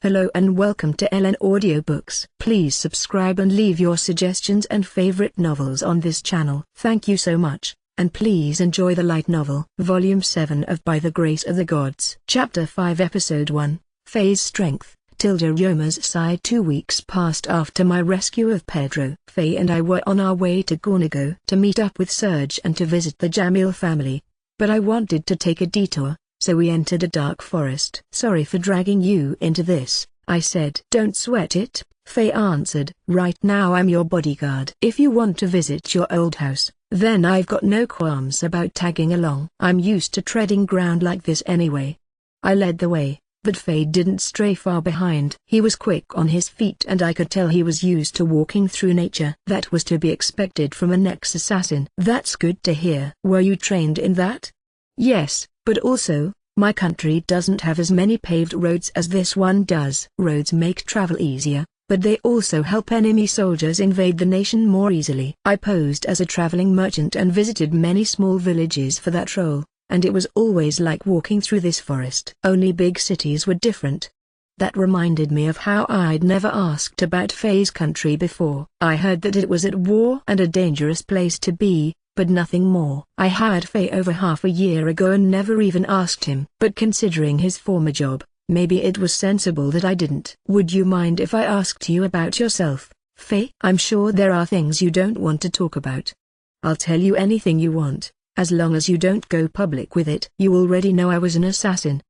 Hello and welcome to LNAudioBooks. Please subscribe and leave your suggestions and favorite novels on this channel. Thank you so much, and please enjoy the light novel. Volume 7 of By the Grace of the Gods. Chapter 5 Episode 1, Faye's Strength. Tilda Yoma's side. 2 weeks passed after my rescue of Pedro. Faye and I were on our way to Gornigo to meet up with Serge and to visit the Jamil family. But I wanted to take a detour, so we entered a dark forest. "Sorry for dragging you into this," I said. "Don't sweat it," Faye answered. "Right now I'm your bodyguard. If you want to visit your old house, then I've got no qualms about tagging along. I'm used to treading ground like this anyway." I led the way, but Faye didn't stray far behind. He was quick on his feet and I could tell he was used to walking through nature. That was to be expected from an ex-assassin. "That's good to hear. Were you trained in that?" "Yes. But also, my country doesn't have as many paved roads as this one does. Roads make travel easier, but they also help enemy soldiers invade the nation more easily. I posed as a traveling merchant and visited many small villages for that role, and it was always like walking through this forest. Only big cities were different." That reminded me of how I'd never asked about Faye's country before. I heard that it was at war and a dangerous place to be, but nothing more. I hired Faye over half a year ago and never even asked him. But considering his former job, maybe it was sensible that I didn't. "Would you mind if I asked you about yourself, Faye?" "I'm sure there are things you don't want to talk about. I'll tell you anything you want, as long as you don't go public with it." "You already know I was an assassin."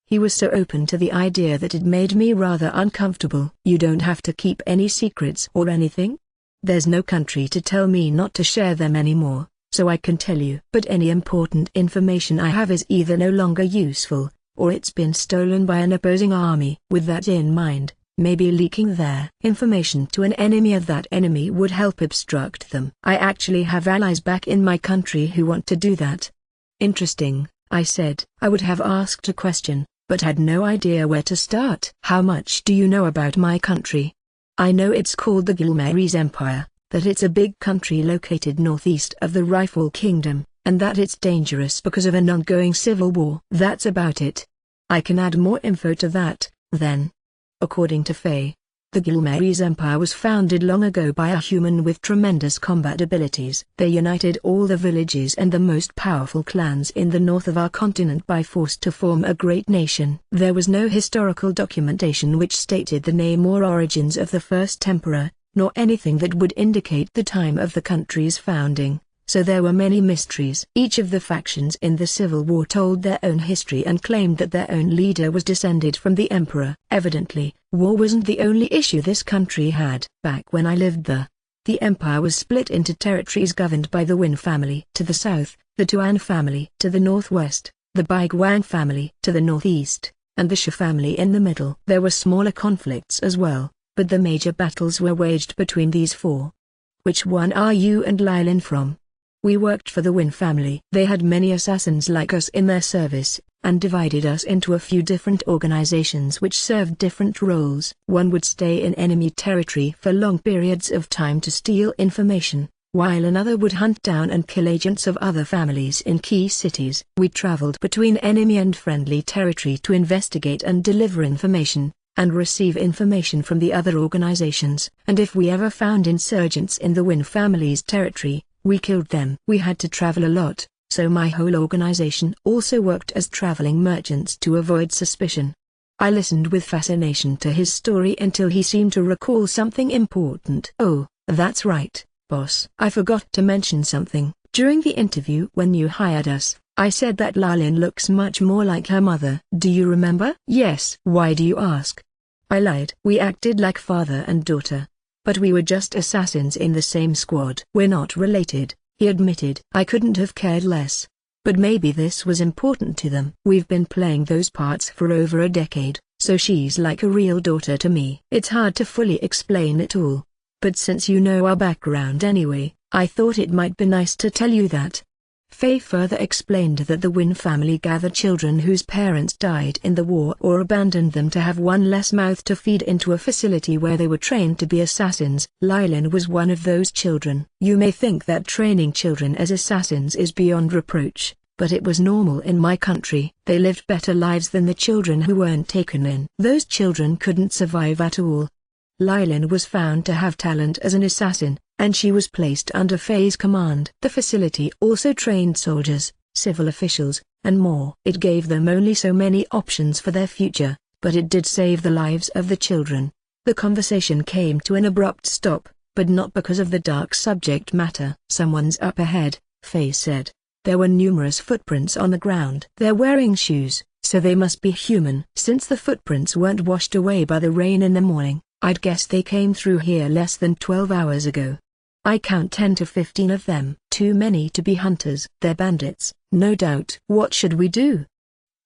He was so open to the idea that it made me rather uncomfortable. "You don't have to keep any secrets or anything. There's no country to tell me not to share them anymore, so I can tell you. But any important information I have is either no longer useful, or it's been stolen by an opposing army." With that in mind, maybe leaking their information to an enemy of that enemy would help obstruct them. "I actually have allies back in my country who want to do that." "Interesting," I said. I would have asked a question, but had no idea where to start. "How much do you know about my country?" "I know it's called the Gilmaris Empire, that it's a big country located northeast of the Rifle Kingdom, and that it's dangerous because of an ongoing civil war." "That's about it. I can add more info to that, then." According to Faye, the Gilmaris Empire was founded long ago by a human with tremendous combat abilities. They united all the villages and the most powerful clans in the north of our continent by force to form a great nation. There was no historical documentation which stated the name or origins of the first emperor, nor anything that would indicate the time of the country's founding, so there were many mysteries. Each of the factions in the civil war told their own history and claimed that their own leader was descended from the emperor. Evidently, war wasn't the only issue this country had. Back when I lived there, the empire was split into territories governed by the Win family. To the south, the Tuan family. To the northwest, the Baiguang family. To the northeast, and the Sha family in the middle. There were smaller conflicts as well, but the major battles were waged between these four. "Which one are you and Lylin from?" "We worked for the Win family. They had many assassins like us in their service, and divided us into a few different organizations which served different roles. One would stay in enemy territory for long periods of time to steal information, while another would hunt down and kill agents of other families in key cities. We traveled between enemy and friendly territory to investigate and deliver information, and receive information from the other organizations. And if we ever found insurgents in the Win family's territory, we killed them." "We had to travel a lot, so my whole organization also worked as traveling merchants to avoid suspicion." I listened with fascination to his story until he seemed to recall something important. "Oh, that's right, boss. I forgot to mention something. During the interview when you hired us, I said that Lylin looks much more like her mother. Do you remember?" "Yes." "Why do you ask?" I lied. "We acted like father and daughter. But we were just assassins in the same squad." "We're not related," he admitted. I couldn't have cared less. But maybe this was important to them. "We've been playing those parts for over a decade, so she's like a real daughter to me." It's hard to fully explain it all, but since you know our background anyway, I thought it might be nice to tell you that. Faye further explained that the Win family gathered children whose parents died in the war or abandoned them to have one less mouth to feed into a facility where they were trained to be assassins. Lylin was one of those children. You may think that training children as assassins is beyond reproach, but it was normal in my country. They lived better lives than the children who weren't taken in. Those children couldn't survive at all. Lylin was found to have talent as an assassin, and she was placed under Faye's command. The facility also trained soldiers, civil officials, and more. It gave them only so many options for their future, but it did save the lives of the children. The conversation came to an abrupt stop, but not because of the dark subject matter. "Someone's up ahead," Faye said. There were numerous footprints on the ground. "They're wearing shoes, so they must be human. Since the footprints weren't washed away by the rain in the morning, I'd guess they came through here less than 12 hours ago. I count 10 to 15 of them. Too many to be hunters. They're bandits, no doubt." "What should we do?"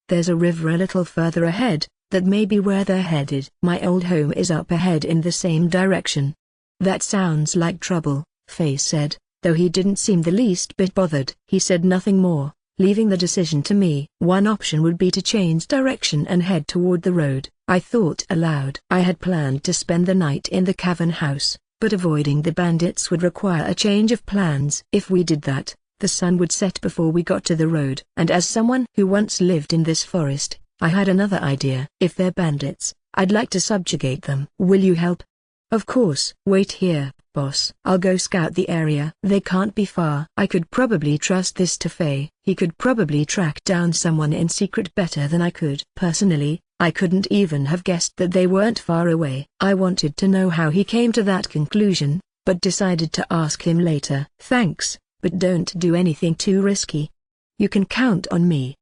"There's a river a little further ahead, that may be where they're headed. My old home is up ahead in the same direction." "That sounds like trouble," Faye said, though he didn't seem the least bit bothered. He said nothing more, leaving the decision to me. "One option would be to change direction and head toward the road," I thought aloud. I had planned to spend the night in the cavern house, but avoiding the bandits would require a change of plans. If we did that, the sun would set before we got to the road. And as someone who once lived in this forest, I had another idea. If they're bandits, I'd like to subjugate them. "Will you help?" "Of course." "Wait here, boss. I'll go scout the area." "They can't be far." I could probably trust this to Faye. He could probably track down someone in secret better than I could. Personally, I couldn't even have guessed that they weren't far away. I wanted to know how he came to that conclusion, but decided to ask him later. "Thanks, but don't do anything too risky. You can count on me."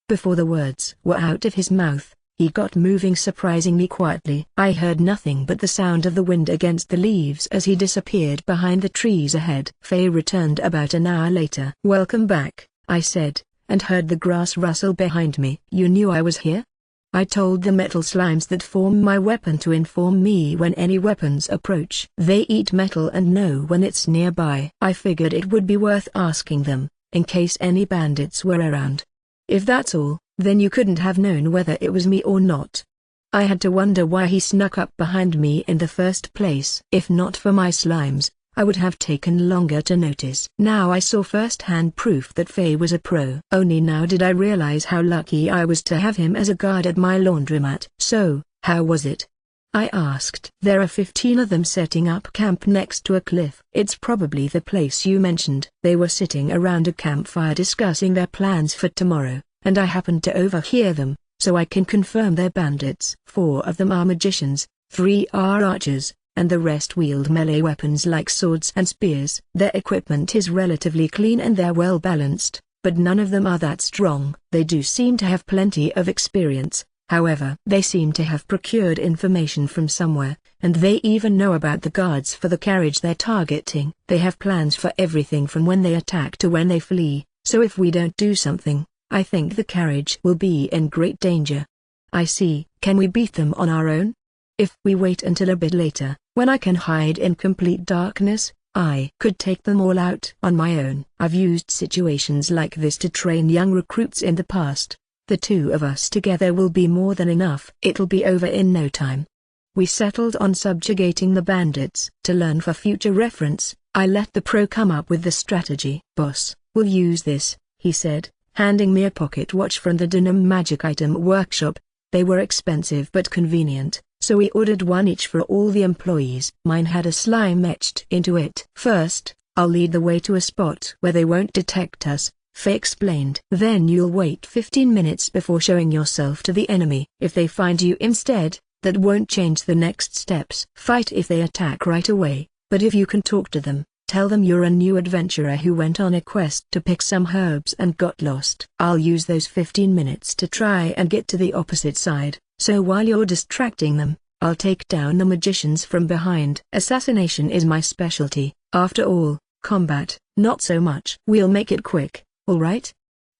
Before the words were out of his mouth, he got moving surprisingly quietly. I heard nothing but the sound of the wind against the leaves as he disappeared behind the trees ahead. Faye returned about an hour later. "Welcome back," I said, and heard the grass rustle behind me. "You knew I was here?" "I told the metal slimes that form my weapon to inform me when any weapons approach. They eat metal and know when it's nearby. I figured it would be worth asking them, in case any bandits were around." "If that's all, then you couldn't have known whether it was me or not." I had to wonder why he snuck up behind me in the first place. If not for my slimes, I would have taken longer to notice. Now I saw first-hand proof that Faye was a pro. Only now did I realize how lucky I was to have him as a guard at my laundromat. "So, how was it?" I asked. "There are 15 of them setting up camp next to a cliff. It's probably the place you mentioned." They were sitting around a campfire discussing their plans for tomorrow, and I happened to overhear them, so I can confirm they're bandits. 4 of them are magicians, 3 are archers, and the rest wield melee weapons like swords and spears. Their equipment is relatively clean and they're well balanced, but none of them are that strong. They do seem to have plenty of experience. However, they seem to have procured information from somewhere, and they even know about the guards for the carriage they're targeting. They have plans for everything from when they attack to when they flee, so if we don't do something, I think the carriage will be in great danger. "I see. Can we beat them on our own?" "If we wait until a bit later, when I can hide in complete darkness, I could take them all out on my own. I've used situations like this to train young recruits in the past. The 2 of us together will be more than enough. It'll be over in no time." We settled on subjugating the bandits. To learn for future reference, I let the pro come up with the strategy. "Boss, we'll use this," he said, handing me a pocket watch from the Denim Magic Item Workshop. They were expensive but convenient, so we ordered one each for all the employees. Mine had a slime etched into it. "First, I'll lead the way to a spot where they won't detect us," Faye explained. "Then you'll wait 15 minutes before showing yourself to the enemy. If they find you instead, that won't change the next steps. Fight if they attack right away, but if you can talk to them, tell them you're a new adventurer who went on a quest to pick some herbs and got lost. I'll use those 15 minutes to try and get to the opposite side, so while you're distracting them, I'll take down the magicians from behind. Assassination is my specialty, after all, combat, not so much." "We'll make it quick, all right?"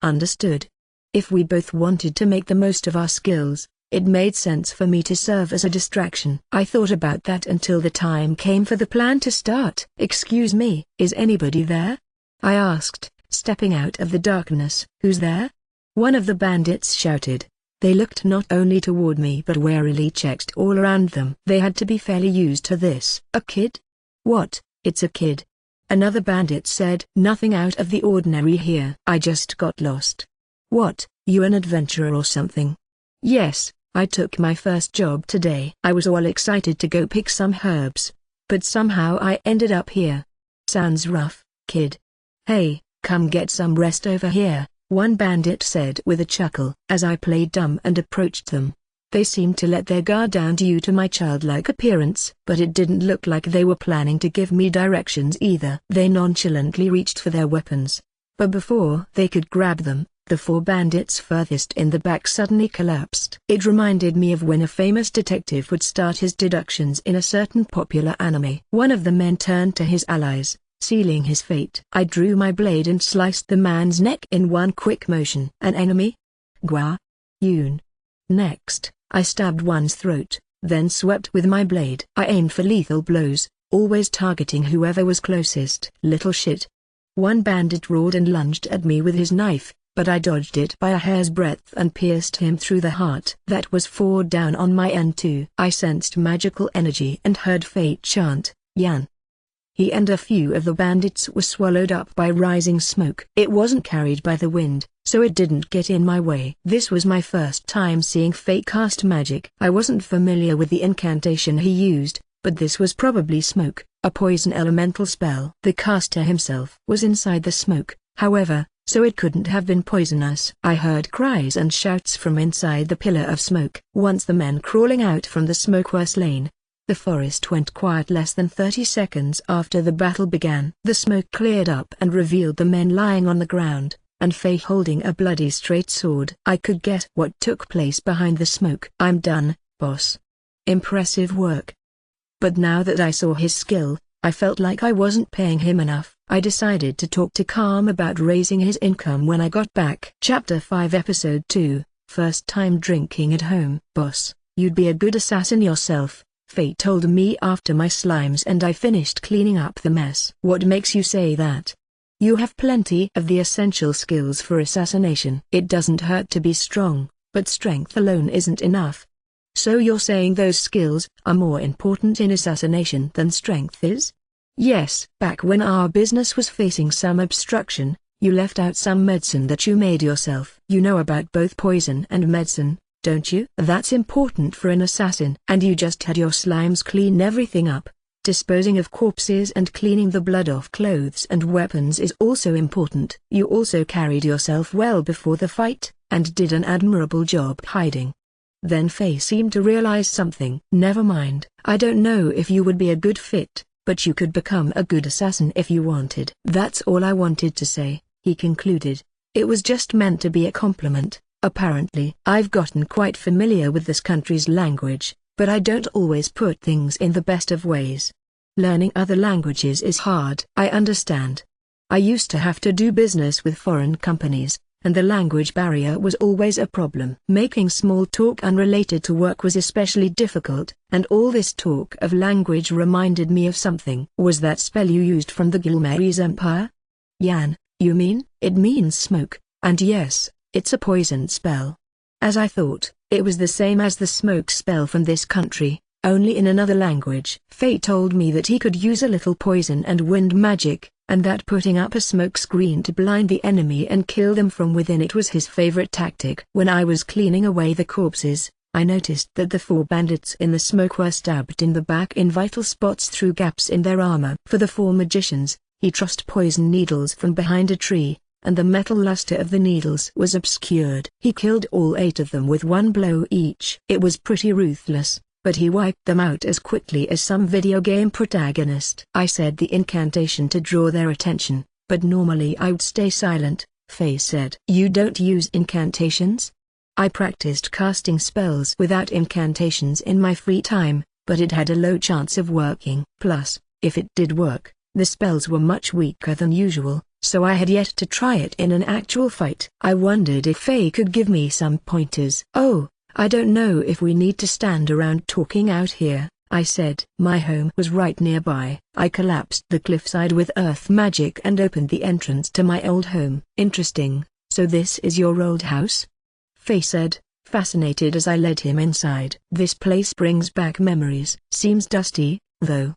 "Understood." If we both wanted to make the most of our skills, it made sense for me to serve as a distraction. I thought about that until the time came for the plan to start. "Excuse me, is anybody there?" I asked, stepping out of the darkness. "Who's there?" one of the bandits shouted. They looked not only toward me but warily checked all around them. They had to be fairly used to this. "A kid?" "What, it's a kid?" Another bandit said. Nothing out of the ordinary here. I just got lost. What, you an adventurer or something? Yes, I took my first job today. I was all excited to go pick some herbs. But somehow I ended up here. Sounds rough, kid. Hey, come get some rest over here, one bandit said with a chuckle. As I played dumb and approached them, they seemed to let their guard down due to my childlike appearance, but it didn't look like they were planning to give me directions either. They nonchalantly reached for their weapons. But before they could grab them, the 4 bandits furthest in the back suddenly collapsed. It reminded me of when a famous detective would start his deductions in a certain popular anime. One of the men turned to his allies, sealing his fate. I drew my blade and sliced the man's neck in one quick motion. An enemy? Gua? Yoon. Next, I stabbed one's throat, then swept with my blade. I aimed for lethal blows, always targeting whoever was closest. Little shit. One bandit roared and lunged at me with his knife, but I dodged it by a hair's breadth and pierced him through the heart. That was 4 down on my end too. I sensed magical energy and heard fate chant, Yan. He and a few of the bandits were swallowed up by rising smoke. It wasn't carried by the wind, so it didn't get in my way. This was my first time seeing Fate cast magic. I wasn't familiar with the incantation he used, but this was probably smoke, a poison elemental spell. The caster himself was inside the smoke, however, so it couldn't have been poisonous. I heard cries and shouts from inside the pillar of smoke. Once the men crawling out from the smoke were slain, the forest went quiet. Less than 30 seconds after the battle began, the smoke cleared up and revealed the men lying on the ground, and Faye holding a bloody straight sword. I could guess what took place behind the smoke. I'm done, boss. Impressive work. But now that I saw his skill, I felt like I wasn't paying him enough. I decided to talk to Calm about raising his income when I got back. Chapter 5 Episode 2, First Time Drinking at Home. Boss, you'd be a good assassin yourself, Fate told me after my slimes and I finished cleaning up the mess. What makes you say that? You have plenty of the essential skills for assassination. It doesn't hurt to be strong, but strength alone isn't enough. So you're saying those skills are more important in assassination than strength is? Yes. Back when our business was facing some obstruction, you left out some medicine that you made yourself. You know about both poison and medicine, don't you? That's important for an assassin. And you just had your slimes clean everything up. Disposing of corpses and cleaning the blood off clothes and weapons is also important. You also carried yourself well before the fight, and did an admirable job hiding. Then Faye seemed to realize something. Never mind. I don't know if you would be a good fit, but you could become a good assassin if you wanted. That's all I wanted to say, he concluded. It was just meant to be a compliment, apparently. I've gotten quite familiar with this country's language, but I don't always put things in the best of ways. Learning other languages is hard. I understand. I used to have to do business with foreign companies, and the language barrier was always a problem. Making small talk unrelated to work was especially difficult, and all this talk of language reminded me of something. Was that spell you used from the Gilmary's Empire? Yan, you mean? It means smoke, and yes, it's a poison spell. As I thought, it was the same as the smoke spell from this country, only in another language. Fate told me that he could use a little poison and wind magic, and that putting up a smoke screen to blind the enemy and kill them from within it was his favorite tactic. When I was cleaning away the corpses, I noticed that the 4 bandits in the smoke were stabbed in the back in vital spots through gaps in their armor. For the 4 magicians, he tossed poison needles from behind a tree, and the metal luster of the needles was obscured. He killed all 8 of them with one blow each. It was pretty ruthless, but he wiped them out as quickly as some video game protagonist. I said the incantation to draw their attention, but normally I would stay silent, Faye said. You don't use incantations? I practiced casting spells without incantations in my free time, but it had a low chance of working. Plus, if it did work, the spells were much weaker than usual, so I had yet to try it in an actual fight. I wondered if Faye could give me some pointers. Oh, I don't know if we need to stand around talking out here, I said. My home was right nearby. I collapsed the cliffside with earth magic and opened the entrance to my old home. Interesting, so this is your old house? Faye said, fascinated as I led him inside. This place brings back memories. Seems dusty, though.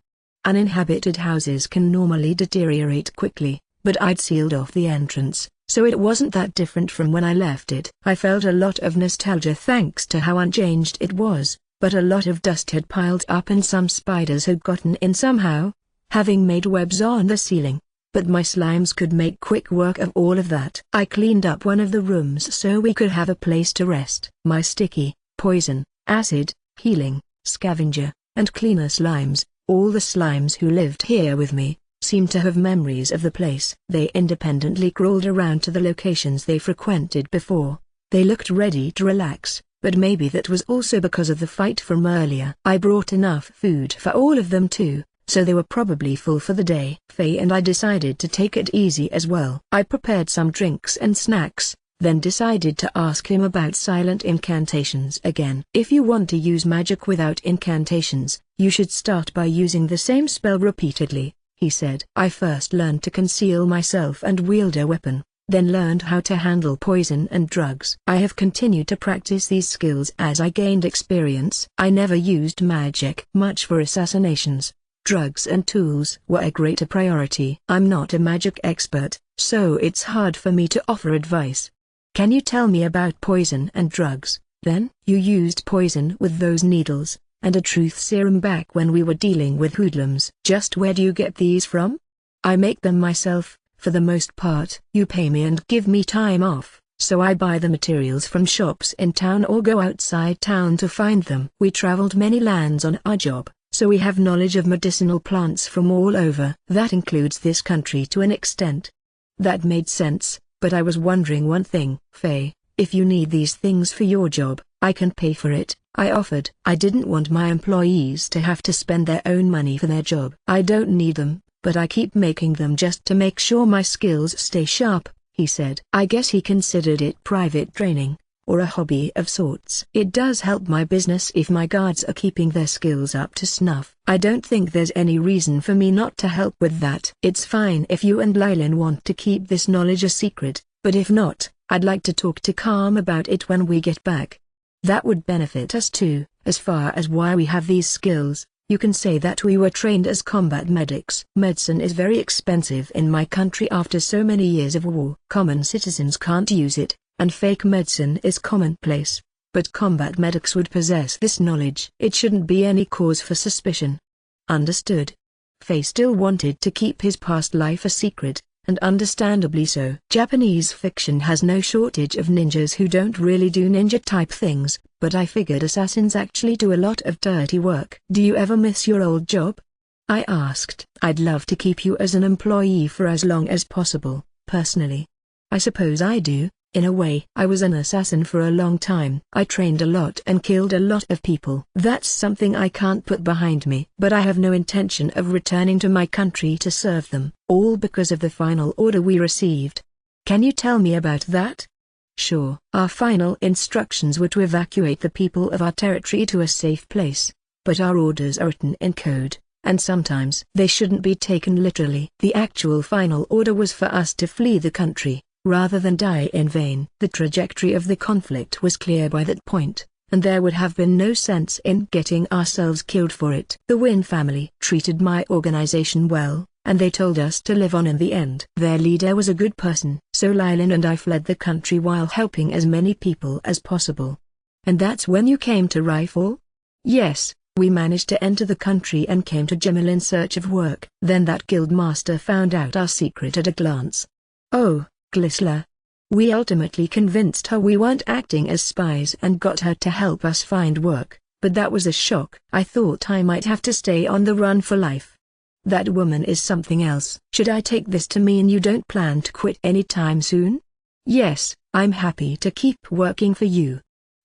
Uninhabited houses can normally deteriorate quickly, but I'd sealed off the entrance, so it wasn't that different from when I left it. I felt a lot of nostalgia thanks to how unchanged it was, but a lot of dust had piled up and some spiders had gotten in somehow, having made webs on the ceiling. But my slimes could make quick work of all of that. I cleaned up one of the rooms so we could have a place to rest. My sticky, poison, acid, healing, scavenger, and cleaner slimes, all the slimes who lived here with me, seemed to have memories of the place. They independently crawled around to the locations they frequented before. They looked ready to relax, but maybe that was also because of the fight from earlier. I brought enough food for all of them too, so they were probably full for the day. Faye and I decided to take it easy as well. I prepared some drinks and snacks, then decided to ask him about silent incantations again. If you want to use magic without incantations, you should start by using the same spell repeatedly, he said. I first learned to conceal myself and wield a weapon, then learned how to handle poison and drugs. I have continued to practice these skills as I gained experience. I never used magic much for assassinations. Drugs and tools were a greater priority. I'm not a magic expert, so it's hard for me to offer advice. Can you tell me about poison and drugs, then? You used poison with those needles, and a truth serum back when we were dealing with hoodlums. Just where do you get these from? I make them myself, for the most part. You pay me and give me time off, so I buy the materials from shops in town or go outside town to find them. We traveled many lands on our job, so we have knowledge of medicinal plants from all over. That includes this country to an extent. That made sense, but I was wondering one thing. Faye, if you need these things for your job, I can pay for it, I offered. I didn't want my employees to have to spend their own money for their job. I don't need them, but I keep making them just to make sure my skills stay sharp, he said. I guess he considered it private training, or a hobby of sorts. It does help my business if my guards are keeping their skills up to snuff. I don't think there's any reason for me not to help with that. It's fine if you and Lylin want to keep this knowledge a secret, but if not, I'd like to talk to Calm about it when we get back. That would benefit us too. As far as why we have these skills, you can say that we were trained as combat medics. Medicine is very expensive in my country after so many years of war. Common citizens can't use it, and fake medicine is commonplace, but combat medics would possess this knowledge. It shouldn't be any cause for suspicion. Understood. Faye still wanted to keep his past life a secret, and understandably so. Japanese fiction has no shortage of ninjas who don't really do ninja-type things, but I figured assassins actually do a lot of dirty work. Do you ever miss your old job? I asked. I'd love to keep you as an employee for as long as possible, personally. I suppose I do. In a way. I was an assassin for a long time. I trained a lot and killed a lot of people. That's something I can't put behind me. But I have no intention of returning to my country to serve them. All because of the final order we received. Can you tell me about that? Sure. Our final instructions were to evacuate the people of our territory to a safe place. But our orders are written in code, and sometimes they shouldn't be taken literally. The actual final order was for us to flee the country, rather than die in vain. The trajectory of the conflict was clear by that point, and there would have been no sense in getting ourselves killed for it. The Wynn family treated my organization well, and they told us to live on in the end. Their leader was a good person. So Lylin and I fled the country while helping as many people as possible. And that's when you came to Rifle? Yes, we managed to enter the country and came to Jamil in search of work. Then that guild master found out our secret at a glance. Oh, Glisla. We ultimately convinced her we weren't acting as spies and got her to help us find work, but that was a shock. I thought I might have to stay on the run for life. That woman is something else. Should I take this to mean you don't plan to quit anytime soon? Yes, I'm happy to keep working for you.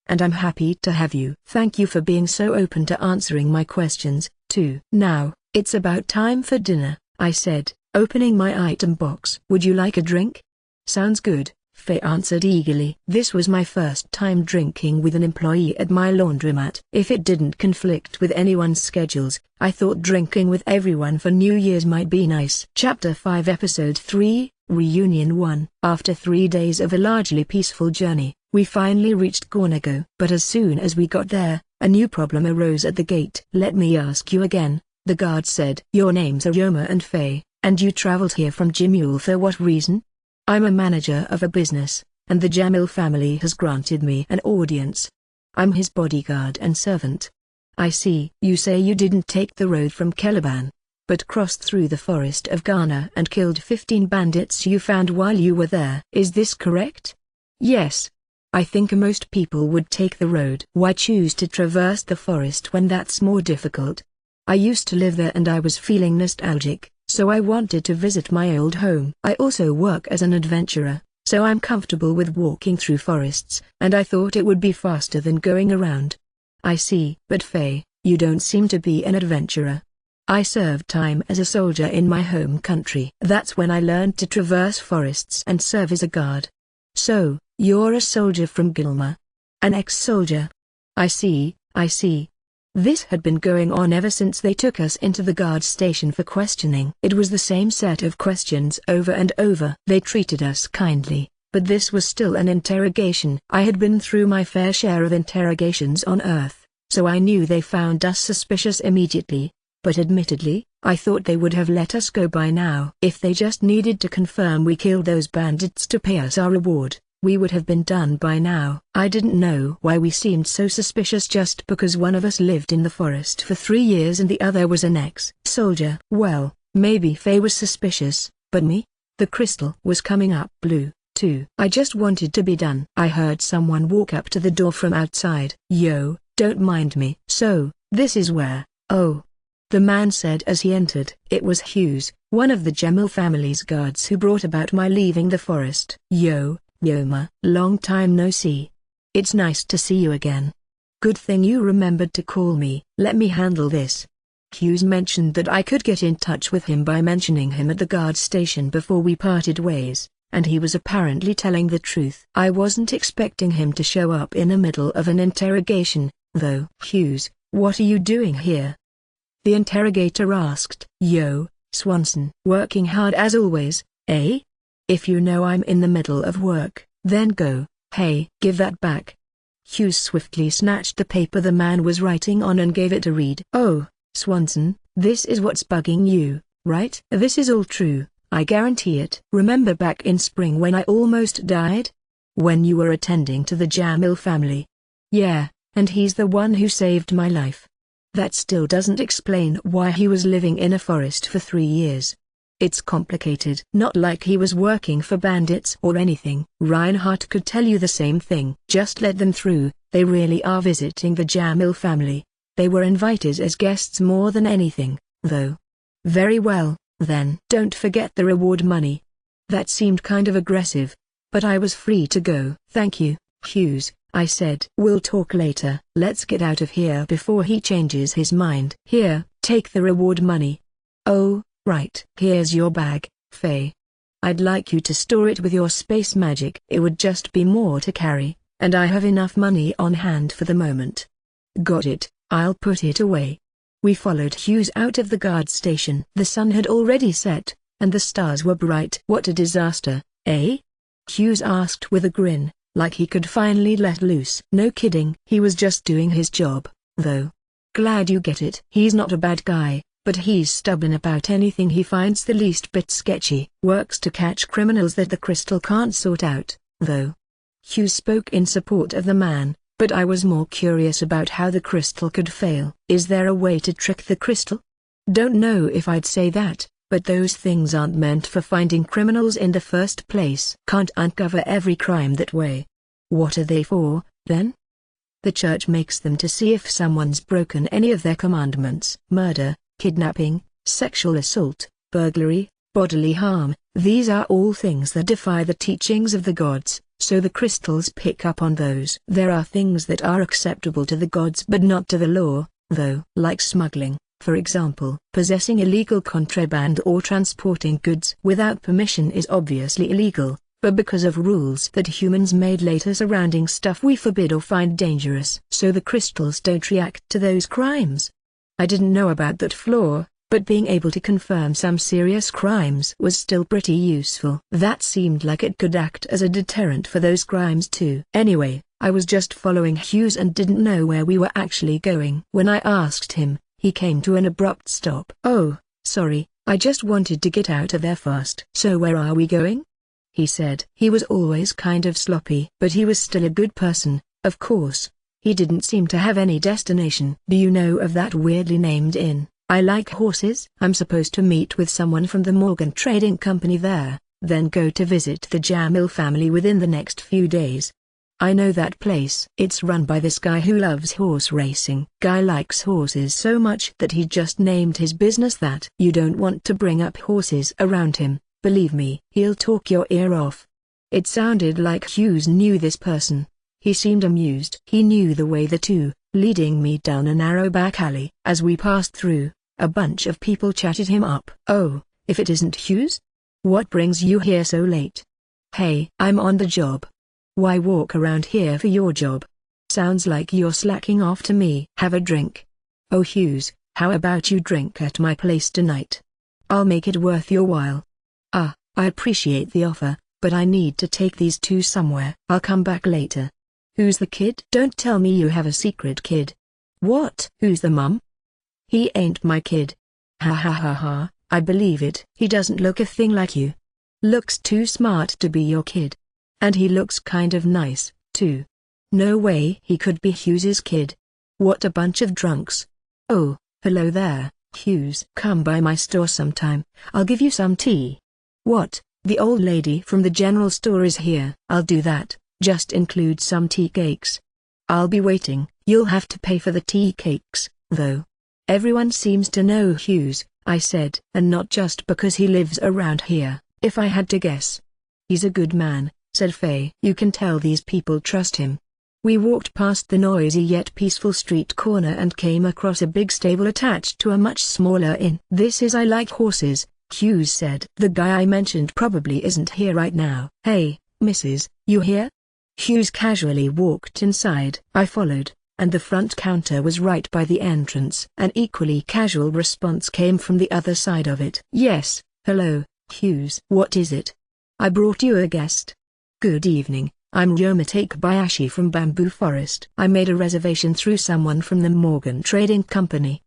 And I'm happy to have you. Thank you for being so open to answering my questions, too. Now, it's about time for dinner, I said, opening my item box. Would you like a drink? Sounds good, Faye answered eagerly. This was my first time drinking with an employee at my laundromat. If it didn't conflict with anyone's schedules, I thought drinking with everyone for New Year's might be nice. Chapter 5 Episode 3, Reunion 1. After 3 days of a largely peaceful journey, we finally reached Gornago. But as soon as we got there, a new problem arose at the gate. Let me ask you again, The guard said, "Your names are Yoma and Faye, and you traveled here from Jimul for what reason?" "I'm a manager of a business, and the Jamil family has granted me an audience. I'm his bodyguard and servant." "I see. You say you didn't take the road from Caliban, but crossed through the forest of Ghana and killed 15 bandits you found while you were there. Is this correct?" "Yes. I think most people would take the road. Why choose to traverse the forest when that's more difficult?" "I used to live there and I was feeling nostalgic, so I wanted to visit my old home. I also work as an adventurer, so I'm comfortable with walking through forests, and I thought it would be faster than going around." "I see. But Faye, you don't seem to be an adventurer." "I served time as a soldier in my home country. That's when I learned to traverse forests and serve as a guard." "So, you're a soldier from Gilma? An ex-soldier? I see, I see." This had been going on ever since they took us into the guard station for questioning. It was the same set of questions over and over. They treated us kindly, but this was still an interrogation. I had been through my fair share of interrogations on Earth, so I knew they found us suspicious immediately. But admittedly, I thought they would have let us go by now. If they just needed to confirm we killed those bandits to pay us our reward, we would have been done by now. I didn't know why we seemed so suspicious just because one of us lived in the forest for 3 years and the other was an ex-soldier. Well, maybe Faye was suspicious, but me? The crystal was coming up blue, too. I just wanted to be done. I heard someone walk up to the door from outside. "Yo, don't mind me." "So, this is where." "Oh," the man said as he entered. It was Hughes, one of the Jamil family's guards who brought about my leaving the forest. "Yo, Yoma, long time no see. It's nice to see you again. Good thing you remembered to call me. Let me handle this." Hughes mentioned that I could get in touch with him by mentioning him at the guard station before we parted ways, and he was apparently telling the truth. I wasn't expecting him to show up in the middle of an interrogation, though. "Hughes, what are you doing here?" the interrogator asked. "Yo, Swanson. Working hard as always, eh? If you know I'm in the middle of work, then go." "Hey, give that back." Hughes swiftly snatched the paper the man was writing on and gave it a read. "Oh, Swanson, this is what's bugging you, right?" "This is all true, I guarantee it." "Remember back in spring when I almost died? When you were attending to the Jamil family?" "Yeah, and he's the one who saved my life." "That still doesn't explain why he was living in a forest for 3 years. It's complicated." "Not like he was working for bandits or anything." "Reinhardt could tell you the same thing." "Just let them through, they really are visiting the Jamil family. They were invited as guests more than anything, though." "Very well, then." "Don't forget the reward money." That seemed kind of aggressive, but I was free to go. "Thank you, Hughes," I said. "We'll talk later. Let's get out of here before he changes his mind." "Here, take the reward money." "Oh, right. Here's your bag, Faye. I'd like you to store it with your space magic. It would just be more to carry, and I have enough money on hand for the moment." "Got it, I'll put it away." We followed Hughes out of the guard station. The sun had already set, and the stars were bright. "What a disaster, eh?" Hughes asked with a grin, like he could finally let loose. "No kidding. He was just doing his job, though." "Glad you get it. He's not a bad guy, but he's stubborn about anything he finds the least bit sketchy. Works to catch criminals that the crystal can't sort out, though." Hughes spoke in support of the man, but I was more curious about how the crystal could fail. "Is there a way to trick the crystal?" "Don't know if I'd say that, but those things aren't meant for finding criminals in the first place. Can't uncover every crime that way." "What are they for, then?" "The church makes them to see if someone's broken any of their commandments. Murder, kidnapping, sexual assault, burglary, bodily harm, these are all things that defy the teachings of the gods, so the crystals pick up on those. There are things that are acceptable to the gods but not to the law, though. Like smuggling, for example. Possessing illegal contraband or transporting goods without permission is obviously illegal, but because of rules that humans made later surrounding stuff we forbid or find dangerous. So the crystals don't react to those crimes. I didn't know about that flaw, but being able to confirm some serious crimes was still pretty useful. That seemed like it could act as a deterrent for those crimes too. Anyway, I was just following Hughes and didn't know where we were actually going. When I asked him, He came to an abrupt stop. "Oh, sorry, I just wanted to get out of there fast." "So where are we going?" he said. He was always kind of sloppy, but he was still a good person, of course. He didn't seem to have any destination. "Do you know of that weirdly named inn? I like horses." "I'm supposed to meet with someone from the Morgan Trading Company there, then go to visit the Jamil family within the next few days." "I know that place. It's run by this guy who loves horse racing." "Guy likes horses so much that he just named his business that." "You don't want to bring up horses around him, believe me. He'll talk your ear off." It sounded like Hughes knew this person. He seemed amused. He knew the way leading me down a narrow back alley. As we passed through, a bunch of people chatted him up. "Oh, if it isn't Hughes? What brings you here so late?" "Hey, I'm on the job." "Why walk around here for your job? Sounds like you're slacking off to me." "Have a drink." "Oh Hughes, how about you drink at my place tonight? I'll make it worth your while." "Ah, I appreciate the offer, but I need to take these two somewhere. I'll come back later." "Who's the kid?" "Don't tell me you have a secret kid." "What?" "Who's the mum?" "He ain't my kid." "Ha ha ha ha, I believe it." "He doesn't look a thing like you. Looks too smart to be your kid. And he looks kind of nice, too. No way he could be Hughes's kid. What a bunch of drunks." "Oh, hello there, Hughes. Come by my store sometime, I'll give you some tea." "What, the old lady from the general store is here?" "I'll do that, just include some tea cakes." "I'll be waiting." "You'll have to pay for the tea cakes, though." "Everyone seems to know Hughes," I said. "And not just because he lives around here, if I had to guess." "He's a good man," said Faye. "You can tell these people trust him." We walked past the noisy yet peaceful street corner and came across a big stable attached to a much smaller inn. "This is I like horses," Hughes said. "The guy I mentioned probably isn't here right now." "Hey, Mrs., you here?" Hughes casually walked inside. I followed, and the front counter was right by the entrance. An equally casual response came from the other side of it. "Yes, hello, Hughes." "What is it?" "I brought you a guest." "Good evening, I'm Ryoma Takebayashi from Bamboo Forest. I made a reservation through someone from the Morgan Trading Company.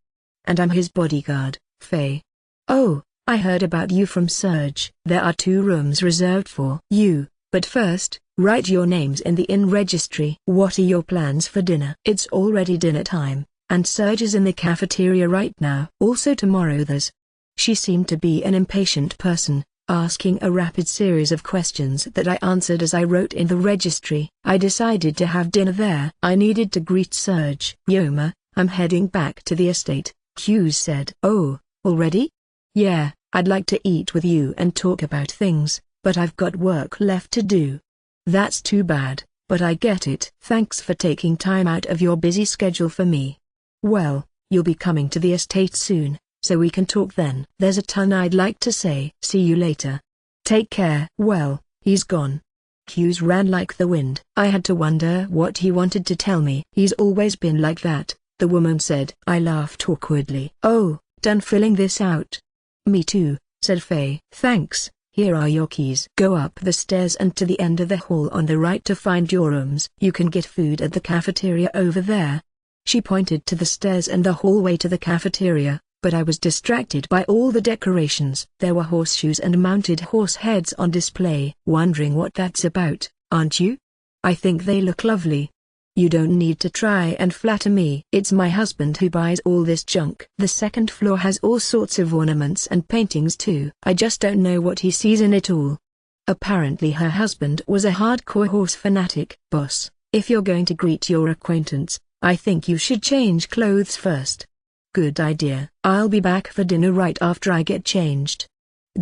And I'm his bodyguard, Faye." "Oh, I heard about you from Serge." "There are 2 rooms reserved for you, but first, write your names in the inn registry." "What are your plans for dinner?" "It's already dinner time, and Serge is in the cafeteria right now. Also tomorrow there's..." She seemed to be an impatient person, asking a rapid series of questions that I answered as I wrote in the registry. I decided to have dinner there. I needed to greet Serge. "Yoma, I'm heading back to the estate," Hughes said. "Oh, already?" "Yeah, I'd like to eat with you and talk about things, but I've got work left to do." "That's too bad, but I get it." "Thanks for taking time out of your busy schedule for me." "Well, you'll be coming to the estate soon, so we can talk then." "There's a ton I'd like to say." "See you later. Take care." Well, he's gone. Hughes ran like the wind. I had to wonder what he wanted to tell me. "He's always been like that," the woman said. I laughed awkwardly. "Oh, done filling this out?" "Me too," said Faye. "Thanks, here are your keys. Go up the stairs and to the end of the hall on the right to find your rooms. You can get food at the cafeteria over there." She pointed to the stairs and the hallway to the cafeteria, but I was distracted by all the decorations. There were horseshoes and mounted horse heads on display. "Wondering what that's about, aren't you?" "I think they look lovely." "You don't need to try and flatter me. It's my husband who buys all this junk." "The second floor has all sorts of ornaments and paintings too. I just don't know what he sees in it all." Apparently her husband was a hardcore horse fanatic. "Boss, if you're going to greet your acquaintance, I think you should change clothes first." "Good idea. I'll be back for dinner right after I get changed."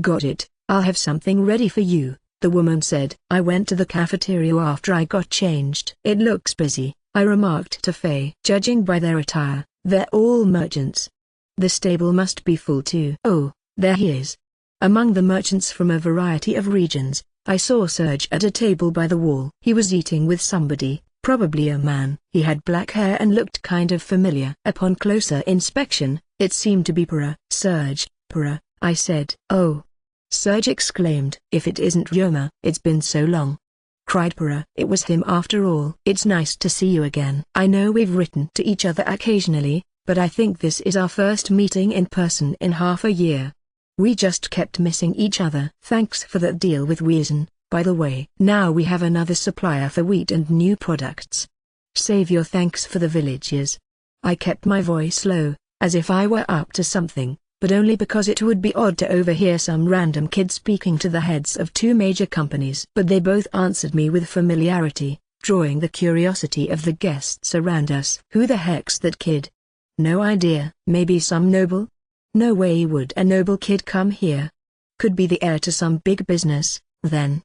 "Got it, I'll have something ready for you," the woman said. I went to the cafeteria after I got changed. "It looks busy," I remarked to Faye. "Judging by their attire, they're all merchants. The stable must be full too." "Oh, there he is." Among the merchants from a variety of regions, I saw Serge at a table by the wall. He was eating with somebody, probably a man. He had black hair and looked kind of familiar. Upon closer inspection, it seemed to be Para. "Serge, Para," I said. "Oh!" Serge exclaimed. "If it isn't Ryoma." "It's been so long," cried Para. It was him after all. "It's nice to see you again. I know we've written to each other occasionally, but I think this is our first meeting in person in half a year. We just kept missing each other. Thanks for that deal with Wiesen, by the way. Now we have another supplier for wheat and new products. Save your thanks for the villages. I kept my voice low, as if I were up to something, but only because it would be odd to overhear some random kid speaking to the heads of two major companies. But they both answered me with familiarity, drawing the curiosity of the guests around us. Who the heck's that kid? No idea. Maybe some noble? No way would a noble kid come here. Could be the heir to some big business, then.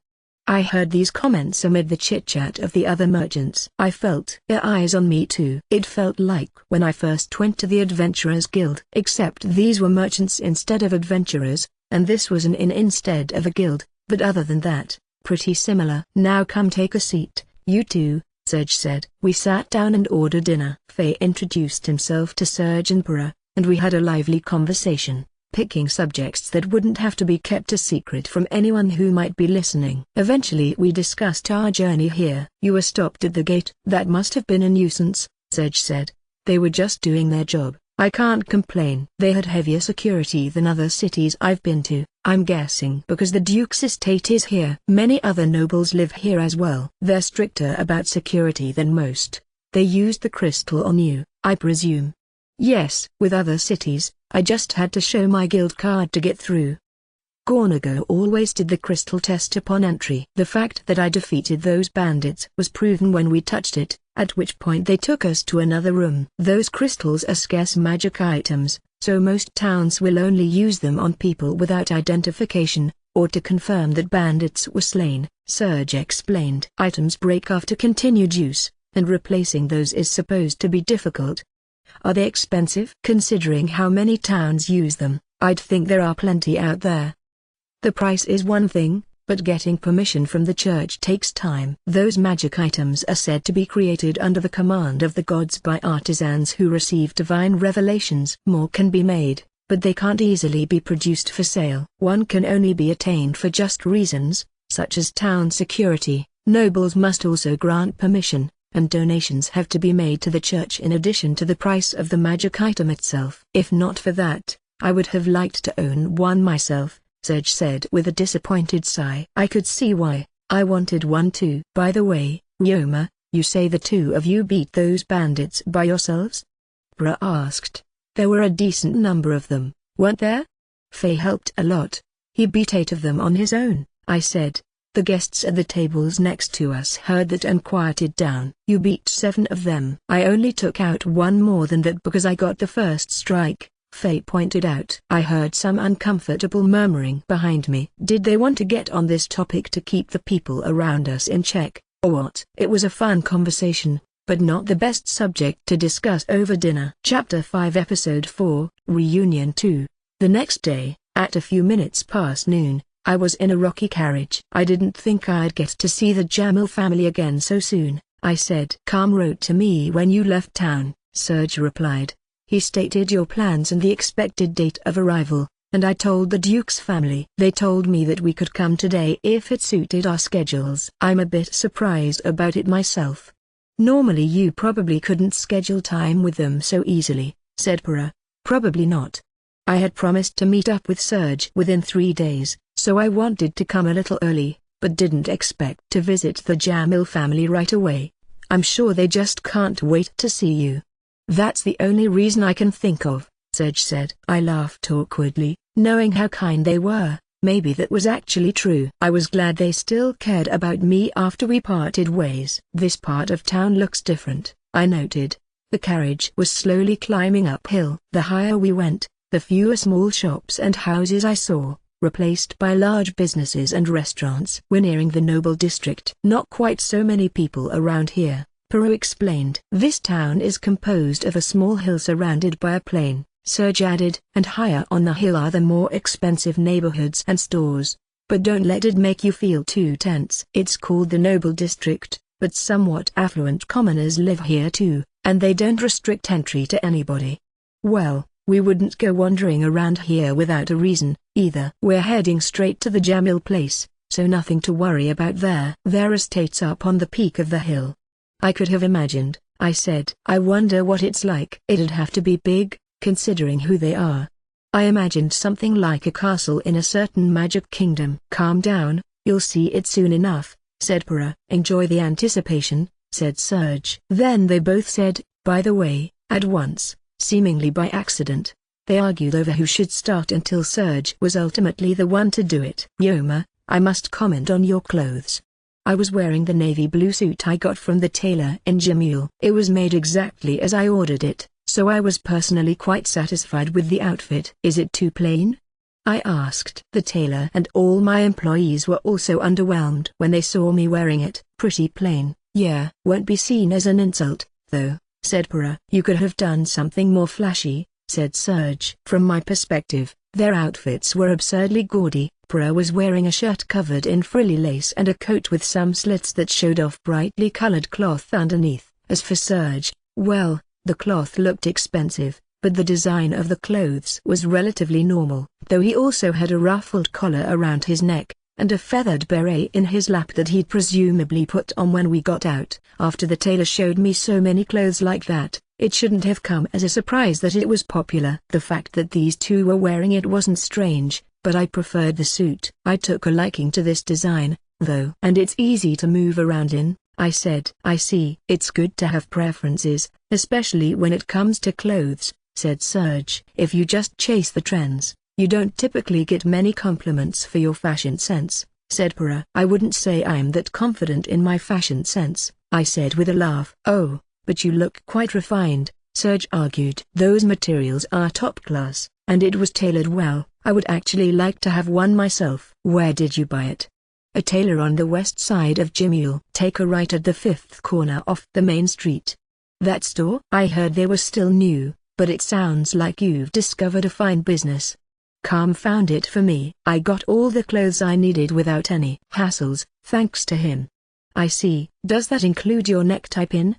I heard these comments amid the chit-chat of the other merchants. I felt their eyes on me too. It felt like when I first went to the Adventurers Guild, except these were merchants instead of adventurers, and this was an inn instead of a guild, but other than that, pretty similar. Now come take a seat, you two, Serge said. We sat down and ordered dinner. Faye introduced himself to Serge and Para, and we had a lively conversation, picking subjects that wouldn't have to be kept a secret from anyone who might be listening. Eventually we discussed our journey here. You were stopped at the gate. That must have been a nuisance, Serge said. They were just doing their job. I can't complain. They had heavier security than other cities I've been to, I'm guessing because the Duke's estate is here. Many other nobles live here as well. They're stricter about security than most. They used the crystal on you, I presume. Yes, with other cities, I just had to show my guild card to get through. Gornago always did the crystal test upon entry. The fact that I defeated those bandits was proven when we touched it, at which point they took us to another room. Those crystals are scarce magic items, so most towns will only use them on people without identification, or to confirm that bandits were slain, Serge explained. Items break after continued use, and replacing those is supposed to be difficult. Are they expensive? Considering how many towns use them, I'd think there are plenty out there. The price is one thing, but getting permission from the church takes time. Those magic items are said to be created under the command of the gods by artisans who receive divine revelations. More can be made, but they can't easily be produced for sale. One can only be attained for just reasons, such as town security. Nobles must also grant permission, and donations have to be made to the church in addition to the price of the magic item itself. If not for that, I would have liked to own one myself, Serge said with a disappointed sigh. I could see why. I wanted one too. By the way, Ryoma, you say the two of you beat those bandits by yourselves? Bra asked. There were a decent number of them, weren't there? Faye helped a lot. He beat 8 of them on his own, I said. The guests at the tables next to us heard that and quieted down. You beat 7 of them. I only took out 1 more than that because I got the first strike, Faye pointed out. I heard some uncomfortable murmuring behind me. Did they want to get on this topic to keep the people around us in check, or what? It was a fun conversation, but not the best subject to discuss over dinner. Chapter 5 Episode 4, Reunion 2. The next day, at a few minutes past noon, I was in a rocky carriage. I didn't think I'd get to see the Jamil family again so soon, I said. Calm wrote to me when you left town, Serge replied. He stated your plans and the expected date of arrival, and I told the Duke's family. They told me that we could come today if it suited our schedules. I'm a bit surprised about it myself. Normally you probably couldn't schedule time with them so easily, said Para. Probably not. I had promised to meet up with Serge within 3 days, so I wanted to come a little early, but didn't expect to visit the Jamil family right away. I'm sure they just can't wait to see you. That's the only reason I can think of, Serge said. I laughed awkwardly, knowing how kind they were. Maybe that was actually true. I was glad they still cared about me after we parted ways. This part of town looks different, I noted. The carriage was slowly climbing uphill. The higher we went, the fewer small shops and houses I saw, replaced by large businesses and restaurants. We're nearing the noble district. Not quite so many people around here, Peru explained. This town is composed of a small hill surrounded by a plain, Serge added, and higher on the hill are the more expensive neighborhoods and stores. But don't let it make you feel too tense. It's called the Noble District, but somewhat affluent commoners live here too, and they don't restrict entry to anybody. Well, we wouldn't go wandering around here without a reason, either. We're heading straight to the Jamil place, so nothing to worry about there. Their estate's up on the peak of the hill. I could have imagined, I said. I wonder what it's like. It'd have to be big, considering who they are. I imagined something like a castle in a certain magic kingdom. Calm down, you'll see it soon enough, said Para. Enjoy the anticipation, said Serge. Then they both said, by the way, at once, seemingly by accident. They argued over who should start until Serge was ultimately the one to do it. Yoma, I must comment on your clothes. I was wearing the navy blue suit I got from the tailor in Jamul. It was made exactly as I ordered it, so I was personally quite satisfied with the outfit. Is it too plain? I asked. The tailor and all my employees were also underwhelmed when they saw me wearing it. Pretty plain, yeah. Won't be seen as an insult, though, said Para. You could have done something more flashy, said Serge. From my perspective, their outfits were absurdly gaudy. Para was wearing a shirt covered in frilly lace and a coat with some slits that showed off brightly colored cloth underneath. As for Serge, well, the cloth looked expensive, but the design of the clothes was relatively normal, though he also had a ruffled collar around his neck, and a feathered beret in his lap that he'd presumably put on when we got out. After the tailor showed me so many clothes like that, it shouldn't have come as a surprise that it was popular. The fact that these two were wearing it wasn't strange, but I preferred the suit. I took a liking to this design, though. And it's easy to move around in, I said. I see. It's good to have preferences, especially when it comes to clothes, said Serge. If you just chase the trends, you don't typically get many compliments for your fashion sense, said Para. I wouldn't say I'm that confident in my fashion sense, I said with a laugh. Oh, but you look quite refined, Serge argued. Those materials are top class, and it was tailored well. I would actually like to have one myself. Where did you buy it? A tailor on the west side of Jamul. Take a right at the 5th corner off the main street. That store? I heard they were still new, but it sounds like you've discovered a fine business. Calm found it for me. I got all the clothes I needed without any hassles, thanks to him. I see. Does that include your necktie pin?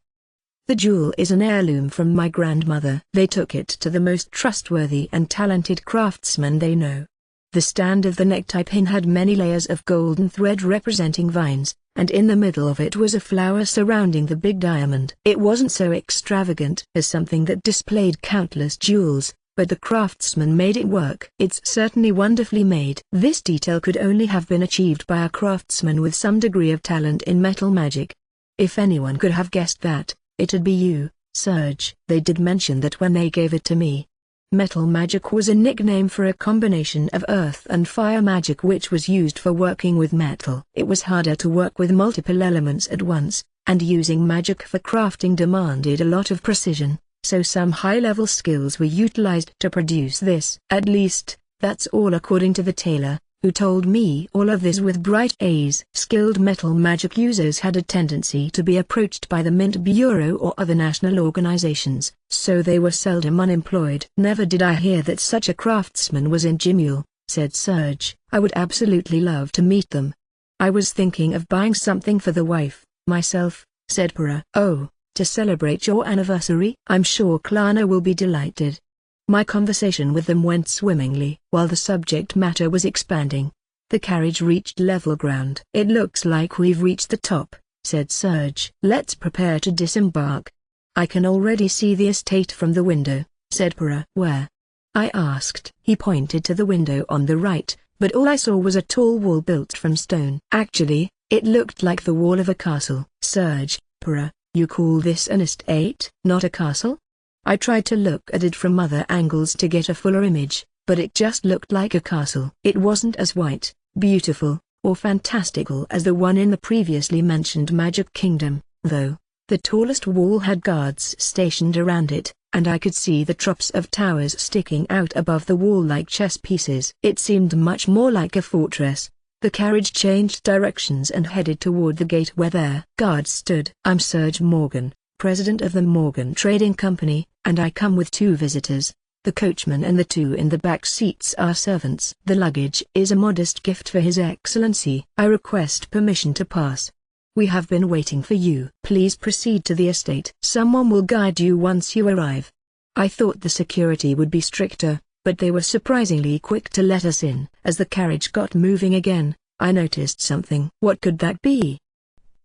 The jewel is an heirloom from my grandmother. They took it to the most trustworthy and talented craftsman they know. The stand of the necktie pin had many layers of golden thread representing vines, and in the middle of it was a flower surrounding the big diamond. It wasn't so extravagant as something that displayed countless jewels, but the craftsman made it work. It's certainly wonderfully made. This detail could only have been achieved by a craftsman with some degree of talent in metal magic. If anyone could have guessed that, it'd be you, Serge. They did mention that when they gave it to me. Metal magic was a nickname for a combination of earth and fire magic which was used for working with metal. It was harder to work with multiple elements at once, and using magic for crafting demanded a lot of precision, so some high-level skills were utilized to produce this. At least, that's all according to the tailor, who told me all of this with bright A's. Skilled metal magic users had a tendency to be approached by the Mint Bureau or other national organizations, so they were seldom unemployed. Never did I hear that such a craftsman was in Jamul, said Serge. I would absolutely love to meet them. I was thinking of buying something for the wife, myself, said Para. Oh, to celebrate your anniversary? I'm sure Klana will be delighted. My conversation with them went swimmingly. While the subject matter was expanding, the carriage reached level ground. It looks like we've reached the top, said Serge. Let's prepare to disembark. I can already see the estate from the window, said Para. Where? I asked. He pointed to the window on the right, but all I saw was a tall wall built from stone. Actually, it looked like the wall of a castle. Serge, Para, you call this an estate? Not a castle? I tried to look at it from other angles to get a fuller image, but it just looked like a castle. It wasn't as white, beautiful, or fantastical as the one in the previously mentioned Magic Kingdom, though. The tallest wall had guards stationed around it, and I could see the tops of towers sticking out above the wall like chess pieces. It seemed much more like a fortress. The carriage changed directions and headed toward the gate where their guards stood. I'm Serge Morgan, president of the Morgan Trading Company, and I come with 2 visitors. The coachman and the 2 in the back seats are servants. The luggage is a modest gift for His Excellency. I request permission to pass. We have been waiting for you. Please proceed to the estate. Someone will guide you once you arrive. I thought the security would be stricter, but they were surprisingly quick to let us in. As the carriage got moving again, I noticed something. What could that be?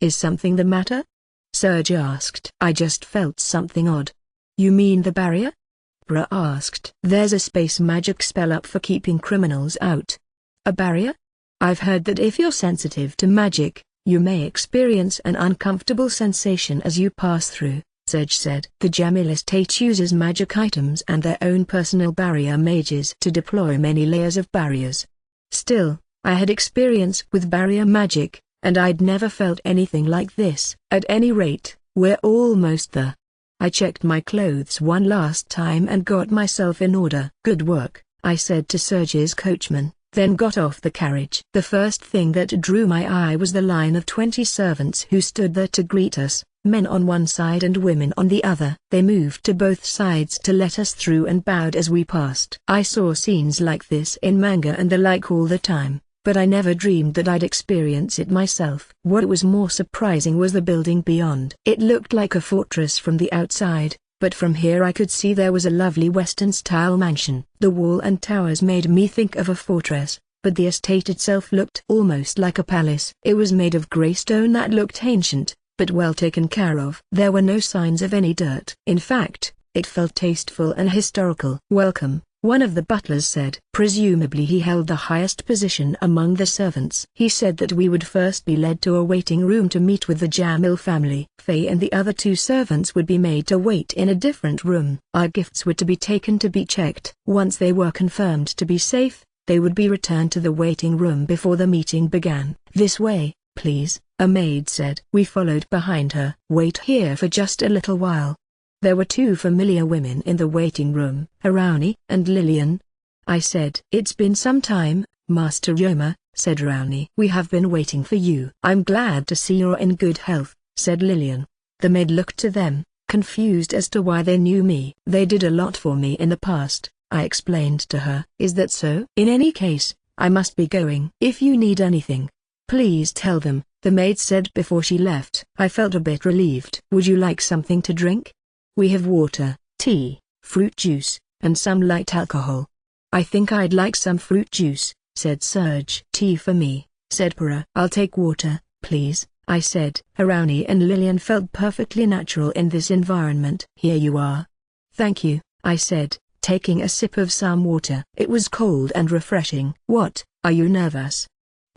Is something the matter? Serge asked. I just felt something odd. You mean the barrier? Bra asked. There's a space magic spell up for keeping criminals out. A barrier? I've heard that if you're sensitive to magic, you may experience an uncomfortable sensation as you pass through, Serge said. The Jamil estate uses magic items and their own personal barrier mages to deploy many layers of barriers. Still, I had experience with barrier magic, and I'd never felt anything like this. At any rate, we're almost there. I checked my clothes one last time and got myself in order. Good work, I said to Serge's coachman, then got off the carriage. The first thing that drew my eye was the line of 20 servants who stood there to greet us, men on one side and women on the other. They moved to both sides to let us through and bowed as we passed. I saw scenes like this in manga and the like all the time, but I never dreamed that I'd experience it myself. What was more surprising was the building beyond. It looked like a fortress from the outside, but from here I could see there was a lovely Western-style mansion. The wall and towers made me think of a fortress, but the estate itself looked almost like a palace. It was made of grey stone that looked ancient, but well taken care of. There were no signs of any dirt. In fact, it felt tasteful and historical. Welcome, one of the butlers said. Presumably he held the highest position among the servants. He said that we would first be led to a waiting room to meet with the Jamil family. Faye and the other 2 servants would be made to wait in a different room. Our gifts were to be taken to be checked. Once they were confirmed to be safe, they would be returned to the waiting room before the meeting began. This way, please, a maid said. We followed behind her. Wait here for just a little while. There were 2 familiar women in the waiting room, Arauni and Lillian. I said. It's been some time, Master Yoma, said Arauni. We have been waiting for you. I'm glad to see you're in good health, said Lillian. The maid looked to them, confused as to why they knew me. They did a lot for me in the past, I explained to her. Is that so? In any case, I must be going. If you need anything, please tell them, the maid said before she left. I felt a bit relieved. Would you like something to drink? We have water, tea, fruit juice, and some light alcohol. I think I'd like some fruit juice, said Serge. Tea for me, said Para. I'll take water, please, I said. Arauni and Lillian felt perfectly natural in this environment. Here you are. Thank you, I said, taking a sip of some water. It was cold and refreshing. What, are you nervous?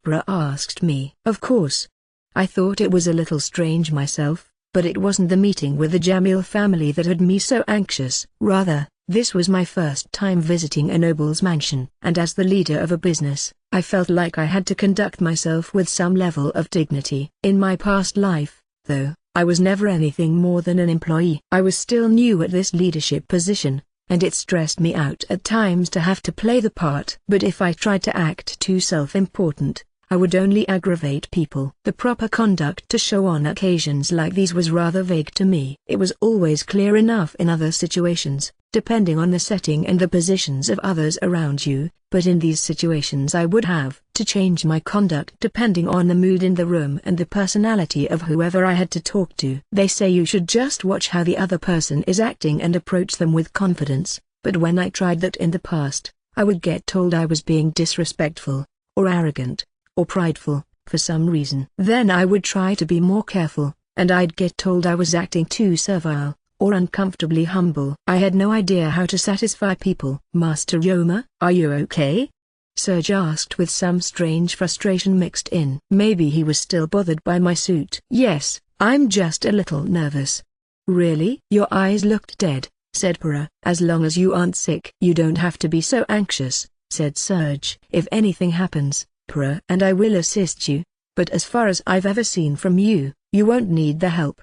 Para asked me. Of course. I thought it was a little strange myself. But it wasn't the meeting with the Jamil family that had me so anxious. Rather, this was my first time visiting a noble's mansion. And as the leader of a business, I felt like I had to conduct myself with some level of dignity. In my past life, though, I was never anything more than an employee. I was still new at this leadership position, and it stressed me out at times to have to play the part. But if I tried to act too self-important, I would only aggravate people. The proper conduct to show on occasions like these was rather vague to me. It was always clear enough in other situations, depending on the setting and the positions of others around you, but in these situations I would have to change my conduct depending on the mood in the room and the personality of whoever I had to talk to. They say you should just watch how the other person is acting and approach them with confidence, but when I tried that in the past, I would get told I was being disrespectful, or arrogant, or prideful, for some reason. Then I would try to be more careful, and I'd get told I was acting too servile, or uncomfortably humble. I had no idea how to satisfy people. Master Yoma, are you okay? Serge asked with some strange frustration mixed in. Maybe he was still bothered by my suit. Yes, I'm just a little nervous. Really? Your eyes looked dead, said Para. As long as you aren't sick. You don't have to be so anxious, said Serge. If anything happens, Para and I will assist you, but as far as I've ever seen from you, you won't need the help.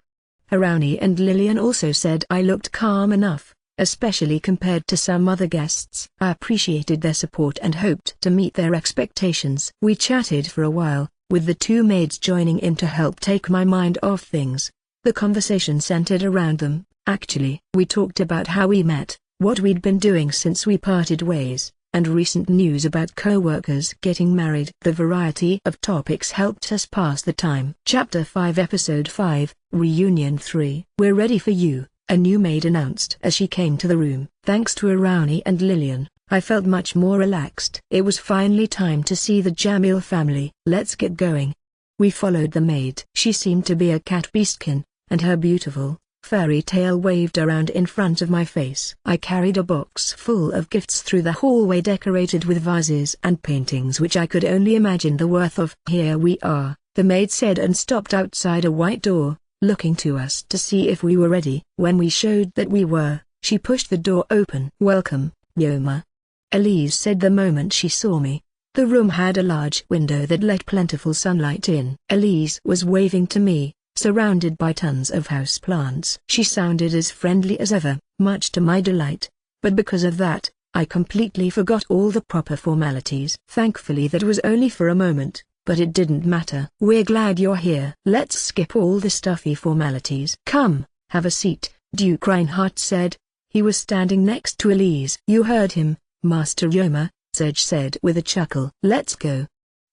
Arauni and Lillian also said I looked calm enough, especially compared to some other guests. I appreciated their support and hoped to meet their expectations. We chatted for a while, with the 2 maids joining in to help take my mind off things. The conversation centered around them, actually. We talked about how we met, what we'd been doing since we parted ways, and recent news about co-workers getting married. The variety of topics helped us pass the time. Chapter 5 Episode 5, Reunion 3. We're ready for you, a new maid announced as she came to the room. Thanks to Arauni and Lillian, I felt much more relaxed. It was finally time to see the Jamil family. Let's get going. We followed the maid. She seemed to be a cat beastkin, and her beautiful, fairy tail waved around in front of my face. I carried a box full of gifts through the hallway decorated with vases and paintings which I could only imagine the worth of. "Here we are," the maid said and stopped outside a white door, looking to us to see if we were ready. When we showed that we were, she pushed the door open. "Welcome, Yoma," Elise said the moment she saw me. The room had a large window that let plentiful sunlight in. Elise was waving to me, surrounded by tons of houseplants. She sounded as friendly as ever, much to my delight. But because of that, I completely forgot all the proper formalities. Thankfully that was only for a moment, but it didn't matter. "We're glad you're here. Let's skip all the stuffy formalities. Come, have a seat," Duke Reinhardt said. He was standing next to Elise. "You heard him, Master Yoma," Serge said with a chuckle. "Let's go."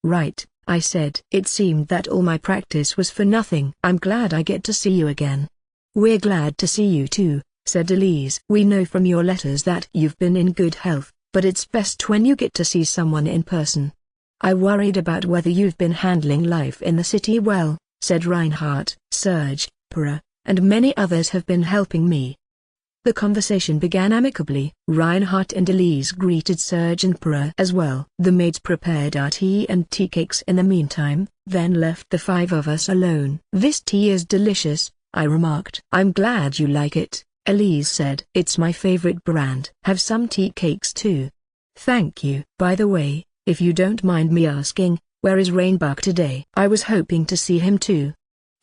"Right," I said. It seemed that all my practice was for nothing. "I'm glad I get to see you again." "We're glad to see you too," said Elise. "We know from your letters that you've been in good health, but it's best when you get to see someone in person." "I worried about whether you've been handling life in the city well," said Reinhardt. "Serge, Para, and many others have been helping me." The conversation began amicably. Reinhardt and Elise greeted Serge and Para as well. The maids prepared our tea and tea cakes in the meantime, then left the five of us alone. "This tea is delicious," I remarked. "I'm glad you like it," Elise said. "It's my favorite brand." "Have some tea cakes too." "Thank you." "By the way, if you don't mind me asking, where is Rainbuck today?" "I was hoping to see him too."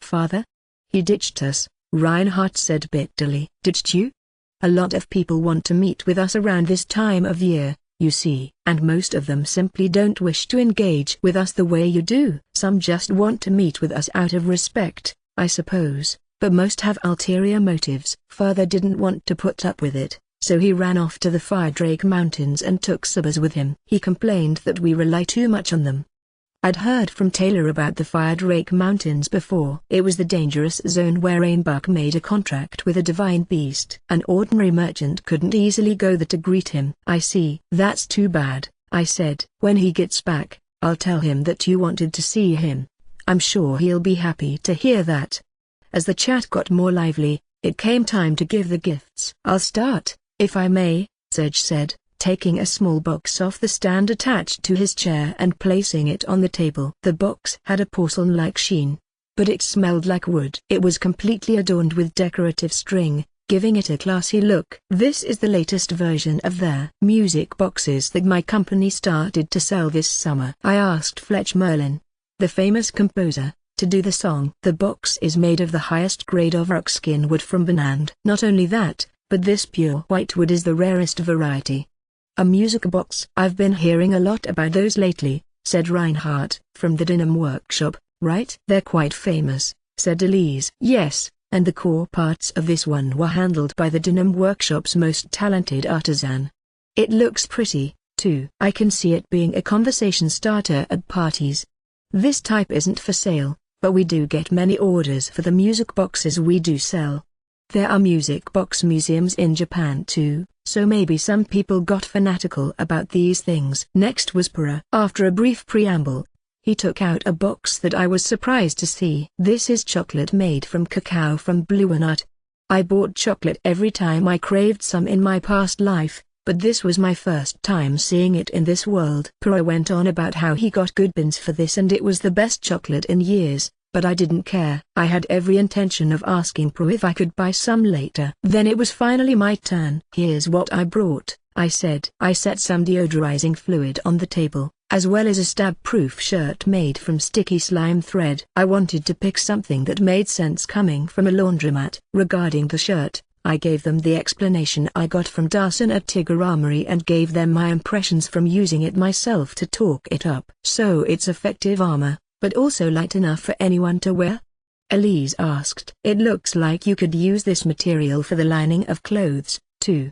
"Father? He ditched us," Reinhardt said bitterly. "Ditched you?" "A lot of people want to meet with us around this time of year, you see, and most of them simply don't wish to engage with us the way you do. Some just want to meet with us out of respect, I suppose, but most have ulterior motives." Father didn't want to put up with it, so he ran off to the Firedrake Mountains and took Sabas with him. He complained that we rely too much on them. I'd heard from Taylor about the Firedrake Mountains before. It was the dangerous zone where Rainbuck made a contract with a divine beast. An ordinary merchant couldn't easily go there to greet him. "I see. That's too bad," I said. "When he gets back, I'll tell him that you wanted to see him. I'm sure he'll be happy to hear that." As the chat got more lively, it came time to give the gifts. "I'll start, if I may," Serge said, taking a small box off the stand attached to his chair and placing it on the table. The box had a porcelain-like sheen, but it smelled like wood. It was completely adorned with decorative string, giving it a classy look. "This is the latest version of their music boxes that my company started to sell this summer. I asked Fletch Merlin, the famous composer, to do the song. The box is made of the highest grade of oxskin wood from Benand. Not only that, but this pure white wood is the rarest variety." "A music box. I've been hearing a lot about those lately," said Reinhardt. "From the Denim Workshop, right?" "They're quite famous," said Elise. "Yes, and the core parts of this one were handled by the Denim Workshop's most talented artisan. It looks pretty, too. I can see it being a conversation starter at parties. This type isn't for sale, but we do get many orders for the music boxes we do sell. There are music box museums in Japan too, so maybe some people got fanatical about these things." Next was Para. After a brief preamble, he took out a box that I was surprised to see. "This is chocolate made from cacao from Blue Nut. I bought chocolate every time I craved some in my past life, but this was my first time seeing it in this world." Para went on about how he got good bins for this and it was the best chocolate in years. But I didn't care. I had every intention of asking Pro if I could buy some later. Then it was finally my turn. "Here's what I brought," I said. I set some deodorizing fluid on the table, as well as a stab-proof shirt made from sticky slime thread. I wanted to pick something that made sense coming from a laundromat. Regarding the shirt, I gave them the explanation I got from Dawson at Tigger Armory and gave them my impressions from using it myself to talk it up. "So it's effective armor, but also light enough for anyone to wear?" Elise asked. "It looks like you could use this material for the lining of clothes, too.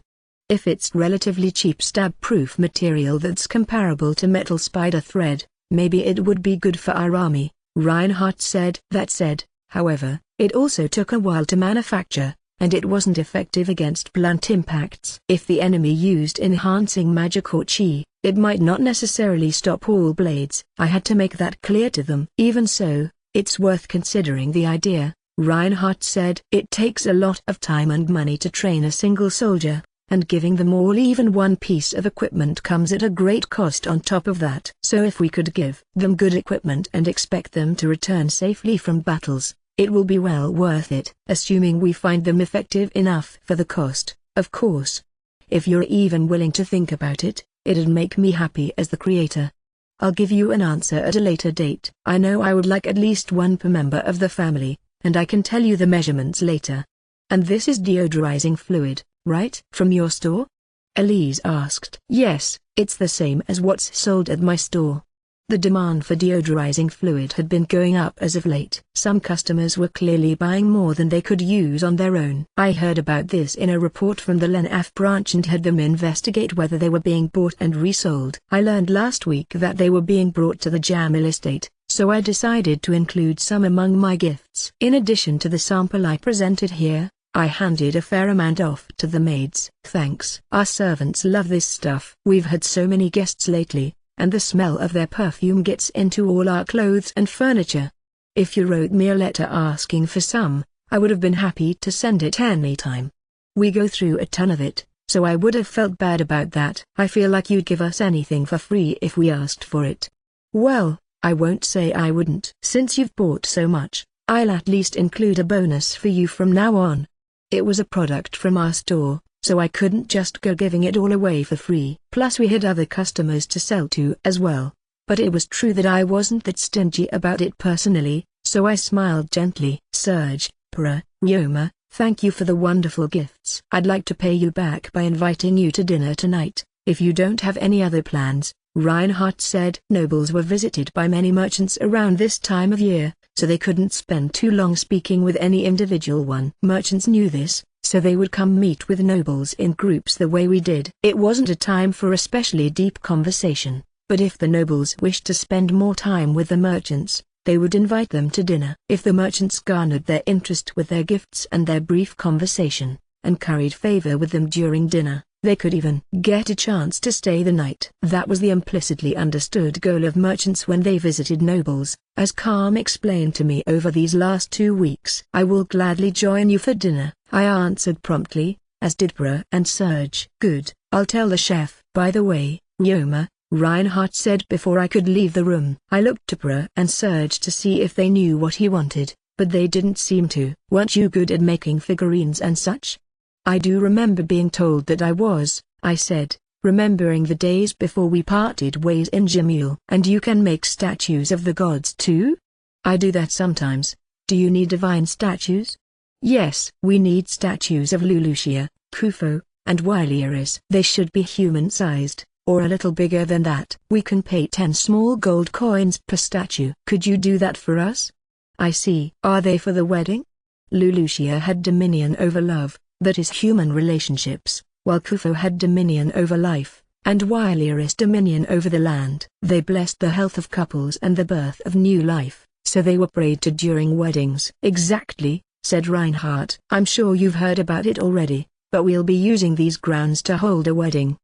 If it's relatively cheap stab-proof material that's comparable to metal spider thread, maybe it would be good for our army," Reinhardt said. "That said, however, it also took a while to manufacture, and it wasn't effective against blunt impacts. If the enemy used enhancing magic or chi, it might not necessarily stop all blades." I had to make that clear to them. "Even so, it's worth considering the idea," Reinhardt said. It takes a lot of time and money to train a single soldier, and giving them all even one piece of equipment comes at a great cost on top of that. So if we could give them good equipment and expect them to return safely from battles, it will be well worth it. Assuming we find them effective enough for the cost, of course. If you're even willing to think about it, it'd make me happy as the creator. I'll give you an answer at a later date. I know I would like at least one per member of the family, and I can tell you the measurements later. And this is deodorizing fluid, right? From your store? Elise asked. Yes, it's the same as what's sold at my store. The demand for deodorizing fluid had been going up as of late. Some customers were clearly buying more than they could use on their own. I heard about this in a report from the LNAF branch and had them investigate whether they were being bought and resold. I learned last week that they were being brought to the Jamil estate, so I decided to include some among my gifts. In addition to the sample I presented here, I handed a fair amount off to the maids. Thanks. Our servants love this stuff. We've had so many guests lately, and the smell of their perfume gets into all our clothes and furniture. If you wrote me a letter asking for some, I would have been happy to send it anytime. We go through a ton of it, so I would have felt bad about that. I feel like you'd give us anything for free if we asked for it. Well, I won't say I wouldn't. Since you've bought so much, I'll at least include a bonus for you from now on. It was a product from our store, so I couldn't just go giving it all away for free. Plus we had other customers to sell to as well. But it was true that I wasn't that stingy about it personally, so I smiled gently. Serge, Para, Ryoma, thank you for the wonderful gifts. I'd like to pay you back by inviting you to dinner tonight, if you don't have any other plans, Reinhardt said. Nobles were visited by many merchants around this time of year, so they couldn't spend too long speaking with any individual one. Merchants knew this, so they would come meet with nobles in groups the way we did. It wasn't a time for especially deep conversation, but if the nobles wished to spend more time with the merchants, they would invite them to dinner. If the merchants garnered their interest with their gifts and their brief conversation, and curried favor with them during dinner, they could even get a chance to stay the night. That was the implicitly understood goal of merchants when they visited nobles, as Calm explained to me over these last 2 weeks. I will gladly join you for dinner, I answered promptly, as did Para and Serge. Good, I'll tell the chef. By the way, Ryoma, Reinhardt said before I could leave the room. I looked to Para and Serge to see if they knew what he wanted, but they didn't seem to. Weren't you good at making figurines and such? I do remember being told that I was, I said, remembering the days before we parted ways in Jamil. And you can make statues of the gods too? I do that sometimes. Do you need divine statues? Yes, we need statues of Lulusia, Kufo, and Wiliris. They should be human-sized, or a little bigger than that. We can pay 10 small gold coins per statue. Could you do that for us? I see. Are they for the wedding? Lulusia had dominion over love, that is human relationships, while Kufo had dominion over life, and Wiliris dominion over the land. They blessed the health of couples and the birth of new life, so they were prayed to during weddings. Exactly, said Reinhardt. I'm sure you've heard about it already, but we'll be using these grounds to hold a wedding.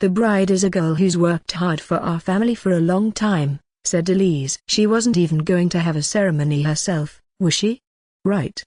The bride is a girl who's worked hard for our family for a long time, said Elise. She wasn't even going to have a ceremony herself, was she? Right.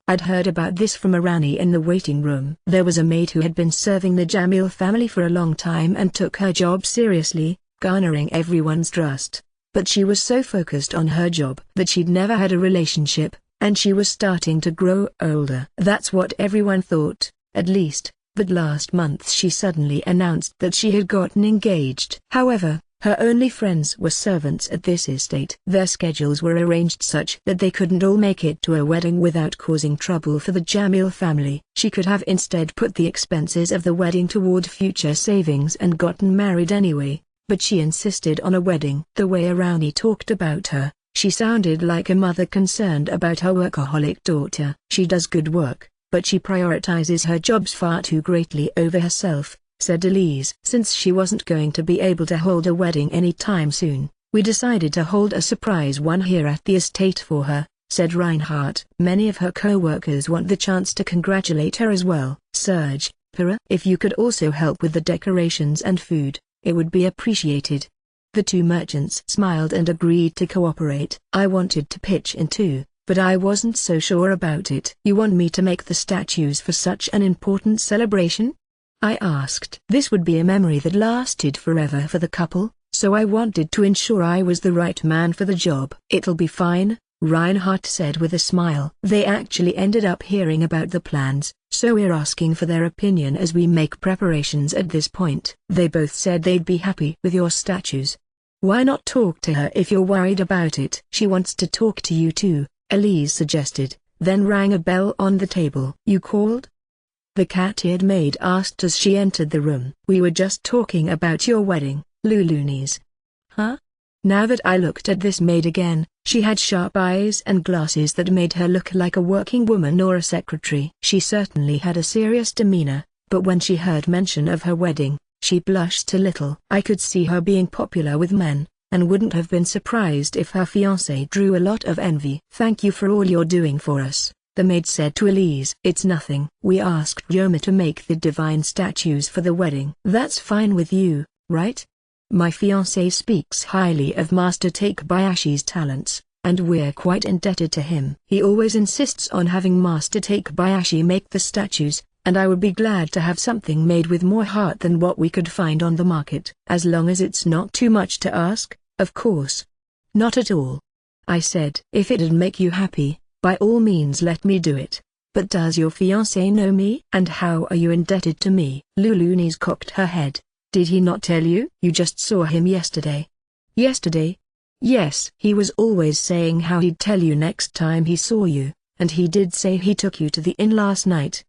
I'd heard about this from a Rani in the waiting room. There was a maid who had been serving the Jamil family for a long time and took her job seriously, garnering everyone's trust. But she was so focused on her job that she'd never had a relationship, and she was starting to grow older. That's what everyone thought, at least, but last month she suddenly announced that she had gotten engaged. However, her only friends were servants at this estate. Their schedules were arranged such that they couldn't all make it to a wedding without causing trouble for the Jamil family. She could have instead put the expenses of the wedding toward future savings and gotten married anyway, but she insisted on a wedding. The way Arani talked about her, she sounded like a mother concerned about her workaholic daughter. She does good work, but she prioritizes her jobs far too greatly over herself, said Elise. Since she wasn't going to be able to hold a wedding anytime soon, we decided to hold a surprise one here at the estate for her, said Reinhardt. Many of her co-workers want the chance to congratulate her as well. Serge, Para, if you could also help with the decorations and food, it would be appreciated. The two merchants smiled and agreed to cooperate. I wanted to pitch in too, but I wasn't so sure about it. You want me to make the statues for such an important celebration? I asked. This would be a memory that lasted forever for the couple, so I wanted to ensure I was the right man for the job. It'll be fine, Reinhardt said with a smile. They actually ended up hearing about the plans, so we're asking for their opinion as we make preparations at this point. They both said they'd be happy with your statues. Why not talk to her if you're worried about it? She wants to talk to you too, Elise suggested, then rang a bell on the table. You called? The cat-eared maid asked as she entered the room. We were just talking about your wedding, Lulunis. Huh? Now that I looked at this maid again, she had sharp eyes and glasses that made her look like a working woman or a secretary. She certainly had a serious demeanor, but when she heard mention of her wedding, she blushed a little. I could see her being popular with men, and wouldn't have been surprised if her fiancé drew a lot of envy. Thank you for all you're doing for us, the maid said to Elise. It's nothing. We asked Yoma to make the divine statues for the wedding. That's fine with you, right? My fiancé speaks highly of Master Takebayashi's talents, and we're quite indebted to him. He always insists on having Master Takebayashi make the statues, and I would be glad to have something made with more heart than what we could find on the market. As long as it's not too much to ask, of course. Not at all, I said. If it'd make you happy, by all means let me do it. But does your fiancé know me? And how are you indebted to me? Lulunis cocked her head. Did he not tell you? You just saw him yesterday. Yesterday? Yes. He was always saying how he'd tell you next time he saw you, and he did say he took you to the inn last night.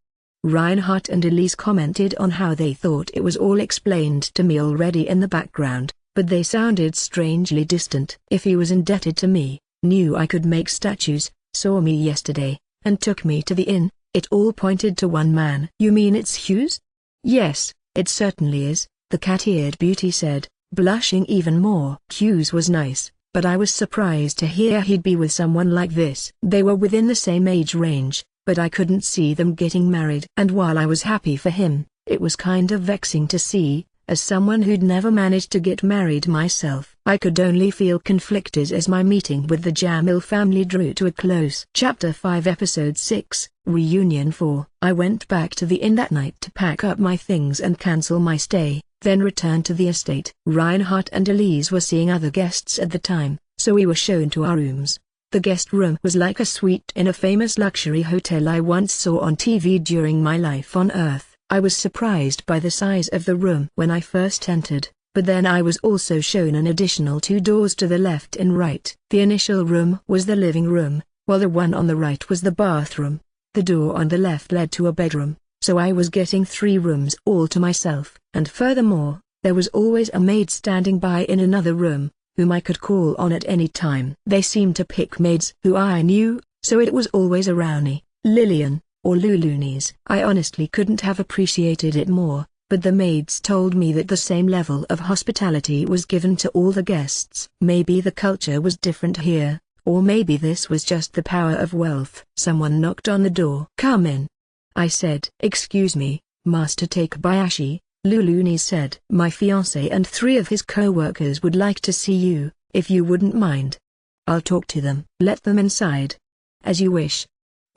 Reinhardt and Elise commented on how they thought it was all explained to me already in the background, but they sounded strangely distant. If he was indebted to me, knew I could make statues, saw me yesterday, and took me to the inn, it all pointed to one man. You mean it's Hughes? Yes, it certainly is, the cat-eared beauty said, blushing even more. Hughes was nice, but I was surprised to hear he'd be with someone like this. They were within the same age range, but I couldn't see them getting married. And while I was happy for him, it was kind of vexing to see, as someone who'd never managed to get married myself. I could only feel conflicted as my meeting with the Jamil family drew to a close. Chapter 5 Episode 6, Reunion 4. I went back to the inn that night to pack up my things and cancel my stay, then returned to the estate. Reinhardt and Elise were seeing other guests at the time, so we were shown to our rooms. The guest room was like a suite in a famous luxury hotel I once saw on TV during my life on Earth. I was surprised by the size of the room when I first entered, but then I was also shown an additional 2 doors to the left and right. The initial room was the living room, while the one on the right was the bathroom. The door on the left led to a bedroom, so I was getting 3 rooms all to myself. And furthermore, there was always a maid standing by in another room, whom I could call on at any time. They seemed to pick maids who I knew, so it was always a Rowney, Lillian, or Lulunis. I honestly couldn't have appreciated it more, but the maids told me that the same level of hospitality was given to all the guests. Maybe the culture was different here, or maybe this was just the power of wealth. Someone knocked on the door. Come in, I said. Excuse me, Master Takebayashi, Lulunis said. My fiancé and 3 of his co-workers would like to see you, if you wouldn't mind. I'll talk to them. Let them inside. As you wish.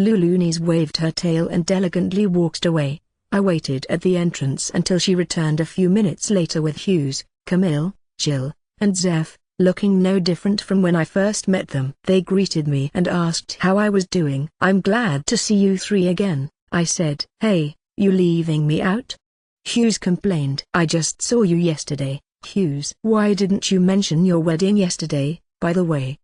Lulunis waved her tail and elegantly walked away. I waited at the entrance until she returned a few minutes later with Hughes, Camille, Jill, and Zeph, looking no different from when I first met them. They greeted me and asked how I was doing. I'm glad to see you 3 again, I said. Hey, you leaving me out? Hughes complained. I just saw you yesterday, Hughes. Why didn't you mention your wedding yesterday, by the way?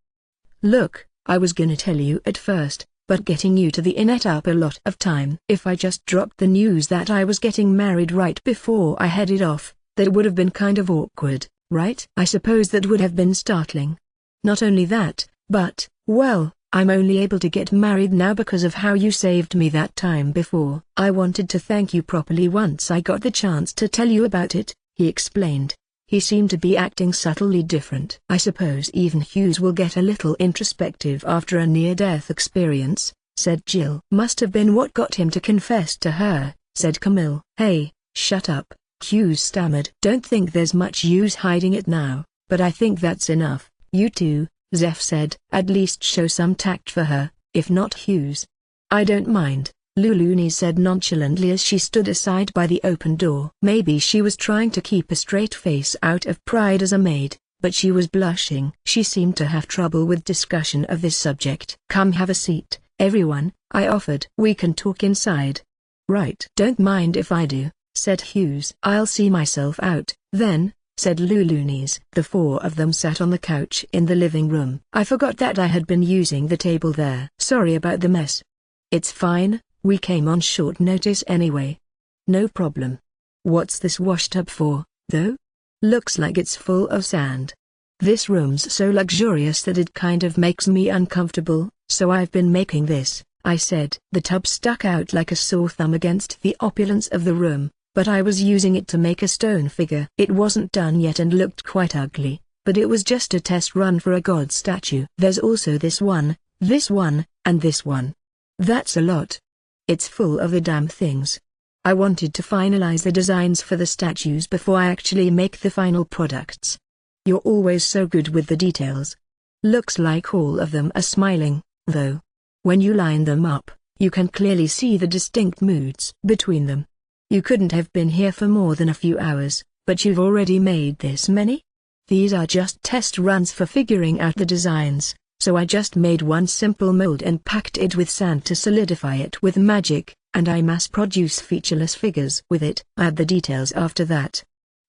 Look, I was gonna tell you at first, but getting you to the inn ate up a lot of time. If I just dropped the news that I was getting married right before I headed off, that would have been kind of awkward, right? I suppose that would have been startling. Not only that, but, well, I'm only able to get married now because of how you saved me that time before. I wanted to thank you properly once I got the chance to tell you about it, he explained. He seemed to be acting subtly different. I suppose even Hughes will get a little introspective after a near-death experience, said Jill. Must have been what got him to confess to her, said Camille. Hey, shut up, Hughes stammered. Don't think there's much use hiding it now, but I think that's enough. You too, Zeph said. At least show some tact for her, if not Hughes. I don't mind, Luluni said nonchalantly as she stood aside by the open door. Maybe she was trying to keep a straight face out of pride as a maid, but she was blushing. She seemed to have trouble with discussion of this subject. Come have a seat, everyone, I offered. We can talk inside. Right. Don't mind if I do, said Hughes. I'll see myself out, then, said Lulunis. The four of them sat on the couch in the living room. I forgot that I had been using the table there. Sorry about the mess. It's fine, we came on short notice anyway. No problem. What's this washed up for, though? Looks like it's full of sand. This room's so luxurious that it kind of makes me uncomfortable, so I've been making this, I said. The tub stuck out like a sore thumb against the opulence of the room, but I was using it to make a stone figure. It wasn't done yet and looked quite ugly, but it was just a test run for a god statue. There's also this one, and this one. That's a lot. It's full of the damn things. I wanted to finalize the designs for the statues before I actually make the final products. You're always so good with the details. Looks like all of them are smiling, though. When you line them up, you can clearly see the distinct moods between them. You couldn't have been here for more than a few hours, but you've already made this many? These are just test runs for figuring out the designs, so I just made one simple mold and packed it with sand to solidify it with magic, and I mass-produce featureless figures with it. Add the details after that.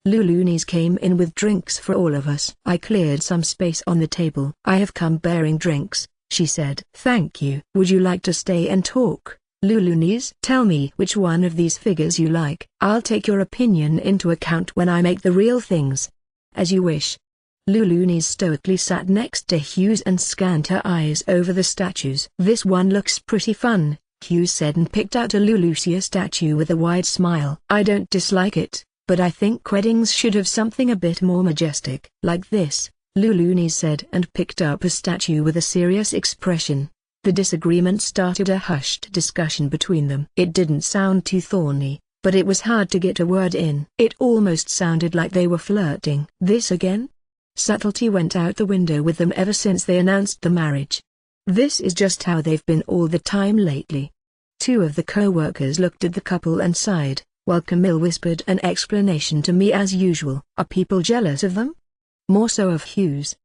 Lulunis came in with drinks for all of us. I cleared some space on the table. I have come bearing drinks, she said. Thank you. Would you like to stay and talk, Lulunis? Tell me which one of these figures you like. I'll take your opinion into account when I make the real things. As you wish. Lulunis stoically sat next to Hughes and scanned her eyes over the statues. This one looks pretty fun, Hughes said and picked out a Lulusia statue with a wide smile. I don't dislike it, but I think weddings should have something a bit more majestic. Like this, Lulunis said and picked up a statue with a serious expression. The disagreement started a hushed discussion between them. It didn't sound too thorny, but it was hard to get a word in. It almost sounded like they were flirting. This again? Subtlety went out the window with them ever since they announced the marriage. This is just how they've been all the time lately. Two of the co-workers looked at the couple and sighed, while Camille whispered an explanation to me as usual. Are people jealous of them? More so of Hughes.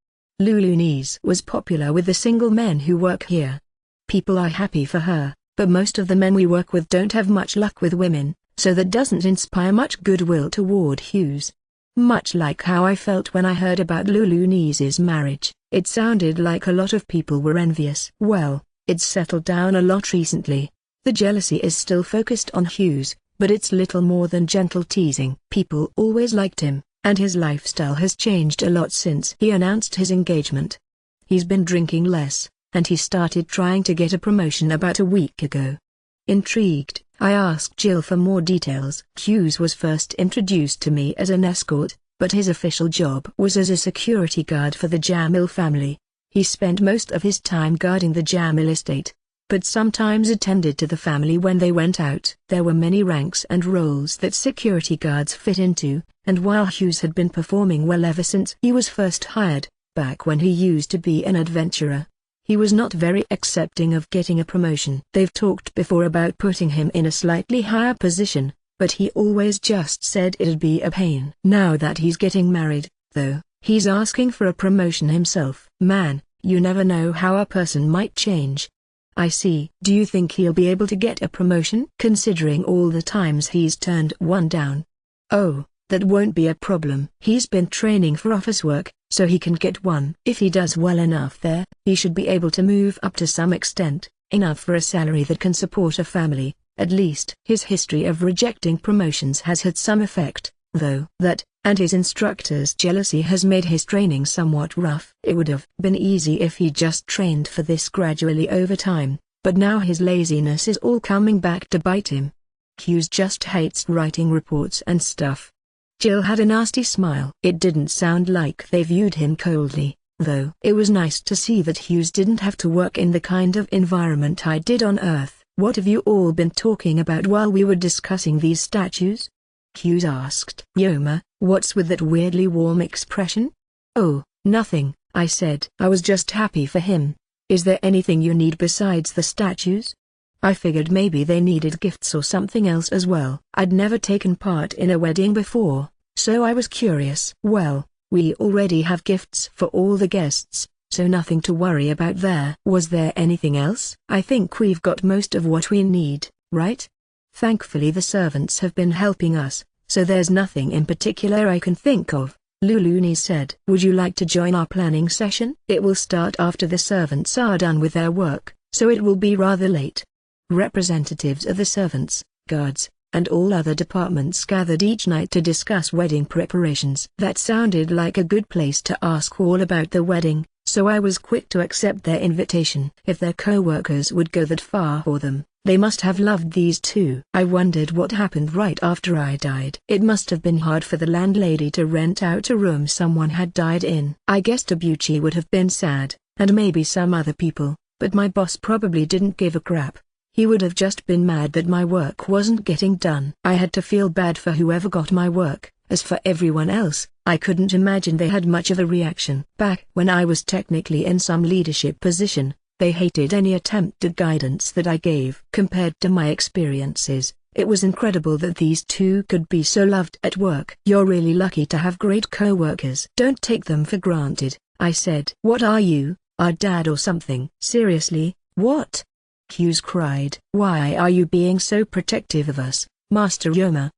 Lulunis was popular with the single men who work here. People are happy for her, but most of the men we work with don't have much luck with women, so that doesn't inspire much goodwill toward Hughes. Much like how I felt when I heard about Lulunis's marriage, it sounded like a lot of people were envious. Well, it's settled down a lot recently. The jealousy is still focused on Hughes, but it's little more than gentle teasing. People always liked him, and his lifestyle has changed a lot since he announced his engagement. He's been drinking less, and he started trying to get a promotion about a week ago. Intrigued, I asked Jill for more details. Hughes was first introduced to me as an escort, but his official job was as a security guard for the Jamil family. He spent most of his time guarding the Jamil estate, but sometimes attended to the family when they went out. There were many ranks and roles that security guards fit into, and while Hughes had been performing well ever since he was first hired, back when he used to be an adventurer, he was not very accepting of getting a promotion. They've talked before about putting him in a slightly higher position, but he always just said it'd be a pain. Now that he's getting married, though, he's asking for a promotion himself. Man, you never know how a person might change. I see. Do you think he'll be able to get a promotion? Considering all the times he's turned one down. Oh, that won't be a problem. He's been training for office work, so he can get one. If he does well enough there, he should be able to move up to some extent, enough for a salary that can support a family, at least. His history of rejecting promotions has had some effect, though. That, and his instructor's jealousy has made his training somewhat rough. It would have been easy if he just trained for this gradually over time, but now his laziness is all coming back to bite him. Hughes just hates writing reports and stuff. Jill had a nasty smile. It didn't sound like they viewed him coldly, though. It was nice to see that Hughes didn't have to work in the kind of environment I did on Earth. What have you all been talking about while we were discussing these statues? Hughes asked. Yoma, what's with that weirdly warm expression? Oh, nothing, I said. I was just happy for him. Is there anything you need besides the statues? I figured maybe they needed gifts or something else as well. I'd never taken part in a wedding before, so I was curious. Well, we already have gifts for all the guests, so nothing to worry about there. Was there anything else? I think we've got most of what we need, right? Thankfully the servants have been helping us, so there's nothing in particular I can think of, Luluni said. Would you like to join our planning session? It will start after the servants are done with their work, so it will be rather late. Representatives of the servants, guards, and all other departments gathered each night to discuss wedding preparations. That sounded like a good place to ask all about the wedding, so I was quick to accept their invitation. If their co-workers would go that far for them, they must have loved these two. I wondered what happened right after I died. It must have been hard for the landlady to rent out a room someone had died in. I guess Tabuchi would have been sad, and maybe some other people, but my boss probably didn't give a crap. He would have just been mad that my work wasn't getting done. I had to feel bad for whoever got my work. As for everyone else, I couldn't imagine they had much of a reaction. Back when I was technically in some leadership position, they hated any attempt at guidance that I gave. Compared to my experiences, it was incredible that these two could be so loved at work. You're really lucky to have great co-workers. Don't take them for granted, I said. What are you, our dad or something? Seriously, what? Hughes cried. Why are you being so protective of us, Master Yoma?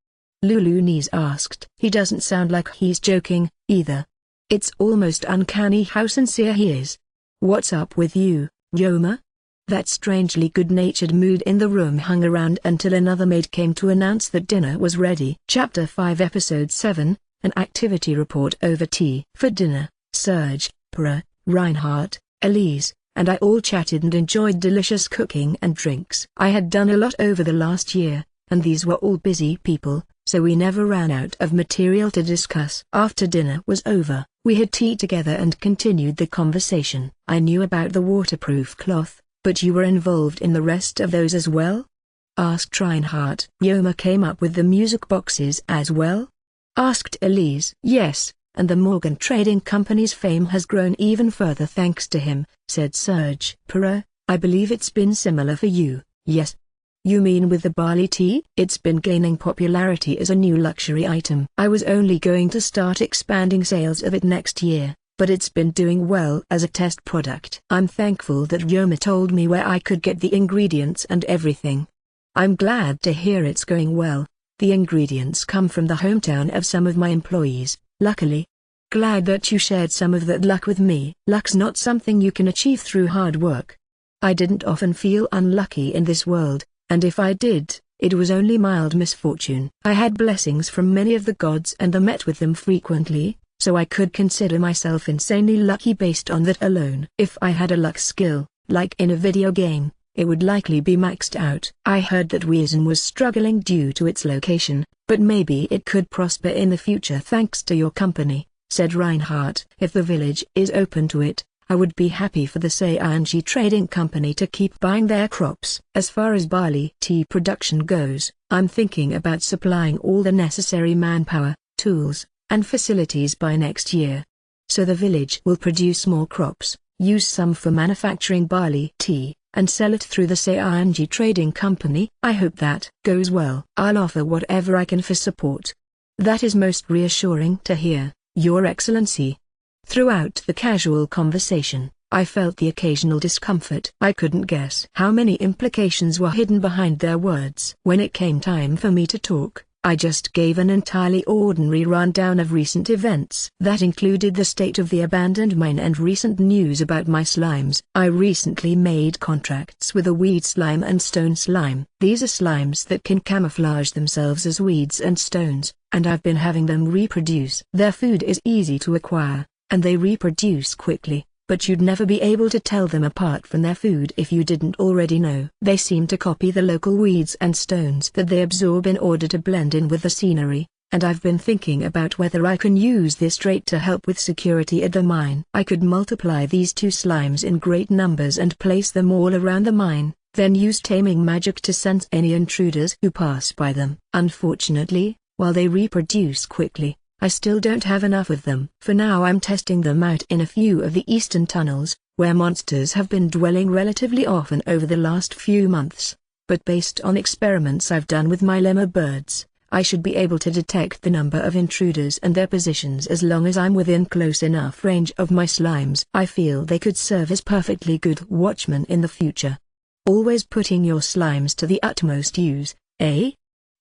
Lulunis asked. He doesn't sound like he's joking, either. It's almost uncanny how sincere he is. What's up with you, Yoma? That strangely good-natured mood in the room hung around until another maid came to announce that dinner was ready. Chapter 5 Episode 7, An Activity Report Over Tea. For dinner, Serge, Para, Reinhardt, Elise, and I all chatted and enjoyed delicious cooking and drinks. I had done a lot over the last year, and these were all busy people, so we never ran out of material to discuss. After dinner was over, we had tea together and continued the conversation. I knew about the waterproof cloth, but you were involved in the rest of those as well? Asked Reinhardt. Yoma came up with the music boxes as well? Asked Elise. Yes. And the Morgan Trading Company's fame has grown even further thanks to him, said Serge. Para, I believe it's been similar for you, yes? You mean with the barley tea? It's been gaining popularity as a new luxury item. I was only going to start expanding sales of it next year, but it's been doing well as a test product. I'm thankful that Yoma told me where I could get the ingredients and everything. I'm glad to hear it's going well. The ingredients come from the hometown of some of my employees. Luckily. Glad that you shared some of that luck with me. Luck's not something you can achieve through hard work. I didn't often feel unlucky in this world, and if I did, it was only mild misfortune. I had blessings from many of the gods and I met with them frequently, so I could consider myself insanely lucky based on that alone. If I had a luck skill, like in a video game, it would likely be maxed out. I heard that Wiesen was struggling due to its location, but maybe it could prosper in the future thanks to your company, said Reinhardt. If the village is open to it, I would be happy for the Seianji Trading Company to keep buying their crops. As far as barley tea production goes, I'm thinking about supplying all the necessary manpower, tools, and facilities by next year. So the village will produce more crops, use some for manufacturing barley tea, and sell it through the Seianji Trading Company. I hope that goes well. I'll offer whatever I can for support. That is most reassuring to hear, Your Excellency. Throughout the casual conversation, I felt the occasional discomfort. I couldn't guess how many implications were hidden behind their words. When it came time for me to talk, I just gave an entirely ordinary rundown of recent events. That included the state of the abandoned mine and recent news about my slimes. I recently made contracts with a weed slime and stone slime. These are slimes that can camouflage themselves as weeds and stones, and I've been having them reproduce. Their food is easy to acquire, and they reproduce quickly, but you'd never be able to tell them apart from their food if you didn't already know. They seem to copy the local weeds and stones that they absorb in order to blend in with the scenery, and I've been thinking about whether I can use this trait to help with security at the mine. I could multiply these two slimes in great numbers and place them all around the mine, then use taming magic to sense any intruders who pass by them. Unfortunately, while they reproduce quickly, I still don't have enough of them. For now I'm testing them out in a few of the eastern tunnels, where monsters have been dwelling relatively often over the last few months. But based on experiments I've done with my lemur birds, I should be able to detect the number of intruders and their positions as long as I'm within close enough range of my slimes. I feel they could serve as perfectly good watchmen in the future. Always putting your slimes to the utmost use, eh?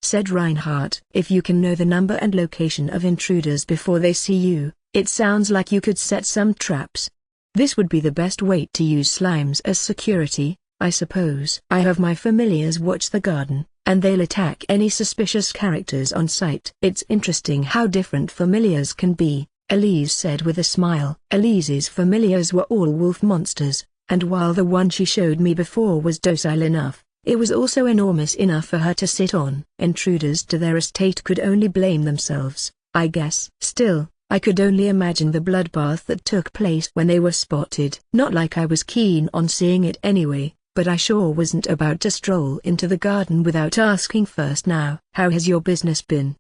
Said Reinhardt. If you can know the number and location of intruders before they see you, it sounds like you could set some traps. This would be the best way to use slimes as security, I suppose. I have my familiars watch the garden, and they'll attack any suspicious characters on sight. It's interesting how different familiars can be, Elise said with a smile. Elise's familiars were all wolf monsters, and while the one she showed me before was docile enough, it was also enormous enough for her to sit on. Intruders to their estate could only blame themselves, I guess. Still, I could only imagine the bloodbath that took place when they were spotted. Not like I was keen on seeing it anyway, but I sure wasn't about to stroll into the garden without asking first. Now, how has your business been?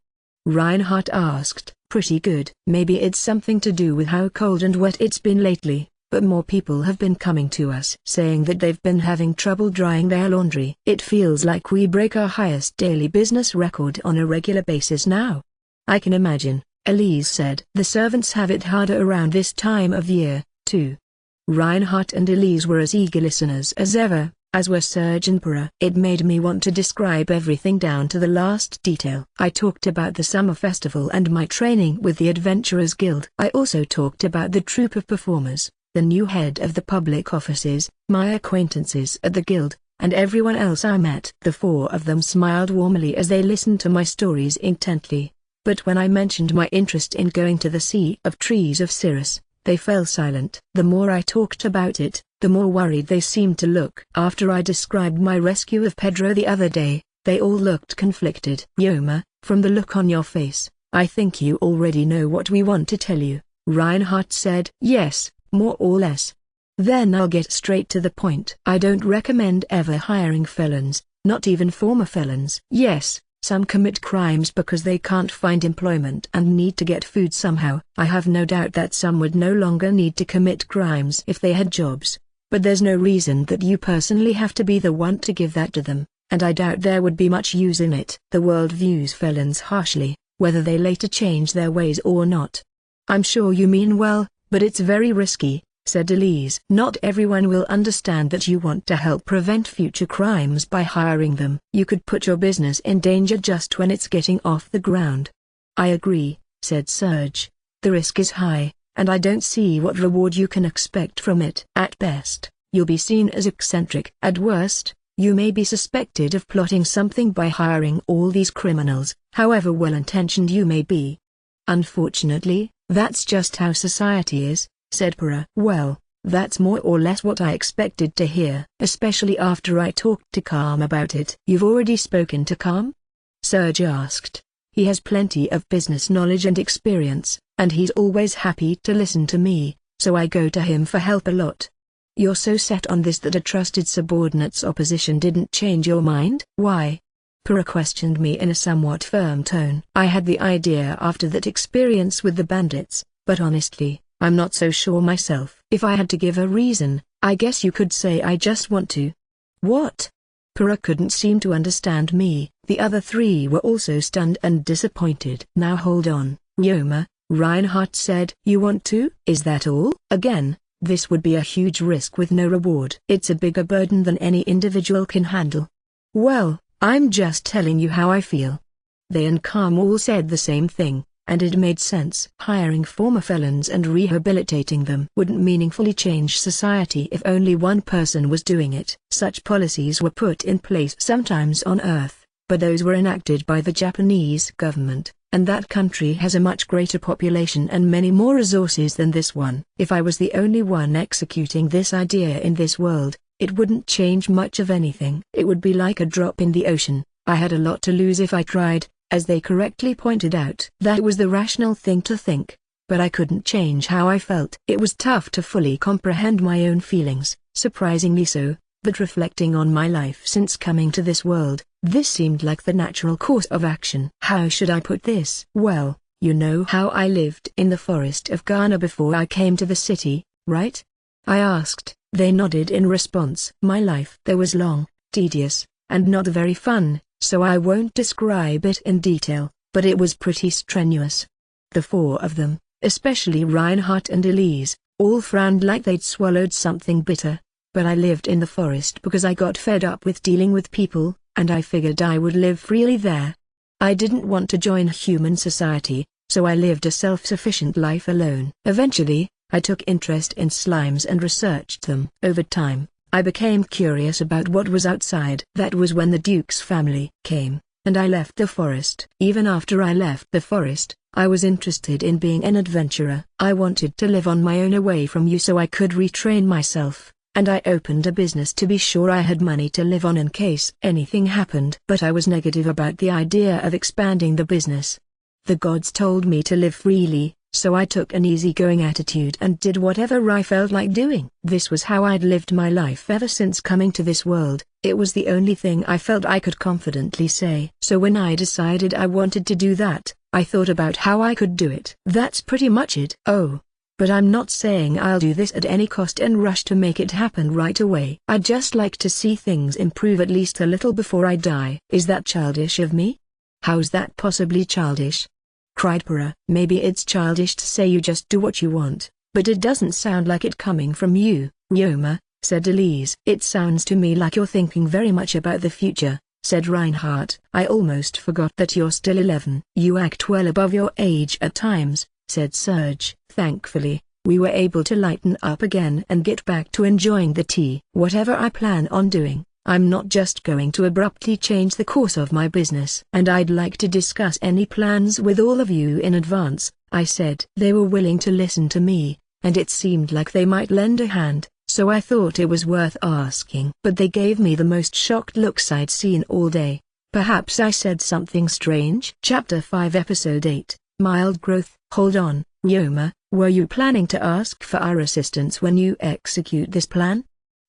Reinhardt asked. Pretty good. Maybe it's something to do with how cold and wet it's been lately, but more people have been coming to us saying that they've been having trouble drying their laundry. It feels like we break our highest daily business record on a regular basis now. I can imagine, Elise said. The servants have it harder around this time of year, too. Reinhardt and Elise were as eager listeners as ever, as were Serge and Para. It made me want to describe everything down to the last detail. I talked about the summer festival and my training with the Adventurers Guild. I also talked about the troupe of performers, the new head of the public offices, my acquaintances at the guild, and everyone else I met. The four of them smiled warmly as they listened to my stories intently. But when I mentioned my interest in going to the Sea of Trees of Cirrus, they fell silent. The more I talked about it, the more worried they seemed to look. After I described my rescue of Pedro the other day, they all looked conflicted. Yoma, from the look on your face, I think you already know what we want to tell you, Reinhardt said. Yes, more or less. Then I'll get straight to the point. I don't recommend ever hiring felons, not even former felons. Yes, some commit crimes because they can't find employment and need to get food somehow. I have no doubt that some would no longer need to commit crimes if they had jobs, but there's no reason that you personally have to be the one to give that to them, and I doubt there would be much use in it. The world views felons harshly, whether they later change their ways or not. I'm sure you mean well, but it's very risky, said Elise. Not everyone will understand that you want to help prevent future crimes by hiring them. You could put your business in danger just when it's getting off the ground. I agree, said Serge. The risk is high, and I don't see what reward you can expect from it. At best, you'll be seen as eccentric. At worst, you may be suspected of plotting something by hiring all these criminals, however well-intentioned you may be. Unfortunately, that's just how society is, said Para. Well, that's more or less what I expected to hear, especially after I talked to Calm about it. You've already spoken to Calm? Serge asked. He has plenty of business knowledge and experience, and he's always happy to listen to me, so I go to him for help a lot. You're so set on this that a trusted subordinate's opposition didn't change your mind? Why? Para questioned me in a somewhat firm tone. I had the idea after that experience with the bandits, but honestly, I'm not so sure myself. If I had to give a reason, I guess you could say I just want to. What? Para couldn't seem to understand me. The other three were also stunned and disappointed. Now hold on, Yoma, Reinhardt said. You want to? Is that all? Again, this would be a huge risk with no reward. It's a bigger burden than any individual can handle. Well, I'm just telling you how I feel. They and Calm all said the same thing, and it made sense. Hiring former felons and rehabilitating them wouldn't meaningfully change society if only one person was doing it. Such policies were put in place sometimes on Earth, but those were enacted by the Japanese government, and that country has a much greater population and many more resources than this one. If I was the only one executing this idea in this world, it wouldn't change much of anything. It would be like a drop in the ocean. I had a lot to lose if I tried. As they correctly pointed out. That was the rational thing to think, but I couldn't change how I felt. It was tough to fully comprehend my own feelings, surprisingly so, but reflecting on my life since coming to this world, this seemed like the natural course of action. How should I put this? Well, you know how I lived in the forest of Ghana before I came to the city, right? I asked. They nodded in response. My life there was long, tedious, and not very fun, so I won't describe it in detail, but it was pretty strenuous. The four of them, especially Reinhardt and Elise, all frowned like they'd swallowed something bitter. But I lived in the forest because I got fed up with dealing with people, and I figured I would live freely there. I didn't want to join human society, so I lived a self-sufficient life alone. Eventually, I took interest in slimes and researched them. Over time, I became curious about what was outside. That was when the Duke's family came, and I left the forest. Even after I left the forest, I was interested in being an adventurer. I wanted to live on my own away from you so I could retrain myself, and I opened a business to be sure I had money to live on in case anything happened. But I was negative about the idea of expanding the business. The gods told me to live freely, so I took an easygoing attitude and did whatever I felt like doing. This was how I'd lived my life ever since coming to this world. It was the only thing I felt I could confidently say. So when I decided I wanted to do that, I thought about how I could do it. That's pretty much it. Oh, but I'm not saying I'll do this at any cost and rush to make it happen right away. I'd just like to see things improve at least a little before I die. Is that childish of me? How's that possibly childish? Cried Pura. Maybe it's childish to say you just do what you want, but it doesn't sound like it coming from you, Ryoma, said Elise. It sounds to me like you're thinking very much about the future, said Reinhardt. I almost forgot that you're still 11. You act well above your age at times, said Serge. Thankfully, we were able to lighten up again and get back to enjoying the tea. Whatever I plan on doing, I'm not just going to abruptly change the course of my business. And I'd like to discuss any plans with all of you in advance, I said. They were willing to listen to me, and it seemed like they might lend a hand, so I thought it was worth asking. But they gave me the most shocked looks I'd seen all day. Perhaps I said something strange? Chapter 5 Episode 8, Mild Growth. Hold on, Ryoma, were you planning to ask for our assistance when you execute this plan?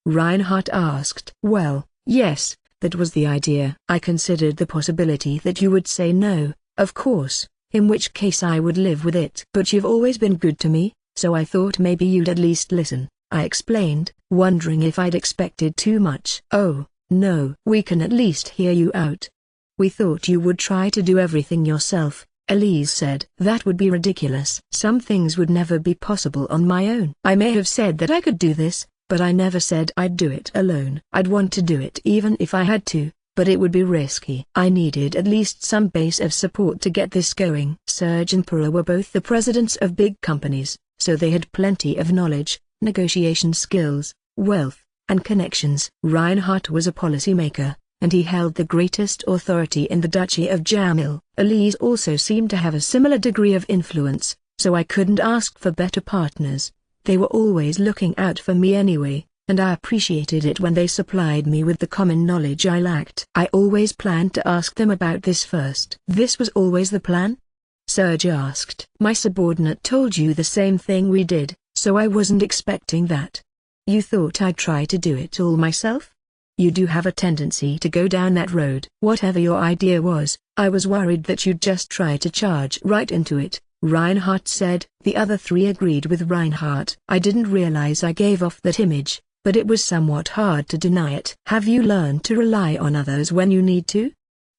Reinhardt asked. Well, yes, that was the idea. I considered the possibility that you would say no, of course, in which case I would live with it. But you've always been good to me, so I thought maybe you'd at least listen, I explained, wondering if I'd expected too much. Oh, no. We can at least hear you out. We thought you would try to do everything yourself, Elise said. That would be ridiculous. Some things would never be possible on my own. I may have said that I could do this, but I never said I'd do it alone. I'd want to do it even if I had to, but it would be risky. I needed at least some base of support to get this going. Serge and Pura were both the presidents of big companies, so they had plenty of knowledge, negotiation skills, wealth, and connections. Reinhardt was a policymaker, and he held the greatest authority in the Duchy of Jamil. Elise also seemed to have a similar degree of influence, so I couldn't ask for better partners. They were always looking out for me anyway, and I appreciated it when they supplied me with the common knowledge I lacked. I always planned to ask them about this first. This was always the plan? Serge asked. My subordinate told you the same thing we did, so I wasn't expecting that. You thought I'd try to do it all myself? You do have a tendency to go down that road. Whatever your idea was, I was worried that you'd just try to charge right into it, Reinhardt said. The other three agreed with Reinhardt. I didn't realize I gave off that image, but it was somewhat hard to deny it. Have you learned to rely on others when you need to?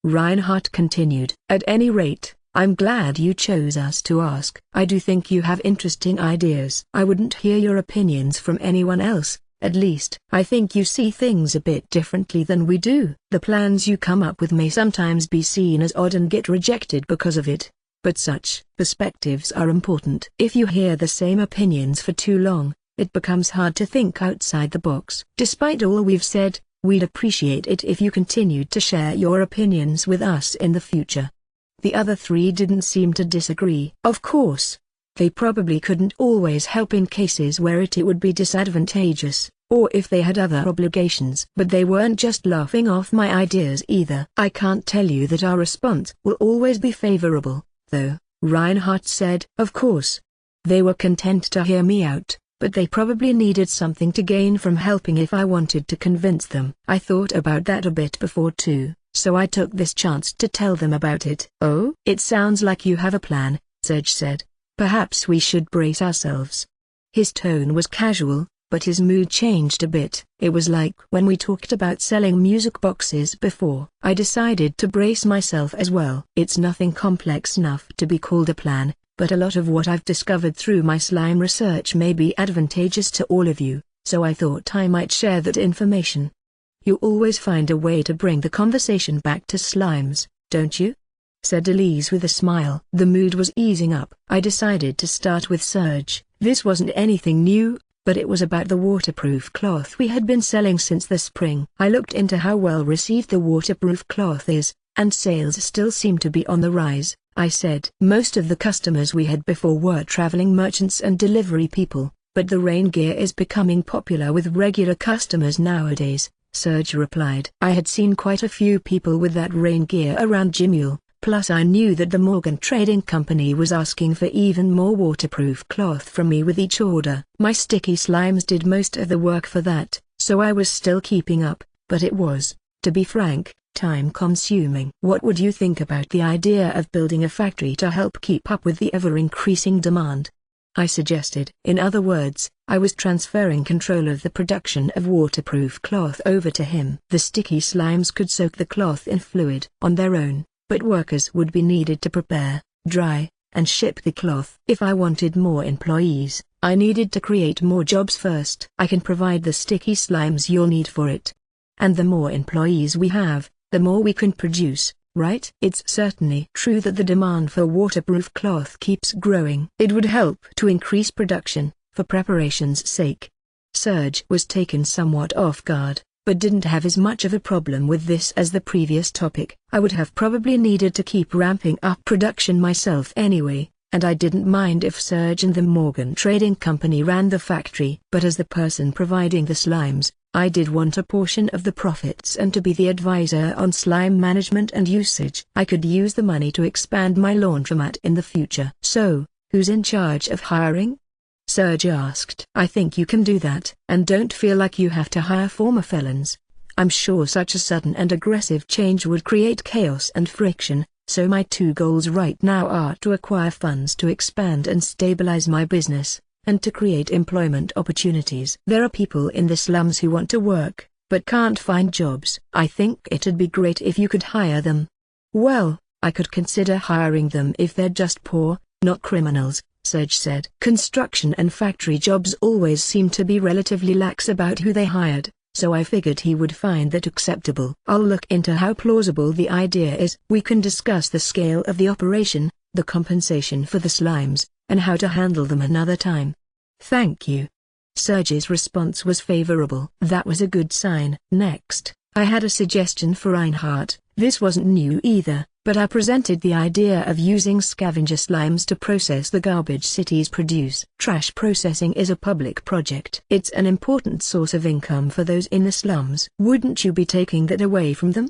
Reinhardt continued. At any rate, I'm glad you chose us to ask. I do think you have interesting ideas. I wouldn't hear your opinions from anyone else. At least, I think you see things a bit differently than we do. The plans you come up with may sometimes be seen as odd and get rejected because of it, but such perspectives are important. If you hear the same opinions for too long, it becomes hard to think outside the box. Despite all we've said, we'd appreciate it if you continued to share your opinions with us in the future. The other three didn't seem to disagree. Of course, they probably couldn't always help in cases where it would be disadvantageous, or if they had other obligations. But they weren't just laughing off my ideas either. I can't tell you that our response will always be favorable, though, Reinhardt said. Of course. They were content to hear me out, but they probably needed something to gain from helping if I wanted to convince them. I thought about that a bit before too, so I took this chance to tell them about it. Oh? It sounds like you have a plan, Serge said. Perhaps we should brace ourselves. His tone was casual, but his mood changed a bit. It was like when we talked about selling music boxes before. I decided to brace myself as well. It's nothing complex enough to be called a plan, but a lot of what I've discovered through my slime research may be advantageous to all of you, so I thought I might share that information. You always find a way to bring the conversation back to slimes, don't you? Said Elise with a smile. The mood was easing up. I decided to start with Serge. This wasn't anything new, but it was about the waterproof cloth we had been selling since the spring. I looked into how well received the waterproof cloth is, and sales still seem to be on the rise. I said. Most of the customers we had before were traveling merchants and delivery people, but the rain gear is becoming popular with regular customers nowadays, Serge replied. I had seen quite a few people with that rain gear around Jimule. Plus I knew that the Morgan Trading Company was asking for even more waterproof cloth from me with each order. My sticky slimes did most of the work for that, so I was still keeping up, but it was, to be frank, time-consuming. What would you think about the idea of building a factory to help keep up with the ever-increasing demand? I suggested. In other words, I was transferring control of the production of waterproof cloth over to him. The sticky slimes could soak the cloth in fluid on their own, but workers would be needed to prepare, dry, and ship the cloth. If I wanted more employees, I needed to create more jobs first. I can provide the sticky slimes you'll need for it. And the more employees we have, the more we can produce, right? It's certainly true that the demand for waterproof cloth keeps growing. It would help to increase production, for preparation's sake. Serge was taken somewhat off guard, but didn't have as much of a problem with this as the previous topic. I would have probably needed to keep ramping up production myself anyway, and I didn't mind if Serge and the Morgan Trading Company ran the factory. But as the person providing the slimes, I did want a portion of the profits and to be the advisor on slime management and usage. I could use the money to expand my laundromat in the future. So, who's in charge of hiring? Serge asked. I think you can do that. And don't feel like you have to hire former felons. I'm sure such a sudden and aggressive change would create chaos and friction, so my two goals right now are to acquire funds to expand and stabilize my business, and to create employment opportunities. There are people in the slums who want to work, but can't find jobs. I think it'd be great if you could hire them. Well, I could consider hiring them if they're just poor, not criminals, Serge said. Construction and factory jobs always seem to be relatively lax about who they hired, so I figured he would find that acceptable. I'll look into how plausible the idea is. We can discuss the scale of the operation, the compensation for the slimes, and how to handle them another time. Thank you. Serge's response was favorable. That was a good sign. Next, I had a suggestion for Reinhardt. This wasn't new either, but I presented the idea of using scavenger slimes to process the garbage cities produce. Trash processing is a public project. It's an important source of income for those in the slums. Wouldn't you be taking that away from them?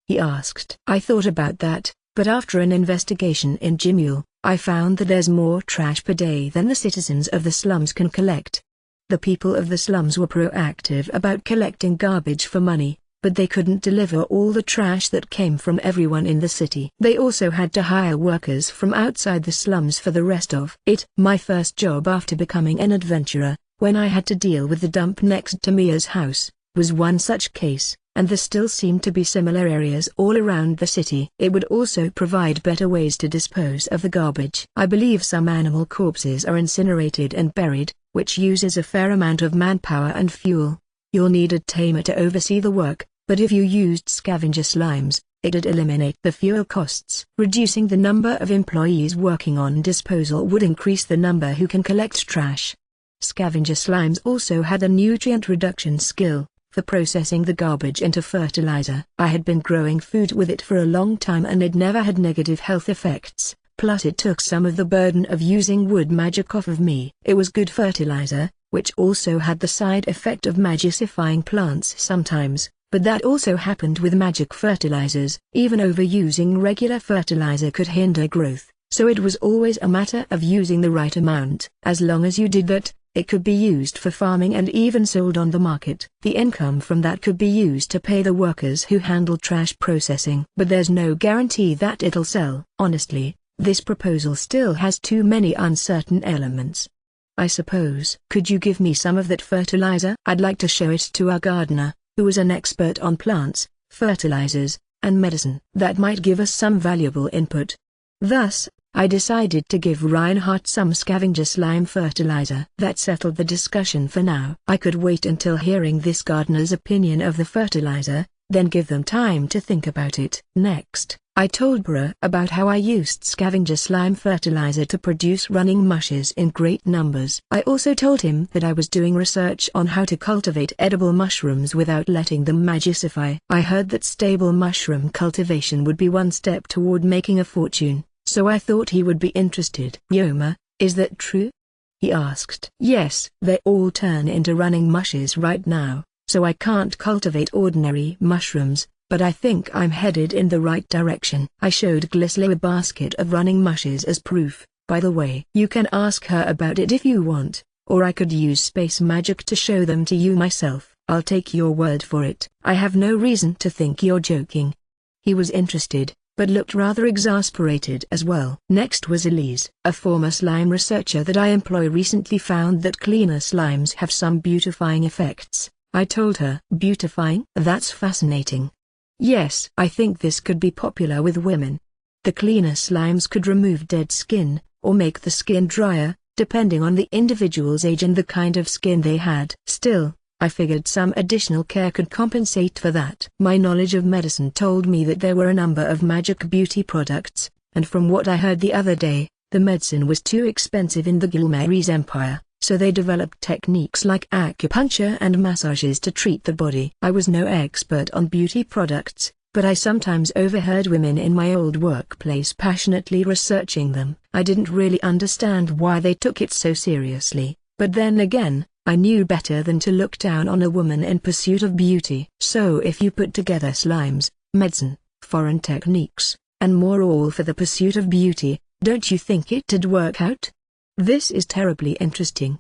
He asked. I thought about that, but after an investigation in Jimule, I found that there's more trash per day than the citizens of the slums can collect. The people of the slums were proactive about collecting garbage for money, but they couldn't deliver all the trash that came from everyone in the city. They also had to hire workers from outside the slums for the rest of it. My first job after becoming an adventurer, when I had to deal with the dump next to Mia's house, was one such case, and there still seemed to be similar areas all around the city. It would also provide better ways to dispose of the garbage. I believe some animal corpses are incinerated and buried, which uses a fair amount of manpower and fuel. You'll need a tamer to oversee the work, but if you used scavenger slimes, it'd eliminate the fuel costs. Reducing the number of employees working on disposal would increase the number who can collect trash. Scavenger slimes also had a nutrient reduction skill, for processing the garbage into fertilizer. I had been growing food with it for a long time and it never had negative health effects, plus it took some of the burden of using wood magic off of me. It was good fertilizer, which also had the side effect of magicifying plants sometimes, but that also happened with magic fertilizers. Even overusing regular fertilizer could hinder growth, so it was always a matter of using the right amount. As long as you did that, it could be used for farming and even sold on the market. The income from that could be used to pay the workers who handle trash processing. But there's no guarantee that it'll sell. Honestly, this proposal still has too many uncertain elements. I suppose. Could you give me some of that fertilizer? I'd like to show it to our gardener, who is an expert on plants, fertilizers, and medicine. That might give us some valuable input. Thus, I decided to give Reinhardt some scavenger slime fertilizer. That settled the discussion for now. I could wait until hearing this gardener's opinion of the fertilizer, then give them time to think about it. Next, I told Bra about how I used scavenger slime fertilizer to produce running mushes in great numbers. I also told him that I was doing research on how to cultivate edible mushrooms without letting them magicify. I heard that stable mushroom cultivation would be one step toward making a fortune, so I thought he would be interested. Yoma, is that true? He asked. Yes, they all turn into running mushes right now, so I can't cultivate ordinary mushrooms, but I think I'm headed in the right direction. I showed Glisla a basket of running mushes as proof. By the way, you can ask her about it if you want, or I could use space magic to show them to you myself. I'll take your word for it. I have no reason to think you're joking. He was interested, but looked rather exasperated as well. Next was Elise. A former slime researcher that I employ recently found that cleaner slimes have some beautifying effects. I told her. Beautifying? That's fascinating. Yes, I think this could be popular with women. The cleaner slimes could remove dead skin, or make the skin drier, depending on the individual's age and the kind of skin they had. Still, I figured some additional care could compensate for that. My knowledge of medicine told me that there were a number of magic beauty products, and from what I heard the other day, the medicine was too expensive in the Gilmaries Empire, so they developed techniques like acupuncture and massages to treat the body. I was no expert on beauty products, but I sometimes overheard women in my old workplace passionately researching them. I didn't really understand why they took it so seriously, but then again, I knew better than to look down on a woman in pursuit of beauty. So if you put together slimes, medicine, foreign techniques, and more all for the pursuit of beauty, don't you think it'd work out? This is terribly interesting.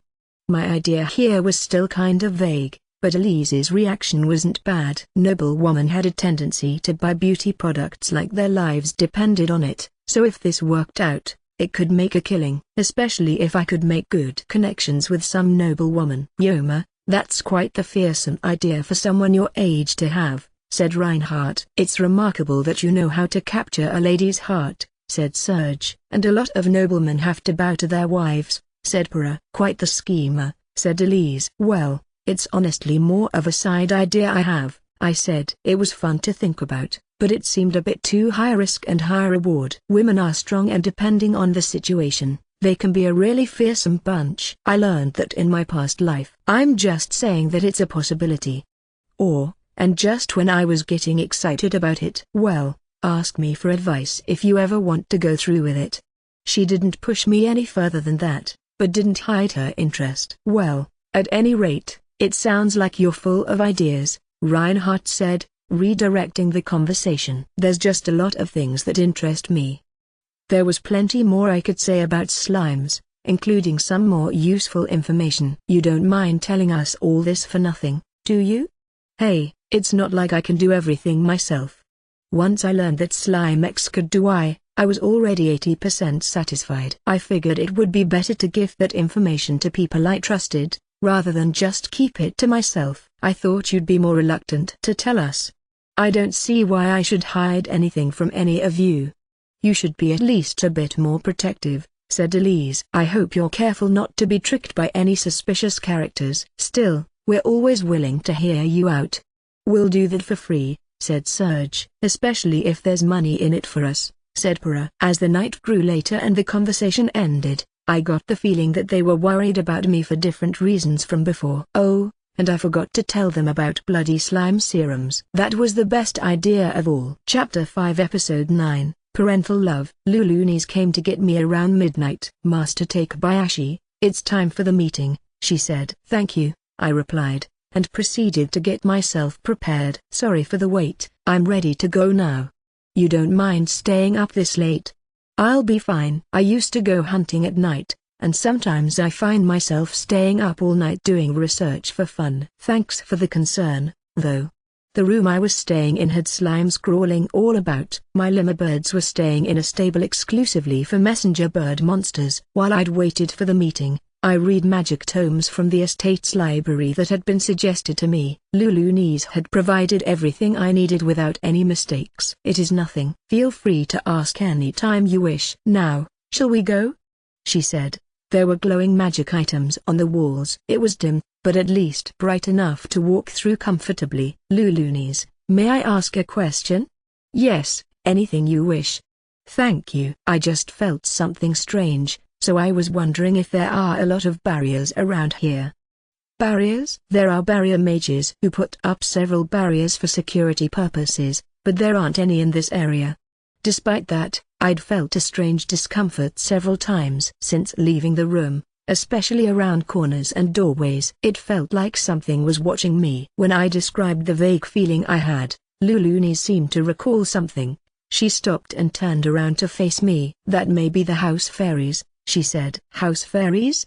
My idea here was still kind of vague, but Elise's reaction wasn't bad. Noblewomen had a tendency to buy beauty products like their lives depended on it, so if this worked out, it could make a killing. Especially if I could make good connections with some noblewoman. Yoma, that's quite the fearsome idea for someone your age to have, said Reinhardt. It's remarkable that you know how to capture a lady's heart, said Serge. And a lot of noblemen have to bow to their wives, said Para. Quite the schemer, said Elise. Well, it's honestly more of a side idea I have, I said. It was fun to think about, but it seemed a bit too high risk and high reward. Women are strong and depending on the situation, they can be a really fearsome bunch. I learned that in my past life. I'm just saying that it's a possibility. And just when I was getting excited about it. Well, ask me for advice if you ever want to go through with it. She didn't push me any further than that, but didn't hide her interest. Well, at any rate, it sounds like you're full of ideas, Reinhardt said, redirecting the conversation. There's just a lot of things that interest me. There was plenty more I could say about slimes, including some more useful information. You don't mind telling us all this for nothing, do you? Hey, it's not like I can do everything myself. Once I learned that Slimex could do I was already 80% satisfied. I figured it would be better to give that information to people I trusted, rather than just keep it to myself. I thought you'd be more reluctant to tell us. I don't see why I should hide anything from any of you. You should be at least a bit more protective, said Elise. I hope you're careful not to be tricked by any suspicious characters. Still, we're always willing to hear you out. We'll do that for free, said Serge. Especially if there's money in it for us, said Para. As the night grew later and the conversation ended, I got the feeling that they were worried about me for different reasons from before. Oh, and I forgot to tell them about bloody slime serums. That was the best idea of all. Chapter 5 Episode 9, Parental Love. Lulunis came to get me around midnight. Master Takebayashi, it's time for the meeting, she said. Thank you, I replied, and proceeded to get myself prepared. Sorry for the wait, I'm ready to go now. You don't mind staying up this late? I'll be fine. I used to go hunting at night, and sometimes I find myself staying up all night doing research for fun. Thanks for the concern, though. The room I was staying in had slimes crawling all about. My lemurbirds were staying in a stable exclusively for messenger bird monsters. While I'd waited for the meeting, I read magic tomes from the estate's library that had been suggested to me. Lulunis had provided everything I needed without any mistakes. It is nothing. Feel free to ask any time you wish. Now, shall we go? She said. There were glowing magic items on the walls. It was dim, but at least bright enough to walk through comfortably. Lulunis, may I ask a question? Yes, anything you wish. Thank you. I just felt something strange, so I was wondering if there are a lot of barriers around here. Barriers? There are barrier mages who put up several barriers for security purposes, but there aren't any in this area. Despite that, I'd felt a strange discomfort several times since leaving the room, especially around corners and doorways. It felt like something was watching me. When I described the vague feeling I had, Lulunis seemed to recall something. She stopped and turned around to face me. That may be the house fairies, she said. House fairies?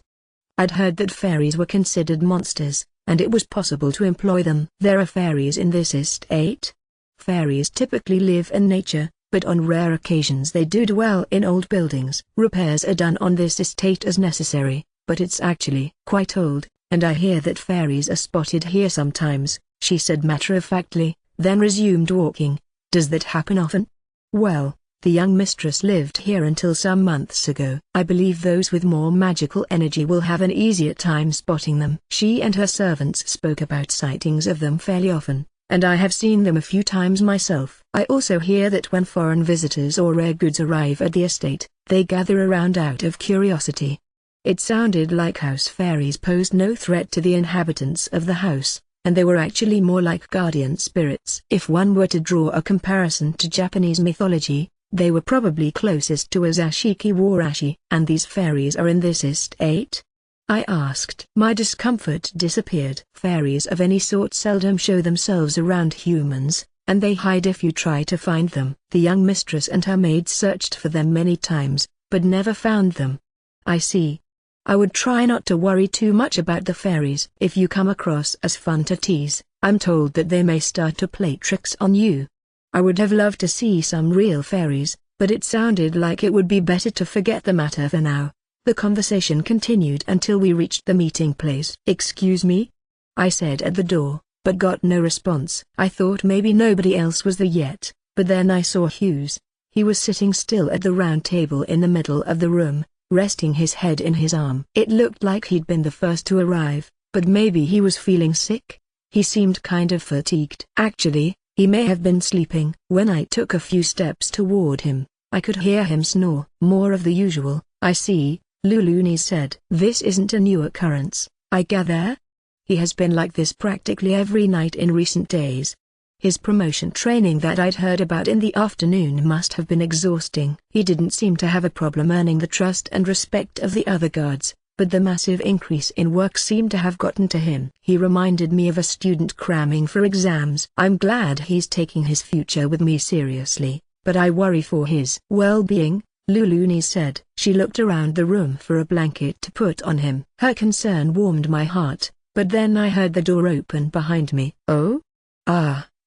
I'd heard that fairies were considered monsters, and it was possible to employ them. There are fairies in this estate? Fairies typically live in nature, but on rare occasions they do dwell in old buildings. Repairs are done on this estate as necessary, but it's actually quite old, and I hear that fairies are spotted here sometimes, she said matter-of-factly, then resumed walking. Does that happen often? Well, the young mistress lived here until some months ago. I believe those with more magical energy will have an easier time spotting them. She and her servants spoke about sightings of them fairly often, and I have seen them a few times myself. I also hear that when foreign visitors or rare goods arrive at the estate, they gather around out of curiosity. It sounded like house fairies posed no threat to the inhabitants of the house, and they were actually more like guardian spirits. If one were to draw a comparison to Japanese mythology, they were probably closest to Azashiki Warashi. And these fairies are in this estate? I asked. My discomfort disappeared. Fairies of any sort seldom show themselves around humans, and they hide if you try to find them. The young mistress and her maid searched for them many times, but never found them. I see. I would try not to worry too much about the fairies. If you come across as fun to tease, I'm told that they may start to play tricks on you. I would have loved to see some real fairies, but it sounded like it would be better to forget the matter for now. The conversation continued until we reached the meeting place. Excuse me? I said at the door, but got no response. I thought maybe nobody else was there yet, but then I saw Hughes. He was sitting still at the round table in the middle of the room, resting his head in his arm. It looked like he'd been the first to arrive, but maybe he was feeling sick. He seemed kind of fatigued. Actually, he may have been sleeping. When I took a few steps toward him, I could hear him snore. More of the usual. I see, Lulunis said. This isn't a new occurrence, I gather? He has been like this practically every night in recent days. His promotion training that I'd heard about in the afternoon must have been exhausting. He didn't seem to have a problem earning the trust and respect of the other guards, but the massive increase in work seemed to have gotten to him. He reminded me of a student cramming for exams. I'm glad he's taking his future with me seriously, but I worry for his well-being, Lulunis said. She looked around the room for a blanket to put on him. Her concern warmed my heart, but then I heard the door open behind me. Oh?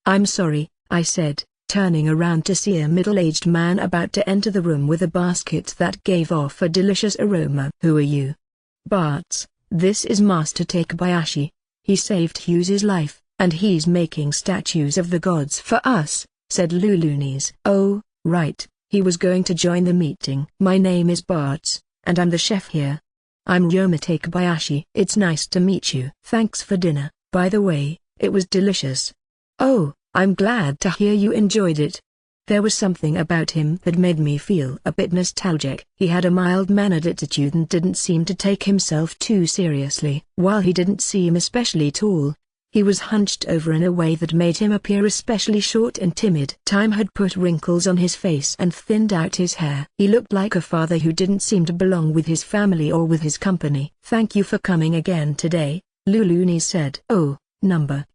I'm sorry, I said, turning around to see a middle-aged man about to enter the room with a basket that gave off a delicious aroma. Who are you? Bart, this is Master Takebayashi. He saved Hughes's life, and he's making statues of the gods for us, said Lulunis. Oh, right, he was going to join the meeting. My name is Bart, and I'm the chef here. I'm Ryoma Takebayashi. It's nice to meet you. Thanks for dinner, by the way, it was delicious. Oh, I'm glad to hear you enjoyed it. There was something about him that made me feel a bit nostalgic. He had a mild-mannered attitude and didn't seem to take himself too seriously. While he didn't seem especially tall, he was hunched over in a way that made him appear especially short and timid. Time had put wrinkles on his face and thinned out his hair. He looked like a father who didn't seem to belong with his family or with his company. Thank you for coming again today, Lulunis said. Oh.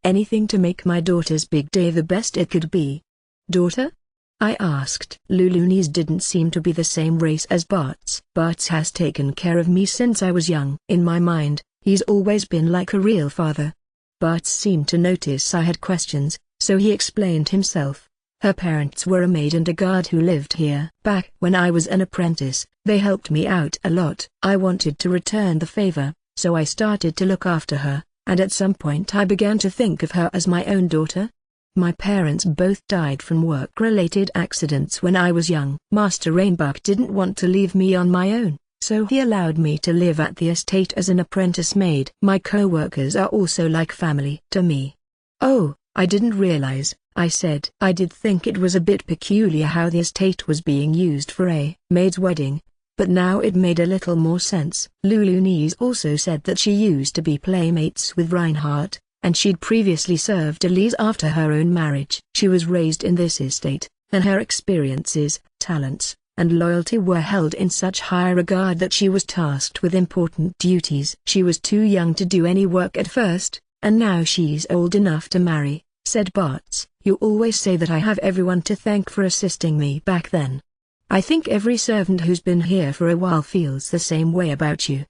Anything to make my daughter's big day the best it could be. Daughter? I asked. Lulunis didn't seem to be the same race as Bart's. Bart's has taken care of me since I was young. In my mind, he's always been like a real father. Bart seemed to notice I had questions, so he explained himself. Her parents were a maid and a guard who lived here. Back when I was an apprentice, they helped me out a lot. I wanted to return the favor, so I started to look after her, and at some point I began to think of her as my own daughter. My parents both died from work-related accidents when I was young. Master Rainbuck didn't want to leave me on my own, so he allowed me to live at the estate as an apprentice maid. My co-workers are also like family to me. Oh, I didn't realize, I said. I did think it was a bit peculiar how the estate was being used for a maid's wedding, but now it made a little more sense. Lulunis also said that she used to be playmates with Reinhardt, and she'd previously served Elise after her own marriage. She was raised in this estate, and her experiences, talents, and loyalty were held in such high regard that she was tasked with important duties. She was too young to do any work at first, and now she's old enough to marry, said Bartz. You always say that I have everyone to thank for assisting me back then. I think every servant who's been here for a while feels the same way about you.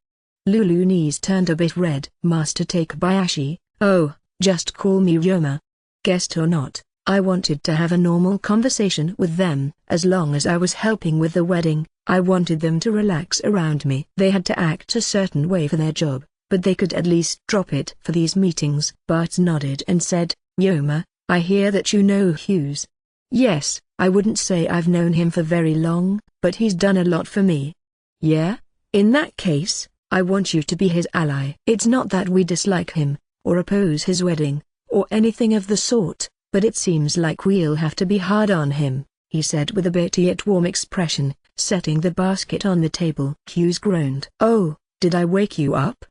Lulunis turned a bit red. Master Takebayashi, oh, just call me Ryoma. Guest or not, I wanted to have a normal conversation with them. As long as I was helping with the wedding, I wanted them to relax around me. They had to act a certain way for their job, but they could at least drop it for these meetings. Bart nodded and said, Ryoma, I hear that you know Hughes. Yes, I wouldn't say I've known him for very long, but he's done a lot for me. Yeah? In that case, I want you to be his ally. It's not that we dislike him, or oppose his wedding, or anything of the sort, but it seems like we'll have to be hard on him, he said with a bitter yet warm expression, setting the basket on the table. Hughes groaned. Oh, did I wake you up?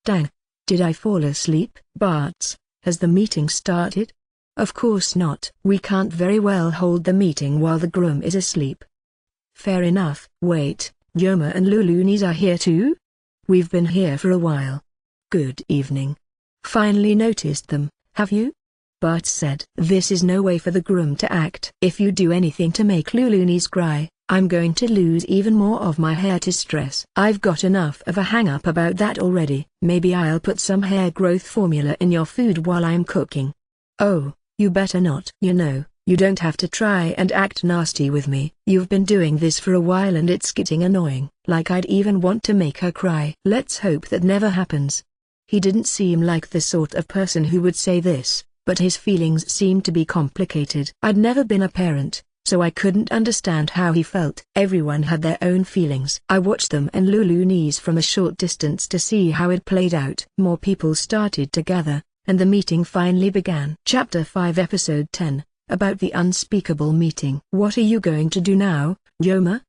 Dang. Did I fall asleep? Bartz, has the meeting started? Of course not. We can't very well hold the meeting while the groom is asleep. Fair enough. Wait, Ryoma and Lulunis are here too? We've been here for a while. Good evening. Finally noticed them, have you? Bart said. This is no way for the groom to act. If you do anything to make Lulunis cry, I'm going to lose even more of my hair to stress. I've got enough of a hang-up about that already. Maybe I'll put some hair growth formula in your food while I'm cooking. Oh, you better not. You know, you don't have to try and act nasty with me. You've been doing this for a while and it's getting annoying. Like I'd even want to make her cry. Let's hope that never happens. He didn't seem like the sort of person who would say this, but his feelings seemed to be complicated. I'd never been a parent, so I couldn't understand how he felt. Everyone had their own feelings. I watched them and Lulunis from a short distance to see how it played out. More people started to gather, and the meeting finally began. Chapter 5 Episode 10, About the Unspeakable Meeting. What are you going to do now, Ryoma?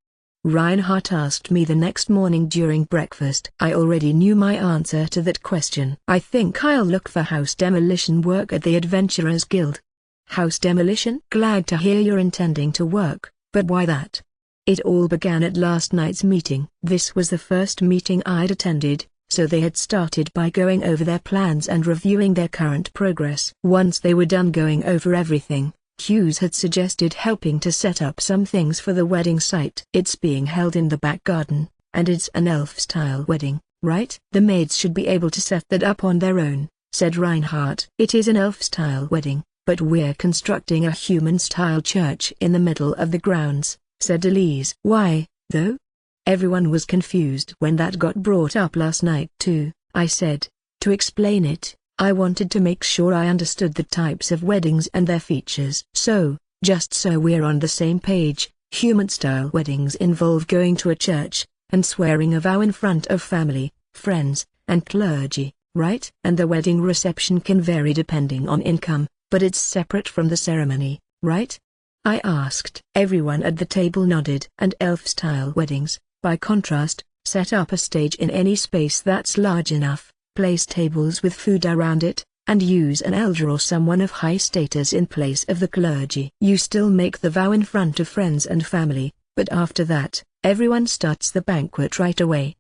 Reinhardt asked me the next morning during breakfast. I already knew my answer to that question. I think I'll look for house demolition work at the Adventurers Guild. House demolition? Glad to hear you're intending to work, but why that? It all began at last night's meeting. This was the first meeting I'd attended, so they had started by going over their plans and reviewing their current progress. Once they were done going over everything, Hughes had suggested helping to set up some things for the wedding site. It's being held in the back garden, and it's an elf-style wedding, right? The maids should be able to set that up on their own, said Reinhardt. It is an elf-style wedding, but we're constructing a human-style church in the middle of the grounds, said Elise. Why, though? Everyone was confused when that got brought up last night too, I said. To explain it, I wanted to make sure I understood the types of weddings and their features. So, just so we're on the same page, human-style weddings involve going to a church, and swearing a vow in front of family, friends, and clergy, right? And the wedding reception can vary depending on income, but it's separate from the ceremony, right? I asked. Everyone at the table nodded. And elf-style weddings, by contrast, set up a stage in any space that's large enough, place tables with food around it, and use an elder or someone of high status in place of the clergy. You still make the vow in front of friends and family, but after that, everyone starts the banquet right away.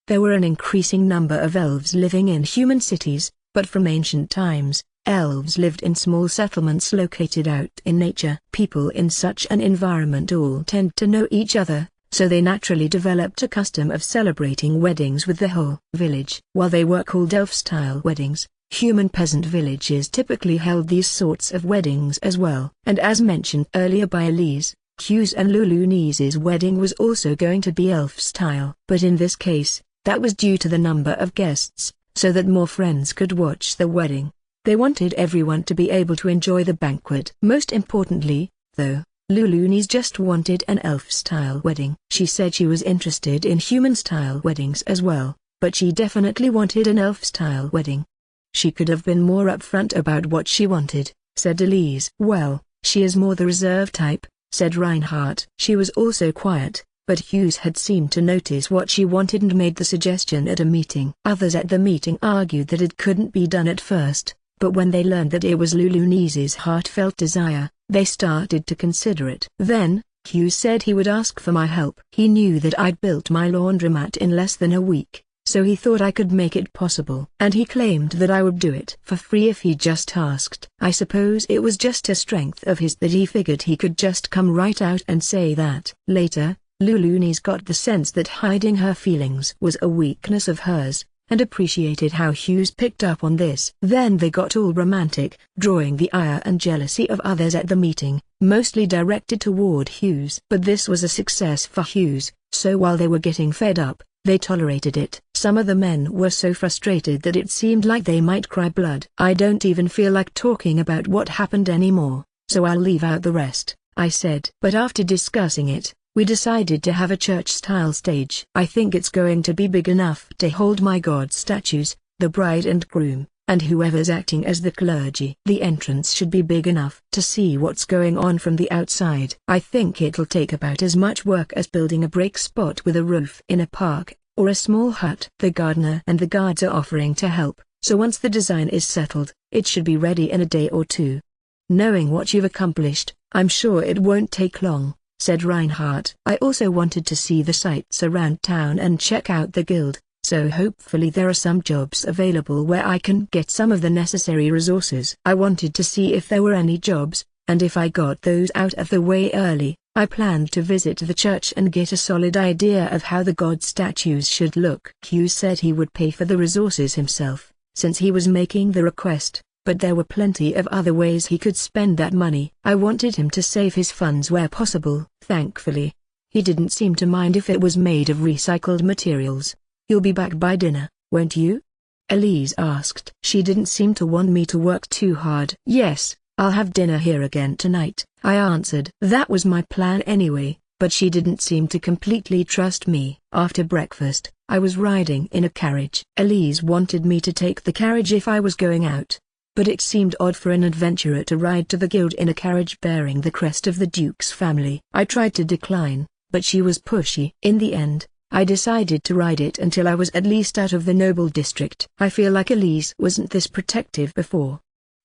There were an increasing number of elves living in human cities, but from ancient times, elves lived in small settlements located out in nature. People in such an environment all tend to know each other, so they naturally developed a custom of celebrating weddings with the whole village. While they were called elf-style weddings, Human peasant villages typically held these sorts of weddings as well. And as mentioned earlier by Elise, Hugh's and Lulu niece's wedding was also going to be elf-style. But in this case, that was due to the number of guests, so that more friends could watch the wedding. They wanted everyone to be able to enjoy the banquet. Most importantly, though, Lulu niece just wanted an elf-style wedding. She said she was interested in human-style weddings as well, but she definitely wanted an elf-style wedding. She could have been more upfront about what she wanted, said Elise. Well, she is more the reserved type, said Reinhardt. She was also quiet, but Hughes had seemed to notice what she wanted and made the suggestion at a meeting. Others at the meeting argued that it couldn't be done at first, but when they learned that it was Lulu niece's heartfelt desire, they started to consider it. Then, Hughes said he would ask for my help. He knew that I'd built my laundromat in less than a week, so he thought I could make it possible. And he claimed that I would do it for free if he just asked. I suppose it was just a strength of his that he figured he could just come right out and say that. Later, Lulu niece got the sense that hiding her feelings was a weakness of hers, and appreciated how Hughes picked up on this. Then they got all romantic, drawing the ire and jealousy of others at the meeting, mostly directed toward Hughes. But this was a success for Hughes, so while they were getting fed up, they tolerated it. Some of the men were so frustrated that it seemed like they might cry blood. I don't even feel like talking about what happened anymore, so I'll leave out the rest, I said. But after discussing it, we decided to have a church-style stage. I think it's going to be big enough to hold my god statues, the bride and groom, and whoever's acting as the clergy. The entrance should be big enough to see what's going on from the outside. I think it'll take about as much work as building a break spot with a roof in a park, or a small hut. The gardener and the guards are offering to help, so once the design is settled, it should be ready in a day or two. Knowing what you've accomplished, I'm sure it won't take long, said Reinhardt. I also wanted to see the sights around town and check out the guild, so hopefully there are some jobs available where I can get some of the necessary resources. I wanted to see if there were any jobs, and if I got those out of the way early, I planned to visit the church and get a solid idea of how the god statues should look. Hughes said he would pay for the resources himself, since he was making the request, but there were plenty of other ways he could spend that money. I wanted him to save his funds where possible. Thankfully, he didn't seem to mind if it was made of recycled materials. You'll be back by dinner, won't you? Elise asked. She didn't seem to want me to work too hard. Yes, I'll have dinner here again tonight, I answered. That was my plan anyway, but she didn't seem to completely trust me. After breakfast, I was riding in a carriage. Elise wanted me to take the carriage if I was going out, but it seemed odd for an adventurer to ride to the guild in a carriage bearing the crest of the Duke's family. I tried to decline, but she was pushy. In the end, I decided to ride it until I was at least out of the noble district. I feel like Elise wasn't this protective before.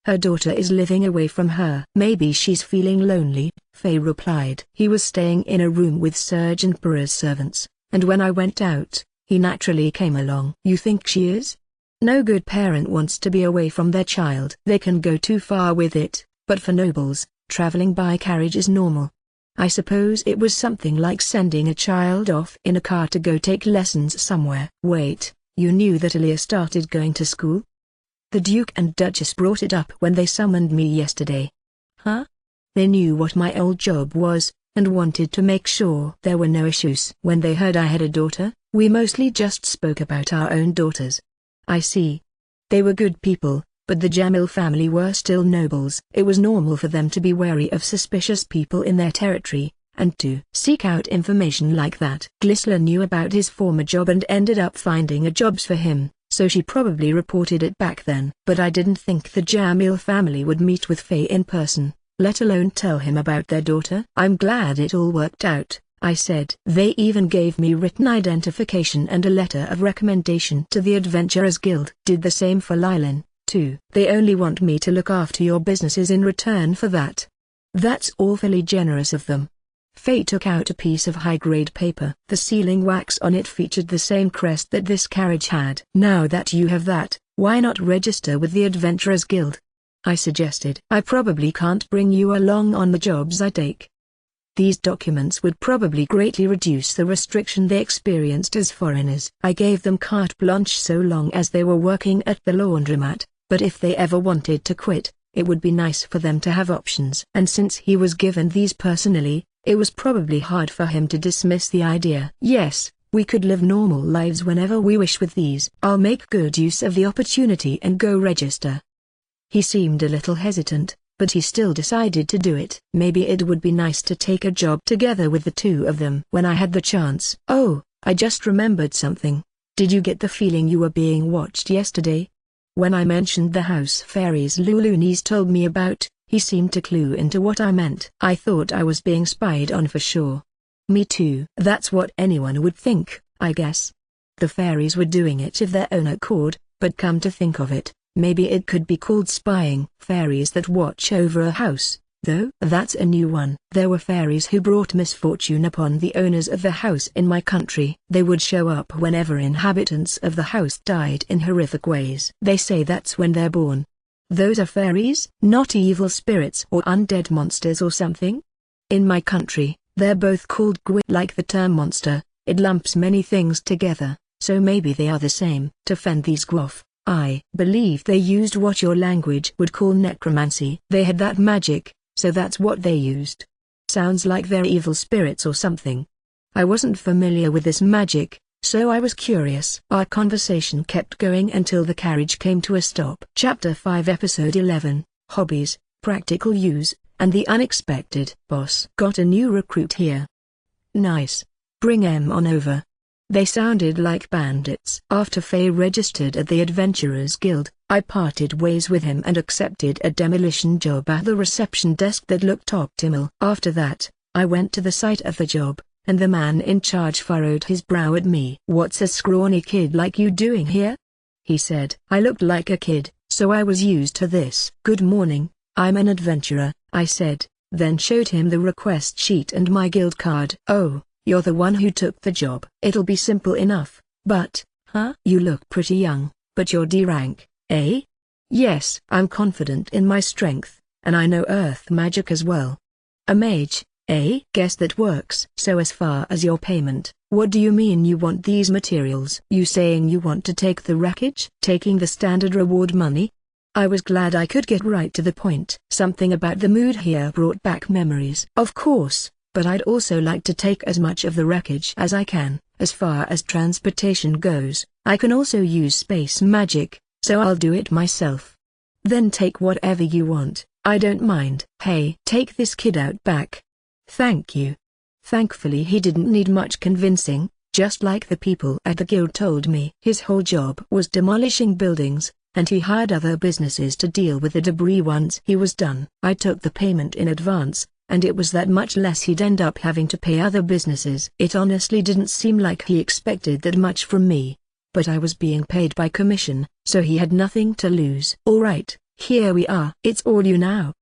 Her daughter is living away from her. Maybe she's feeling lonely, Faye replied. He was staying in a room with Sergeant Burra's servants, and when I went out, he naturally came along. You think she is? No good parent wants to be away from their child. They can go too far with it, but for nobles, traveling by carriage is normal. I suppose it was something like sending a child off in a car to go take lessons somewhere. Wait, you knew that Aaliyah started going to school? The Duke and Duchess brought it up when they summoned me yesterday. Huh? They knew what my old job was, and wanted to make sure there were no issues. When they heard I had a daughter, we mostly just spoke about our own daughters. I see. They were good people, but the Jamil family were still nobles. It was normal for them to be wary of suspicious people in their territory, and to seek out information like that. Glisler knew about his former job and ended up finding a jobs for him, so she probably reported it back then. But I didn't think the Jamil family would meet with Faye in person, let alone tell him about their daughter. I'm glad it all worked out, I said. They even gave me written identification and a letter of recommendation to the Adventurers Guild. Did the same for Lylin, too. They only want me to look after your businesses in return for that. That's awfully generous of them. Faye took out a piece of high-grade paper. The sealing wax on it featured the same crest that this carriage had. Now that you have that, why not register with the Adventurers Guild? I suggested. I probably can't bring you along on the jobs I take. These documents would probably greatly reduce the restriction they experienced as foreigners. I gave them carte blanche so long as they were working at the laundromat, But if they ever wanted to quit, it would be nice for them to have options. And since he was given these personally, it was probably hard for him to dismiss the idea. Yes, we could live normal lives whenever we wish with these. I'll make good use of the opportunity and go register. He seemed a little hesitant, but he still decided to do it. Maybe it would be nice to take a job together with the two of them when I had the chance. Oh, I just remembered something. Did you get the feeling you were being watched yesterday? When I mentioned the house fairies Lulunis told me about, he seemed to clue into what I meant. I thought I was being spied on for sure. Me too. That's what anyone would think, I guess. The fairies were doing it of their own accord, but come to think of it, maybe it could be called spying. Fairies that watch over a house, though, that's a new one. There were fairies who brought misfortune upon the owners of the house in my country. They would show up whenever inhabitants of the house died in horrific ways. They say that's when they're born. Those are fairies, not evil spirits or undead monsters or something? In my country, they're both called gwi. Like the term monster, it lumps many things together, so maybe they are the same. To fend these gwoff, I believe they used what your language would call necromancy. They had that magic, so that's what they used. Sounds like they're evil spirits or something. I wasn't familiar with this magic, so I was curious. Our conversation kept going until the carriage came to a stop. Chapter 5 Episode 11, Hobbies, Practical Use, and the Unexpected. Boss got a new recruit here. Nice. Bring em on over. They sounded like bandits. After Faye registered at the Adventurers Guild, I parted ways with him and accepted a demolition job at the reception desk that looked optimal. After that, I went to the site of the job, and the man in charge furrowed his brow at me. "What's a scrawny kid like you doing here?" he said. I looked like a kid, so I was used to this. "Good morning, I'm an adventurer," I said, then showed him the request sheet and my guild card. "Oh, you're the one who took the job. It'll be simple enough, but, you look pretty young, but you're D rank, eh?" "Yes, I'm confident in my strength, and I know earth magic as well." "A mage, eh?" "Guess that works." "So as far as your payment, what do you mean you want these materials?" "You saying you want to take the wreckage?" "Taking the standard reward money?" I was glad I could get right to the point. Something about the mood here brought back memories. "Of course, but I'd also like to take as much of the wreckage as I can. As far as transportation goes, I can also use space magic, so I'll do it myself." "Then take whatever you want, I don't mind." "Hey, take this kid out back." "Thank you." Thankfully he didn't need much convincing, just like the people at the guild told me. His whole job was demolishing buildings, and he hired other businesses to deal with the debris once he was done. I took the payment in advance, and it was that much less he'd end up having to pay other businesses. It honestly didn't seem like he expected that much from me, but I was being paid by commission, so he had nothing to lose. "All right, here we are. It's all you now."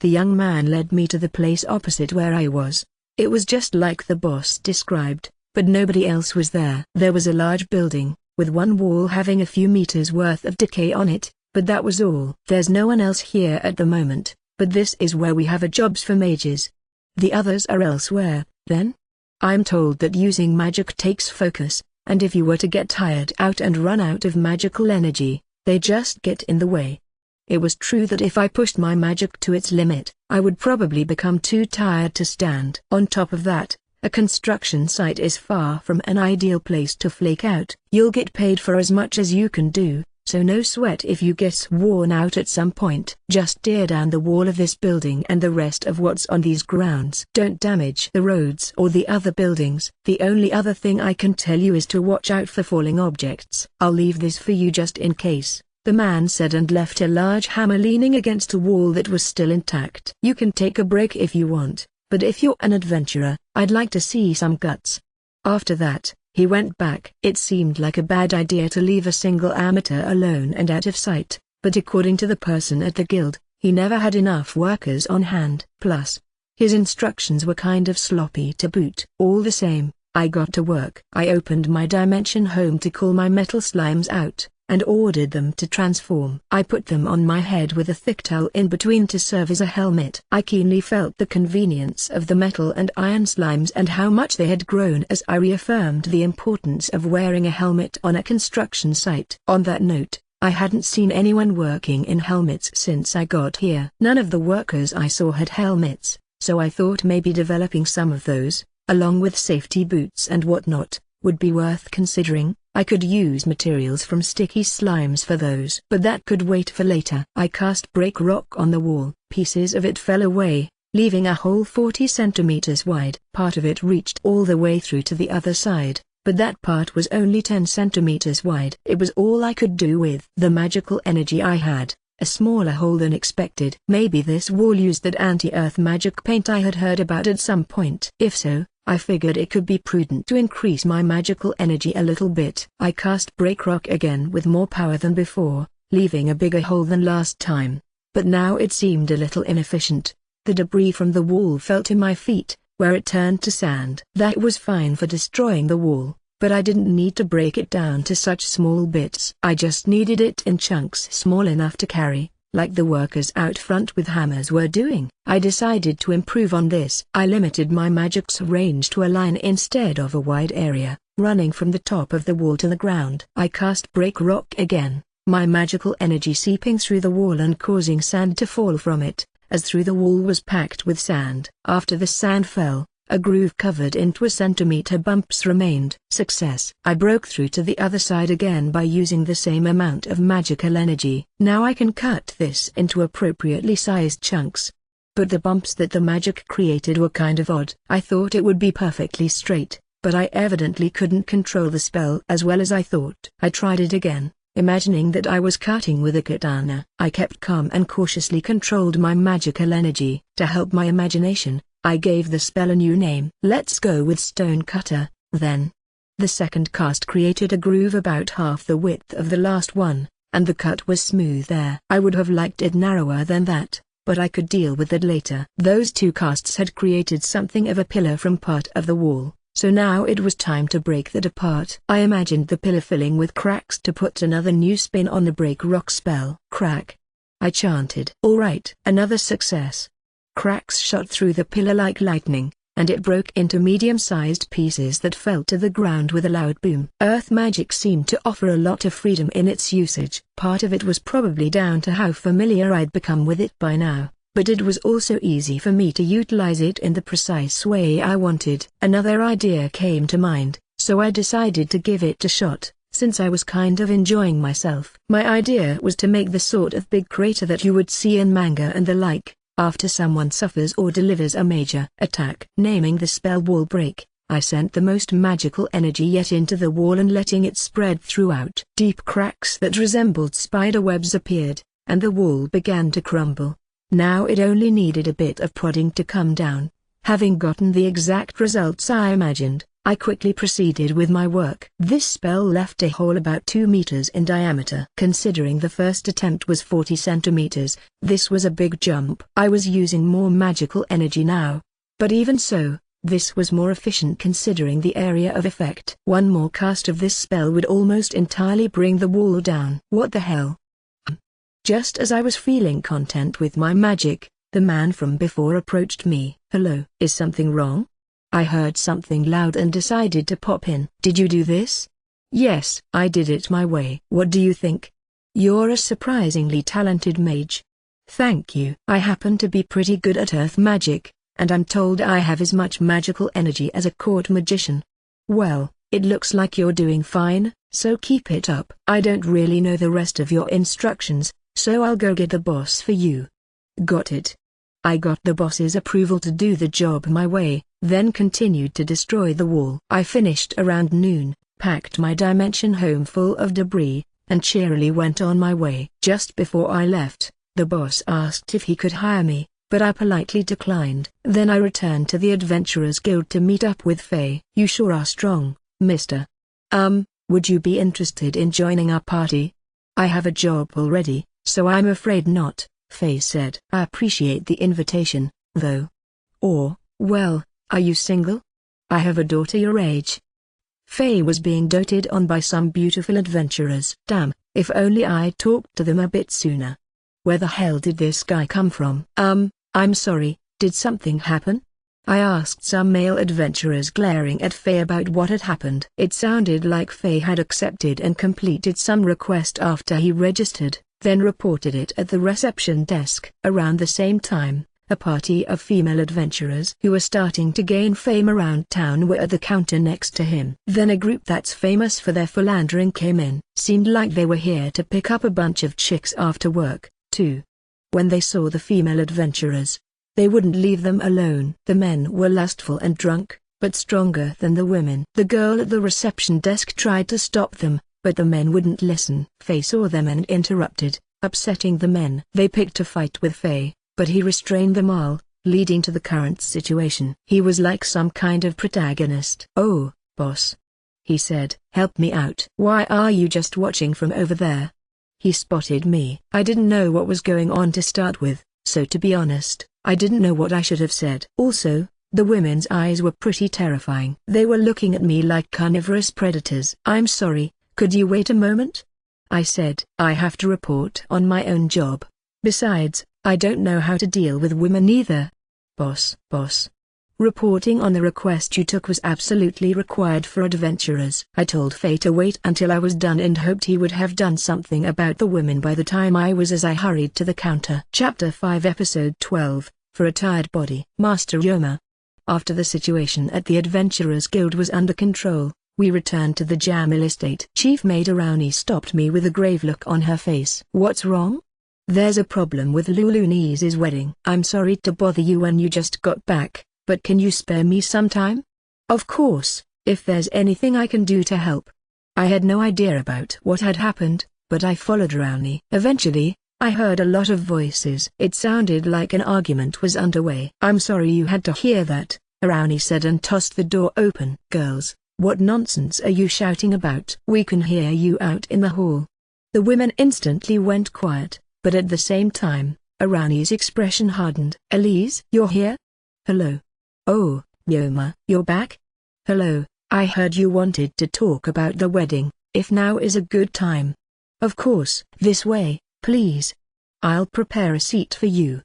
The young man led me to the place opposite where I was. It was just like the boss described, but nobody else was there. There was a large building, with one wall having a few meters worth of decay on it, but that was all. "There's no one else here at the moment, but this is where we have a jobs for mages. The others are elsewhere, then?" "I'm told that using magic takes focus, and if you were to get tired out and run out of magical energy, they just get in the way." It was true that if I pushed my magic to its limit, I would probably become too tired to stand. On top of that, a construction site is far from an ideal place to flake out. You'll get paid for as much as you can do, so no sweat if you get worn out at some point. Just tear down the wall of this building and the rest of what's on these grounds. Don't damage the roads or the other buildings. The only other thing I can tell you is to watch out for falling objects. I'll leave this for you just in case," the man said, and left a large hammer leaning against a wall that was still intact. "You can take a break if you want, but if you're an adventurer, I'd like to see some guts." After that, he went back. It seemed like a bad idea to leave a single amateur alone and out of sight, but according to the person at the guild, he never had enough workers on hand. Plus, his instructions were kind of sloppy to boot. All the same, I got to work. I opened my dimension home to call my metal slimes out, and ordered them to transform. I put them on my head with a thick towel in between to serve as a helmet. I keenly felt the convenience of the metal and iron slimes and how much they had grown as I reaffirmed the importance of wearing a helmet on a construction site. On that note, I hadn't seen anyone working in helmets since I got here. None of the workers I saw had helmets, so I thought maybe developing some of those, along with safety boots and whatnot, would be worth considering. I could use materials from sticky slimes for those. But that could wait for later. I cast break rock on the wall. Pieces of it fell away, leaving a hole 40 centimeters wide. Part of it reached all the way through to the other side, but that part was only 10 centimeters wide. It was all I could do with the magical energy I had, a smaller hole than expected. Maybe this wall used that anti-earth magic paint I had heard about at some point. If so, I figured it could be prudent to increase my magical energy a little bit. I cast break rock again with more power than before, leaving a bigger hole than last time, but now it seemed a little inefficient. The debris from the wall fell to my feet, where it turned to sand. That was fine for destroying the wall, but I didn't need to break it down to such small bits. I just needed it in chunks small enough to carry, like the workers out front with hammers were doing. I decided to improve on this. I limited my magic's range to a line instead of a wide area, running from the top of the wall to the ground. I cast break rock again, my magical energy seeping through the wall and causing sand to fall from it, as through the wall was packed with sand. After the sand fell, a groove covered in 2 centimeter bumps remained. Success. I broke through to the other side again by using the same amount of magical energy. Now I can cut this into appropriately sized chunks. But the bumps that the magic created were kind of odd. I thought it would be perfectly straight, but I evidently couldn't control the spell as well as I thought. I tried it again, imagining that I was cutting with a katana. I kept calm and cautiously controlled my magical energy. To help my imagination, I gave the spell a new name. Let's go with Stone Cutter, then. The second cast created a groove about half the width of the last one, and the cut was smooth there. I would have liked it narrower than that, but I could deal with it later. Those 2 casts had created something of a pillar from part of the wall, so now it was time to break that apart. I imagined the pillar filling with cracks to put another new spin on the break rock spell. Crack! I chanted. All right. Another success. Cracks shot through the pillar like lightning, and it broke into medium-sized pieces that fell to the ground with a loud boom. Earth magic seemed to offer a lot of freedom in its usage. Part of it was probably down to how familiar I'd become with it by now, but it was also easy for me to utilize it in the precise way I wanted. Another idea came to mind, so I decided to give it a shot, since I was kind of enjoying myself. My idea was to make the sort of big crater that you would see in manga and the like, after someone suffers or delivers a major attack. Naming the spell Wall Break, I sent the most magical energy yet into the wall and letting it spread throughout. Deep cracks that resembled spider webs appeared, and the wall began to crumble. Now it only needed a bit of prodding to come down. Having gotten the exact results I imagined, I quickly proceeded with my work. This spell left a hole about 2 meters in diameter. Considering the first attempt was 40 centimeters, this was a big jump. I was using more magical energy now. But even so, this was more efficient considering the area of effect. One more cast of this spell would almost entirely bring the wall down. What the hell? Just as I was feeling content with my magic, the man from before approached me. Hello. Is something wrong? I heard something loud and decided to pop in. Did you do this? Yes, I did it my way. What do you think? You're a surprisingly talented mage. Thank you. I happen to be pretty good at earth magic, and I'm told I have as much magical energy as a court magician. Well, it looks like you're doing fine, so keep it up. I don't really know the rest of your instructions, so I'll go get the boss for you. Got it. I got the boss's approval to do the job my way, then continued to destroy the wall. I finished around noon, packed my dimension home full of debris, and cheerily went on my way. Just before I left, the boss asked if he could hire me, but I politely declined. Then I returned to the Adventurers Guild to meet up with Faye. You sure are strong, mister. Would you be interested in joining our party? I have a job already, so I'm afraid not, Faye said. I appreciate the invitation, though. Or, well, are you single? I have a daughter your age. Faye was being doted on by some beautiful adventurers. Damn, if only I'd talked to them a bit sooner. Where the hell did this guy come from? I'm sorry, did something happen? I asked some male adventurers glaring at Faye about what had happened. It sounded like Faye had accepted and completed some request after he registered, then reported it at the reception desk. Around the same time, a party of female adventurers who were starting to gain fame around town were at the counter next to him. Then a group that's famous for their philandering came in. Seemed like they were here to pick up a bunch of chicks after work, too. When they saw the female adventurers, they wouldn't leave them alone. The men were lustful and drunk, but stronger than the women. The girl at the reception desk tried to stop them, but the men wouldn't listen. Faye saw them and interrupted, upsetting the men. They picked a fight with Faye, but he restrained them all, leading to the current situation. He was like some kind of protagonist. "Oh, boss," he said, "help me out." "Why are you just watching from over there?" He spotted me. I didn't know what was going on to start with, so to be honest, I didn't know what I should have said. Also, the women's eyes were pretty terrifying. They were looking at me like carnivorous predators. "I'm sorry, could you wait a moment?" I said. "I have to report on my own job. Besides, I don't know how to deal with women either." Boss. Reporting on the request you took was absolutely required for adventurers. I told Faye to wait until I was done and hoped he would have done something about the women by the time I was, as I hurried to the counter. Chapter 5 Episode 12, For a Tired Body. Master Yoma. After the situation at the Adventurers Guild was under control, we returned to the Jamil estate. Chief Maid Arauni stopped me with a grave look on her face. "What's wrong?" "There's a problem with Luluni's wedding." "I'm sorry to bother you when you just got back, but can you spare me some time?" "Of course, if there's anything I can do to help." I had no idea about what had happened, but I followed Arauni. Eventually, I heard a lot of voices. It sounded like an argument was underway. "I'm sorry you had to hear that," Arauni said and tossed the door open. "Girls, what nonsense are you shouting about? We can hear you out in the hall." The women instantly went quiet, but at the same time, Arauni's expression hardened. "Elise, you're here? Hello. Oh, Yoma, you're back? Hello, I heard you wanted to talk about the wedding, if now is a good time." "Of course, this way, please. I'll prepare a seat for you.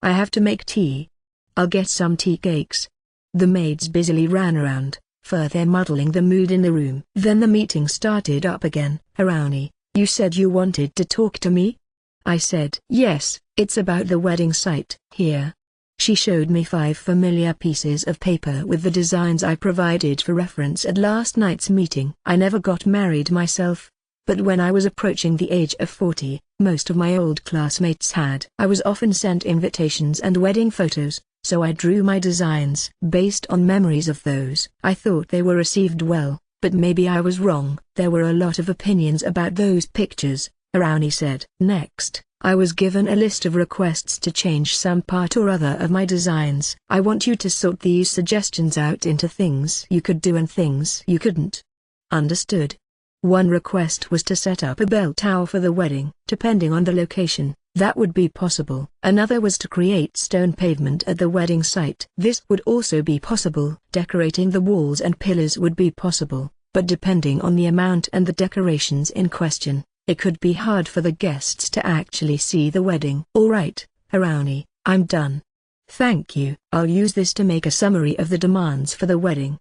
I have to make tea. I'll get some tea cakes." The maids busily ran around, further muddling the mood in the room. Then the meeting started up again. "Arauni, you said you wanted to talk to me?" I said. "Yes, it's about the wedding site." "Here." She showed me 5 familiar pieces of paper with the designs I provided for reference at last night's meeting. I never got married myself, but when I was approaching the age of 40, most of my old classmates had. I was often sent invitations and wedding photos, so I drew my designs based on memories of those. I thought they were received well, but maybe I was wrong. "There were a lot of opinions about those pictures," Arauni said. "Next, I was given a list of requests to change some part or other of my designs. I want you to sort these suggestions out into things you could do and things you couldn't." "Understood." One request was to set up a bell tower for the wedding. Depending on the location, that would be possible. Another was to create stone pavement at the wedding site. This would also be possible. Decorating the walls and pillars would be possible, but depending on the amount and the decorations in question, it could be hard for the guests to actually see the wedding. "All right, Arauni, I'm done. Thank you. I'll use this to make a summary of the demands for the wedding."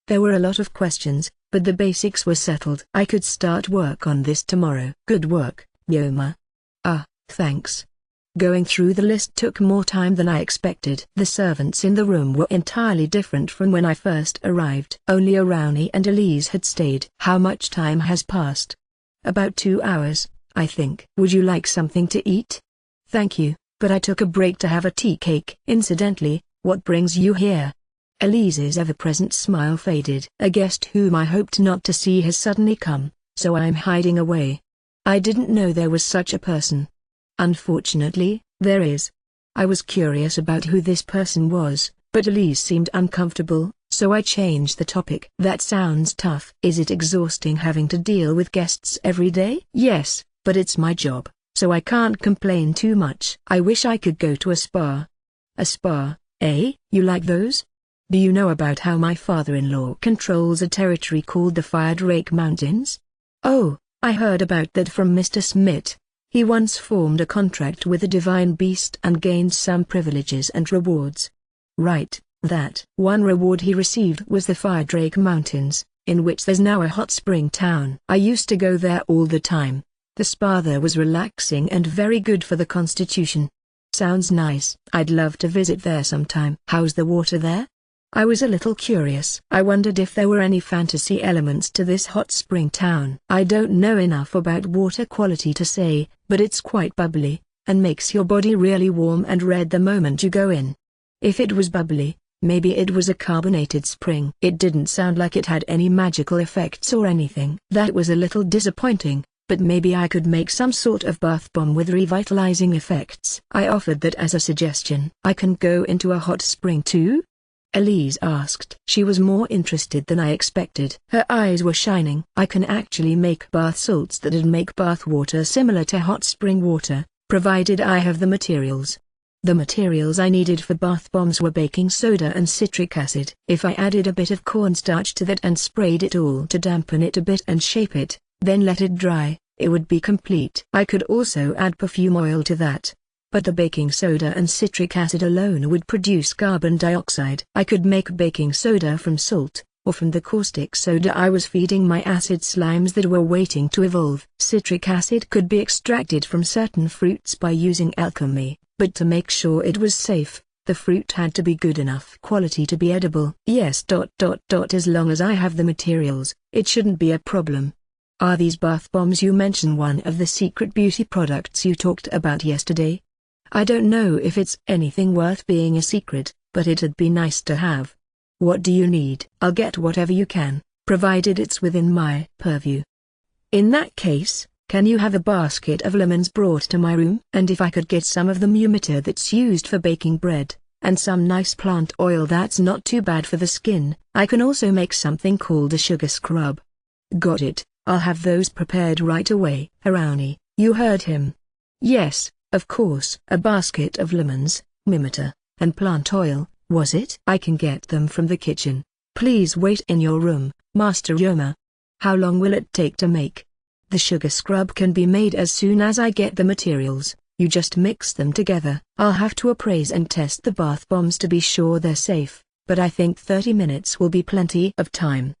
There were a lot of questions, but the basics were settled. I could start work on this tomorrow. "Good work, Yoma." "Ah, thanks." Going through the list took more time than I expected. The servants in the room were entirely different from when I first arrived. Only Arauni and Elise had stayed. "How much time has passed?" "About 2 hours, I think." "Would you like something to eat?" "Thank you, but I took a break to have a tea cake." "Incidentally, what brings you here?" Elise's ever-present smile faded. "A guest whom I hoped not to see has suddenly come, so I'm hiding away." "I didn't know there was such a person." "Unfortunately, there is." I was curious about who this person was, but Elise seemed uncomfortable, so I changed the topic. "That sounds tough." "Is it exhausting having to deal with guests every day?" "Yes, but it's my job, so I can't complain too much." "I wish I could go to a spa." "A spa, eh? You like those?" "Do you know about how my father-in-law controls a territory called the Fire Drake Mountains?" "Oh, I heard about that from Mr. Smith. He once formed a contract with a divine beast and gained some privileges and rewards." "Right, That one reward he received was the Firedrake Mountains, in which there's now a hot spring town. I used to go there all the time. The spa there was relaxing and very good for the constitution. Sounds nice. I'd love to visit there sometime. How's the water there? I was a little curious. I wondered if there were any fantasy elements to this hot spring town. I don't know enough about water quality to say, but it's quite bubbly, and makes your body really warm and red the moment you go in. If it was bubbly, maybe it was a carbonated spring. It didn't sound like it had any magical effects or anything. That was a little disappointing, but maybe I could make some sort of bath bomb with revitalizing effects. I offered that as a suggestion. I can go into a hot spring too? Elise asked. She was more interested than I expected. Her eyes were shining. I can actually make bath salts that'd make bath water similar to hot spring water, provided I have the materials. The materials I needed for bath bombs were baking soda and citric acid. If I added a bit of cornstarch to that and sprayed it all to dampen it a bit and shape it, then let it dry, it would be complete. I could also add perfume oil to that. But the baking soda and citric acid alone would produce carbon dioxide. I could make baking soda from salt, or from the caustic soda I was feeding my acid slimes that were waiting to evolve. Citric acid could be extracted from certain fruits by using alchemy, but to make sure it was safe, the fruit had to be good enough quality to be edible. Yes. As long as I have the materials, it shouldn't be a problem. Are these bath bombs you mentioned one of the secret beauty products you talked about yesterday? I don't know if it's anything worth being a secret, but it'd be nice to have. What do you need? I'll get whatever you can, provided it's within my purview. In that case, can you have a basket of lemons brought to my room? And if I could get some of the mumita that's used for baking bread, and some nice plant oil that's not too bad for the skin, I can also make something called a sugar scrub. Got it, I'll have those prepared right away. Harani, you heard him. Yes. Of course. A basket of lemons, mimeta, and plant oil, was it? I can get them from the kitchen. Please wait in your room, Master Yoma. How long will it take to make? The sugar scrub can be made as soon as I get the materials. You just mix them together. I'll have to appraise and test the bath bombs to be sure they're safe, but I think 30 minutes will be plenty of time.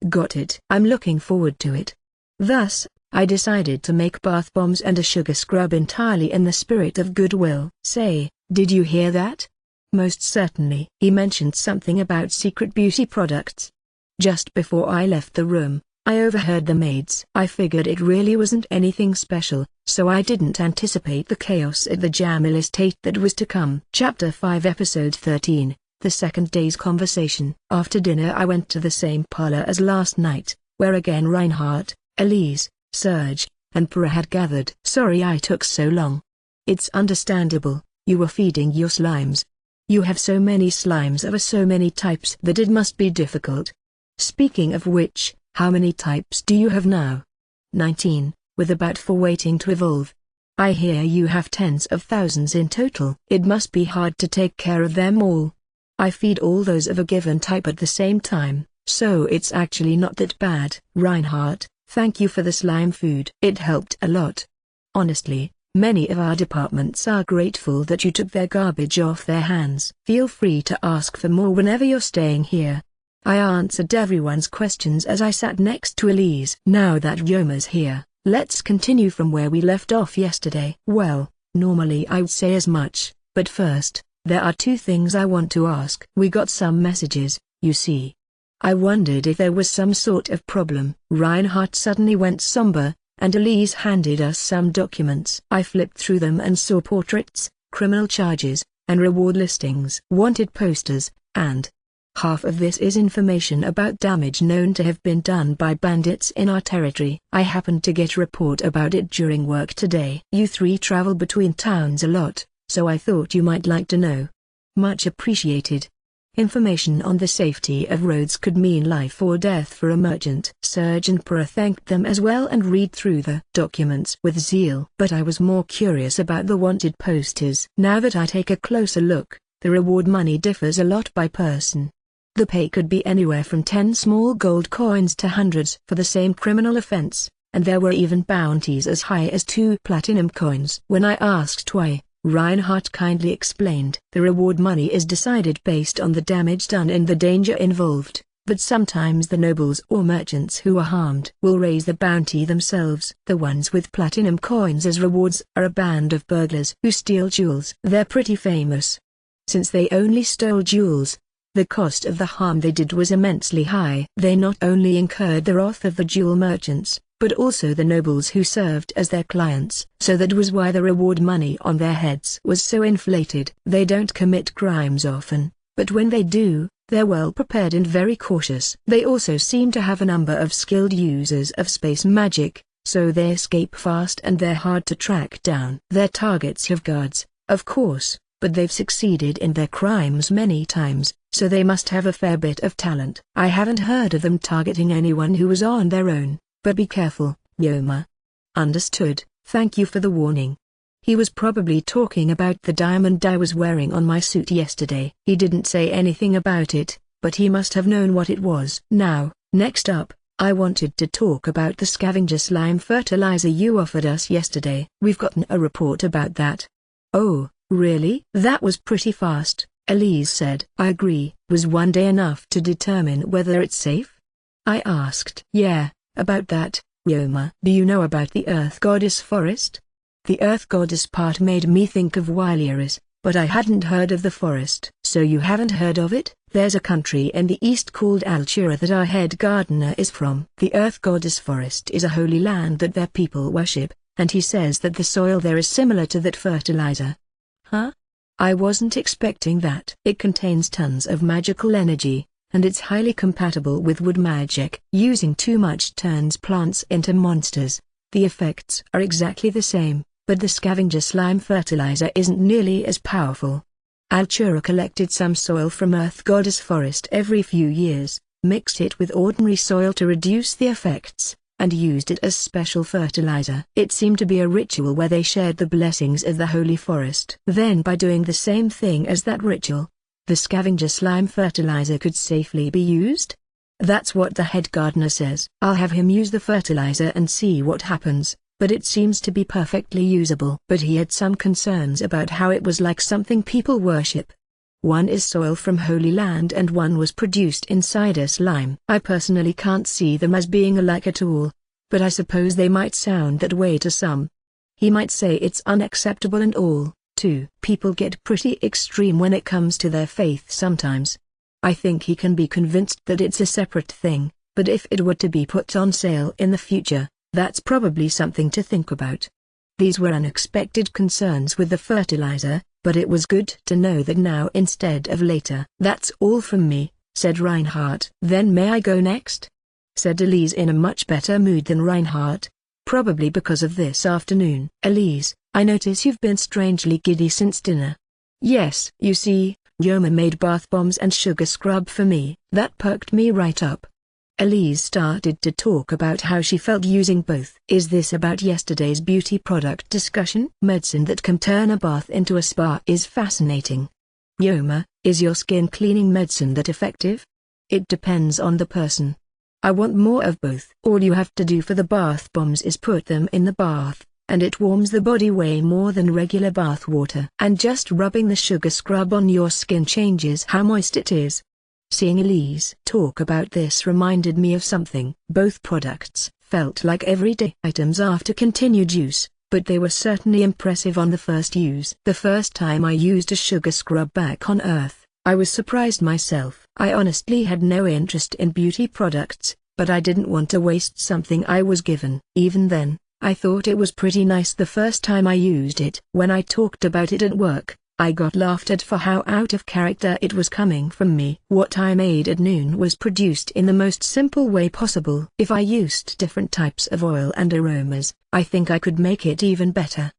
Got it. I'm looking forward to it. Thus, I decided to make bath bombs and a sugar scrub entirely in the spirit of goodwill. Say, did you hear that? Most certainly. He mentioned something about secret beauty products. Just before I left the room, I overheard the maids. I figured it really wasn't anything special, so I didn't anticipate the chaos at the Jamil estate that was to come. Chapter 5 Episode 13, The Second Day's Conversation. After dinner I went to the same parlor as last night, where again Reinhardt, Elise, Serge, and Para had gathered. Sorry I took so long. It's understandable, you were feeding your slimes. You have so many slimes of so many types that it must be difficult. Speaking of which, how many types do you have now? 19, with about 4 waiting to evolve. I hear you have tens of thousands in total. It must be hard to take care of them all. I feed all those of a given type at the same time, so it's actually not that bad. Reinhardt, thank you for the slime food. It helped a lot. Honestly, many of our departments are grateful that you took their garbage off their hands. Feel free to ask for more whenever you're staying here. I answered everyone's questions as I sat next to Elise. Now that Yoma's here, let's continue from where we left off yesterday. Well, normally I'd say as much, but first, there are 2 things I want to ask. We got some messages, you see. I wondered if there was some sort of problem. Reinhardt suddenly went somber, and Elise handed us some documents. I flipped through them and saw portraits, criminal charges, and reward listings. Wanted posters, and half of this is information about damage known to have been done by bandits in our territory. I happened to get a report about it during work today. You 3 travel between towns a lot, so I thought you might like to know. Much appreciated. Information on the safety of roads could mean life or death for a merchant. Serge and Para thanked them as well and read through the documents with zeal. But I was more curious about the wanted posters. Now that I take a closer look, the reward money differs a lot by person. The pay could be anywhere from 10 small gold coins to hundreds for the same criminal offense, and there were even bounties as high as 2 platinum coins. When I asked why, Reinhardt kindly explained. The reward money is decided based on the damage done and the danger involved, but sometimes the nobles or merchants who are harmed will raise the bounty themselves. The ones with platinum coins as rewards are a band of burglars who steal jewels. They're pretty famous. Since they only stole jewels, the cost of the harm they did was immensely high. They not only incurred the wrath of the jewel merchants, but also the nobles who served as their clients. So that was why the reward money on their heads was so inflated. They don't commit crimes often, but when they do, they're well prepared and very cautious. They also seem to have a number of skilled users of space magic, so they escape fast and they're hard to track down. Their targets have guards, of course, but they've succeeded in their crimes many times, so they must have a fair bit of talent. I haven't heard of them targeting anyone who was on their own, but be careful, Yoma. Understood, thank you for the warning. He was probably talking about the diamond I was wearing on my suit yesterday. He didn't say anything about it, but he must have known what it was. Now, next up, I wanted to talk about the scavenger slime fertilizer you offered us yesterday. We've gotten a report about that. Oh, really? That was pretty fast, Elise said. I agree. Was one day enough to determine whether it's safe? I asked. Yeah, about that, Yoma. Do you know about the Earth Goddess Forest? The Earth Goddess part made me think of Wiliris, but I hadn't heard of the forest. So you haven't heard of it? There's a country in the east called Altura that our head gardener is from. The Earth Goddess Forest is a holy land that their people worship, and he says that the soil there is similar to that fertilizer. Huh? I wasn't expecting that. It contains tons of magical energy, and it's highly compatible with wood magic. Using too much turns plants into monsters. The effects are exactly the same, but the scavenger slime fertilizer isn't nearly as powerful. Altura collected some soil from Earth Goddess Forest every few years, mixed it with ordinary soil to reduce the effects, and used it as special fertilizer. It seemed to be a ritual where they shared the blessings of the holy forest. Then by doing the same thing as that ritual, the scavenger slime fertilizer could safely be used? That's what the head gardener says. I'll have him use the fertilizer and see what happens, but it seems to be perfectly usable. But he had some concerns about how it was like something people worship. One is soil from Holy Land and one was produced inside a slime. I personally can't see them as being alike at all, but I suppose they might sound that way to some. He might say it's unacceptable and all, too. People get pretty extreme when it comes to their faith sometimes. I think he can be convinced that it's a separate thing, but if it were to be put on sale in the future, that's probably something to think about. These were unexpected concerns with the fertilizer, but it was good to know that now instead of later. That's all from me, said Reinhardt. Then may I go next? Said Elise in a much better mood than Reinhardt, probably because of this afternoon. Elise, I notice you've been strangely giddy since dinner. Yes, you see, Yoma made bath bombs and sugar scrub for me. That perked me right up. Elise started to talk about how she felt using both. Is this about yesterday's beauty product discussion? Medicine that can turn a bath into a spa is fascinating. Yoma, is your skin cleaning medicine that effective? It depends on the person. I want more of both. All you have to do for the bath bombs is put them in the bath, and it warms the body way more than regular bath water. And just rubbing the sugar scrub on your skin changes how moist it is. Seeing Elise talk about this reminded me of something. Both products felt like everyday items after continued use, but they were certainly impressive on the first use. The first time I used a sugar scrub back on Earth, I was surprised myself. I honestly had no interest in beauty products, but I didn't want to waste something I was given. Even then, I thought it was pretty nice the first time I used it. When I talked about it at work, I got laughed at for how out of character it was coming from me. What I made at noon was produced in the most simple way possible. If I used different types of oil and aromas, I think I could make it even better.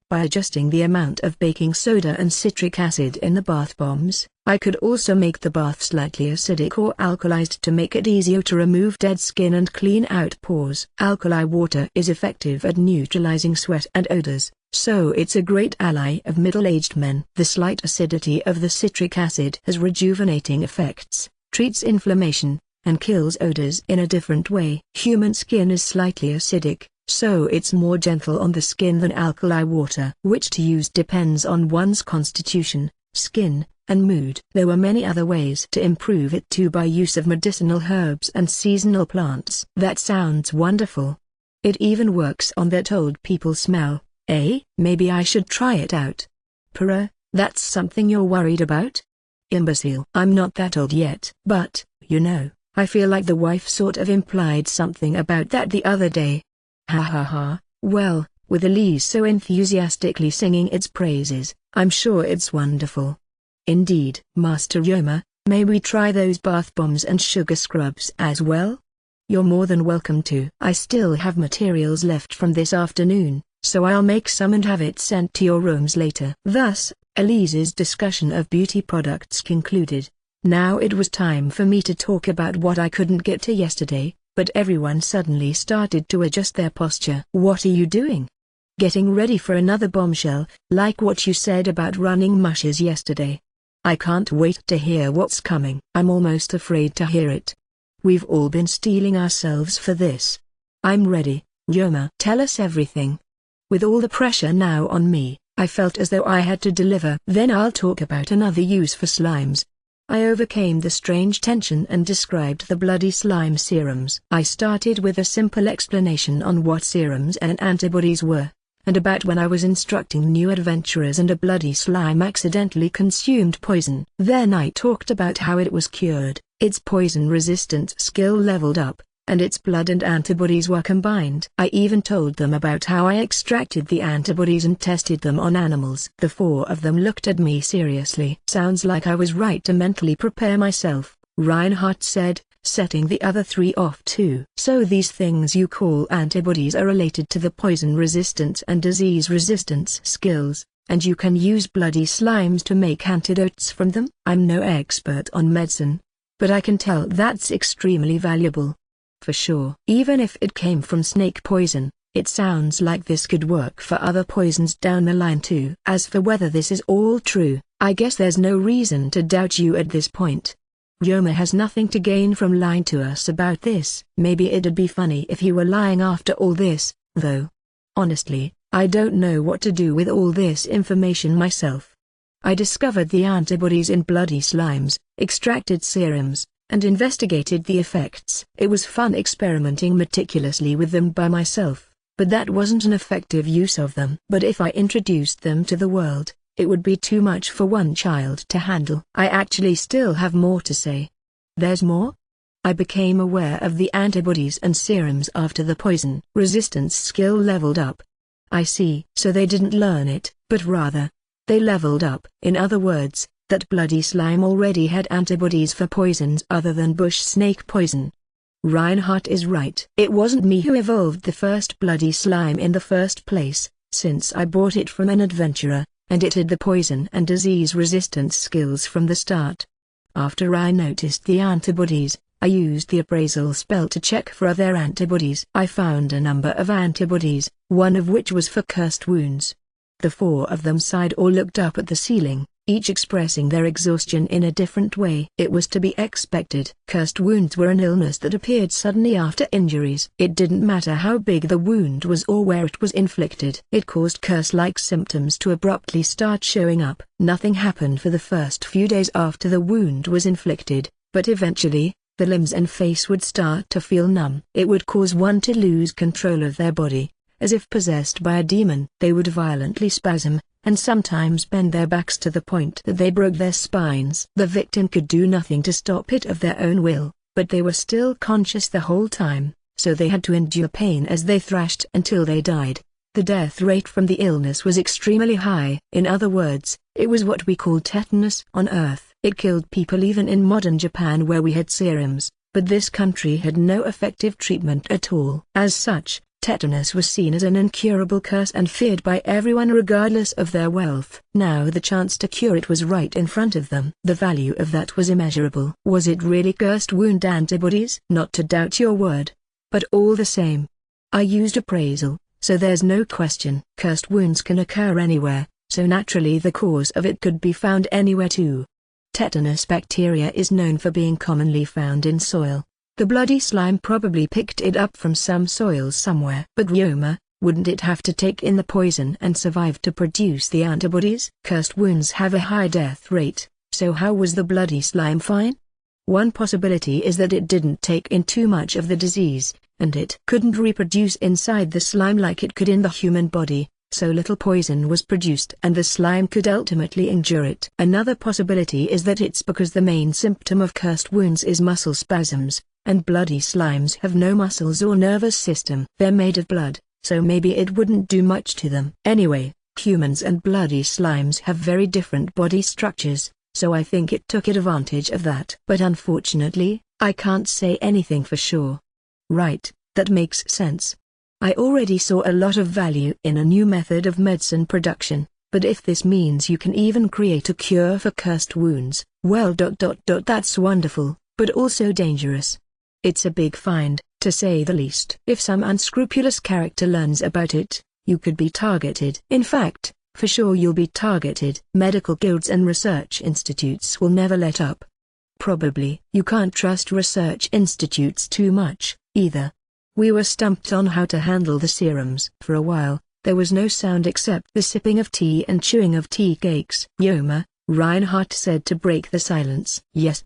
By adjusting the amount of baking soda and citric acid in the bath bombs, I could also make the bath slightly acidic or alkalized to make it easier to remove dead skin and clean out pores. Alkali water is effective at neutralizing sweat and odors, so it's a great ally of middle-aged men. The slight acidity of the citric acid has rejuvenating effects, treats inflammation, and kills odors in a different way. Human skin is slightly acidic, so it's more gentle on the skin than alkali water. Which to use depends on one's constitution, skin, and mood. There were many other ways to improve it too, by use of medicinal herbs and seasonal plants. That sounds wonderful. It even works on that old people smell, eh? Maybe I should try it out. Purr, that's something you're worried about? Imbecile. I'm not that old yet. But, you know, I feel like the wife sort of implied something about that the other day. Ha ha ha. Well, with Elise so enthusiastically singing its praises, I'm sure it's wonderful. Indeed. Master Yoma, may we try those bath bombs and sugar scrubs as well? You're more than welcome to. I still have materials left from this afternoon, so I'll make some and have it sent to your rooms later. Thus, Elise's discussion of beauty products concluded. Now it was time for me to talk about what I couldn't get to yesterday, but everyone suddenly started to adjust their posture. What are you doing? Getting ready for another bombshell, like what you said about running mushes yesterday. I can't wait to hear what's coming. I'm almost afraid to hear it. We've all been steeling ourselves for this. I'm ready, Yoma. Tell us everything. With all the pressure now on me, I felt as though I had to deliver. Then I'll talk about another use for slimes. I overcame the strange tension and described the bloody slime serums. I started with a simple explanation on what serums and antibodies were, and about when I was instructing new adventurers and a bloody slime accidentally consumed poison. Then I talked about how it was cured, its poison resistance skill leveled up, and its blood and antibodies were combined. I even told them about how I extracted the antibodies and tested them on animals. The four of them looked at me seriously. Sounds like I was right to mentally prepare myself, Reinhardt said, setting the other three off too. So these things you call antibodies are related to the poison resistance and disease resistance skills, and you can use bloody slimes to make antidotes from them? I'm no expert on medicine, but I can tell that's extremely valuable. For sure. Even if it came from snake poison, it sounds like this could work for other poisons down the line too. As for whether this is all true, I guess there's no reason to doubt you at this point. Yoma has nothing to gain from lying to us about this. Maybe it'd be funny if he were lying after all this, though. Honestly, I don't know what to do with all this information myself. I discovered the antibodies in bloody slimes, extracted serums, and investigated the effects. It was fun experimenting meticulously with them by myself, but that wasn't an effective use of them. But if I introduced them to the world, it would be too much for one child to handle. I actually still have more to say. There's more? I became aware of the antibodies and serums after the poison resistance skill leveled up. I see. So they didn't learn it, but rather, they leveled up. In other words, that bloody slime already had antibodies for poisons other than bush snake poison. Reinhardt is right. It wasn't me who evolved the first bloody slime in the first place, since I bought it from an adventurer, and it had the poison and disease resistance skills from the start. After I noticed the antibodies, I used the appraisal spell to check for other antibodies. I found a number of antibodies, one of which was for cursed wounds. The four of them sighed or looked up at the ceiling, each expressing their exhaustion in a different way. It was to be expected. Cursed wounds were an illness that appeared suddenly after injuries. It didn't matter how big the wound was or where it was inflicted. It caused curse-like symptoms to abruptly start showing up. Nothing happened for the first few days after the wound was inflicted, but eventually, the limbs and face would start to feel numb. It would cause one to lose control of their body, as if possessed by a demon. They would violently spasm, and sometimes bend their backs to the point that they broke their spines. The victim could do nothing to stop it of their own will, but they were still conscious the whole time, so they had to endure pain as they thrashed until they died. The death rate from the illness was extremely high. In other words, it was what we call tetanus on Earth. It killed people even in modern Japan where we had serums, but this country had no effective treatment at all. As such, tetanus was seen as an incurable curse and feared by everyone regardless of their wealth. Now the chance to cure it was right in front of them. The value of that was immeasurable. Was it really cursed wound antibodies? Not to doubt your word. But all the same, I used appraisal, so there's no question. Cursed wounds can occur anywhere, so naturally the cause of it could be found anywhere too. Tetanus bacteria is known for being commonly found in soil, The bloody slime probably picked it up from some soil somewhere. But Ryoma, wouldn't it have to take in the poison and survive to produce the antibodies? Cursed wounds have a high death rate, so how was the bloody slime fine? One possibility is that it didn't take in too much of the disease, and it couldn't reproduce inside the slime like it could in the human body, so little poison was produced and the slime could ultimately injure it. Another possibility is that it's because the main symptom of cursed wounds is muscle spasms, and bloody slimes have no muscles or nervous system. They're made of blood, so maybe it wouldn't do much to them. Anyway, humans and bloody slimes have very different body structures, so I think it took advantage of that. But unfortunately, I can't say anything for sure. Right, that makes sense. I already saw a lot of value in a new method of medicine production, but if this means you can even create a cure for cursed wounds, well that's wonderful, but also dangerous. It's a big find, to say the least. If some unscrupulous character learns about it, you could be targeted. In fact, for sure you'll be targeted. Medical guilds and research institutes will never let up. Probably. You can't trust research institutes too much, either. We were stumped on how to handle the serums. For a while, there was no sound except the sipping of tea and chewing of tea cakes. Ryoma, Reinhardt said to break the silence. Yes.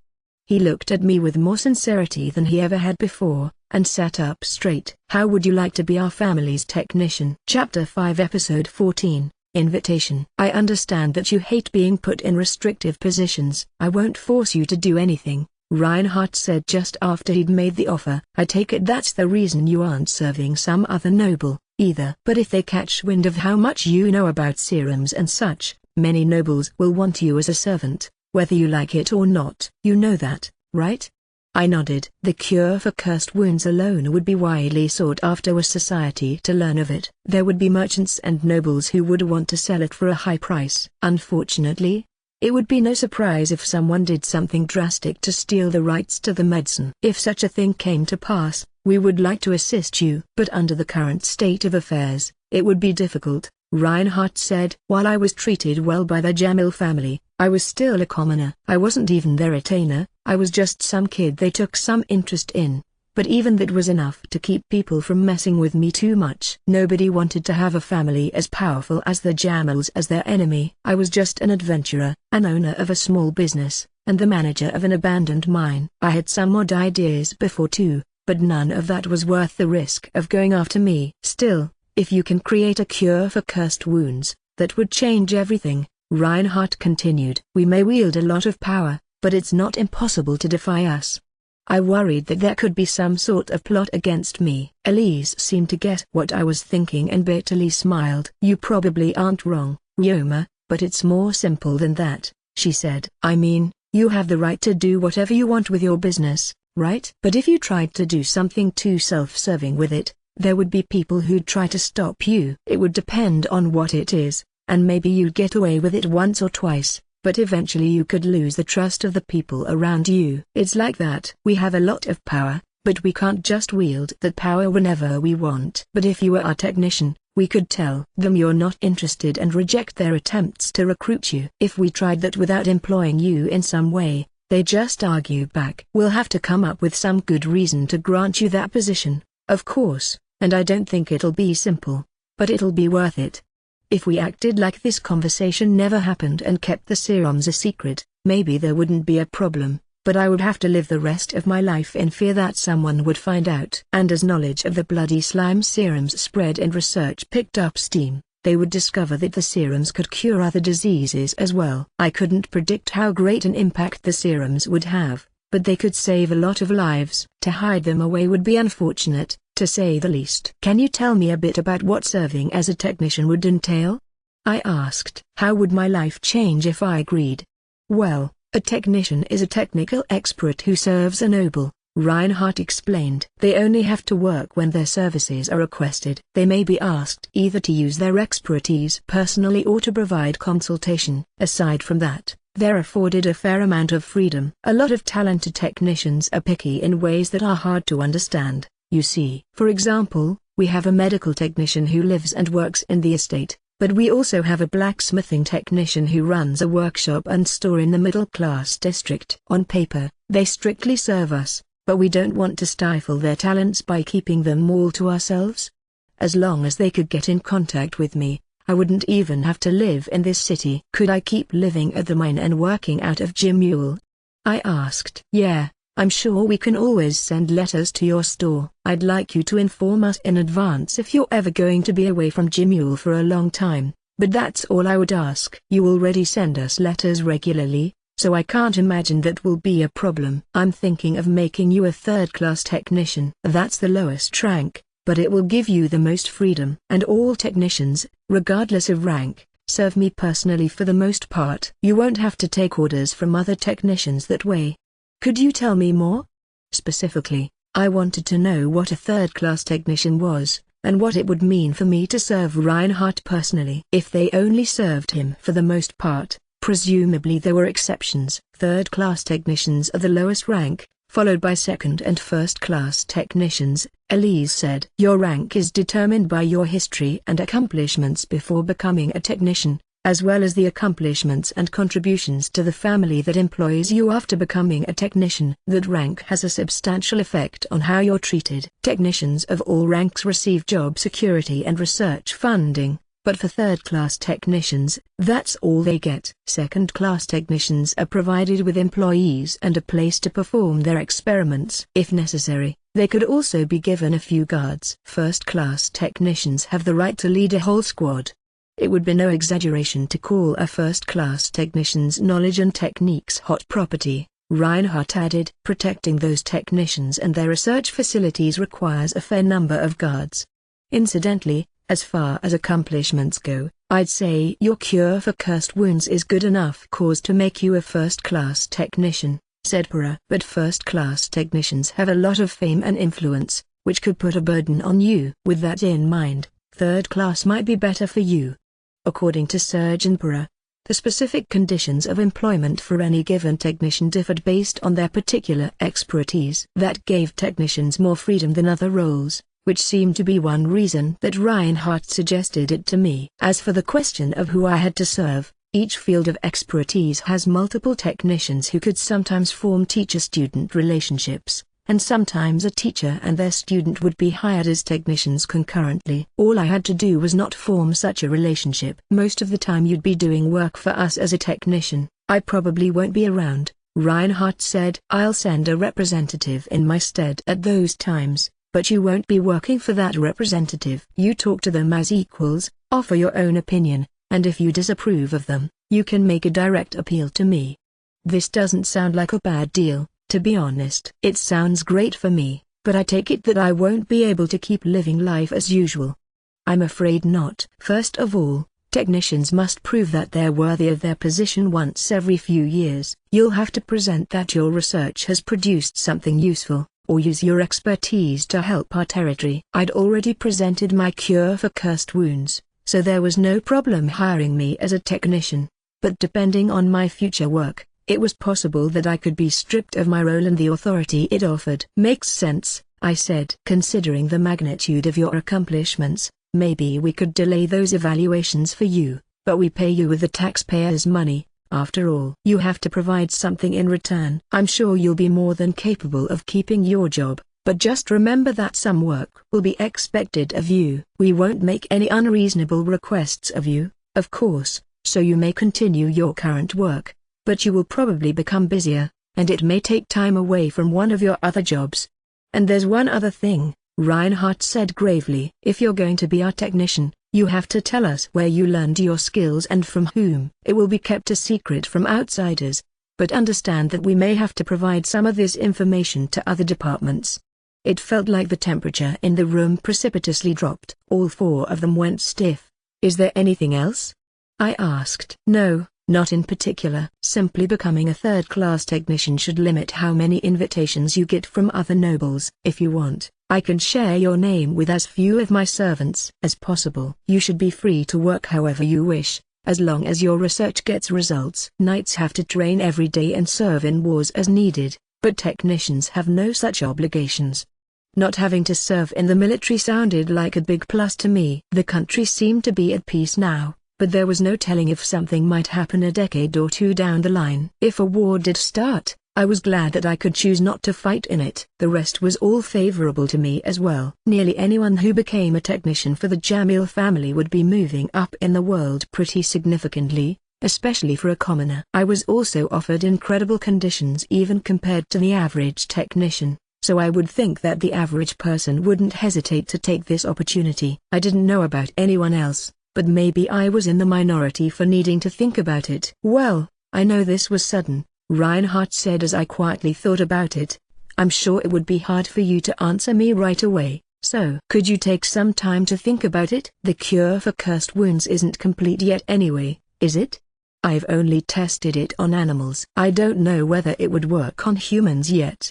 He looked at me with more sincerity than he ever had before, and sat up straight. How would you like to be our family's technician? Chapter 5 Episode 14. Invitation. I understand that you hate being put in restrictive positions. I won't force you to do anything, Reinhardt said just after he'd made the offer. I take it that's the reason you aren't serving some other noble, either. But if they catch wind of how much you know about serums and such, many nobles will want you as a servant, whether you like it or not. You know that, right? I nodded. The cure for cursed wounds alone would be widely sought after were society to learn of it. There would be merchants and nobles who would want to sell it for a high price. Unfortunately, it would be no surprise if someone did something drastic to steal the rights to the medicine. If such a thing came to pass, we would like to assist you. But under the current state of affairs, it would be difficult, Reinhardt said. While I was treated well by the Jamil family, I was still a commoner. I wasn't even their retainer, I was just some kid they took some interest in, but even that was enough to keep people from messing with me too much. Nobody wanted to have a family as powerful as the Jamils as their enemy. I was just an adventurer, an owner of a small business, and the manager of an abandoned mine. I had some odd ideas before too, but none of that was worth the risk of going after me. Still, if you can create a cure for cursed wounds, that would change everything, Reinhardt continued. We may wield a lot of power, but it's not impossible to defy us. I worried that there could be some sort of plot against me. Elise seemed to get what I was thinking and bitterly smiled. You probably aren't wrong, Ryoma, but it's more simple than that, she said. I mean, you have the right to do whatever you want with your business, right? But if you tried to do something too self-serving with it, there would be people who'd try to stop you. It would depend on what it is, and maybe you'd get away with it once or twice, but eventually you could lose the trust of the people around you. It's like that. We have a lot of power, but we can't just wield that power whenever we want. But if you were our technician, we could tell them you're not interested and reject their attempts to recruit you. If we tried that without employing you in some way, they just argue back. We'll have to come up with some good reason to grant you that position, of course, and I don't think it'll be simple, but it'll be worth it. If we acted like this conversation never happened and kept the serums a secret, maybe there wouldn't be a problem, but I would have to live the rest of my life in fear that someone would find out. And as knowledge of the bloody slime serums spread and research picked up steam, they would discover that the serums could cure other diseases as well. I couldn't predict how great an impact the serums would have, but they could save a lot of lives. To hide them away would be unfortunate, to say the least. Can you tell me a bit about what serving as a technician would entail? I asked. How would my life change if I agreed? Well, a technician is a technical expert who serves a noble, Reinhardt explained. They only have to work when their services are requested. They may be asked either to use their expertise personally or to provide consultation. Aside from that, they're afforded a fair amount of freedom. A lot of talented technicians are picky in ways that are hard to understand. You see, for example, we have a medical technician who lives and works in the estate, but we also have a blacksmithing technician who runs a workshop and store in the middle-class district. On paper, they strictly serve us, but we don't want to stifle their talents by keeping them all to ourselves. As long as they could get in contact with me, I wouldn't even have to live in this city. Could I keep living at the mine and working out of Jimule? I asked. Yeah, I'm sure we can always send letters to your store. I'd like you to inform us in advance if you're ever going to be away from Jimule for a long time, but that's all I would ask. You already send us letters regularly, so I can't imagine that will be a problem. I'm thinking of making you a third-class technician. That's the lowest rank, but it will give you the most freedom. And all technicians, regardless of rank, serve me personally for the most part. You won't have to take orders from other technicians that way. Could you tell me more? Specifically, I wanted to know what a third-class technician was, and what it would mean for me to serve Reinhardt personally. If they only served him for the most part, presumably there were exceptions. Third-class technicians are the lowest rank, followed by second and first-class technicians, Elise said. Your rank is determined by your history and accomplishments before becoming a technician, as well as the accomplishments and contributions to the family that employs you after becoming a technician. That rank has a substantial effect on how you're treated. Technicians of all ranks receive job security and research funding, but for third-class technicians, that's all they get. Second-class technicians are provided with employees and a place to perform their experiments. If necessary, they could also be given a few guards. First-class technicians have the right to lead a whole squad. It would be no exaggeration to call a first-class technician's knowledge and techniques hot property, Reinhardt added. Protecting those technicians and their research facilities requires a fair number of guards. Incidentally, as far as accomplishments go, I'd say your cure for cursed wounds is good enough cause to make you a first-class technician, said Para. But first-class technicians have a lot of fame and influence, which could put a burden on you. With that in mind, third class might be better for you. According to Surgeon Para, the specific conditions of employment for any given technician differed based on their particular expertise. That gave technicians more freedom than other roles, which seemed to be one reason that Reinhardt suggested it to me. As for the question of who I had to serve, each field of expertise has multiple technicians who could sometimes form teacher-student relationships, and sometimes a teacher and their student would be hired as technicians concurrently. All I had to do was not form such a relationship. Most of the time you'd be doing work for us as a technician. I probably won't be around, Reinhardt said. I'll send a representative in my stead at those times, but you won't be working for that representative. You talk to them as equals, offer your own opinion, and if you disapprove of them, you can make a direct appeal to me. This doesn't sound like a bad deal, to be honest. It sounds great for me, but I take it that I won't be able to keep living life as usual. I'm afraid not. First of all, technicians must prove that they're worthy of their position once every few years. You'll have to present that your research has produced something useful, or use your expertise to help our territory. I'd already presented my cure for cursed wounds, so there was no problem hiring me as a technician. But depending on my future work, it was possible that I could be stripped of my role and the authority it offered. Makes sense, I said. Considering the magnitude of your accomplishments, maybe we could delay those evaluations for you, but we pay you with the taxpayers' money. After all, you have to provide something in return. I'm sure you'll be more than capable of keeping your job, but just remember that some work will be expected of you. We won't make any unreasonable requests of you, of course, so you may continue your current work, but you will probably become busier, and it may take time away from one of your other jobs. And there's one other thing, Reinhardt said gravely. If you're going to be our technician, you have to tell us where you learned your skills and from whom. It will be kept a secret from outsiders, but understand that we may have to provide some of this information to other departments. It felt like the temperature in the room precipitously dropped. All four of them went stiff. Is there anything else? I asked. No, not in particular. Simply becoming a third-class technician should limit how many invitations you get from other nobles. If you want, I can share your name with as few of my servants as possible. You should be free to work however you wish, as long as your research gets results. Knights have to train every day and serve in wars as needed, but technicians have no such obligations. Not having to serve in the military sounded like a big plus to me. The country seemed to be at peace now, but there was no telling if something might happen a decade or two down the line. If a war did start, I was glad that I could choose not to fight in it. The rest was all favorable to me as well. Nearly anyone who became a technician for the Jamil family would be moving up in the world pretty significantly, especially for a commoner. I was also offered incredible conditions even compared to the average technician, so I would think that the average person wouldn't hesitate to take this opportunity. I didn't know about anyone else, but maybe I was in the minority for needing to think about it. Well, I know this was sudden, Reinhardt said as I quietly thought about it. I'm sure it would be hard for you to answer me right away, so could you take some time to think about it? The cure for cursed wounds isn't complete yet anyway, is it? I've only tested it on animals. I don't know whether it would work on humans yet.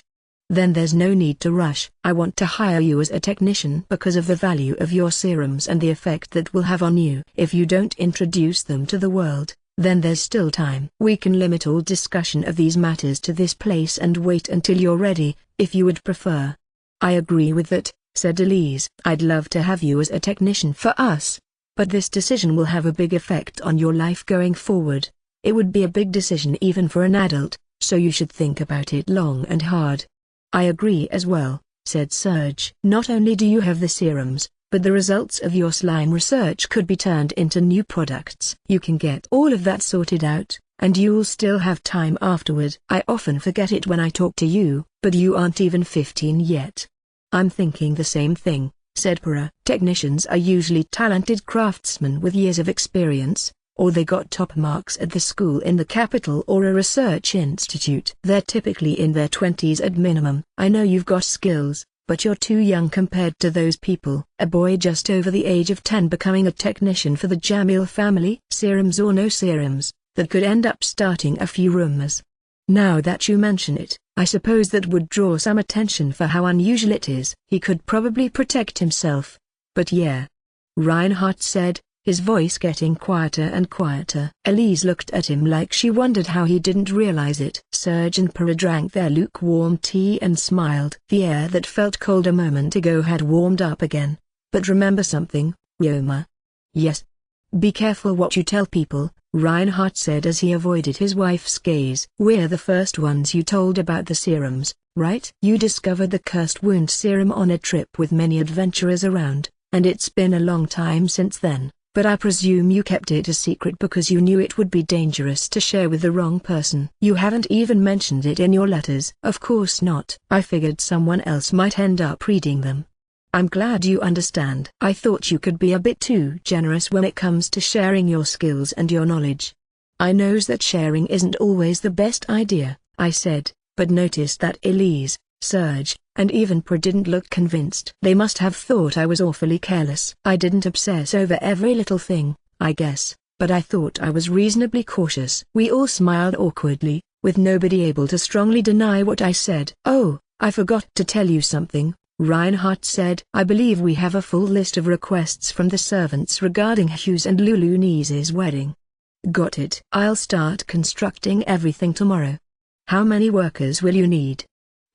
Then there's no need to rush. I want to hire you as a technician because of the value of your serums and the effect that will have on you. If you don't introduce them to the world, then there's still time. We can limit all discussion of these matters to this place and wait until you're ready, if you would prefer. I agree with that, said Elise. I'd love to have you as a technician for us, but this decision will have a big effect on your life going forward. It would be a big decision even for an adult, so you should think about it long and hard. I agree as well, said Serge. Not only do you have the serums, but the results of your slime research could be turned into new products. You can get all of that sorted out, and you'll still have time afterward. I often forget it when I talk to you, but you aren't even 15 yet. I'm thinking the same thing, said Para. Technicians are usually talented craftsmen with years of experience, or they got top marks at the school in the capital or a research institute. They're typically in their 20s at minimum. I know you've got skills, but you're too young compared to those people. A boy just over the age of 10 becoming a technician for the Jamil family? Serums or no serums, that could end up starting a few rumors. Now that you mention it, I suppose that would draw some attention for how unusual it is. He could probably protect himself. But yeah, Reinhardt said, his voice getting quieter and quieter. Elise looked at him like she wondered how he didn't realize it. Serge and Para drank their lukewarm tea and smiled. The air that felt cold a moment ago had warmed up again. But remember something, Ryoma. Yes. Be careful what you tell people, Reinhardt said as he avoided his wife's gaze. We're the first ones you told about the serums, right? You discovered the cursed wound serum on a trip with many adventurers around, and it's been a long time since then. But I presume you kept it a secret because you knew it would be dangerous to share with the wrong person. You haven't even mentioned it in your letters. Of course not. I figured someone else might end up reading them. I'm glad you understand. I thought you could be a bit too generous when it comes to sharing your skills and your knowledge. I knows that sharing isn't always the best idea, I said, but noticed that Elise, Serge, and even Pra didn't look convinced. They must have thought I was awfully careless. I didn't obsess over every little thing, I guess, but I thought I was reasonably cautious. We all smiled awkwardly, with nobody able to strongly deny what I said. Oh, I forgot to tell you something, Reinhardt said. I believe we have a full list of requests from the servants regarding Hugh's and Lulu niece's wedding. Got it. I'll start constructing everything tomorrow. How many workers will you need?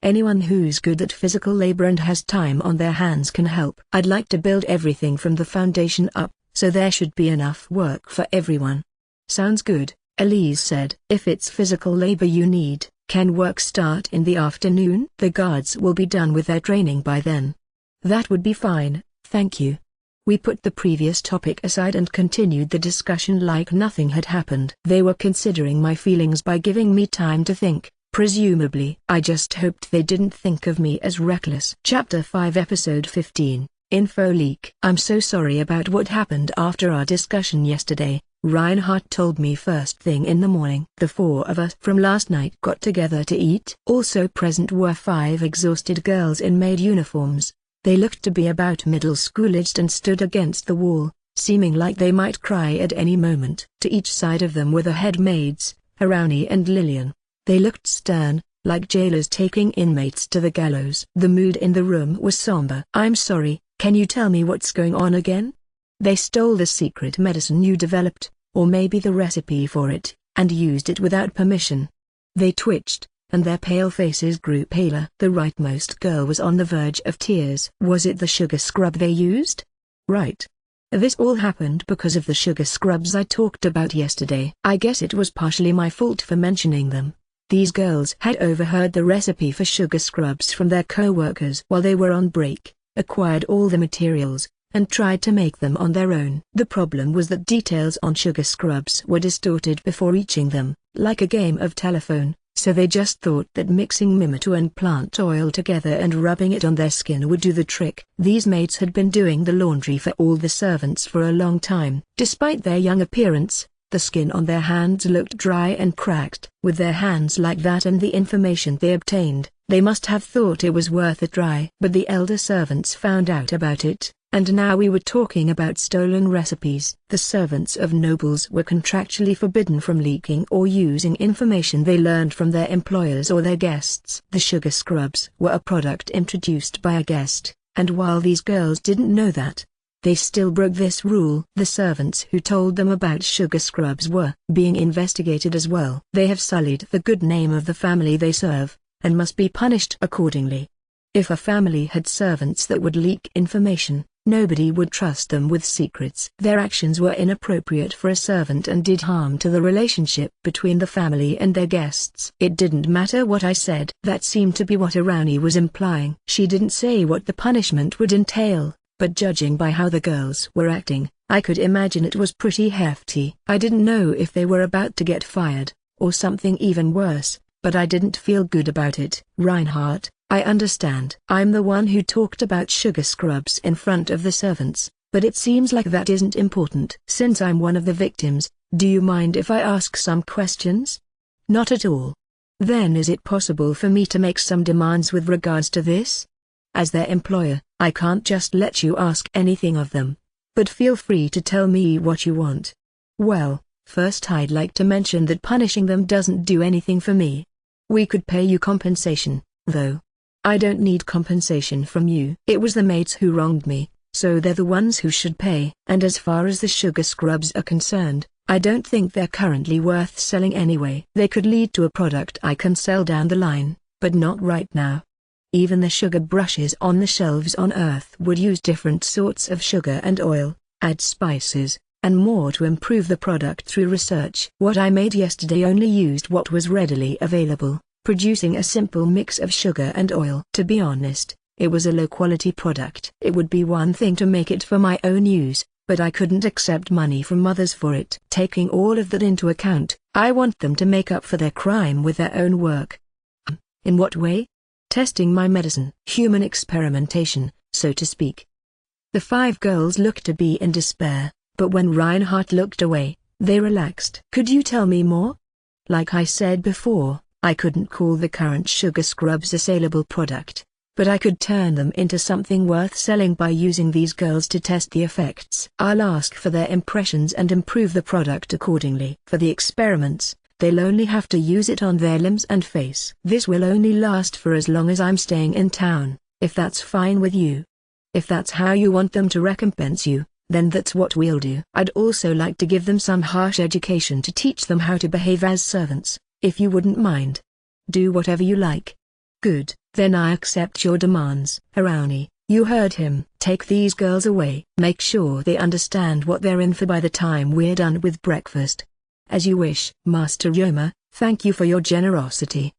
Anyone who's good at physical labor and has time on their hands can help. I'd like to build everything from the foundation up, so there should be enough work for everyone. Sounds good, Elise said. If it's physical labor you need, can work start in the afternoon? The guards will be done with their training by then. That would be fine, thank you. We put the previous topic aside and continued the discussion like nothing had happened. They were considering my feelings by giving me time to think. Presumably. I just hoped they didn't think of me as reckless. Chapter 5 Episode 15, Info Leak. I'm so sorry about what happened after our discussion yesterday, Reinhardt told me first thing in the morning. The four of us from last night got together to eat. Also present were 5 exhausted girls in maid uniforms. They looked to be about middle school-aged and stood against the wall, seeming like they might cry at any moment. To each side of them were the head maids, Harani and Lillian. They looked stern, like jailers taking inmates to the gallows. The mood in the room was somber. I'm sorry, can you tell me what's going on again? They stole the secret medicine you developed, or maybe the recipe for it, and used it without permission. They twitched, and their pale faces grew paler. The rightmost girl was on the verge of tears. Was it the sugar scrub they used? Right. This all happened because of the sugar scrubs I talked about yesterday. I guess it was partially my fault for mentioning them. These girls had overheard the recipe for sugar scrubs from their co-workers while they were on break, acquired all the materials, and tried to make them on their own. The problem was that details on sugar scrubs were distorted before reaching them, like a game of telephone, so they just thought that mixing mimoto and plant oil together and rubbing it on their skin would do the trick. These maids had been doing the laundry for all the servants for a long time. Despite their young appearance, the skin on their hands looked dry and cracked. With their hands like that and the information they obtained, they must have thought it was worth a try. But the elder servants found out about it, and now we were talking about stolen recipes. The servants of nobles were contractually forbidden from leaking or using information they learned from their employers or their guests. The sugar scrubs were a product introduced by a guest, and while these girls didn't know that, they still broke this rule. The servants who told them about sugar scrubs were being investigated as well. They have sullied the good name of the family they serve, and must be punished accordingly. If a family had servants that would leak information, nobody would trust them with secrets. Their actions were inappropriate for a servant and did harm to the relationship between the family and their guests. It didn't matter what I said. That seemed to be what Irani was implying. She didn't say what the punishment would entail, but judging by how the girls were acting, I could imagine it was pretty hefty. I didn't know if they were about to get fired, or something even worse, but I didn't feel good about it. Reinhardt, I understand. I'm the one who talked about sugar scrubs in front of the servants, but it seems like that isn't important. Since I'm one of the victims, do you mind if I ask some questions? Not at all. Then is it possible for me to make some demands with regards to this? As their employer, I can't just let you ask anything of them. But feel free to tell me what you want. Well, first I'd like to mention that punishing them doesn't do anything for me. We could pay you compensation, though. I don't need compensation from you. It was the maids who wronged me, so they're the ones who should pay. And as far as the sugar scrubs are concerned, I don't think they're currently worth selling anyway. They could lead to a product I can sell down the line, but not right now. Even the sugar brushes on the shelves on Earth would use different sorts of sugar and oil, add spices, and more to improve the product through research. What I made yesterday only used what was readily available, producing a simple mix of sugar and oil. To be honest, it was a low-quality product. It would be one thing to make it for my own use, but I couldn't accept money from others for it. Taking all of that into account, I want them to make up for their crime with their own work. In what way? Testing my medicine. Human experimentation, so to speak. The 5 girls looked to be in despair, but when Reinhardt looked away, they relaxed. Could you tell me more? Like I said before, I couldn't call the current sugar scrubs a saleable product, but I could turn them into something worth selling by using these girls to test the effects. I'll ask for their impressions and improve the product accordingly. For the experiments, they'll only have to use it on their limbs and face. This will only last for as long as I'm staying in town, if that's fine with you. If that's how you want them to recompense you, then that's what we'll do. I'd also like to give them some harsh education to teach them how to behave as servants, if you wouldn't mind. Do whatever you like. Good, then I accept your demands. Irani, you heard him. Take these girls away. Make sure they understand what they're in for by the time we're done with breakfast. As you wish. Master Yoma, thank you for your generosity.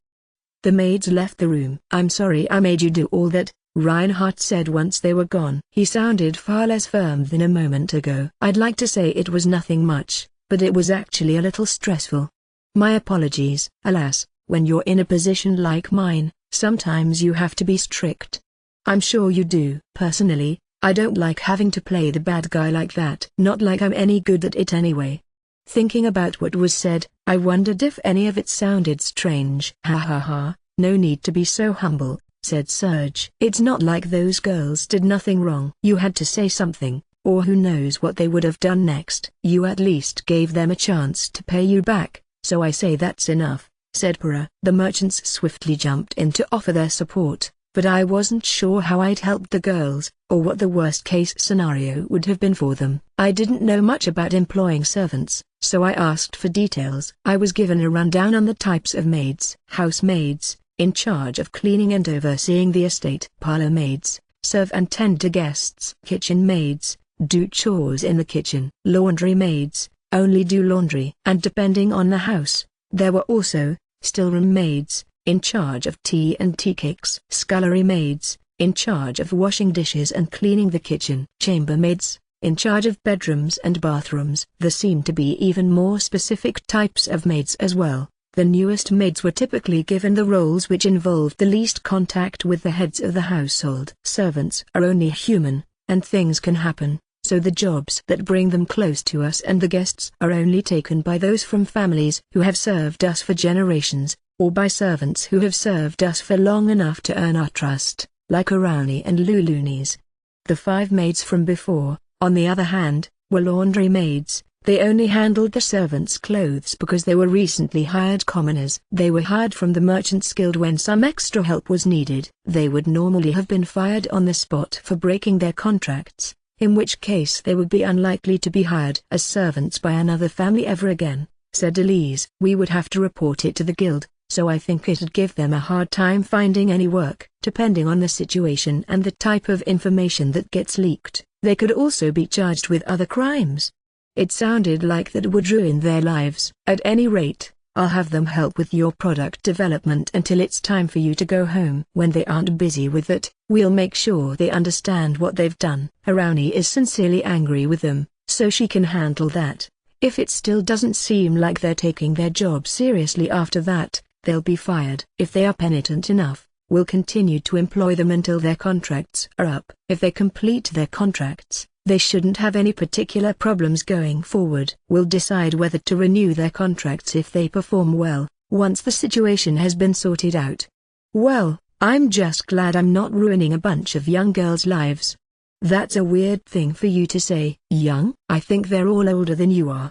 The maids left the room. I'm sorry I made you do all that, Reinhardt said once they were gone. He sounded far less firm than a moment ago. I'd like to say it was nothing much, but it was actually a little stressful. My apologies. Alas, when you're in a position like mine, sometimes you have to be strict. I'm sure you do. Personally, I don't like having to play the bad guy like that. Not like I'm any good at it anyway. Thinking about what was said, I wondered if any of it sounded strange. Ha ha ha, no need to be so humble, said Serge. It's not like those girls did nothing wrong. You had to say something, or who knows what they would have done next. You at least gave them a chance to pay you back, so I say that's enough, said Para. The merchants swiftly jumped in to offer their support, but I wasn't sure how I'd helped the girls, or what the worst-case scenario would have been for them. I didn't know much about employing servants, so I asked for details. I was given a rundown on the types of maids. Housemaids, in charge of cleaning and overseeing the estate. Parlor maids, serve and tend to guests. Kitchen maids, do chores in the kitchen. Laundry maids, only do laundry. And depending on the house, there were also Stillroom maids, in charge of tea and tea cakes. Scullery maids, in charge of washing dishes and cleaning the kitchen. Chambermaids, in charge of bedrooms and bathrooms. There seemed to be even more specific types of maids as well. The newest maids were typically given the roles which involved the least contact with the heads of the household. Servants are only human, and things can happen, so the jobs that bring them close to us and the guests are only taken by those from families who have served us for generations, or by servants who have served us for long enough to earn our trust, like Arani and Lulunis. The 5 maids from before, on the other hand, were laundry maids. They only handled the servants' clothes because they were recently hired commoners. They were hired from the Merchants Guild when some extra help was needed. They would normally have been fired on the spot for breaking their contracts, in which case they would be unlikely to be hired as servants by another family ever again, said Elise. We would have to report it to the guild, so I think it'd give them a hard time finding any work. Depending on the situation and the type of information that gets leaked, they could also be charged with other crimes. It sounded like that would ruin their lives. At any rate, I'll have them help with your product development until it's time for you to go home. When they aren't busy with it, we'll make sure they understand what they've done. Arani is sincerely angry with them, so she can handle that. If it still doesn't seem like they're taking their job seriously after that, they'll be fired. If they are penitent enough, we'll continue to employ them until their contracts are up. If they complete their contracts, they shouldn't have any particular problems going forward. We'll decide whether to renew their contracts if they perform well, once the situation has been sorted out. Well, I'm just glad I'm not ruining a bunch of young girls' lives. That's a weird thing for you to say. Young? I think they're all older than you are.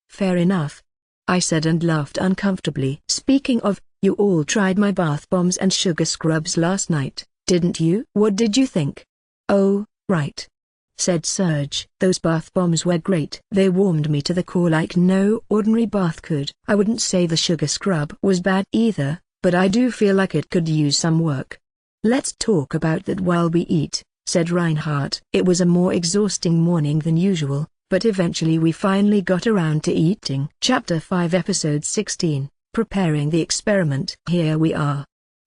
Fair enough, I said and laughed uncomfortably. Speaking of, you all tried my bath bombs and sugar scrubs last night, didn't you? What did you think? Oh, right, said Serge. Those bath bombs were great. They warmed me to the core like no ordinary bath could. I wouldn't say the sugar scrub was bad either, but I do feel like it could use some work. Let's talk about that while we eat, said Reinhardt. It was a more exhausting morning than usual, but eventually we finally got around to eating. Chapter 5 Episode 16, Preparing the Experiment. Here we are.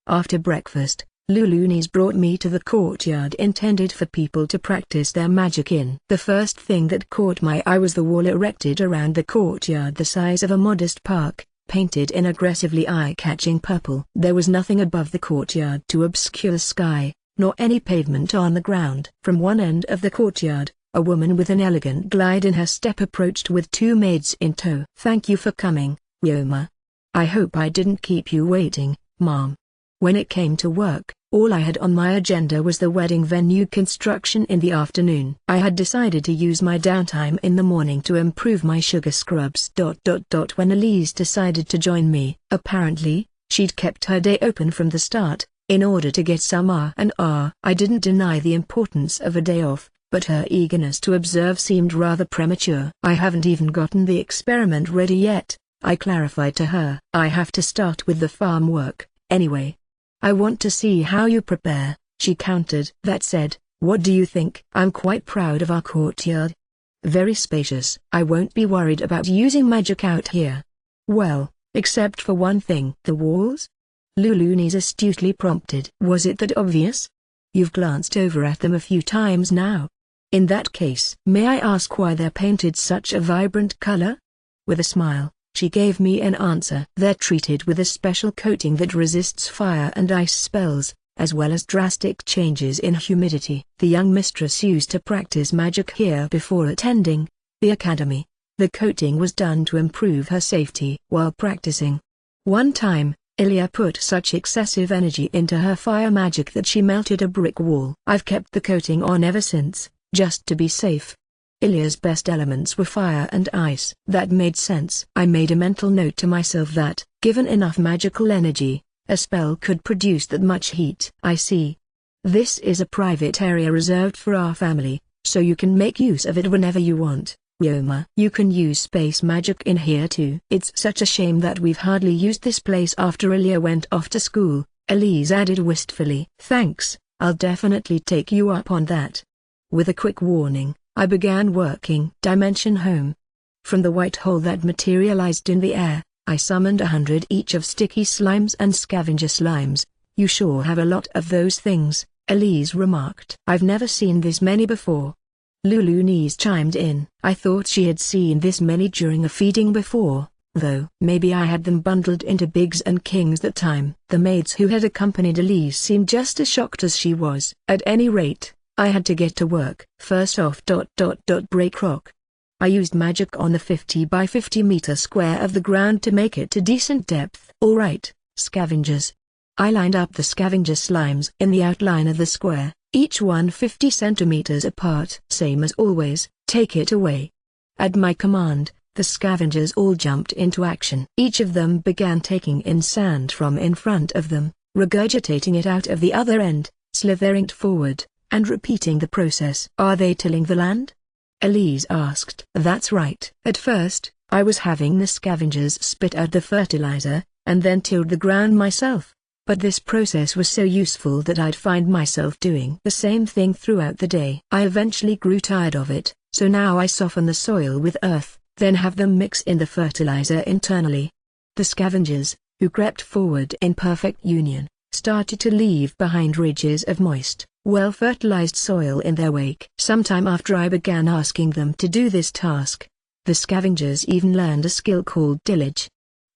After breakfast, Lulunis brought me to the courtyard intended for people to practice their magic in. The first thing that caught my eye was the wall erected around the courtyard the size of a modest park, painted in aggressively eye-catching purple. There was nothing above the courtyard to obscure the sky, nor any pavement on the ground. From one end of the courtyard, a woman with an elegant glide in her step approached with 2 maids in tow. Thank you for coming, Ryoma. I hope I didn't keep you waiting, Mom. When it came to work, all I had on my agenda was the wedding venue construction in the afternoon. I had decided to use my downtime in the morning to improve my sugar scrubs. When Elise decided to join me, apparently, she'd kept her day open from the start, in order to get some R&R. I didn't deny the importance of a day off, but her eagerness to observe seemed rather premature. I haven't even gotten the experiment ready yet, I clarified to her. I have to start with the farm work, anyway. I want to see how you prepare, she countered. That said, what do you think? I'm quite proud of our courtyard. Very spacious. I won't be worried about using magic out here. Well, except for one thing. The walls? Lulunis astutely prompted. Was it that obvious? You've glanced over at them a few times now. In that case, may I ask why they're painted such a vibrant color? With a smile, she gave me an answer. They're treated with a special coating that resists fire and ice spells, as well as drastic changes in humidity. The young mistress used to practice magic here before attending the academy. The coating was done to improve her safety while practicing. One time, Ilya put such excessive energy into her fire magic that she melted a brick wall. I've kept the coating on ever since, just to be safe. Ilya's best elements were fire and ice. That made sense. I made a mental note to myself that, given enough magical energy, a spell could produce that much heat. I see. This is a private area reserved for our family, so you can make use of it whenever you want, Ryoma. You can use space magic in here too. It's such a shame that we've hardly used this place after Ilya went off to school, Elise added wistfully. Thanks, I'll definitely take you up on that. With a quick warning, I began working. Dimension home. From the white hole that materialized in the air, I summoned 100 each of sticky slimes and scavenger slimes. You sure have a lot of those things, Elise remarked. I've never seen this many before. Lulunis chimed in. I thought she had seen this many during a feeding before, though. Maybe I had them bundled into bigs and kings that time. The maids who had accompanied Elise seemed just as shocked as she was. At any rate, I had to get to work. First off break rock. I used magic on the 50 by 50 meter square of the ground to make it to decent depth. Alright, scavengers. I lined up the scavenger slimes in the outline of the square, each one 50 centimeters apart. Same as always, take it away. At my command, the scavengers all jumped into action. Each of them began taking in sand from in front of them, regurgitating it out of the other end, slithering it forward, and repeating the process. Are they tilling the land? Elise asked. That's right. At first, I was having the scavengers spit out the fertilizer, and then tilled the ground myself. But this process was so useful that I'd find myself doing the same thing throughout the day. I eventually grew tired of it, so now I soften the soil with earth, then have them mix in the fertilizer internally. The scavengers, who crept forward in perfect union, started to leave behind ridges of moist, well-fertilized soil in their wake. Sometime after I began asking them to do this task, the scavengers even learned a skill called tillage.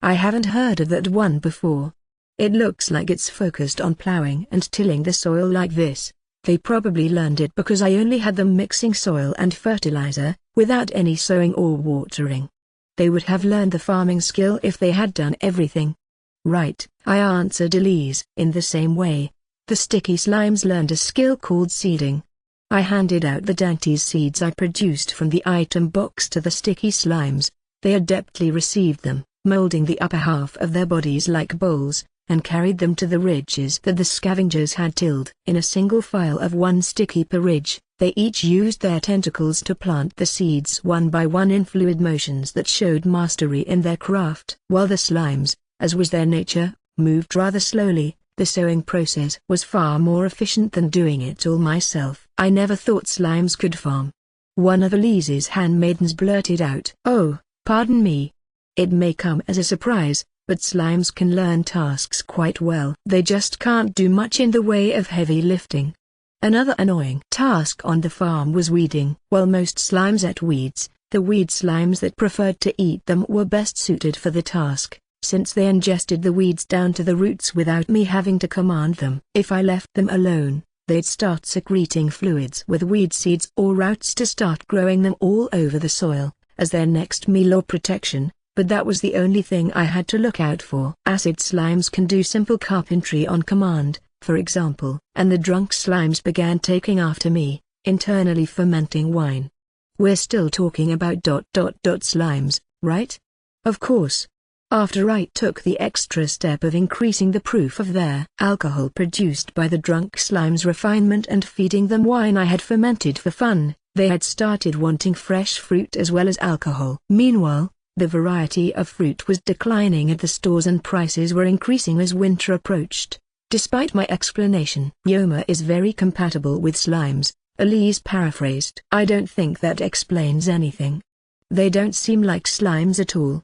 I haven't heard of that one before. It looks like it's focused on plowing and tilling the soil like this. They probably learned it because I only had them mixing soil and fertilizer, without any sowing or watering. They would have learned the farming skill if they had done everything. Right, I answered Elise. In the same way, the sticky slimes learned a skill called seeding. I handed out the dainty seeds I produced from the item box to the sticky slimes. They adeptly received them, molding the upper half of their bodies like bowls, and carried them to the ridges that the scavengers had tilled. In a single file of one sticky per ridge, they each used their tentacles to plant the seeds one by one in fluid motions that showed mastery in their craft. While the slimes, as was their nature, moved rather slowly, the sowing process was far more efficient than doing it all myself. I never thought slimes could farm. One of Elise's handmaidens blurted out. Oh, pardon me. It may come as a surprise, but slimes can learn tasks quite well. They just can't do much in the way of heavy lifting. Another annoying task on the farm was weeding. While most slimes ate weeds, the weed slimes that preferred to eat them were best suited for the task, since they ingested the weeds down to the roots without me having to command them. If I left them alone, they'd start secreting fluids with weed seeds or roots to start growing them all over the soil, as their next meal or protection. But that was the only thing I had to look out for. Acid slimes can do simple carpentry on command, for example. And the drunk slimes began taking after me, internally fermenting wine. We're still talking about slimes, right? Of course. After I took the extra step of increasing the proof of their alcohol produced by the drunk slimes' refinement and feeding them wine I had fermented for fun, they had started wanting fresh fruit as well as alcohol. Meanwhile, the variety of fruit was declining at the stores and prices were increasing as winter approached. Despite my explanation, Yoma is very compatible with slimes, Elise paraphrased. I don't think that explains anything. They don't seem like slimes at all.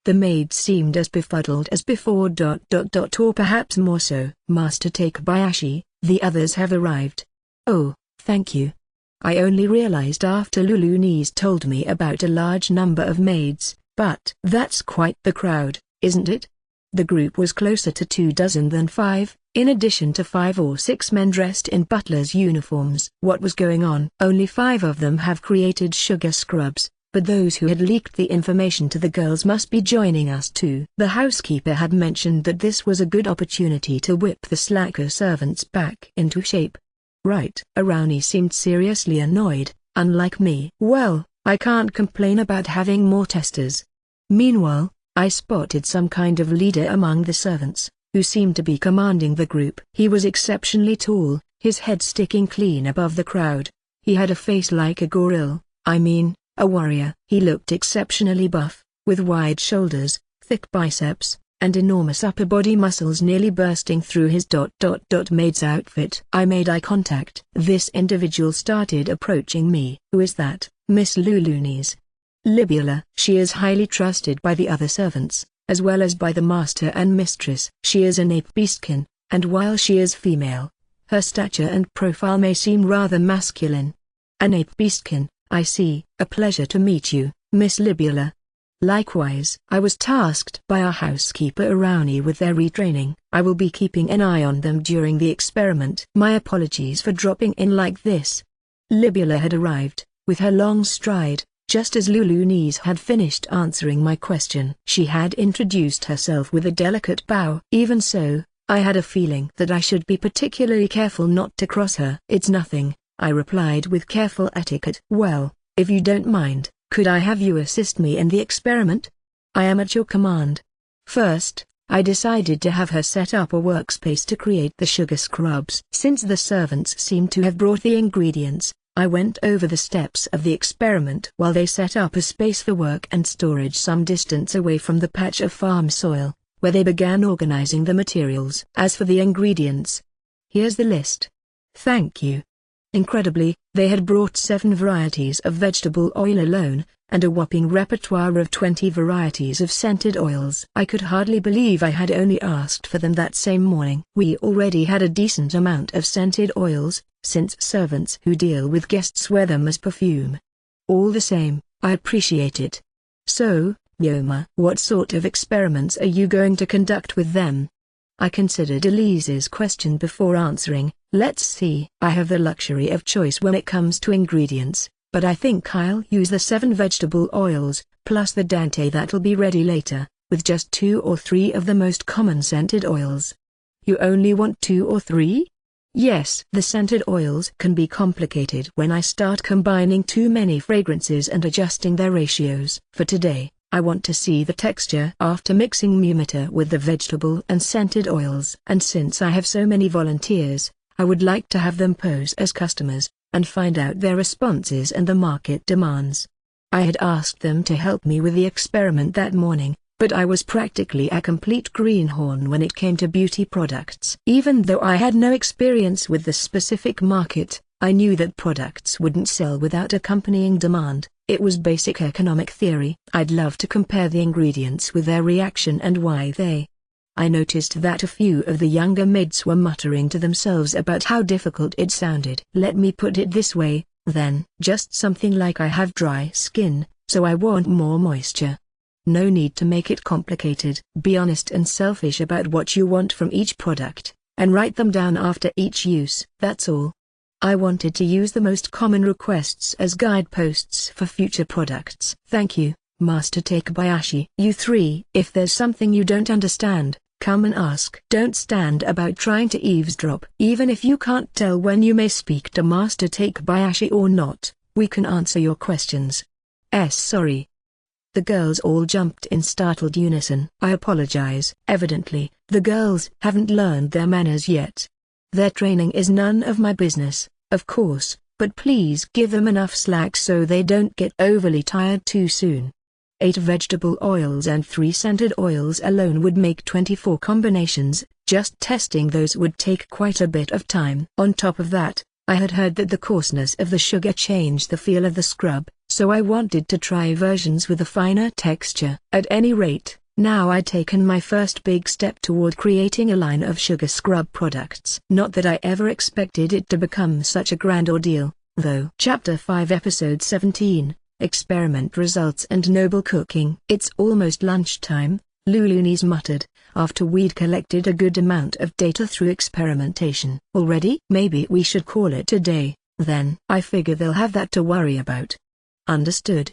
The maid seemed as befuddled as before. Or perhaps more so. Master Takebayashi, the others have arrived. Oh, thank you. I only realized after Lulunis told me about a large number of maids. But that's quite the crowd, isn't it? The group was closer to 24 than 5, in addition to 5 or 6 men dressed in butlers' uniforms. What was going on? Only 5 of them have created sugar scrubs, but those who had leaked the information to the girls must be joining us too. The housekeeper had mentioned that this was a good opportunity to whip the slacker servants back into shape. Right. Arani seemed seriously annoyed, unlike me. Well, I can't complain about having more testers. Meanwhile, I spotted some kind of leader among the servants, who seemed to be commanding the group. He was exceptionally tall, his head sticking clean above the crowd. He had a face like a gorilla, a warrior. He looked exceptionally buff, with wide shoulders, thick biceps, and enormous upper body muscles nearly bursting through his maid's outfit. I made eye contact. This individual started approaching me. Who is that? Miss Lulunis. Libula. She is highly trusted by the other servants, as well as by the master and mistress. She is an ape beastkin, and while she is female, her stature and profile may seem rather masculine. An ape beastkin, I see. A pleasure to meet you, Miss Libula. Likewise. I was tasked by our housekeeper Arauni with their retraining. I will be keeping an eye on them during the experiment. My apologies for dropping in like this. Libula had arrived, with her long stride, just as Lulunis had finished answering my question. She had introduced herself with a delicate bow. Even so, I had a feeling that I should be particularly careful not to cross her. It's nothing, I replied with careful etiquette. Well, if you don't mind, could I have you assist me in the experiment? I am at your command. First, I decided to have her set up a workspace to create the sugar scrubs. Since the servants seemed to have brought the ingredients, I went over the steps of the experiment while they set up a space for work and storage some distance away from the patch of farm soil, where they began organizing the materials. As for the ingredients, here's the list. Thank you. Incredibly, they had brought 7 varieties of vegetable oil alone, and a whopping repertoire of 20 varieties of scented oils. I could hardly believe I had only asked for them that same morning. We already had a decent amount of scented oils, since servants who deal with guests wear them as perfume. All the same, I appreciate it. So, Yoma, what sort of experiments are you going to conduct with them? I considered Elise's question before answering. Let's see. I have the luxury of choice when it comes to ingredients, but I think I'll use the 7 vegetable oils, plus the Dante that'll be ready later, with just 2 or 3 of the most common scented oils. You only want 2 or 3? Yes. The scented oils can be complicated when I start combining too many fragrances and adjusting their ratios. For today, I want to see the texture after mixing Mumita with the vegetable and scented oils. And since I have so many volunteers, I would like to have them pose as customers, and find out their responses and the market demands. I had asked them to help me with the experiment that morning, but I was practically a complete greenhorn when it came to beauty products. Even though I had no experience with the specific market, I knew that products wouldn't sell without accompanying demand. It was basic economic theory. I'd love to compare the ingredients with their reaction and why they. I noticed that a few of the younger maids were muttering to themselves about how difficult it sounded. Let me put it this way, then. Just something like I have dry skin, so I want more moisture. No need to make it complicated. Be honest and selfish about what you want from each product, and write them down after each use. That's all. I wanted to use the most common requests as guideposts for future products. Thank you, Master Takebayashi. You 3. If there's something you don't understand, come and ask. Don't stand about trying to eavesdrop. Even if you can't tell when you may speak to Master Takebayashi or not, we can answer your questions. Sorry. The girls all jumped in startled unison. I apologize. Evidently, the girls haven't learned their manners yet. Their training is none of my business, of course, but please give them enough slack so they don't get overly tired too soon. 8 vegetable oils and 3 scented oils alone would make 24 combinations. Just testing those would take quite a bit of time. On top of that, I had heard that the coarseness of the sugar changed the feel of the scrub, so I wanted to try versions with a finer texture. At any rate, now I'd taken my first big step toward creating a line of sugar scrub products. Not that I ever expected it to become such a grand ordeal, though. Chapter 5 Episode 17, Experiment Results and Noble Cooking. It's almost lunchtime, Lulunis muttered, after we'd collected a good amount of data through experimentation. Already? Maybe we should call it a day, then. I figure they'll have that to worry about. Understood.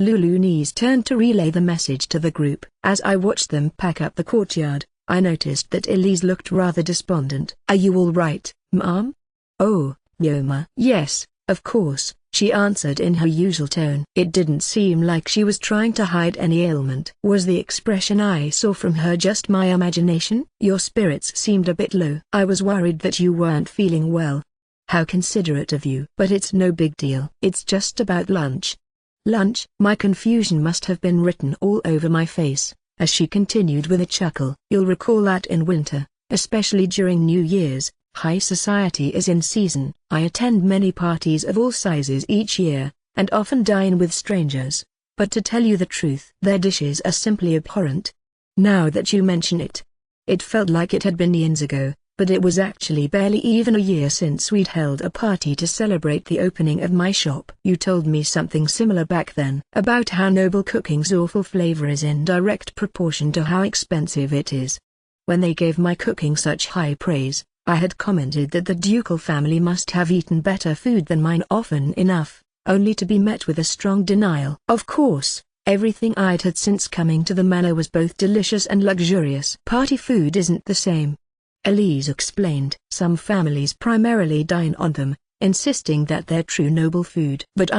Lulunis turned to relay the message to the group. As I watched them pack up the courtyard, I noticed that Elise looked rather despondent. Are you all right, Mom? Oh, Yoma. Yes, of course, she answered in her usual tone. It didn't seem like she was trying to hide any ailment. Was the expression I saw from her just my imagination? Your spirits seemed a bit low. I was worried that you weren't feeling well. How considerate of you. But it's no big deal. It's just about lunch. Lunch? My confusion must have been written all over my face, as she continued with a chuckle. You'll recall that in winter, especially during New Year's, high society is in season. I attend many parties of all sizes each year, and often dine with strangers, but to tell you the truth, their dishes are simply abhorrent. Now that you mention it. It felt like it had been years ago, but it was actually barely even a year since we'd held a party to celebrate the opening of my shop. You told me something similar back then, about how noble cooking's awful flavor is in direct proportion to how expensive it is. When they gave my cooking such high praise, I had commented that the ducal family must have eaten better food than mine often enough, only to be met with a strong denial. Of course, everything I'd had since coming to the manor was both delicious and luxurious. Party food isn't the same, Elise explained. Some families primarily dine on them, insisting that they're true noble food. But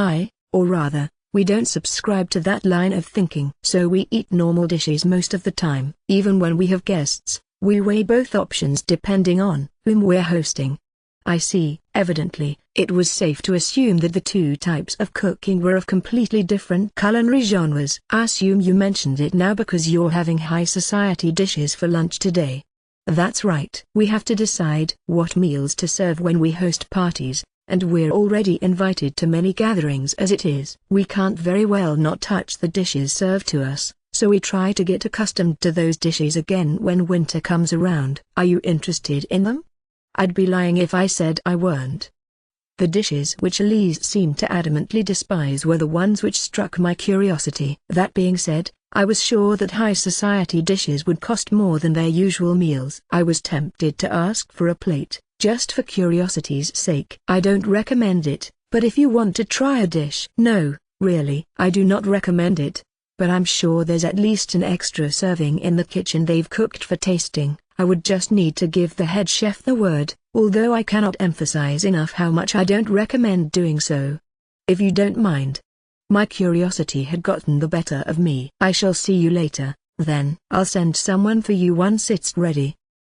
or rather, we don't subscribe to that line of thinking. So we eat normal dishes most of the time. Even when we have guests, we weigh both options depending on whom we're hosting. I see. Evidently, it was safe to assume that the two types of cooking were of completely different culinary genres. I assume you mentioned it now because you're having high society dishes for lunch today. That's right. We have to decide what meals to serve when we host parties, and we're already invited to many gatherings as it is. We can't very well not touch the dishes served to us, so we try to get accustomed to those dishes again when winter comes around. Are you interested in them? I'd be lying if I said I weren't. The dishes which Elise seemed to adamantly despise were the ones which struck my curiosity. That being said, I was sure that high society dishes would cost more than their usual meals. I was tempted to ask for a plate, just for curiosity's sake. I don't recommend it, but if you want to try a dish. No, really, I do not recommend it, but I'm sure there's at least an extra serving in the kitchen they've cooked for tasting. I would just need to give the head chef the word, although I cannot emphasize enough how much I don't recommend doing so. If you don't mind. My curiosity had gotten the better of me. I shall see you later, then. I'll send someone for you once it's ready.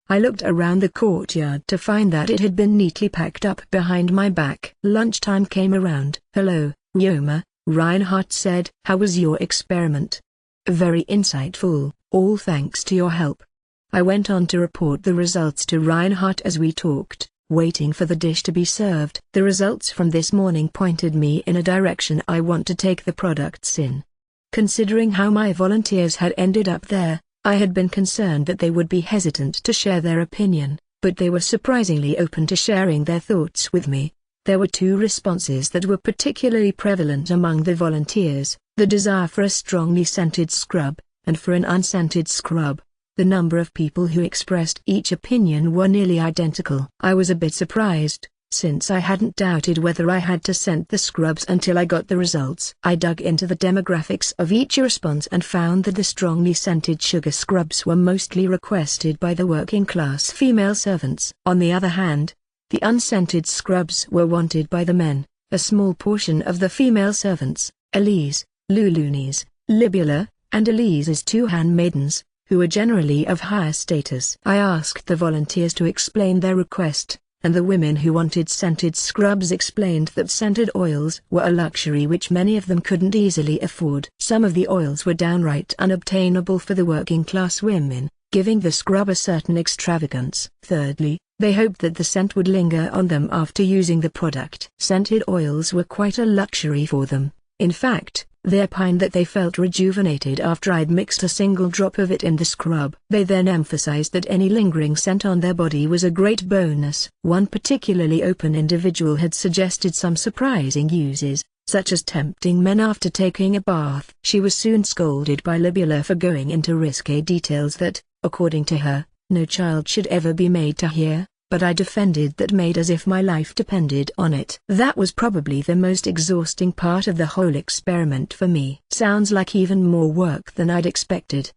I looked around the courtyard to find that it had been neatly packed up behind my back. Lunchtime came around. Hello, Ryoma, Reinhardt said. How was your experiment? Very insightful, all thanks to your help. I went on to report the results to Reinhardt as we talked, waiting for the dish to be served. The results from this morning pointed me in a direction I want to take the products in. Considering how my volunteers had ended up there, I had been concerned that they would be hesitant to share their opinion, but they were surprisingly open to sharing their thoughts with me. There were two responses that were particularly prevalent among the volunteers: the desire for a strongly scented scrub, and for an unscented scrub. The number of people who expressed each opinion were nearly identical. I was a bit surprised, since I hadn't doubted whether I had to scent the scrubs until I got the results. I dug into the demographics of each response and found that the strongly scented sugar scrubs were mostly requested by the working class female servants. On the other hand, the unscented scrubs were wanted by the men, a small portion of the female servants, Elise, Lulunis, Libula, and Elise's two handmaidens, who were generally of higher status. I asked the volunteers to explain their request, and the women who wanted scented scrubs explained that scented oils were a luxury which many of them couldn't easily afford. Some of the oils were downright unobtainable for the working class women, giving the scrub a certain extravagance. Thirdly, they hoped that the scent would linger on them after using the product. Scented oils were quite a luxury for them. In fact, they opined that they felt rejuvenated after I'd mixed a single drop of it in the scrub. They then emphasized that any lingering scent on their body was a great bonus. One particularly open individual had suggested some surprising uses, such as tempting men after taking a bath. She was soon scolded by Libula for going into risque details that, according to her, no child should ever be made to hear, but I defended that maid as if my life depended on it. That was probably the most exhausting part of the whole experiment for me. Sounds like even more work than I'd expected.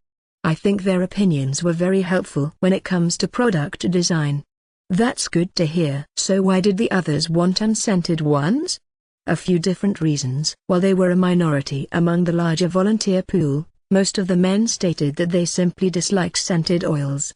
I think their opinions were very helpful when it comes to product design. That's good to hear. So why did the others want unscented ones? A few different reasons. While they were a minority among the larger volunteer pool, most of the men stated that they simply dislike scented oils.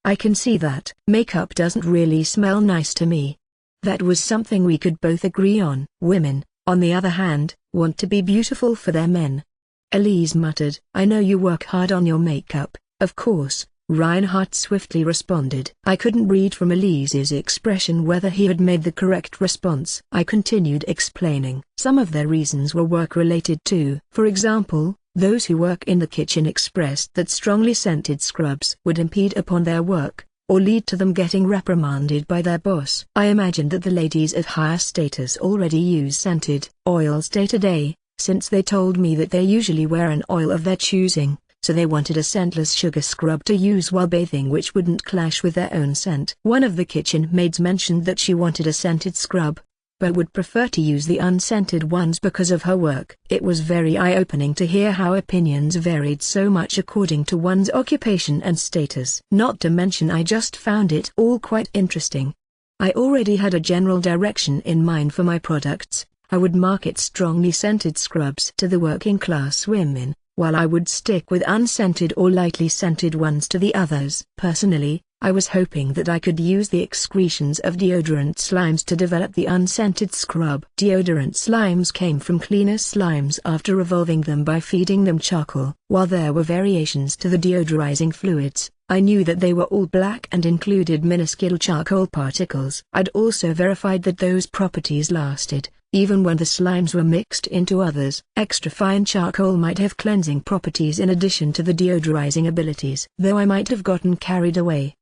I can see that. Makeup doesn't really smell nice to me. That was something we could both agree on. Women, on the other hand, want to be beautiful for their men. Elise muttered. I know you work hard on your makeup, of course, Reinhardt swiftly responded. I couldn't read from Elise's expression whether he had made the correct response. I continued explaining. Some of their reasons were work-related too. For example, Those who work in the kitchen expressed that strongly scented scrubs would impede upon their work, or lead to them getting reprimanded by their boss. I imagined that the ladies of higher status already use scented oils day to day, since they told me that they usually wear an oil of their choosing, so they wanted a scentless sugar scrub to use while bathing which wouldn't clash with their own scent. One of the kitchen maids mentioned that she wanted a scented scrub, but would prefer to use the unscented ones because of her work. It was very eye-opening to hear how opinions varied so much according to one's occupation and status. Not to mention I just found it all quite interesting. I already had a general direction in mind for my products. I would market strongly scented scrubs to the working class women, while I would stick with unscented or lightly scented ones to the others. Personally, I was hoping that I could use the excretions of deodorant slimes to develop the unscented scrub. Deodorant slimes came from cleaner slimes after revolving them by feeding them charcoal. While there were variations to the deodorizing fluids, I knew that they were all black and included minuscule charcoal particles. I'd also verified that those properties lasted, even when the slimes were mixed into others. Extra fine charcoal might have cleansing properties in addition to the deodorizing abilities. Though I might have gotten carried away.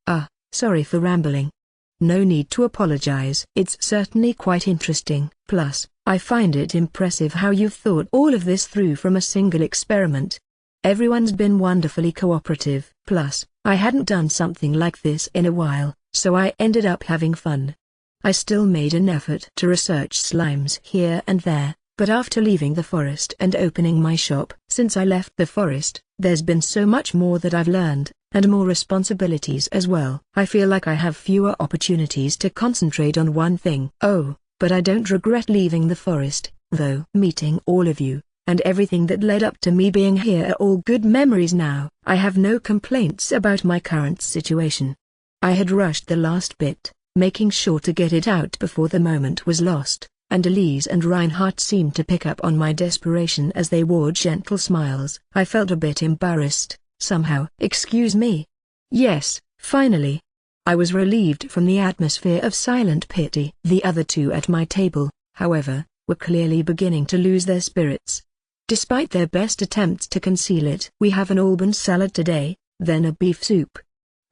Sorry for rambling. No need to apologize. It's certainly quite interesting. Plus, I find it impressive how you've thought all of this through from a single experiment. Everyone's been wonderfully cooperative. Plus, I hadn't done something like this in a while, so I ended up having fun. I still made an effort to research slimes here and there, but after leaving the forest and opening my shop, since I left the forest, there's been so much more that I've learned, and more responsibilities as well. I feel like I have fewer opportunities to concentrate on one thing. Oh, but I don't regret leaving the forest, though. Meeting all of you, and everything that led up to me being here are all good memories now. I have no complaints about my current situation. I had rushed the last bit, making sure to get it out before the moment was lost, and Elise and Reinhardt seemed to pick up on my desperation as they wore gentle smiles. I felt a bit embarrassed, somehow. Excuse me. Yes, finally. I was relieved from the atmosphere of silent pity. The other two at my table, however, were clearly beginning to lose their spirits, despite their best attempts to conceal it. We have an Alban salad today, then a beef soup.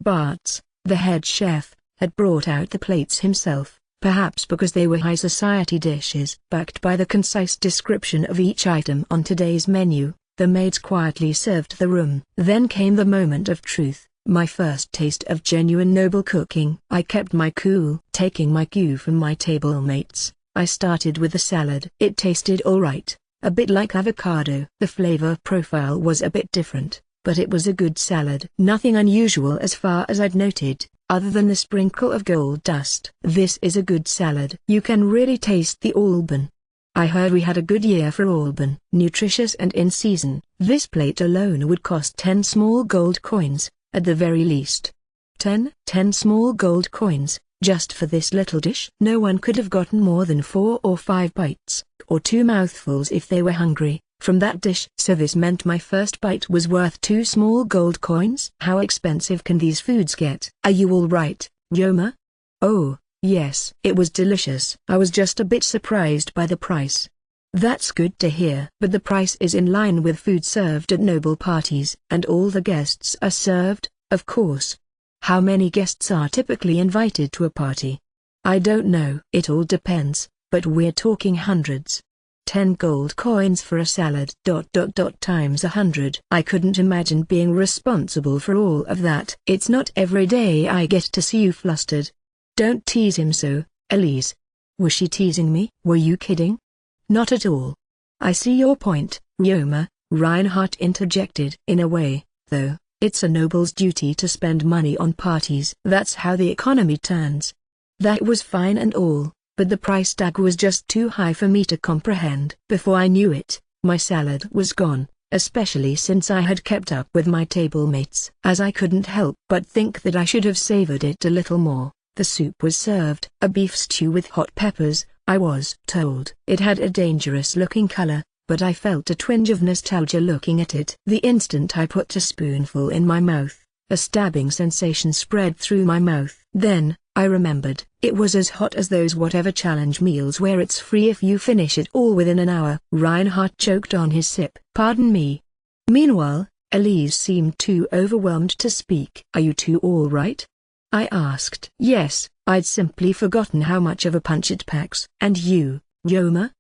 Bart's, the head chef, had brought out the plates himself, perhaps because they were high society dishes. Backed by the concise description of each item on today's menu, the maids quietly served the room. Then came the moment of truth, my first taste of genuine noble cooking. I kept my cool, taking my cue from my table mates. I started with the salad. It tasted alright, a bit like avocado. The flavor profile was a bit different, but it was a good salad. Nothing unusual as far as I'd noted, other than the sprinkle of gold dust. This is a good salad. You can really taste the Alban. I heard we had a good year for Alban. Nutritious and in season. This plate alone would cost 10 small gold coins, at the very least. 10 small gold coins, just for this little dish? No one could have gotten more than 4 or 5 bites, or 2 mouthfuls if they were hungry, from that dish. So this meant my first bite was worth 2 small gold coins? How expensive can these foods get? Are you all right, Ryoma? Oh, yes. It was delicious. I was just a bit surprised by the price. That's good to hear. But the price is in line with food served at noble parties. And all the guests are served, of course. How many guests are typically invited to a party? I don't know. It all depends, but we're talking hundreds. 10 gold coins for a salad. Times 100. I couldn't imagine being responsible for all of that. It's not every day I get to see you flustered. Don't tease him so, Elise. Was she teasing me? Were you kidding? Not at all. I see your point, Ryoma, Reinhardt interjected. In a way, though, it's a noble's duty to spend money on parties. That's how the economy turns. That was fine and all, but the price tag was just too high for me to comprehend. Before I knew it, my salad was gone, especially since I had kept up with my table mates. As I couldn't help but think that I should have savored it a little more, the soup was served. A beef stew with hot peppers, I was told. It had a dangerous-looking color, but I felt a twinge of nostalgia looking at it. The instant I put a spoonful in my mouth, a stabbing sensation spread through my mouth. Then, I remembered, it was as hot as those whatever challenge meals where it's free if you finish it all within an hour. Reinhardt choked on his sip. Pardon me. Meanwhile, Elise seemed too overwhelmed to speak. "Are you two all right?" I asked. "Yes, I'd simply forgotten how much of a punch it packs." "And you, Yoma?"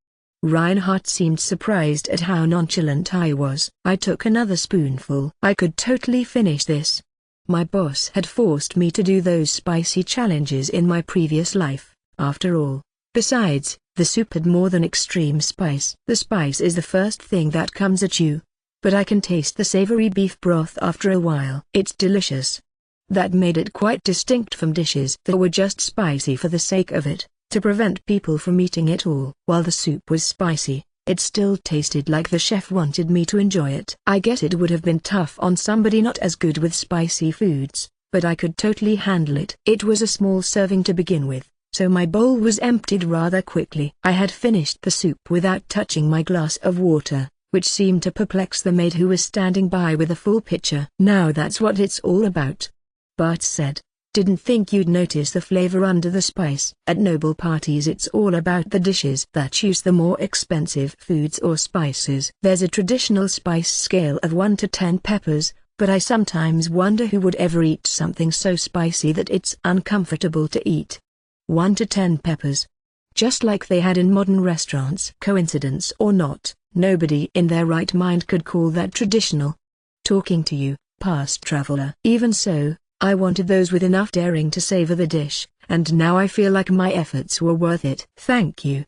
Reinhardt seemed surprised at how nonchalant I was. I took another spoonful. I could totally finish this. My boss had forced me to do those spicy challenges in my previous life, after all. Besides, the soup had more than extreme spice. The spice is the first thing that comes at you. But I can taste the savory beef broth after a while. It's delicious. That made it quite distinct from dishes that were just spicy for the sake of it, to prevent people from eating it all. While the soup was spicy, it still tasted like the chef wanted me to enjoy it. I guess it would have been tough on somebody not as good with spicy foods, but I could totally handle it. It was a small serving to begin with, so my bowl was emptied rather quickly. I had finished the soup without touching my glass of water, which seemed to perplex the maid who was standing by with a full pitcher. "Now that's what it's all about," Bart said. "Didn't think you'd notice the flavor under the spice." At noble parties it's all about the dishes that use the more expensive foods or spices. There's a traditional spice scale of 1 to 10 peppers, but I sometimes wonder who would ever eat something so spicy that it's uncomfortable to eat. 1 to 10 peppers. Just like they had in modern restaurants. Coincidence or not, nobody in their right mind could call that traditional. Talking to you, past traveler. Even so, I wanted those with enough daring to savor the dish, and now I feel like my efforts were worth it. "Thank you."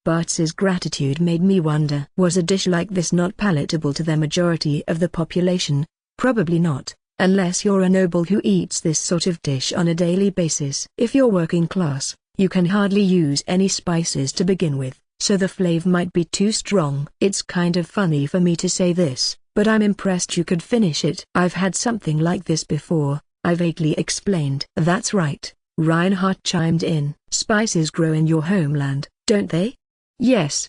Bart's gratitude made me wonder. Was a dish like this not palatable to the majority of the population? Probably not, unless you're a noble who eats this sort of dish on a daily basis. If you're working class, you can hardly use any spices to begin with, so the flavor might be too strong. It's kind of funny for me to say this, but I'm impressed you could finish it. "I've had something like this before," I vaguely explained. "That's right," Reinhardt chimed in. "Spices grow in your homeland, don't they?" Yes,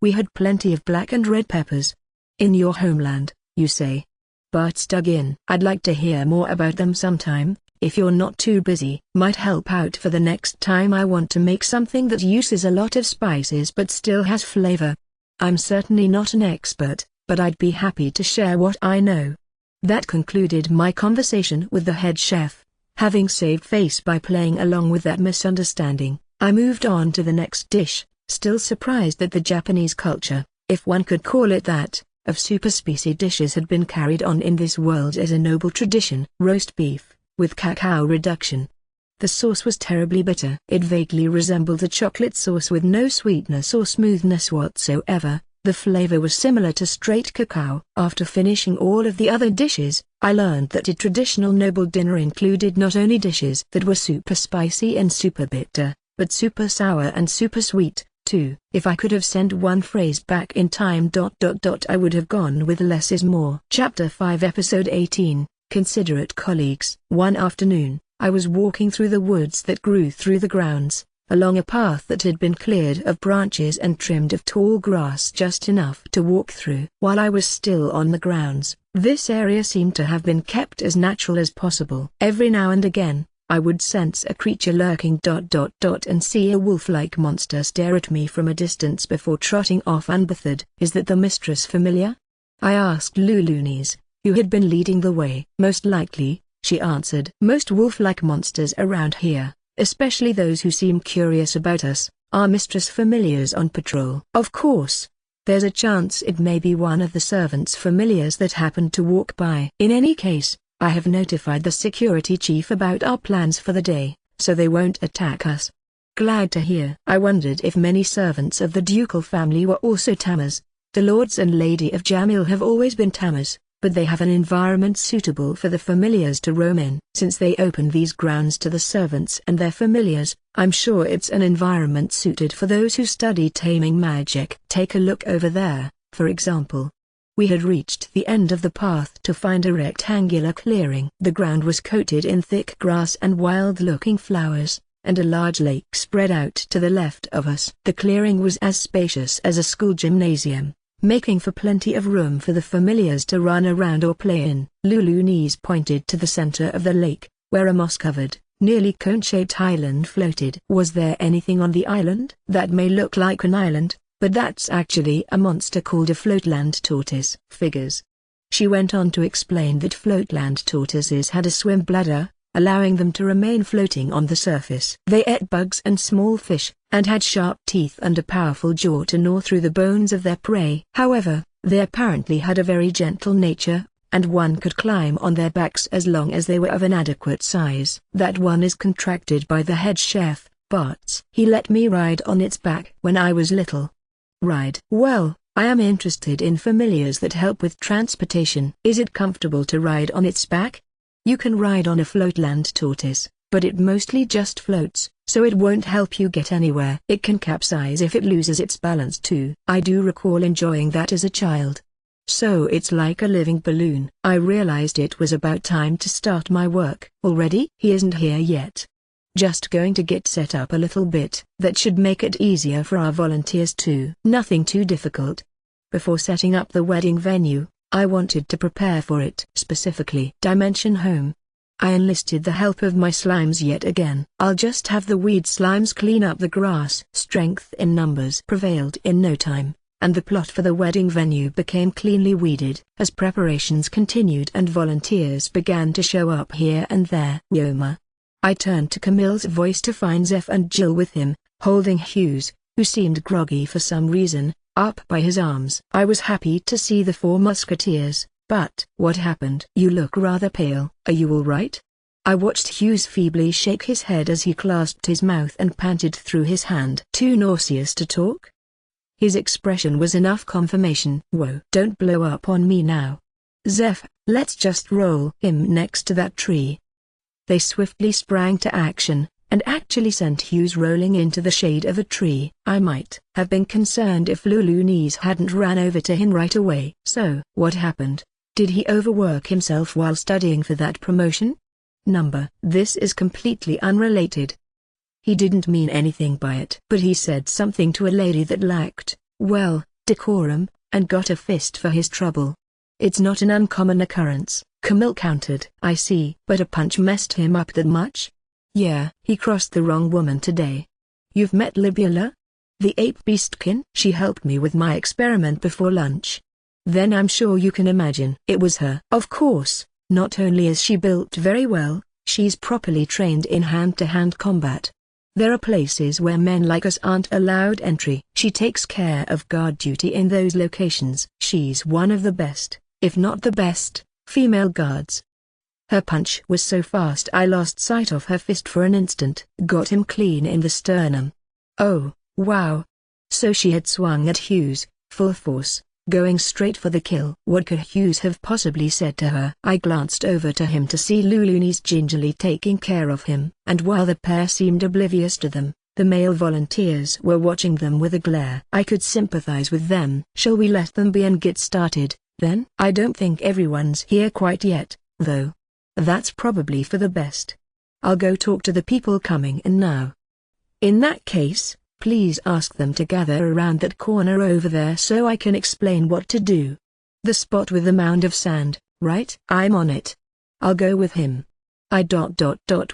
we had plenty of black and red peppers." "In your homeland, you say?" Bart dug in. "I'd like to hear more about them sometime, if you're not too busy. Might help out for the next time I want to make something that uses a lot of spices but still has flavor. I'm certainly not an expert, but I'd be happy to share what I know." That concluded my conversation with the head chef. Having saved face by playing along with that misunderstanding, I moved on to the next dish, still surprised that the Japanese culture, if one could call it that, of super spicy dishes had been carried on in this world as a noble tradition. Roast beef, with cacao reduction. The sauce was terribly bitter. It vaguely resembled a chocolate sauce with no sweetness or smoothness whatsoever. The flavor was similar to straight cacao. After finishing all of the other dishes, I learned that a traditional noble dinner included not only dishes that were super spicy and super bitter, but super sour and super sweet, too. If I could have sent one phrase back in time ... I would have gone with less is more. Chapter 5 Episode 18, Considerate Colleagues. One afternoon, I was walking through the woods that grew through the grounds, along a path that had been cleared of branches and trimmed of tall grass just enough to walk through. While I was still on the grounds, this area seemed to have been kept as natural as possible. Every now and again, I would sense a creature lurking ... and see a wolf-like monster stare at me from a distance before trotting off unbothered. "Is that the mistress familiar?" I asked Luluni's, who had been leading the way. "Most likely," she answered. "Most wolf-like monsters around here, especially those who seem curious about us, are mistress familiars on patrol. Of course, there's a chance it may be one of the servants' familiars that happened to walk by. In any case, I have notified the security chief about our plans for the day, so they won't attack us." Glad to hear. I wondered if many servants of the ducal family were also tammers. The lords and lady of Jamil have always been tammers, but they have an environment suitable for the familiars to roam in. Since they open these grounds to the servants and their familiars, I'm sure it's an environment suited for those who study taming magic. Take a look over there, for example. We had reached the end of the path to find a rectangular clearing. The ground was coated in thick grass and wild-looking flowers, and a large lake spread out to the left of us. The clearing was as spacious as a school gymnasium, making for plenty of room for the familiars to run around or play in. Lulu's pointed to the center of the lake, where a moss-covered, nearly cone-shaped island floated. "Was there anything on the island?" "That may look like an island, but that's actually a monster called a floatland tortoise." "Figures." She went on to explain that floatland tortoises had a swim bladder, allowing them to remain floating on the surface. They ate bugs and small fish, and had sharp teeth and a powerful jaw to gnaw through the bones of their prey. However, they apparently had a very gentle nature, and one could climb on their backs as long as they were of an adequate size. That one is contracted by the head chef, Bart's. He let me ride on its back when I was little. Ride? Well, I am interested in familiars that help with transportation. Is it comfortable to ride on its back? You can ride on a floatland tortoise, but it mostly just floats, so it won't help you get anywhere. It can capsize if it loses its balance too. I do recall enjoying that as a child. So it's like a living balloon. I realized it was about time to start my work. Already? He isn't here yet. Just going to get set up a little bit. That should make it easier for our volunteers too. Nothing too difficult. Before setting up the wedding venue, I wanted to prepare for it. Specifically, dimension home. I enlisted the help of my slimes yet again. I'll just have the weed slimes clean up the grass. Strength in numbers prevailed in no time, and the plot for the wedding venue became cleanly weeded. As preparations continued and volunteers began to show up here and there. Yoma. I turned to Camille's voice to find Zeph and Jill with him, holding Hughes, who seemed groggy for some reason, up by his arms. I was happy to see the four musketeers, but what happened? You look rather pale. Are you all right? I watched Hughes feebly shake his head as he clasped his mouth and panted through his hand. Too nauseous to talk? His expression was enough confirmation. Whoa, don't blow up on me now. Zeph, let's just roll him next to that tree. They swiftly sprang to action, and actually sent Hughes rolling into the shade of a tree. I might have been concerned if Lulunis hadn't ran over to him right away. So, what happened? Did he overwork himself while studying for that promotion? This is completely unrelated. He didn't mean anything by it. But he said something to a lady that lacked, well, decorum, and got a fist for his trouble. It's not an uncommon occurrence, Camille countered. I see. But a punch messed him up that much? Yeah, he crossed the wrong woman today. You've met Libula? The ape beastkin? She helped me with my experiment before lunch. Then I'm sure you can imagine. It was her. Of course, not only is she built very well, she's properly trained in hand-to-hand combat. There are places where men like us aren't allowed entry. She takes care of guard duty in those locations. She's one of the best, if not the best, female guards. Her punch was so fast I lost sight of her fist for an instant. Got him clean in the sternum. Oh, wow. So she had swung at Hughes, full force, going straight for the kill. What could Hughes have possibly said to her? I glanced over to him to see Lulunis gingerly taking care of him. And while the pair seemed oblivious to them, the male volunteers were watching them with a glare. I could sympathize with them. Shall we let them be and get started, then? I don't think everyone's here quite yet, though. That's probably for the best. I'll go talk to the people coming in now. In that case, please ask them to gather around that corner over there so I can explain what to do. The spot with the mound of sand, right? I'm on it. I'll go with him. I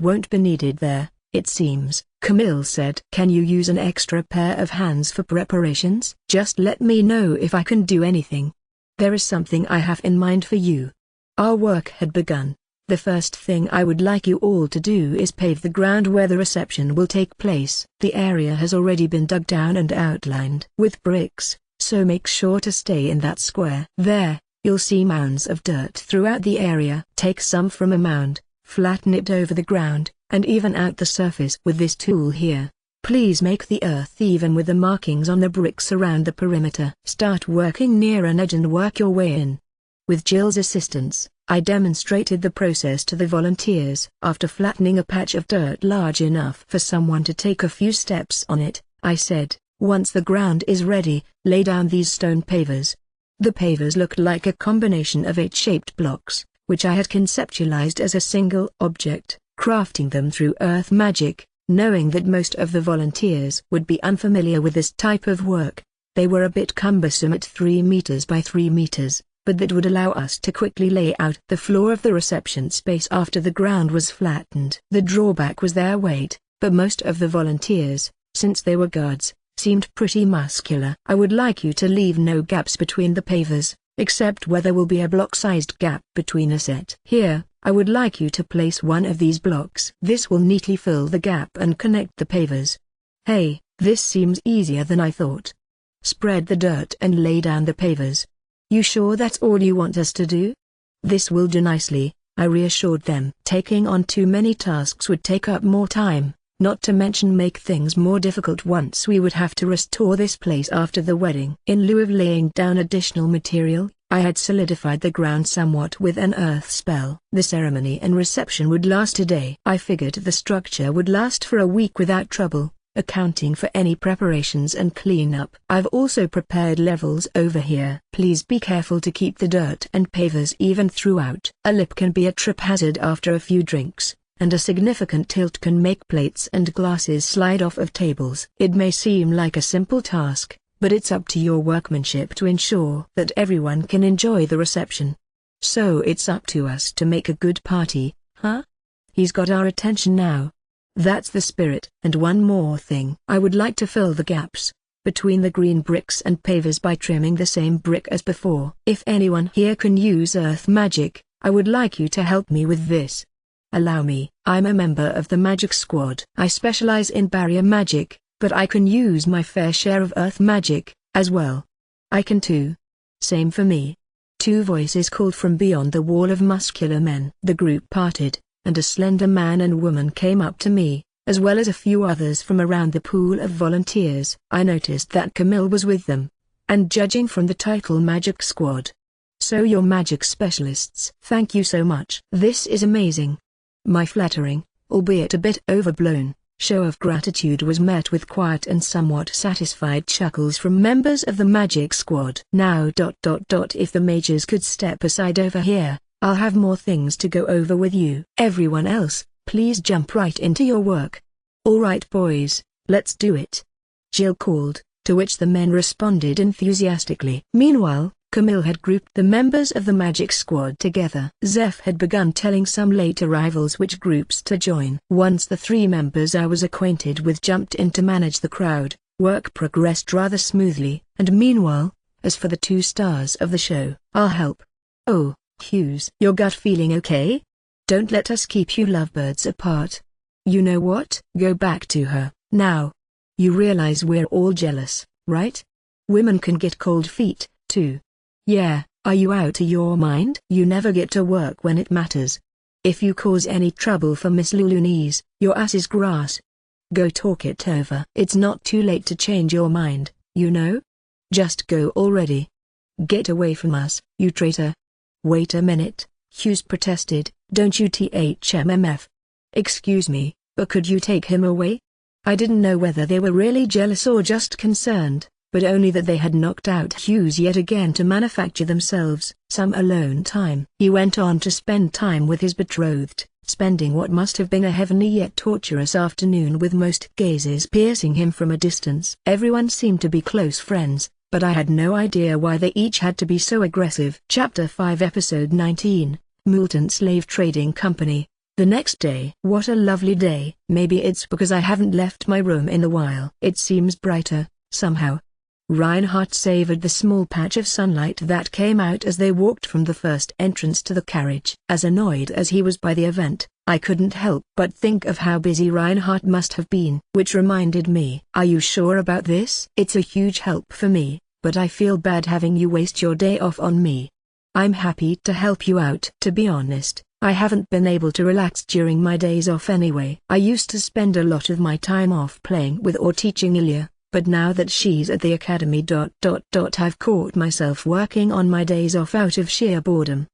won't be needed there, it seems, Camille said. Can you use an extra pair of hands for preparations? Just let me know if I can do anything. There is something I have in mind for you. Our work had begun. The first thing I would like you all to do is pave the ground where the reception will take place. The area has already been dug down and outlined with bricks, so make sure to stay in that square. There, you'll see mounds of dirt throughout the area. Take some from a mound, flatten it over the ground, and even out the surface with this tool here. Please make the earth even with the markings on the bricks around the perimeter. Start working near an edge and work your way in. With Jill's assistance, I demonstrated the process to the volunteers. After flattening a patch of dirt large enough for someone to take a few steps on it, I said, once the ground is ready, lay down these stone pavers. The pavers looked like a combination of 8-shaped blocks, which I had conceptualized as a single object, crafting them through earth magic, knowing that most of the volunteers would be unfamiliar with this type of work. They were a bit cumbersome at 3 meters by 3 meters. But that would allow us to quickly lay out the floor of the reception space after the ground was flattened. The drawback was their weight, but most of the volunteers, since they were guards, seemed pretty muscular. I would like you to leave no gaps between the pavers, except where there will be a block-sized gap between a set. Here, I would like you to place one of these blocks. This will neatly fill the gap and connect the pavers. Hey, this seems easier than I thought. Spread the dirt and lay down the pavers. You sure that's all you want us to do? This will do nicely, I reassured them. Taking on too many tasks would take up more time, not to mention make things more difficult once we would have to restore this place after the wedding. In lieu of laying down additional material, I had solidified the ground somewhat with an earth spell. The ceremony and reception would last a day. I figured the structure would last for a week without trouble, accounting for any preparations and cleanup. I've also prepared levels over here. Please be careful to keep the dirt and pavers even throughout. A lip can be a trip hazard after a few drinks, and a significant tilt can make plates and glasses slide off of tables. It may seem like a simple task, but it's up to your workmanship to ensure that everyone can enjoy the reception. So it's up to us to make a good party, huh? He's got our attention now. That's the spirit. And one more thing. I would like to fill the gaps between the green bricks and pavers by trimming the same brick as before. If anyone here can use earth magic, I would like you to help me with this. Allow me. I'm a member of the magic squad. I specialize in barrier magic, but I can use my fair share of earth magic, as well. I can too. Same for me. Two voices called from beyond the wall of muscular men. The group parted, and a slender man and woman came up to me, as well as a few others from around the pool of volunteers. I noticed that Camille was with them, and judging from the title Magic Squad. So you're magic specialists. Thank you so much. This is amazing. My flattering, albeit a bit overblown, show of gratitude was met with quiet and somewhat satisfied chuckles from members of the Magic Squad. Now if the mages could step aside over here, I'll have more things to go over with you. Everyone else, please jump right into your work. All right boys, let's do it. Jill called, to which the men responded enthusiastically. Meanwhile, Camille had grouped the members of the Magic Squad together. Zeph had begun telling some late arrivals which groups to join. Once the three members I was acquainted with jumped in to manage the crowd, work progressed rather smoothly. And meanwhile, as for the two stars of the show, I'll help. Oh, Hughes. Your gut feeling okay? Don't let us keep you lovebirds apart. You know what? Go back to her, now. You realize we're all jealous, right? Women can get cold feet, too. Yeah, are you out of your mind? You never get to work when it matters. If you cause any trouble for Miss Lulunise, your ass is grass. Go talk it over. It's not too late to change your mind, you know? Just go already. Get away from us, you traitor. Wait a minute, Hughes protested, don't you THMMF. Excuse me, but could you take him away? I didn't know whether they were really jealous or just concerned, but only that they had knocked out Hughes yet again to manufacture themselves some alone time. He went on to spend time with his betrothed, spending what must have been a heavenly yet torturous afternoon with most gazes piercing him from a distance. Everyone seemed to be close friends, but I had no idea why they each had to be so aggressive. Chapter 5 Episode 19, Mutant Slave Trading Company. The next day. What a lovely day. Maybe it's because I haven't left my room in a while. It seems brighter, somehow. Reinhardt savored the small patch of sunlight that came out as they walked from the first entrance to the carriage. As annoyed as he was by the event, I couldn't help but think of how busy Reinhardt must have been. Which reminded me, are you sure about this? It's a huge help for me, but I feel bad having you waste your day off on me. I'm happy to help you out. To be honest, I haven't been able to relax during my days off anyway. I used to spend a lot of my time off playing with or teaching Ilya, but now that she's at the academy I've caught myself working on my days off out of sheer boredom.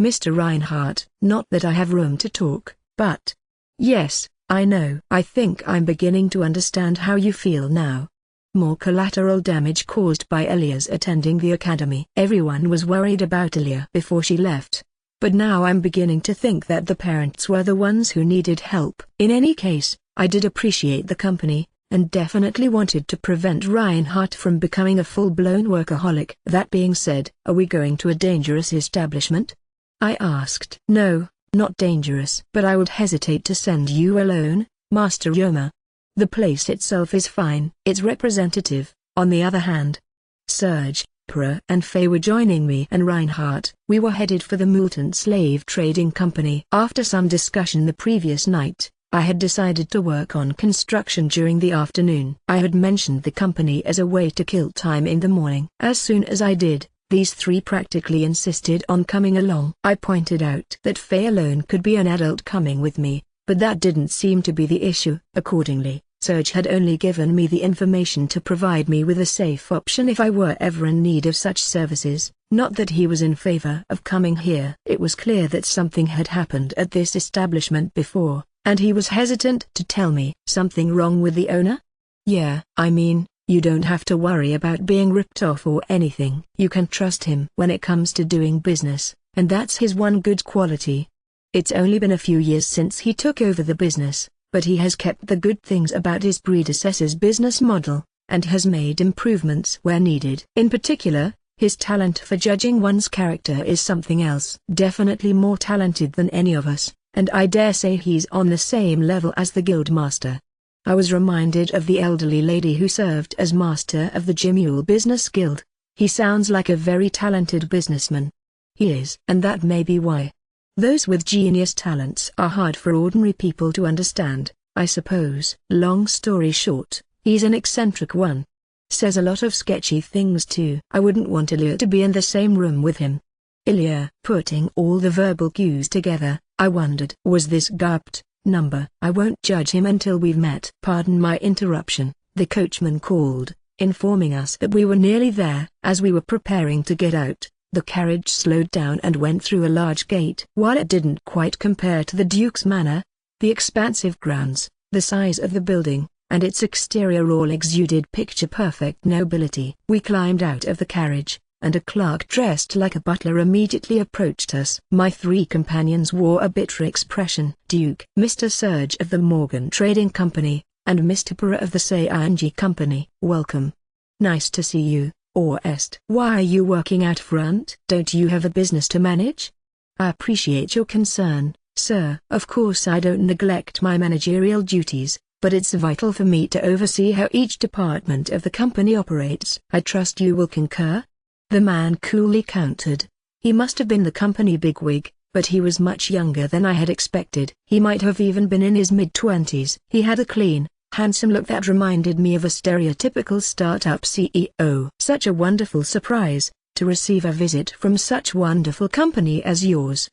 Mr. Reinhardt, not that I have room to talk, but... Yes, I know. I think I'm beginning to understand how you feel now. More collateral damage caused by Ilya's attending the academy. Everyone was worried about Ilya before she left. But now I'm beginning to think that the parents were the ones who needed help. In any case, I did appreciate the company, and definitely wanted to prevent Reinhardt from becoming a full-blown workaholic. That being said, are we going to a dangerous establishment? I asked. No, not dangerous. But I would hesitate to send you alone, Master Yoma. The place itself is fine. Its representative, on the other hand, Serge, Ririnra and Faye were joining me and Reinhardt. We were headed for the Mutant Slave Trading Company. After some discussion the previous night, I had decided to work on construction during the afternoon. I had mentioned the company as a way to kill time in the morning. As soon as I did, these three practically insisted on coming along. I pointed out that Faye alone could be an adult coming with me, but that didn't seem to be the issue. Accordingly, Serge had only given me the information to provide me with a safe option if I were ever in need of such services, not that he was in favor of coming here. It was clear that something had happened at this establishment before, and he was hesitant to tell me. Something wrong with the owner? Yeah, I mean, you don't have to worry about being ripped off or anything. You can trust him when it comes to doing business, and that's his one good quality. It's only been a few years since he took over the business, but he has kept the good things about his predecessor's business model, and has made improvements where needed. In particular, his talent for judging one's character is something else. Definitely more talented than any of us, and I dare say he's on the same level as the guild master. I was reminded of the elderly lady who served as master of the Jimule Business Guild. He sounds like a very talented businessman. He is, and that may be why. Those with genius talents are hard for ordinary people to understand, I suppose. Long story short, he's an eccentric one. Says a lot of sketchy things too. I wouldn't want Ilya to be in the same room with him. Ilya. Putting all the verbal cues together, I wondered. Was this garbed number? I won't judge him until we've met. Pardon my interruption, the coachman called, informing us that we were nearly there. As we were preparing to get out, the carriage slowed down and went through a large gate. While it didn't quite compare to the Duke's manor, the expansive grounds, the size of the building, and its exterior all exuded picture-perfect nobility. We climbed out of the carriage, and a clerk dressed like a butler immediately approached us. My three companions wore a bitter expression. Duke, Mr. Serge of the Morgan Trading Company, and Mr. Para of the Sayanji Company. Welcome. Nice to see you. Or est. Why are you working out front? Don't you have a business to manage? I appreciate your concern, sir. Of course I don't neglect my managerial duties, but it's vital for me to oversee how each department of the company operates. I trust you will concur? The man coolly countered. He must have been the company bigwig, but he was much younger than I had expected. He might have even been in his mid-20s. He had a clean, handsome look that reminded me of a stereotypical startup CEO. Such a wonderful surprise, to receive a visit from such wonderful company as yours,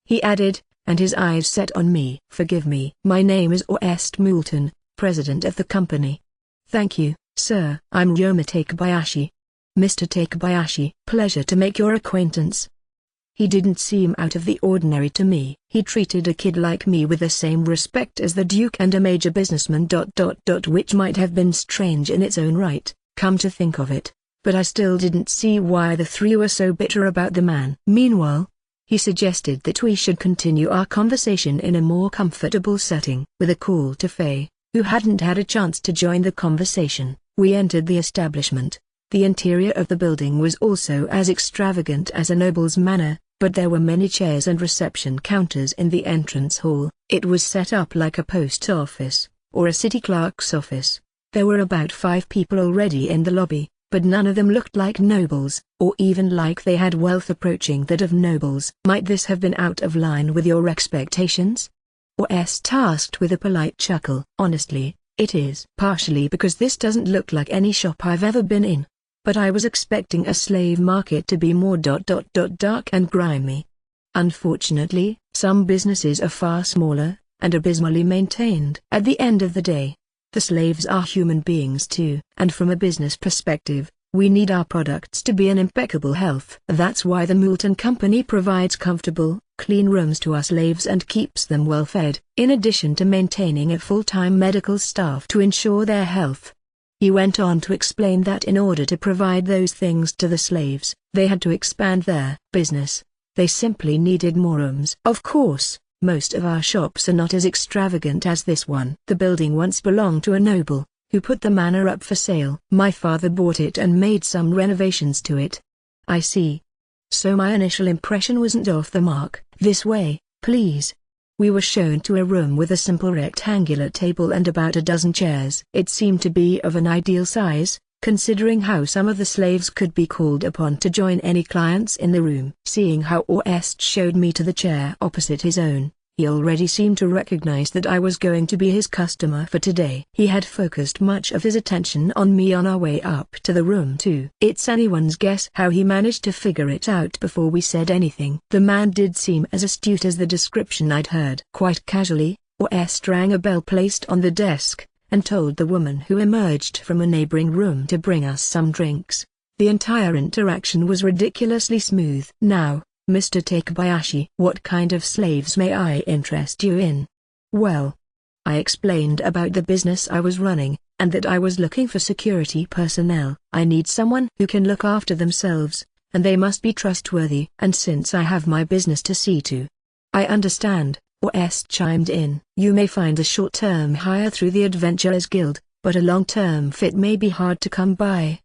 he added, and his eyes set on me. Forgive me. My name is Orest Moulton, president of the company. Thank you, sir. I'm Ryoma Takebayashi. Mr. Takebayashi. Pleasure to make your acquaintance. He didn't seem out of the ordinary to me. He treated a kid like me with the same respect as the Duke and a major businessman. Which might have been strange in its own right, come to think of it, but I still didn't see why the three were so bitter about the man. Meanwhile, he suggested that we should continue our conversation in a more comfortable setting. With a call to Faye, who hadn't had a chance to join the conversation, we entered the establishment. The interior of the building was also as extravagant as a noble's manor, but there were many chairs and reception counters in the entrance hall. It was set up like a post office, or a city clerk's office. There were about 5 people already in the lobby, but none of them looked like nobles, or even like they had wealth approaching that of nobles. Might this have been out of line with your expectations? Orest asked with a polite chuckle. Honestly, it is. Partially because this doesn't look like any shop I've ever been in. But I was expecting a slave market to be more dark and grimy. Unfortunately, some businesses are far smaller, and abysmally maintained. At the end of the day, the slaves are human beings too. And from a business perspective, we need our products to be in impeccable health. That's why the Moulton Company provides comfortable, clean rooms to our slaves and keeps them well fed, in addition to maintaining a full-time medical staff to ensure their health. He went on to explain that in order to provide those things to the slaves, they had to expand their business. They simply needed more rooms. Of course, most of our shops are not as extravagant as this one. The building once belonged to a noble, who put the manor up for sale. My father bought it and made some renovations to it. I see. So my initial impression wasn't off the mark. This way, please. We were shown to a room with a simple rectangular table and about a dozen chairs. It seemed to be of an ideal size, considering how some of the slaves could be called upon to join any clients in the room. Seeing how Orest showed me to the chair opposite his own, he already seemed to recognize that I was going to be his customer for today. He had focused much of his attention on me on our way up to the room too. It's anyone's guess how he managed to figure it out before we said anything. The man did seem as astute as the description I'd heard. Quite casually, Orest rang a bell placed on the desk, and told the woman who emerged from a neighboring room to bring us some drinks. The entire interaction was ridiculously smooth. Now, Mr. Takebayashi, what kind of slaves may I interest you in? Well, I explained about the business I was running, and that I was looking for security personnel. I need someone who can look after themselves, and they must be trustworthy. And since I have my business to see to. I understand, Orest chimed in. You may find a short-term hire through the Adventurers Guild, but a long-term fit may be hard to come by.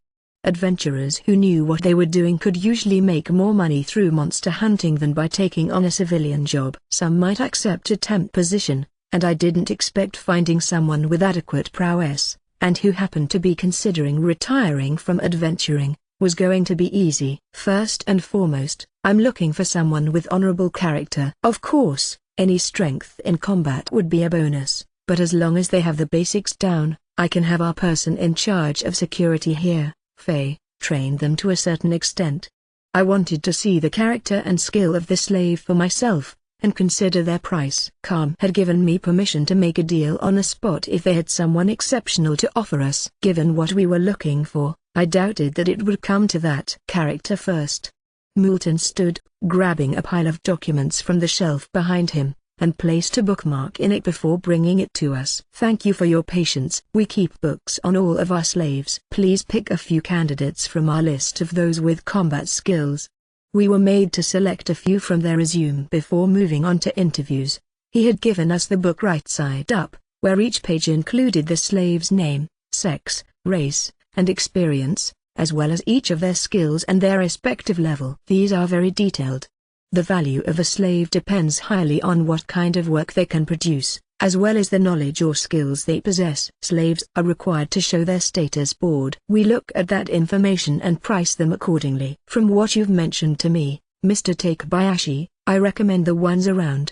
Adventurers who knew what they were doing could usually make more money through monster hunting than by taking on a civilian job. Some might accept a temp position, and I didn't expect finding someone with adequate prowess, and who happened to be considering retiring from adventuring, was going to be easy. First and foremost, I'm looking for someone with honorable character. Of course, any strength in combat would be a bonus, but as long as they have the basics down, I can have our person in charge of security here, Faye, train them to a certain extent. I wanted to see the character and skill of the slave for myself, and consider their price. Calm had given me permission to make a deal on the spot if they had someone exceptional to offer us. Given what we were looking for, I doubted that it would come to that. Character first. Moulton stood, grabbing a pile of documents from the shelf behind him, and placed a bookmark in it before bringing it to us. Thank you for your patience. We keep books on all of our slaves. Please pick a few candidates from our list of those with combat skills. We were made to select a few from their resume before moving on to interviews. He had given us the book right side up, where each page included the slave's name, sex, race, and experience, as well as each of their skills and their respective level. These are very detailed. The value of a slave depends highly on what kind of work they can produce, as well as the knowledge or skills they possess. Slaves are required to show their status board. We look at that information and price them accordingly. From what you've mentioned to me, Mr. Takebayashi, I recommend the ones around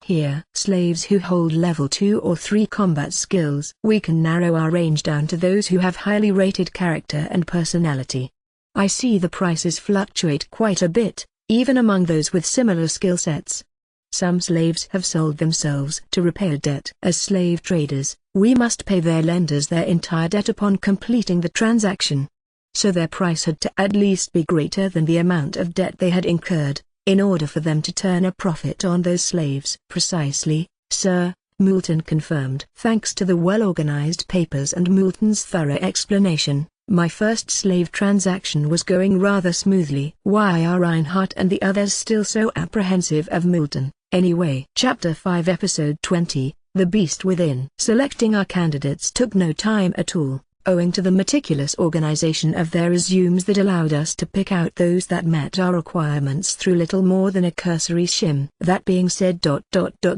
here. Slaves who hold level 2 or 3 combat skills. We can narrow our range down to those who have highly rated character and personality. I see the prices fluctuate quite a bit, even among those with similar skill sets. Some slaves have sold themselves to repay a debt. As slave traders, we must pay their lenders their entire debt upon completing the transaction. So their price had to at least be greater than the amount of debt they had incurred, in order for them to turn a profit on those slaves. Precisely, sir, Moulton confirmed. Thanks to the well-organized papers and Moulton's thorough explanation, my first slave transaction was going rather smoothly. Why are Reinhardt and the others still so apprehensive of Moulton, anyway? Chapter 5 Episode 20, The Beast Within. Selecting our candidates took no time at all, owing to the meticulous organization of their resumes that allowed us to pick out those that met our requirements through little more than a cursory skim. That being said,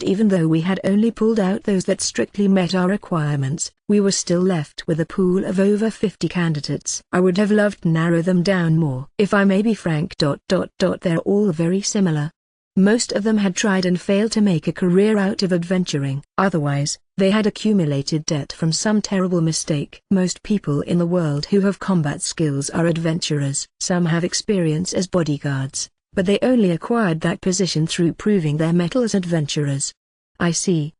even though we had only pulled out those that strictly met our requirements, we were still left with a pool of over 50 candidates. I would have loved to narrow them down more. If I may be frank, they're all very similar. Most of them had tried and failed to make a career out of adventuring. Otherwise, they had accumulated debt from some terrible mistake. Most people in the world who have combat skills are adventurers. Some have experience as bodyguards, but they only acquired that position through proving their mettle as adventurers. I see,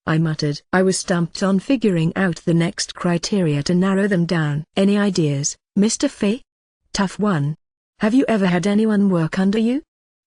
I muttered. I was stumped on figuring out the next criteria to narrow them down. Any ideas, Mr. Fay? Tough one. Have you ever had anyone work under you?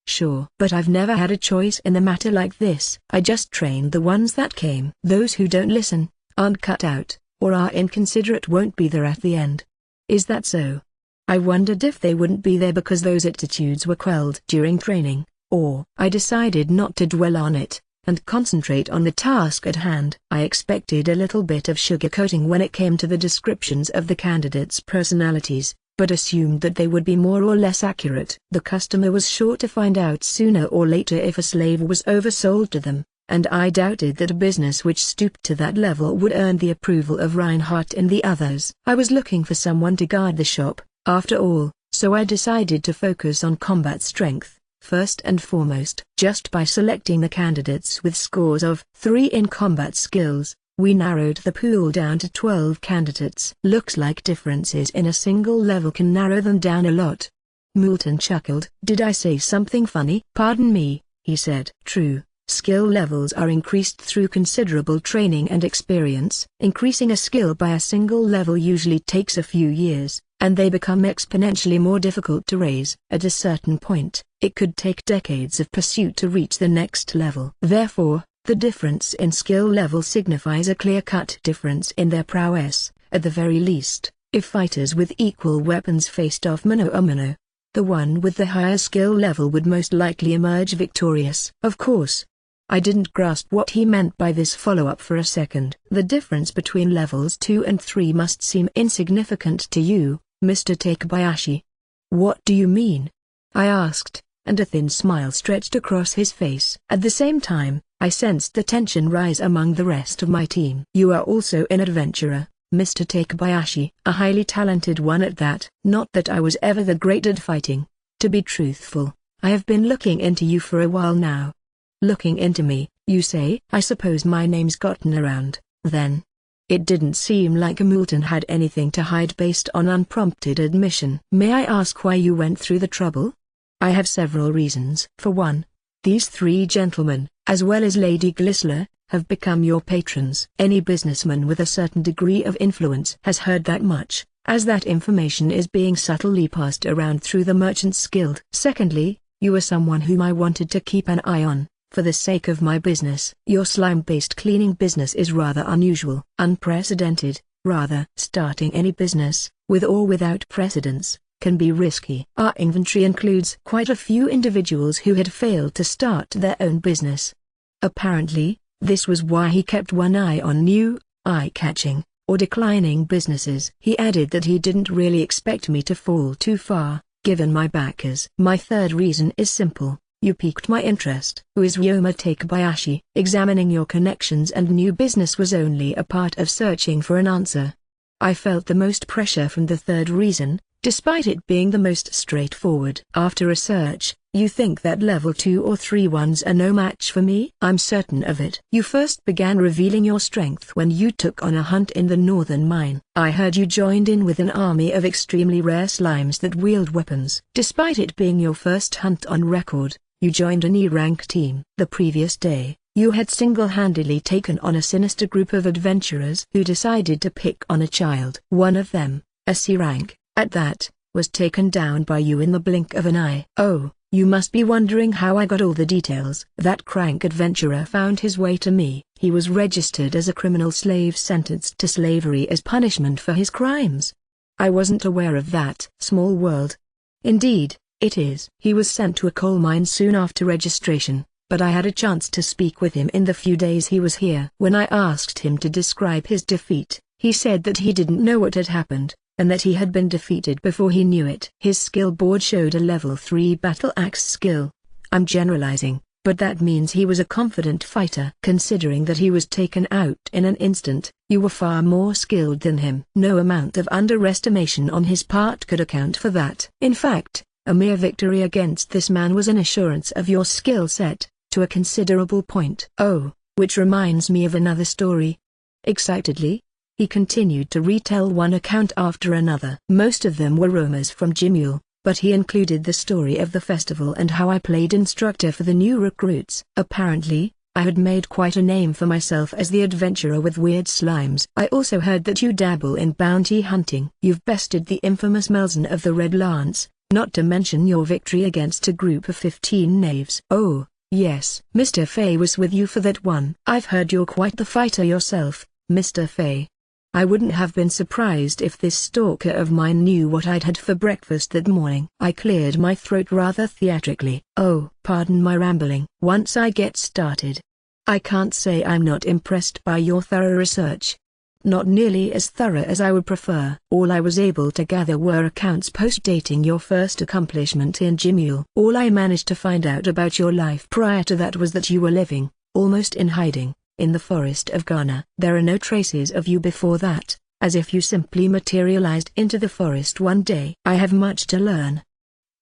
Sure. But I've never had a choice in a matter like this. I just trained the ones that came. Those who don't listen, aren't cut out, or are inconsiderate won't be there at the end. Is that so? I wondered if they wouldn't be there because those attitudes were quelled during training, or I decided not to dwell on it, and concentrate on the task at hand. I expected a little bit of sugarcoating when it came to the descriptions of the candidates' personalities, but assumed that they would be more or less accurate. The customer was sure to find out sooner or later if a slave was oversold to them, and I doubted that a business which stooped to that level would earn the approval of Reinhardt and the others. I was looking for someone to guard the shop, after all, so I decided to focus on combat strength, first and foremost. Just by selecting the candidates with scores of 3 in combat skills, we narrowed the pool down to 12 candidates. Looks like differences in a single level can narrow them down a lot. Moulton chuckled. Did I say something funny? Pardon me, he said. True. Skill levels are increased through considerable training and experience. Increasing a skill by a single level usually takes a few years, and they become exponentially more difficult to raise. At a certain point, it could take decades of pursuit to reach the next level. Therefore, the difference in skill level signifies a clear-cut difference in their prowess. At the very least, if fighters with equal weapons faced off mano a mano, the one with the higher skill level would most likely emerge victorious. Of course, I didn't grasp what he meant by this follow-up for a second. The difference between levels 2 and 3 must seem insignificant to you, Mr. Takebayashi. What do you mean? I asked, and a thin smile stretched across his face. At the same time, I sensed the tension rise among the rest of my team. You are also an adventurer, Mr. Takebayashi. A highly talented one at that. Not that I was ever the great at fighting. To be truthful, I have been looking into you for a while now. Looking into me, you say? I suppose my name's gotten around, then. It didn't seem like Moulton had anything to hide based on unprompted admission. May I ask why you went through the trouble? I have several reasons. For one, these 3 gentlemen, as well as Lady Glisler, have become your patrons. Any businessman with a certain degree of influence has heard that much, as that information is being subtly passed around through the Merchants Guild. Secondly, you are someone whom I wanted to keep an eye on, for the sake of my business. Your slime-based cleaning business is rather unusual, unprecedented, rather. Starting any business, with or without precedence, can be risky. Our inventory includes quite a few individuals who had failed to start their own business. Apparently, this was why he kept one eye on new, eye-catching, or declining businesses. He added that he didn't really expect me to fall too far, given my backers. My third reason is simple. You piqued my interest. Who is Ryoma Takebayashi? Examining your connections and new business was only a part of searching for an answer. I felt the most pressure from the third reason, despite it being the most straightforward. After research, you think that level 2 or 3 ones are no match for me? I'm certain of it. You first began revealing your strength when you took on a hunt in the northern mine. I heard you joined in with an army of extremely rare slimes that wield weapons. Despite it being your first hunt on record, you joined an E-rank team. The previous day, you had single-handedly taken on a sinister group of adventurers who decided to pick on a child. One of them, a C-rank, at that, was taken down by you in the blink of an eye. Oh, you must be wondering how I got all the details. That crank adventurer found his way to me. He was registered as a criminal slave sentenced to slavery as punishment for his crimes. I wasn't aware of that. Small world. Indeed, it is. He was sent to a coal mine soon after registration, but I had a chance to speak with him in the few days he was here. When I asked him to describe his defeat, he said that he didn't know what had happened, and that he had been defeated before he knew it. His skill board showed a level 3 battle axe skill. I'm generalizing, but that means he was a confident fighter. Considering that he was taken out in an instant, you were far more skilled than him. No amount of underestimation on his part could account for that. In fact, a mere victory against this man was an assurance of your skill set, to a considerable point. Oh, which reminds me of another story. Excitedly, he continued to retell one account after another. Most of them were rumors from Jimule, but he included the story of the festival and how I played instructor for the new recruits. Apparently, I had made quite a name for myself as the adventurer with weird slimes. I also heard that you dabble in bounty hunting. You've bested the infamous Melzen of the Red Lance, not to mention your victory against a group of 15 knaves. Oh, yes. Mr. Fay was with you for that one. I've heard you're quite the fighter yourself, Mr. Fay. I wouldn't have been surprised if this stalker of mine knew what I'd had for breakfast that morning. I cleared my throat rather theatrically. Oh, pardon my rambling. Once I get started, I can't say I'm not impressed by your thorough research. Not nearly as thorough as I would prefer. All I was able to gather were accounts post-dating your first accomplishment in Jimule. All I managed to find out about your life prior to that was that you were living, almost in hiding, in the forest of Ghana. There are no traces of you before that, as if you simply materialized into the forest one day. I have much to learn.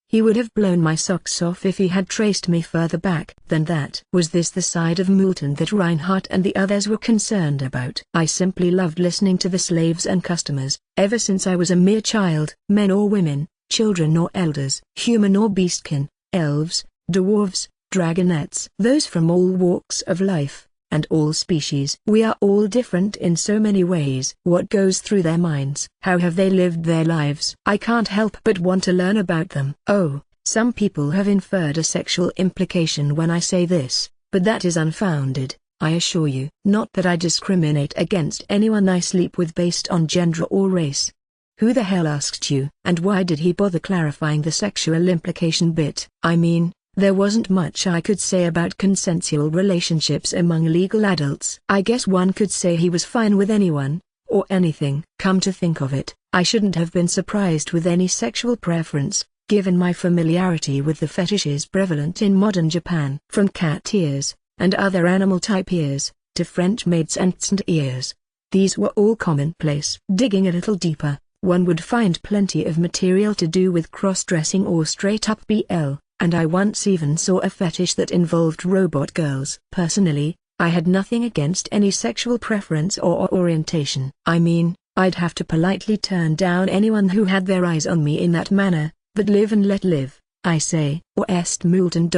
He would have blown my socks off if he had traced me further back than that. Was this the side of Moulton that Reinhardt and the others were concerned about? I simply loved listening to the slaves and customers, ever since I was a mere child. Men or women, children or elders, human or beastkin, elves, dwarves, dragonettes. Those from all walks of life, and all species. We are all different in so many ways. What goes through their minds? How have they lived their lives? I can't help but want to learn about them. Oh, some people have inferred a sexual implication when I say this, but that is unfounded, I assure you. Not that I discriminate against anyone I sleep with based on gender or race. Who the hell asked you? And why did he bother clarifying the sexual implication bit? I mean, there wasn't much I could say about consensual relationships among legal adults. I guess one could say he was fine with anyone, or anything. Come to think of it, I shouldn't have been surprised with any sexual preference, given my familiarity with the fetishes prevalent in modern Japan. From cat ears, and other animal-type ears, to French maids and tzend ears. These were all commonplace. Digging a little deeper, one would find plenty of material to do with cross-dressing or straight-up BL. And I once even saw a fetish that involved robot girls. Personally, I had nothing against any sexual preference or orientation. I mean, I'd have to politely turn down anyone who had their eyes on me in that manner, but live and let live, I say. Or est Moulton ...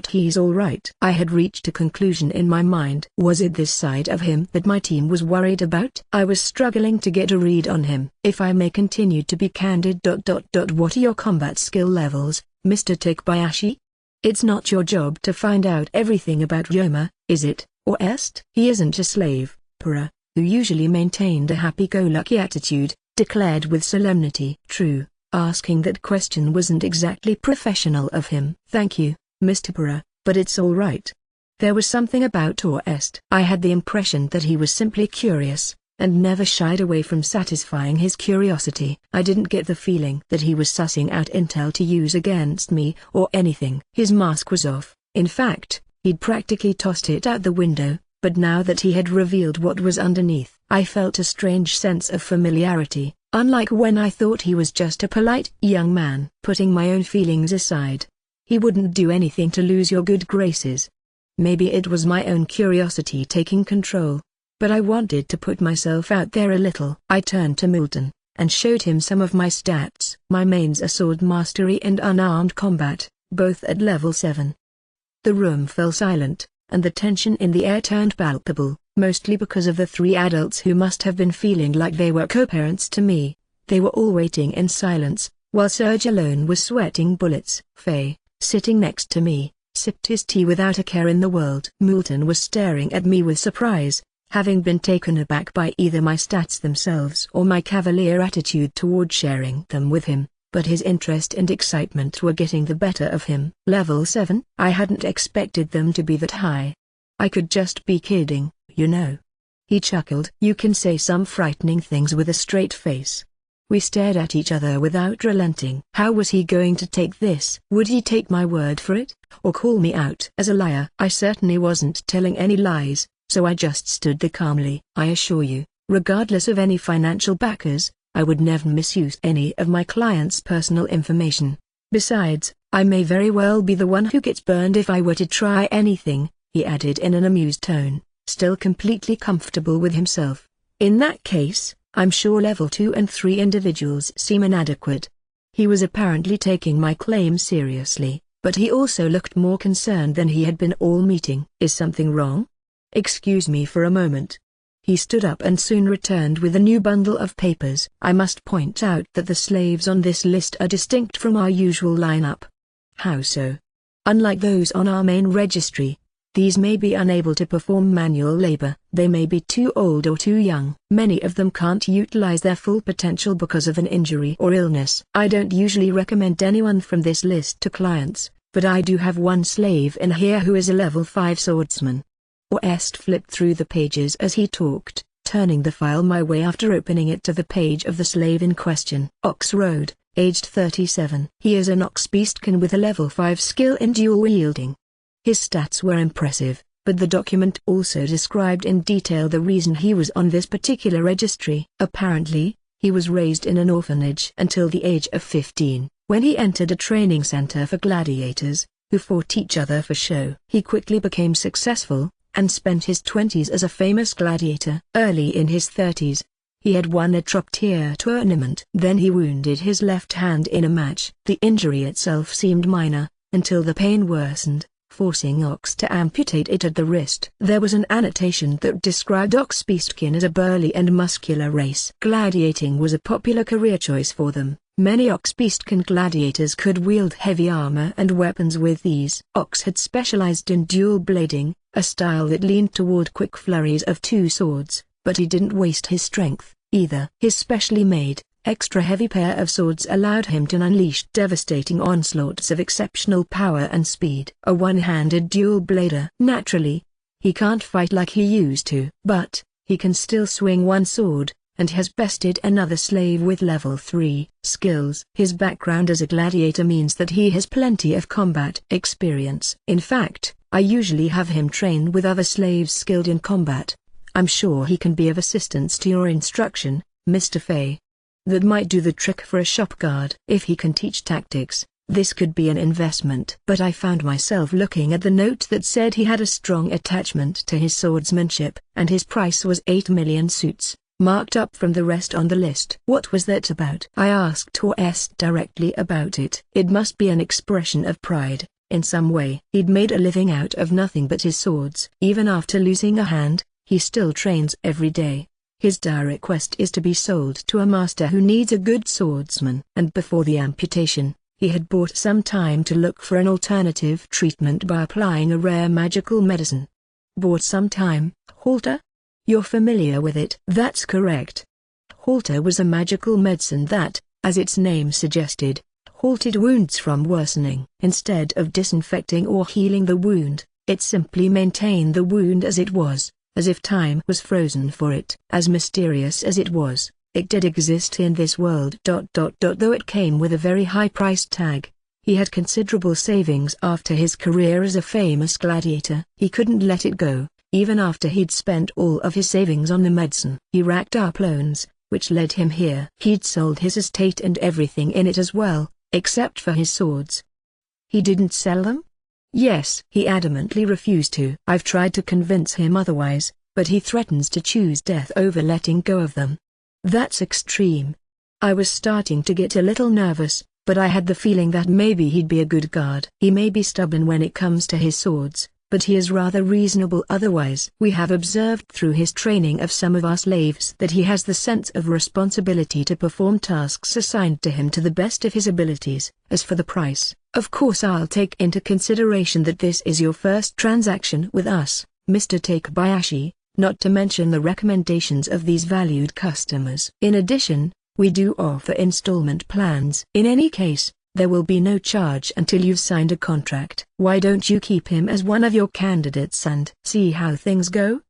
he's alright. I had reached a conclusion in my mind. Was it this side of him that my team was worried about? I was struggling to get a read on him. If I may continue to be candid ... what are your combat skill levels, Mr. Takebayashi? It's not your job to find out everything about Ryoma, is it, or est? He isn't a slave, Pura, who usually maintained a happy-go-lucky attitude, declared with solemnity. True, asking that question wasn't exactly professional of him. Thank you, Mr. Pura, but it's all right. There was something about or est. I had the impression that he was simply curious, and never shied away from satisfying his curiosity. I didn't get the feeling that he was sussing out intel to use against me or anything. His mask was off. In fact, he'd practically tossed it out the window, but now that he had revealed what was underneath, I felt a strange sense of familiarity, unlike when I thought he was just a polite young man. Putting my own feelings aside, he wouldn't do anything to lose your good graces. Maybe it was my own curiosity taking control, but I wanted to put myself out there a little. I turned to Moulton, and showed him some of my stats. My mains are sword mastery and unarmed combat, both at level 7. The room fell silent, and the tension in the air turned palpable, mostly because of the 3 adults who must have been feeling like they were co-parents to me. They were all waiting in silence, while Serge alone was sweating bullets. Faye, sitting next to me, sipped his tea without a care in the world. Moulton was staring at me with surprise, having been taken aback by either my stats themselves or my cavalier attitude toward sharing them with him, but his interest and excitement were getting the better of him. Level 7? I hadn't expected them to be that high. I could just be kidding, you know. He chuckled. You can say some frightening things with a straight face. We stared at each other without relenting. How was he going to take this? Would he take my word for it, or call me out as a liar? I certainly wasn't telling any lies, so I just stood there calmly. I assure you, regardless of any financial backers, I would never misuse any of my clients' personal information. Besides, I may very well be the one who gets burned if I were to try anything, he added in an amused tone, still completely comfortable with himself. In that case, I'm sure level 2 and 3 individuals seem inadequate. He was apparently taking my claim seriously, but he also looked more concerned than he had been all meeting. Is something wrong? Excuse me for a moment. He stood up and soon returned with a new bundle of papers. I must point out that the slaves on this list are distinct from our usual lineup. How so? Unlike those on our main registry, these may be unable to perform manual labor. They may be too old or too young. Many of them can't utilize their full potential because of an injury or illness. I don't usually recommend anyone from this list to clients, but I do have one slave in here who is a level 5 swordsman. Or est flipped through the pages as he talked, turning the file my way after opening it to the page of the slave in question. Ox Road, aged 37. He is an ox beastkin with a level 5 skill in dual wielding. His stats were impressive, but the document also described in detail the reason he was on this particular registry. Apparently, he was raised in an orphanage until the age of 15, when he entered a training center for gladiators, who fought each other for show. He quickly became successful, and spent his 20s as a famous gladiator. Early in his 30s, he had won a top-tier tournament. Then he wounded his left hand in a match. The injury itself seemed minor, until the pain worsened, forcing Ox to amputate it at the wrist. There was an annotation that described Oxbeastkin as a burly and muscular race. Gladiating was a popular career choice for them. Many Oxbeastkin gladiators could wield heavy armor and weapons with ease. Ox had specialized in dual blading, a style that leaned toward quick flurries of two swords, but he didn't waste his strength, either. His specially made, extra-heavy pair of swords allowed him to unleash devastating onslaughts of exceptional power and speed. A one-handed dual-blader. Naturally, he can't fight like he used to. But, he can still swing one sword, and has bested another slave with level 3 skills. His background as a gladiator means that he has plenty of combat experience. In fact, I usually have him train with other slaves skilled in combat. I'm sure he can be of assistance to your instruction, Mr. Fay. That might do the trick for a shop guard. If he can teach tactics, this could be an investment. But I found myself looking at the note that said he had a strong attachment to his swordsmanship, and his price was 8 million suits, marked up from the rest on the list. What was that about? I asked Ors directly about it. It must be an expression of pride, in some way. He'd made a living out of nothing but his swords. Even after losing a hand, he still trains every day. His direct quest is to be sold to a master who needs a good swordsman. And before the amputation, he had bought some time to look for an alternative treatment by applying a rare magical medicine. Bought some time, Halter? You're familiar with it? That's correct. Halter was a magical medicine that, as its name suggested, halted wounds from worsening. Instead of disinfecting or healing the wound, it simply maintained the wound as it was, as if time was frozen for it. As mysterious as it was, it did exist in this world. Though it came with a very high price tag, he had considerable savings after his career as a famous gladiator. He couldn't let it go, even after he'd spent all of his savings on the medicine. He racked up loans, which led him here. He'd sold his estate and everything in it as well, except for his swords. He didn't sell them? Yes. He adamantly refused to. I've tried to convince him otherwise, but he threatens to choose death over letting go of them. That's extreme. I was starting to get a little nervous, but I had the feeling that maybe he'd be a good guard. He may be stubborn when it comes to his swords, but he is rather reasonable otherwise. We have observed through his training of some of our slaves that he has the sense of responsibility to perform tasks assigned to him to the best of his abilities. As for the price, of course I'll take into consideration that this is your first transaction with us, Mr. Takebayashi, not to mention the recommendations of these valued customers. In addition, we do offer installment plans. In any case, there will be no charge until you've signed a contract. Why don't you keep him as one of your candidates and see how things go?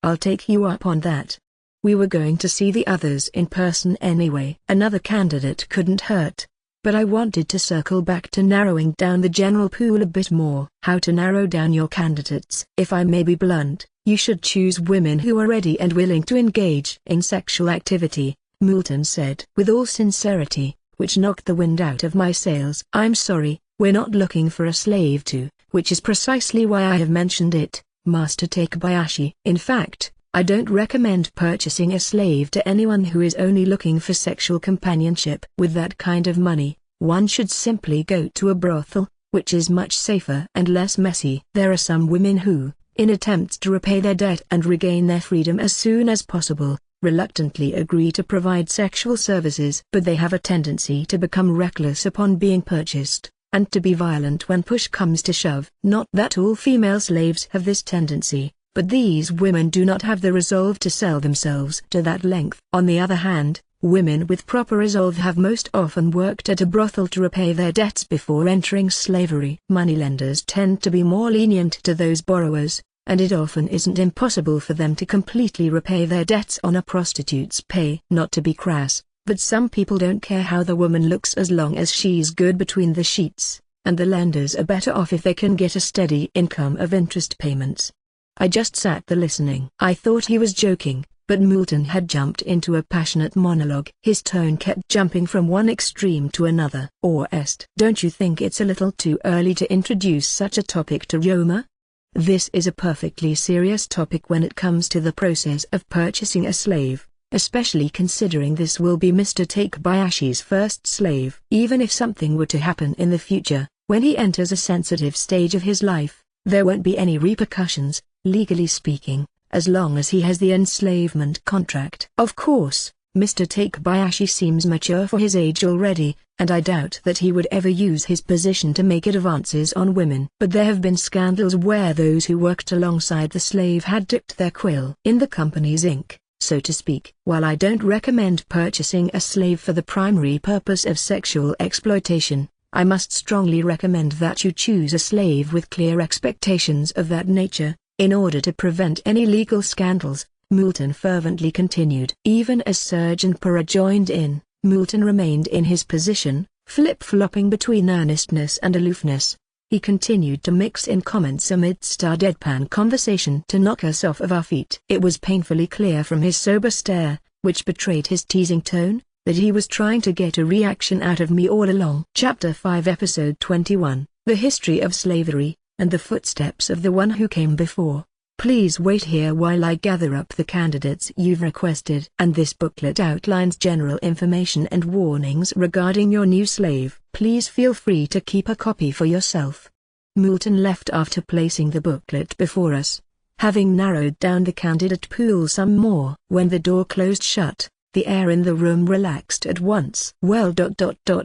I'll take you up on that. We were going to see the others in person anyway. Another candidate couldn't hurt. But I wanted to circle back to narrowing down the general pool a bit more. How to narrow down your candidates? If I may be blunt, you should choose women who are ready and willing to engage in sexual activity, Moulton said with all sincerity, which knocked the wind out of my sails. I'm sorry, we're not looking for a slave too, which is precisely why I have mentioned it, Master Takebayashi. In fact, I don't recommend purchasing a slave to anyone who is only looking for sexual companionship. With that kind of money, one should simply go to a brothel, which is much safer and less messy. There are some women who, in attempts to repay their debt and regain their freedom as soon as possible, reluctantly agree to provide sexual services. But they have a tendency to become reckless upon being purchased, and to be violent when push comes to shove. Not that all female slaves have this tendency, but these women do not have the resolve to sell themselves to that length. On the other hand, women with proper resolve have most often worked at a brothel to repay their debts before entering slavery. Moneylenders tend to be more lenient to those borrowers, and it often isn't impossible for them to completely repay their debts on a prostitute's pay. Not to be crass, but some people don't care how the woman looks as long as she's good between the sheets, and the lenders are better off if they can get a steady income of interest payments. I just sat there listening. I thought he was joking, but Moulton had jumped into a passionate monologue. His tone kept jumping from one extreme to another. Or est, don't you think it's a little too early to introduce such a topic to Ryoma? This is a perfectly serious topic when it comes to the process of purchasing a slave, especially considering this will be Mr. Takebayashi's first slave. Even if something were to happen in the future, when he enters a sensitive stage of his life, there won't be any repercussions, legally speaking, as long as he has the enslavement contract. Of course, Mr. Takebayashi seems mature for his age already, and I doubt that he would ever use his position to make advances on women. But there have been scandals where those who worked alongside the slave had dipped their quill in the company's ink, so to speak. While I don't recommend purchasing a slave for the primary purpose of sexual exploitation, I must strongly recommend that you choose a slave with clear expectations of that nature, in order to prevent any legal scandals. Moulton fervently continued. Even as Serge and Para joined in, Moulton remained in his position, flip-flopping between earnestness and aloofness. He continued to mix in comments amidst our deadpan conversation to knock us off of our feet. It was painfully clear from his sober stare, which betrayed his teasing tone, that he was trying to get a reaction out of me all along. Chapter 5 Episode 21, The History of Slavery, and the Footsteps of the One Who Came Before. Please wait here while I gather up the candidates you've requested. And this booklet outlines general information and warnings regarding your new slave. Please feel free to keep a copy for yourself. Moulton left after placing the booklet before us, having narrowed down the candidate pool some more. When the door closed shut, the air in the room relaxed at once. Well,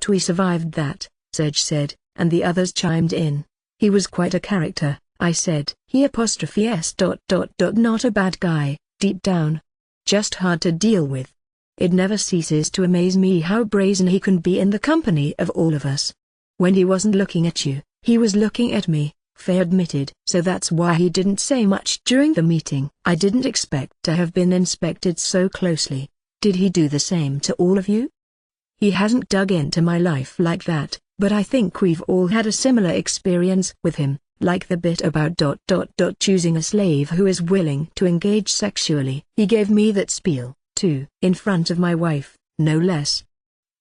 we survived that, Serge said, and the others chimed in. He was quite a character, I said. He''s. Not a bad guy, deep down. Just hard to deal with. It never ceases to amaze me how brazen he can be in the company of all of us. When he wasn't looking at you, he was looking at me, Faye admitted. So that's why he didn't say much during the meeting. I didn't expect to have been inspected so closely. Did he do the same to all of you? He hasn't dug into my life like that, but I think we've all had a similar experience with him. Like the bit about choosing a slave who is willing to engage sexually. He gave me that spiel, too, in front of my wife, no less.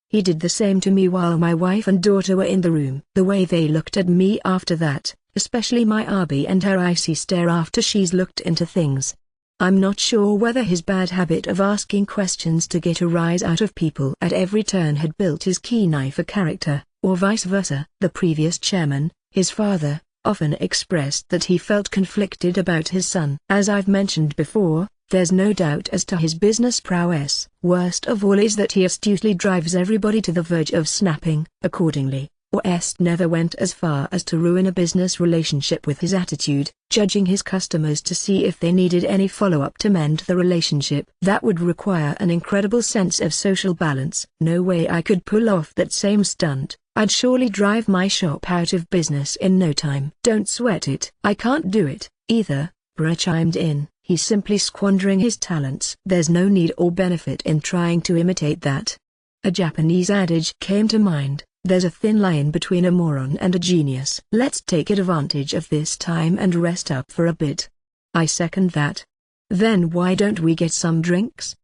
He did the same to me while my wife and daughter were in the room. The way they looked at me after that, especially my Arby and her icy stare after she's looked into things. I'm not sure whether his bad habit of asking questions to get a rise out of people at every turn had built his keen eye for character, or vice versa. The previous chairman, his father, often expressed that he felt conflicted about his son. As I've mentioned before, there's no doubt as to his business prowess. Worst of all is that he astutely drives everybody to the verge of snapping. Accordingly, Est never went as far as to ruin a business relationship with his attitude, judging his customers to see if they needed any follow-up to mend the relationship. That would require an incredible sense of social balance. No way I could pull off that same stunt. I'd surely drive my shop out of business in no time. Don't sweat it. I can't do it, either, Bra chimed in. He's simply squandering his talents. There's no need or benefit in trying to imitate that. A Japanese adage came to mind. There's a thin line between a moron and a genius. Let's take advantage of this time and rest up for a bit. I second that. Then why don't we get some drinks?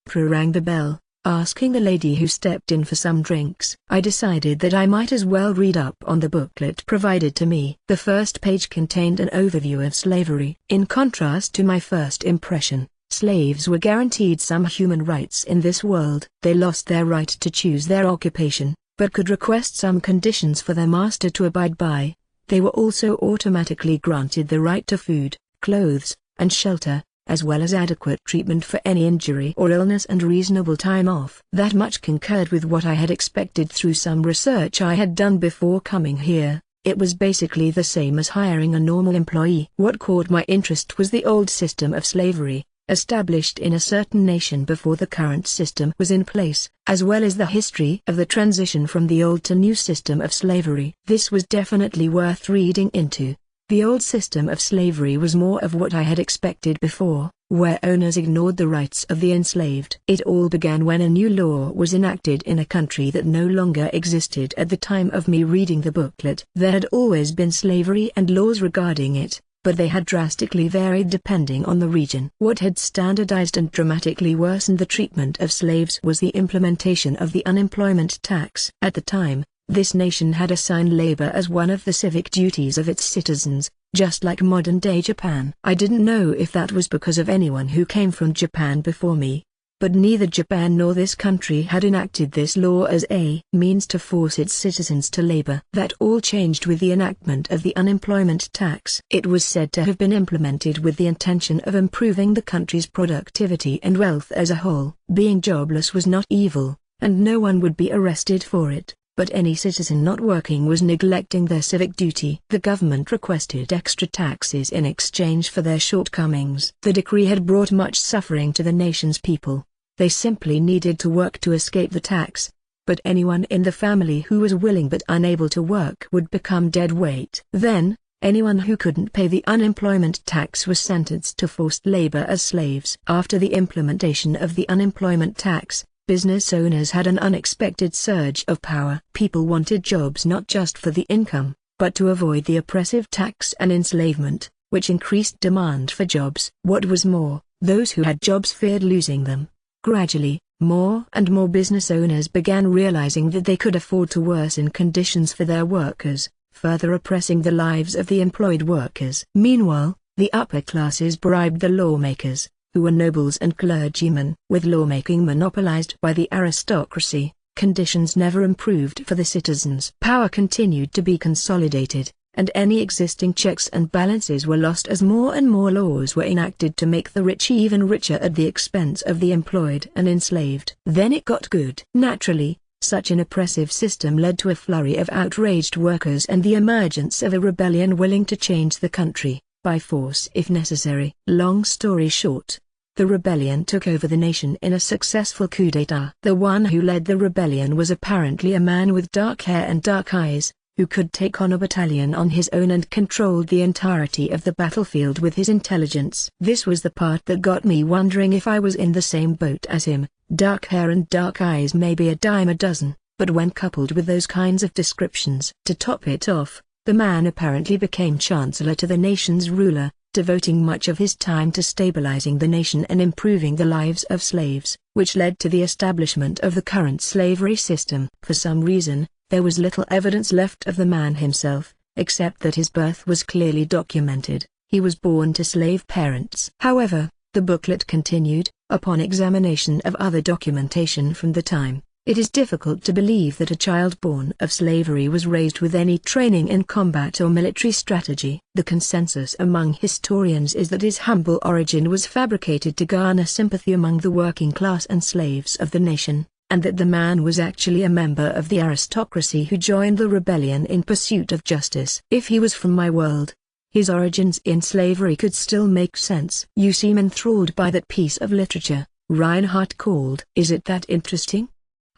Pra rang the bell, asking the lady who stepped in for some drinks. I decided that I might as well read up on the booklet provided to me. The first page contained an overview of slavery. In contrast to my first impression, slaves were guaranteed some human rights in this world. They lost their right to choose their occupation, but could request some conditions for their master to abide by. They were also automatically granted the right to food, clothes, and shelter, as well as adequate treatment for any injury or illness and reasonable time off. That much concurred with what I had expected through some research I had done before coming here. It was basically the same as hiring a normal employee. What caught my interest was the old system of slavery, established in a certain nation before the current system was in place, as well as the history of the transition from the old to new system of slavery. This was definitely worth reading into. The old system of slavery was more of what I had expected before, where owners ignored the rights of the enslaved. It all began when a new law was enacted in a country that no longer existed at the time of me reading the booklet. There had always been slavery and laws regarding it, but they had drastically varied depending on the region. What had standardized and dramatically worsened the treatment of slaves was the implementation of the unemployment tax. At the time, this nation had assigned labor as one of the civic duties of its citizens, just like modern-day Japan. I didn't know if that was because of anyone who came from Japan before me, but neither Japan nor this country had enacted this law as a means to force its citizens to labor. That all changed with the enactment of the unemployment tax. It was said to have been implemented with the intention of improving the country's productivity and wealth as a whole. Being jobless was not evil, and no one would be arrested for it, but any citizen not working was neglecting their civic duty. The government requested extra taxes in exchange for their shortcomings. The decree had brought much suffering to the nation's people. They simply needed to work to escape the tax, but anyone in the family who was willing but unable to work would become dead weight. Then, anyone who couldn't pay the unemployment tax was sentenced to forced labor as slaves. After the implementation of the unemployment tax, business owners had an unexpected surge of power. People wanted jobs not just for the income, but to avoid the oppressive tax and enslavement, which increased demand for jobs. What was more, those who had jobs feared losing them. Gradually, more and more business owners began realizing that they could afford to worsen conditions for their workers, further oppressing the lives of the employed workers. Meanwhile, the upper classes bribed the lawmakers, who were nobles and clergymen. With lawmaking monopolized by the aristocracy, conditions never improved for the citizens. Power continued to be consolidated, and any existing checks and balances were lost as more and more laws were enacted to make the rich even richer at the expense of the employed and enslaved. Then it got good. Naturally, such an oppressive system led to a flurry of outraged workers and the emergence of a rebellion willing to change the country, by force if necessary. Long story short, the rebellion took over the nation in a successful coup d'état. The one who led the rebellion was apparently a man with dark hair and dark eyes, who could take on a battalion on his own and controlled the entirety of the battlefield with his intelligence. This was the part that got me wondering if I was in the same boat as him. Dark hair and dark eyes may be a dime a dozen, but when coupled with those kinds of descriptions. To top it off, the man apparently became chancellor to the nation's ruler, devoting much of his time to stabilizing the nation and improving the lives of slaves, which led to the establishment of the current slavery system. For some reason, there was little evidence left of the man himself, except that his birth was clearly documented. He was born to slave parents. However, the booklet continued, upon examination of other documentation from the time, it is difficult to believe that a child born of slavery was raised with any training in combat or military strategy. The consensus among historians is that his humble origin was fabricated to garner sympathy among the working class and slaves of the nation, and that the man was actually a member of the aristocracy who joined the rebellion in pursuit of justice. If he was from my world, his origins in slavery could still make sense. You seem enthralled by that piece of literature, Reinhardt called. Is it that interesting?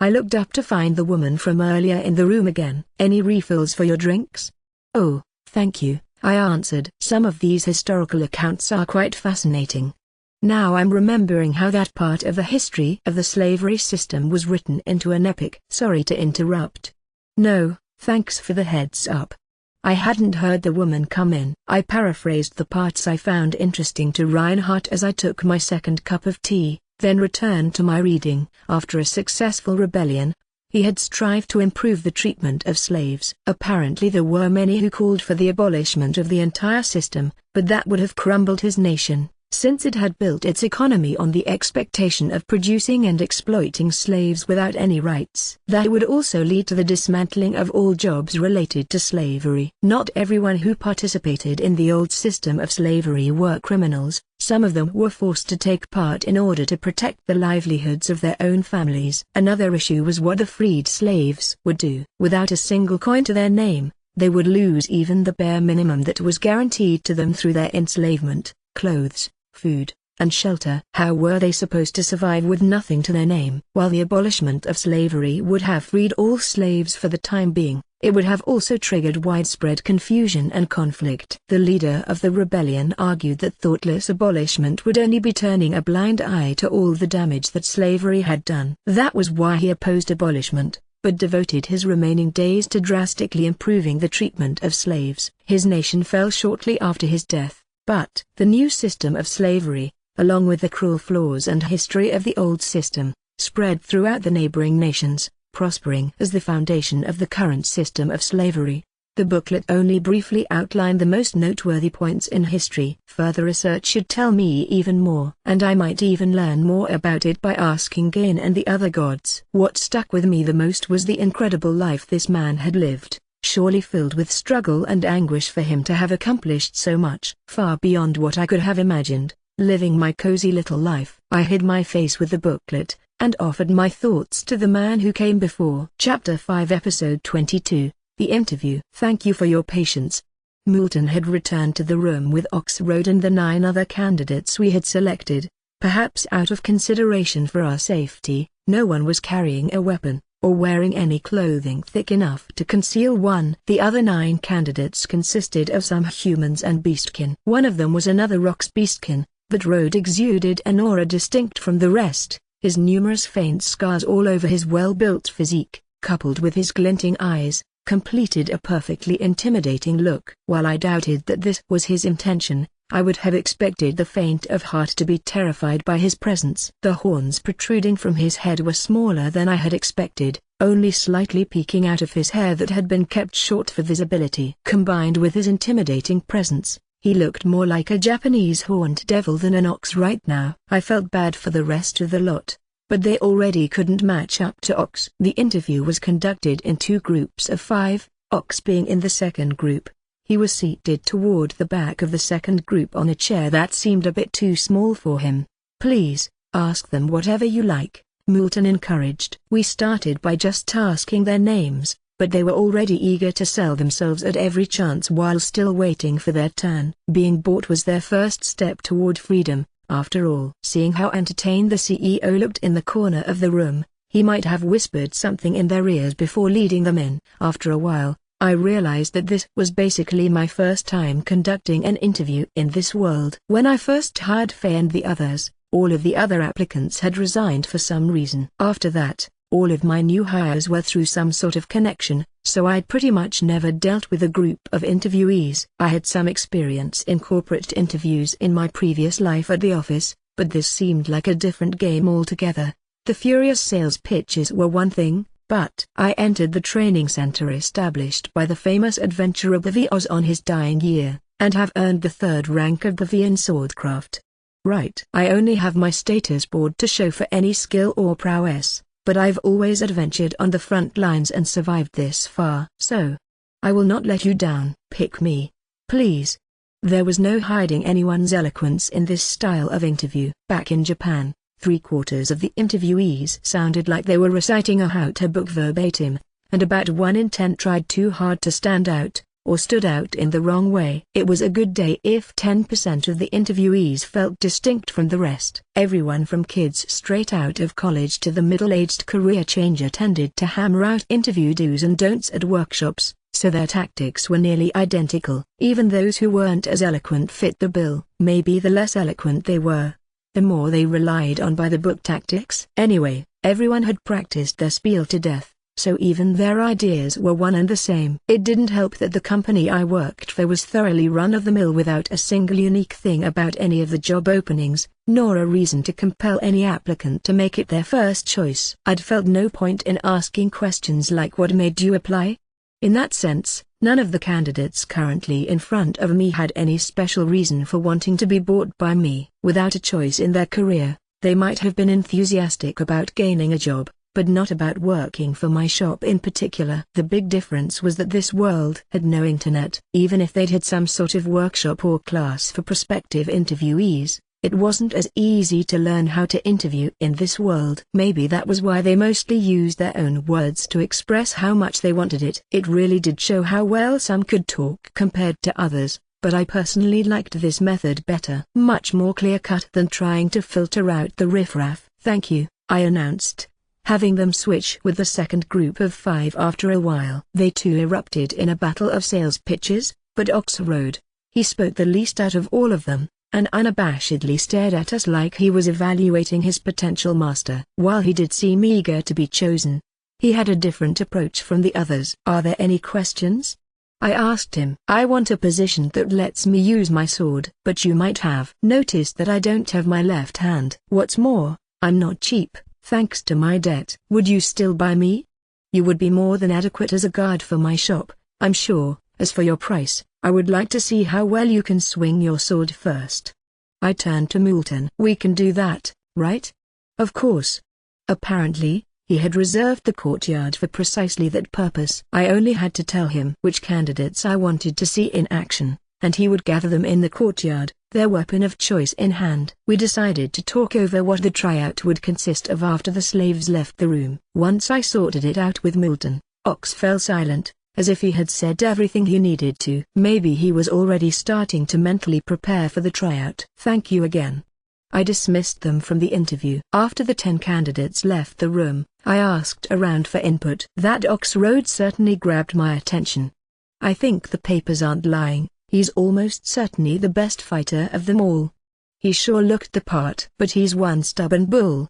I looked up to find the woman from earlier in the room again. Any refills for your drinks? Oh, thank you, I answered. Some of these historical accounts are quite fascinating. Now I'm remembering how that part of the history of the slavery system was written into an epic. Sorry to interrupt. No, thanks for the heads up. I hadn't heard the woman come in. I paraphrased the parts I found interesting to Reinhardt as I took my second cup of tea, then returned to my reading. After a successful rebellion, he had strived to improve the treatment of slaves. Apparently there were many who called for the abolishment of the entire system, but that would have crumbled his nation, since it had built its economy on the expectation of producing and exploiting slaves without any rights. That would also lead to the dismantling of all jobs related to slavery. Not everyone who participated in the old system of slavery were criminals. Some of them were forced to take part in order to protect the livelihoods of their own families. Another issue was what the freed slaves would do. Without a single coin to their name, they would lose even the bare minimum that was guaranteed to them through their enslavement: clothes, food, and shelter. How were they supposed to survive with nothing to their name? While the abolishment of slavery would have freed all slaves for the time being, it would have also triggered widespread confusion and conflict. The leader of the rebellion argued that thoughtless abolishment would only be turning a blind eye to all the damage that slavery had done. That was why he opposed abolishment, but devoted his remaining days to drastically improving the treatment of slaves. His nation fell shortly after his death, but the new system of slavery, along with the cruel flaws and history of the old system, spread throughout the neighboring nations, prospering as the foundation of the current system of slavery. The booklet only briefly outlined the most noteworthy points in history. Further research should tell me even more, and I might even learn more about it by asking Gain and the other gods. What stuck with me the most was the incredible life this man had lived, surely filled with struggle and anguish for him to have accomplished so much, far beyond what I could have imagined, living my cozy little life. I hid my face with the booklet, and offered my thoughts to the man who came before. Chapter 5 Episode 22. The Interview. Thank you for your patience. Moulton had returned to the room with Oxroad and the 9 other candidates we had selected. Perhaps out of consideration for our safety, no one was carrying a weapon, or wearing any clothing thick enough to conceal one. The other 9 candidates consisted of some humans and beastkin. One of them was another Rock's beastkin, but Rode exuded an aura distinct from the rest. His numerous faint scars all over his well-built physique, coupled with his glinting eyes, completed a perfectly intimidating look. While I doubted that this was his intention, I would have expected the faint of heart to be terrified by his presence. The horns protruding from his head were smaller than I had expected, only slightly peeking out of his hair that had been kept short for visibility. Combined with his intimidating presence, he looked more like a Japanese horned devil than an ox right now. I felt bad for the rest of the lot, but they already couldn't match up to Ox. The interview was conducted in 2 groups of 5, Ox being in the second group. He was seated toward the back of the second group on a chair that seemed a bit too small for him. Please, ask them whatever you like, Moulton encouraged. We started by just asking their names, but they were already eager to sell themselves at every chance while still waiting for their turn. Being bought was their first step toward freedom. After all, seeing how entertained the CEO looked in the corner of the room, he might have whispered something in their ears before leading them in. After a while, I realized that this was basically my first time conducting an interview in this world. When I first hired Faye and the others, all of the other applicants had resigned for some reason. After that, all of my new hires were through some sort of connection, so I'd pretty much never dealt with a group of interviewees. I had some experience in corporate interviews in my previous life at the office, but this seemed like a different game altogether. The furious sales pitches were one thing, but I entered the training center established by the famous adventurer the Oz on his dying year, and have earned the 3rd rank of the V in swordcraft. Right. I only have my status board to show for any skill or prowess, but I've always adventured on the front lines and survived this far. So, I will not let you down. Pick me, please. There was no hiding anyone's eloquence in this style of interview. Back in Japan, 3/4 of the interviewees sounded like they were reciting a how-to book verbatim, and about 1 in 10 tried too hard to stand out, or stood out in the wrong way. It was a good day if 10% of the interviewees felt distinct from the rest. Everyone from kids straight out of college to the middle-aged career changer tended to hammer out interview do's and don'ts at workshops, so their tactics were nearly identical. Even those who weren't as eloquent fit the bill. Maybe the less eloquent they were, the more they relied on by-the-book tactics. Anyway, everyone had practiced their spiel to death, so even their ideas were one and the same. It didn't help that the company I worked for was thoroughly run-of-the-mill without a single unique thing about any of the job openings, nor a reason to compel any applicant to make it their first choice. I'd felt no point in asking questions like what made you apply? In that sense, none of the candidates currently in front of me had any special reason for wanting to be bought by me. Without a choice in their career, they might have been enthusiastic about gaining a job, but not about working for my shop in particular. The big difference was that this world had no internet. Even if they'd had some sort of workshop or class for prospective interviewees, it wasn't as easy to learn how to interview in this world. Maybe that was why they mostly used their own words to express how much they wanted it. It really did show how well some could talk compared to others, but I personally liked this method better. Much more clear-cut than trying to filter out the riffraff. Thank you, I announced, having them switch with the second group of 5 after a while. They too erupted in a battle of sales pitches, but Oxroad, he spoke the least out of all of them, and unabashedly stared at us like he was evaluating his potential master. While he did seem eager to be chosen, He had a different approach from the others. "Are there any questions?" I asked him. "I want a position that lets me use my sword." "But you might have noticed that I don't have my left hand. What's more, I'm not cheap, thanks to my debt." "Would you still buy me?" "You would be more than adequate as a guard for my shop, I'm sure. As for your price, I would like to see how well you can swing your sword first." I turned to Moulton. "We can do that, right?" "Of course." Apparently, he had reserved the courtyard for precisely that purpose. I only had to tell him which candidates I wanted to see in action, and he would gather them in the courtyard, their weapon of choice in hand. We decided to talk over what the tryout would consist of after the slaves left the room. Once I sorted it out with Moulton, Ox fell silent, as if he had said everything he needed to. Maybe he was already starting to mentally prepare for the tryout. "Thank you again." I dismissed them from the interview. After the 10 candidates left the room, I asked around for input. "That Oxroad certainly grabbed my attention. I think the papers aren't lying, he's almost certainly the best fighter of them all. He sure looked the part. But he's one stubborn bull.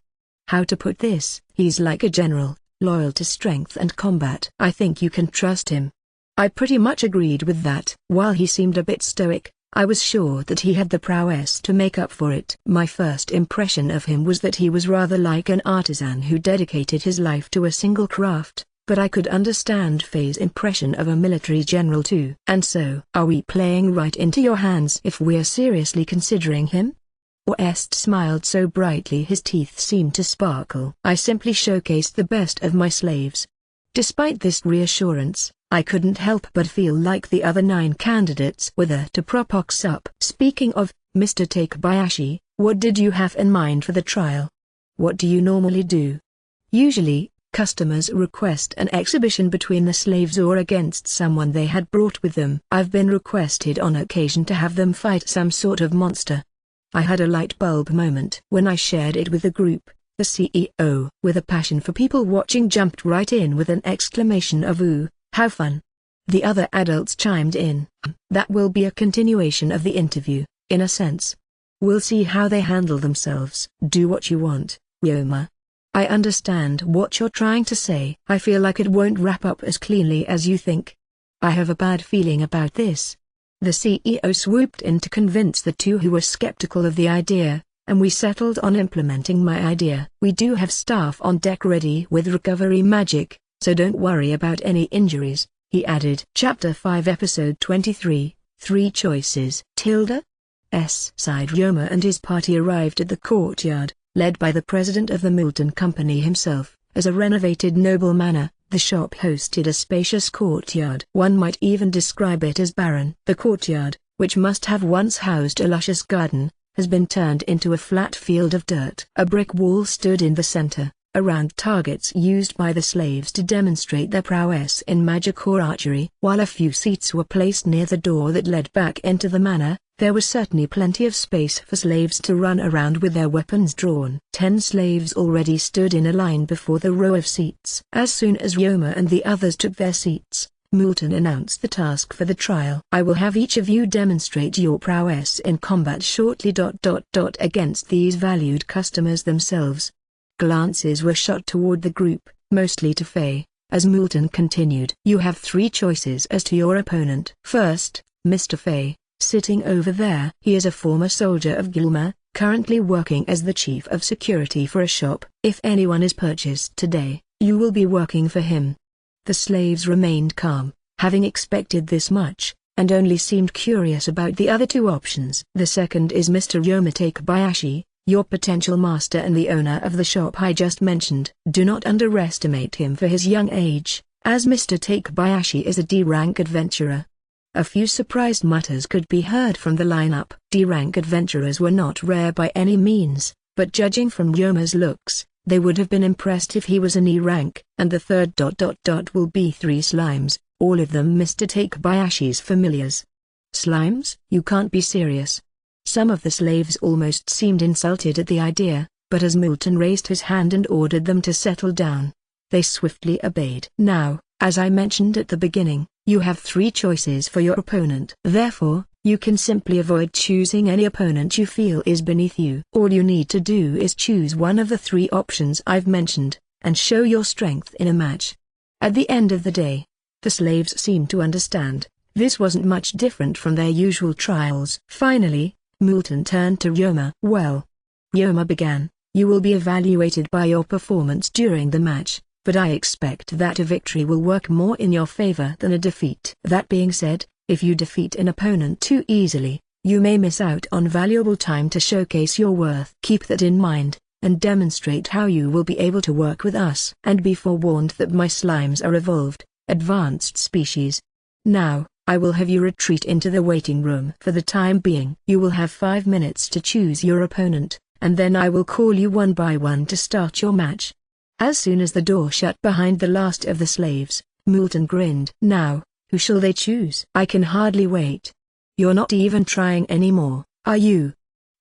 How to put this? He's like a general, loyal to strength and combat. I think you can trust him." I pretty much agreed with that. While he seemed a bit stoic, I was sure that he had the prowess to make up for it. My first impression of him was that he was rather like an artisan who dedicated his life to a single craft, but I could understand Faye's impression of a military general too. "And so, are we playing right into your hands if we're seriously considering him?" West smiled so brightly his teeth seemed to sparkle. "I simply showcased the best of my slaves." Despite this reassurance, I couldn't help but feel like the other 9 candidates were there to prop Ox up. "Speaking of, Mr. Takebayashi, what did you have in mind for the trial? What do you normally do?" "Usually, customers request an exhibition between the slaves or against someone they had brought with them. I've been requested on occasion to have them fight some sort of monster." I had a light bulb moment when I shared it with the group. The CEO, with a passion for people watching, jumped right in with an exclamation of "Ooh, how fun." The other adults chimed in. "That will be a continuation of the interview, in a sense. We'll see how they handle themselves." "Do what you want, Ryoma. I understand what you're trying to say. I feel like it won't wrap up as cleanly as you think. I have a bad feeling about this." The CEO swooped in to convince the 2 who were skeptical of the idea, and we settled on implementing my idea. "We do have staff on deck ready with recovery magic, so don't worry about any injuries," he added. Chapter 5 Episode 23, 3 Choices. Side Ryoma and his party arrived at the courtyard, led by the president of the Moulton Company himself. As a renovated noble manor, the shop hosted a spacious courtyard. One might even describe it as barren. The courtyard, which must have once housed a luscious garden, has been turned into a flat field of dirt. A brick wall stood in the center, around targets used by the slaves to demonstrate their prowess in magic or archery. While a few seats were placed near the door that led back into the manor, there was certainly plenty of space for slaves to run around with their weapons drawn. 10 slaves already stood in a line before the row of seats. As soon as Ryoma and the others took their seats, Moulton announced the task for the trial. "I will have each of you demonstrate your prowess in combat shortly. Against these valued customers themselves." Glances were shot toward the group, mostly to Faye, as Moulton continued. "You have 3 choices as to your opponent. First, Mr. Faye, sitting over there. He is a former soldier of Gilmer, currently working as the chief of security for a shop. If anyone is purchased today, you will be working for him." The slaves remained calm, having expected this much, and only seemed curious about the other 2 options. "The second is Mr. Ryoma Takebayashi, your potential master and the owner of the shop I just mentioned. Do not underestimate him for his young age, as Mr. Takebayashi is a D-rank adventurer." A few surprised mutters could be heard from the lineup. D-rank adventurers were not rare by any means, but judging from Ryoma's looks, they would have been impressed if he was an E-rank. "And the third will be 3 slimes, all of them Mr. Takebayashi's familiars." "Slimes? You can't be serious." Some of the slaves almost seemed insulted at the idea, but as Moulton raised his hand and ordered them to settle down, they swiftly obeyed. "Now, as I mentioned at the beginning, you have 3 choices for your opponent. Therefore, you can simply avoid choosing any opponent you feel is beneath you. All you need to do is choose one of the 3 options I've mentioned, and show your strength in a match. At the end of the day, the slaves seemed to understand. This wasn't much different from their usual trials. Finally, Moulton turned to Ryoma. "Well," Ryoma began, "you will be evaluated by your performance during the match, but I expect that a victory will work more in your favor than a defeat. That being said, if you defeat an opponent too easily, you may miss out on valuable time to showcase your worth. Keep that in mind, and demonstrate how you will be able to work with us. And be forewarned that my slimes are evolved, advanced species. Now, I will have you retreat into the waiting room. For the time being, you will have 5 minutes to choose your opponent, and then I will call you one by one to start your match." As soon as the door shut behind the last of the slaves, Moulton grinned. "Now, who shall they choose? I can hardly wait. You're not even trying anymore, are you?"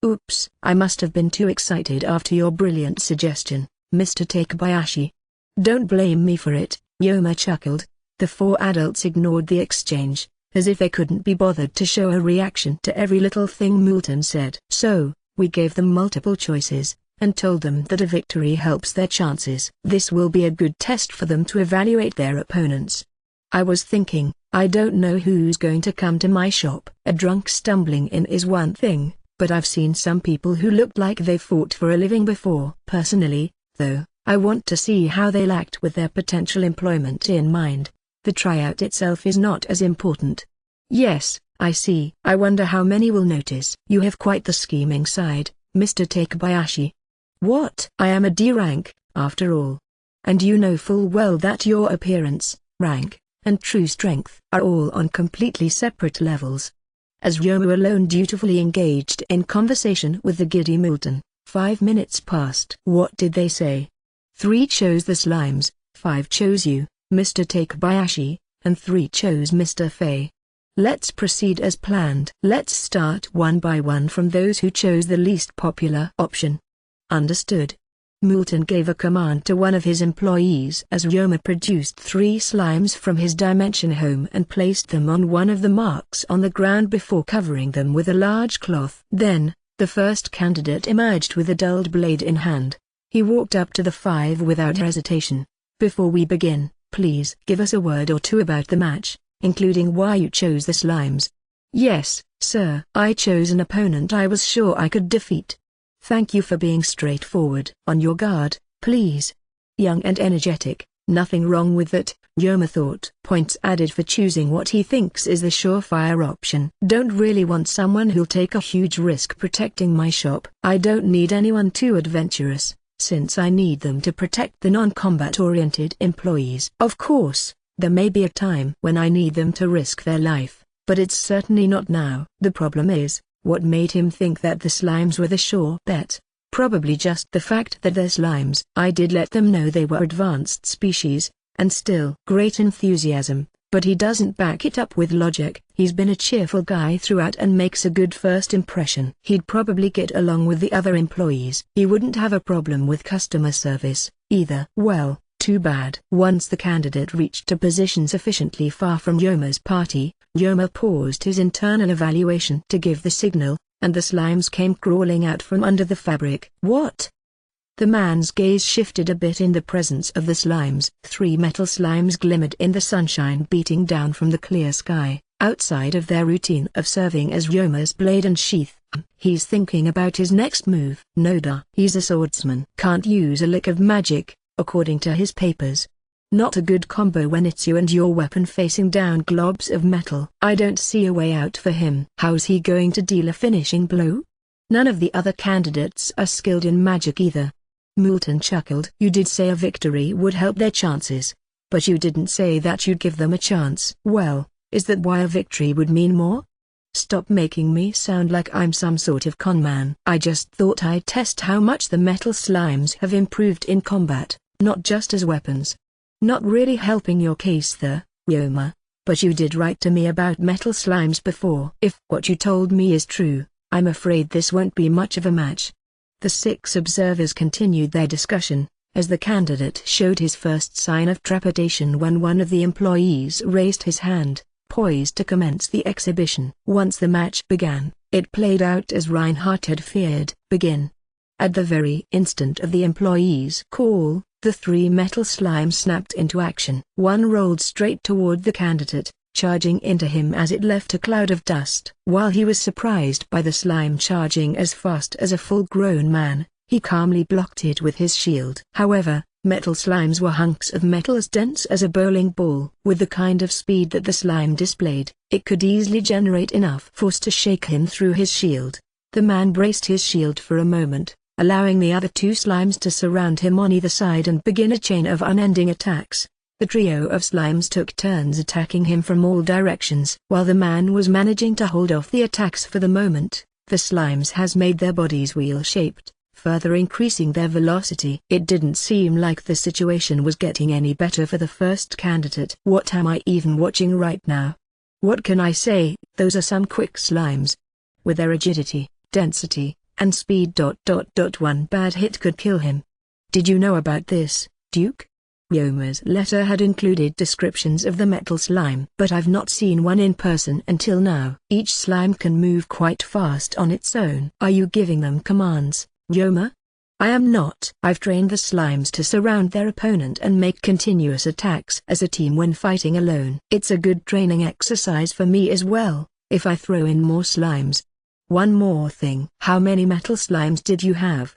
"Oops, I must have been too excited after your brilliant suggestion, Mr. Takebayashi." "Don't blame me for it," Ryoma chuckled. The 4 adults ignored the exchange, as if they couldn't be bothered to show a reaction to every little thing Moulton said. "So, we gave them multiple choices, and told them that a victory helps their chances. This will be a good test for them to evaluate their opponents. I was thinking, I don't know who's going to come to my shop. A drunk stumbling in is one thing, but I've seen some people who looked like they fought for a living before. Personally, though, I want to see how they'll act with their potential employment in mind. The tryout itself is not as important." "Yes, I see. I wonder how many will notice." "You have quite the scheming side, Mr. Takebayashi." "What? I am a D rank, after all. And you know full well that your appearance, rank, and true strength are all on completely separate levels." As Ryoma alone dutifully engaged in conversation with the giddy Moulton, 5 minutes passed. "What did they say?" "3 chose the slimes, 5 chose you, Mr. Takebayashi, and 3 chose Mr. Fei. Let's proceed as planned. Let's start one by one from those who chose the least popular option." "Understood." Moulton gave a command to one of his employees as Ryoma produced 3 slimes from his dimension home and placed them on one of the marks on the ground before covering them with a large cloth. Then, the first candidate emerged with a dulled blade in hand. He walked up to the 5 without hesitation. "Before we begin, please give us a word or 2 about the match, including why you chose the slimes." "Yes, sir. I chose an opponent I was sure I could defeat." "Thank you for being straightforward." "On your guard, please." Young and energetic, nothing wrong with that, Ryoma thought. Points added for choosing what he thinks is the surefire option. "Don't really want someone who'll take a huge risk protecting my shop. I don't need anyone too adventurous, since I need them to protect the non-combat-oriented employees. Of course, there may be a time when I need them to risk their life, but it's certainly not now." The problem is, what made him think that the slimes were the sure bet? Probably just the fact that they're slimes. "I did let them know they were advanced species, and still." Great enthusiasm, but he doesn't back it up with logic. He's been a cheerful guy throughout and makes a good first impression. He'd probably get along with the other employees. He wouldn't have a problem with customer service, either. Well, too bad. Once the candidate reached a position sufficiently far from Ryoma's party, Ryoma paused his internal evaluation to give the signal, and the slimes came crawling out from under the fabric. "What?" The man's gaze shifted a bit in the presence of the slimes. 3 metal slimes glimmered in the sunshine beating down from the clear sky, outside of their routine of serving as Ryoma's blade and sheath. He's thinking about his next move. Noda. He's a swordsman. Can't use a lick of magic, according to his papers. Not a good combo when it's you and your weapon facing down globs of metal. I don't see a way out for him. How's he going to deal a finishing blow? None of the other candidates are skilled in magic either. Moulton chuckled. "You did say a victory would help their chances, but you didn't say that you'd give them a chance." "Well, is that why a victory would mean more? Stop making me sound like I'm some sort of con man. I just thought I'd test how much the metal slimes have improved in combat, not just as weapons." "Not really helping your case there, Ryoma, but you did write to me about metal slimes before." "If what you told me is true, I'm afraid this won't be much of a match." The 6 observers continued their discussion, as the candidate showed his first sign of trepidation when one of the employees raised his hand, poised to commence the exhibition. Once the match began, it played out as Reinhardt had feared. "Begin." At the very instant of the employee's call, The 3 metal slimes snapped into action. One rolled straight toward the candidate, charging into him as it left a cloud of dust. While he was surprised by the slime charging as fast as a full-grown man, he calmly blocked it with his shield. However, metal slimes were hunks of metal as dense as a bowling ball. With the kind of speed that the slime displayed, it could easily generate enough force to shake him through his shield. The man braced his shield for a moment, allowing the other 2 slimes to surround him on either side and begin a chain of unending attacks. The trio of slimes took turns attacking him from all directions. While the man was managing to hold off the attacks for the moment, the slimes has made their bodies wheel-shaped, further increasing their velocity. It didn't seem like the situation was getting any better for the first candidate. What am I even watching right now? What can I say? Those are some quick slimes. With their rigidity, density, and speed. One bad hit could kill him. Did you know about this, Duke? Yoma's letter had included descriptions of the metal slime, but I've not seen one in person until now. Each slime can move quite fast on its own. Are you giving them commands, Yoma? I am not. I've trained the slimes to surround their opponent and make continuous attacks as a team when fighting alone. It's a good training exercise for me as well, if I throw in more slimes. One more thing. How many metal slimes did you have?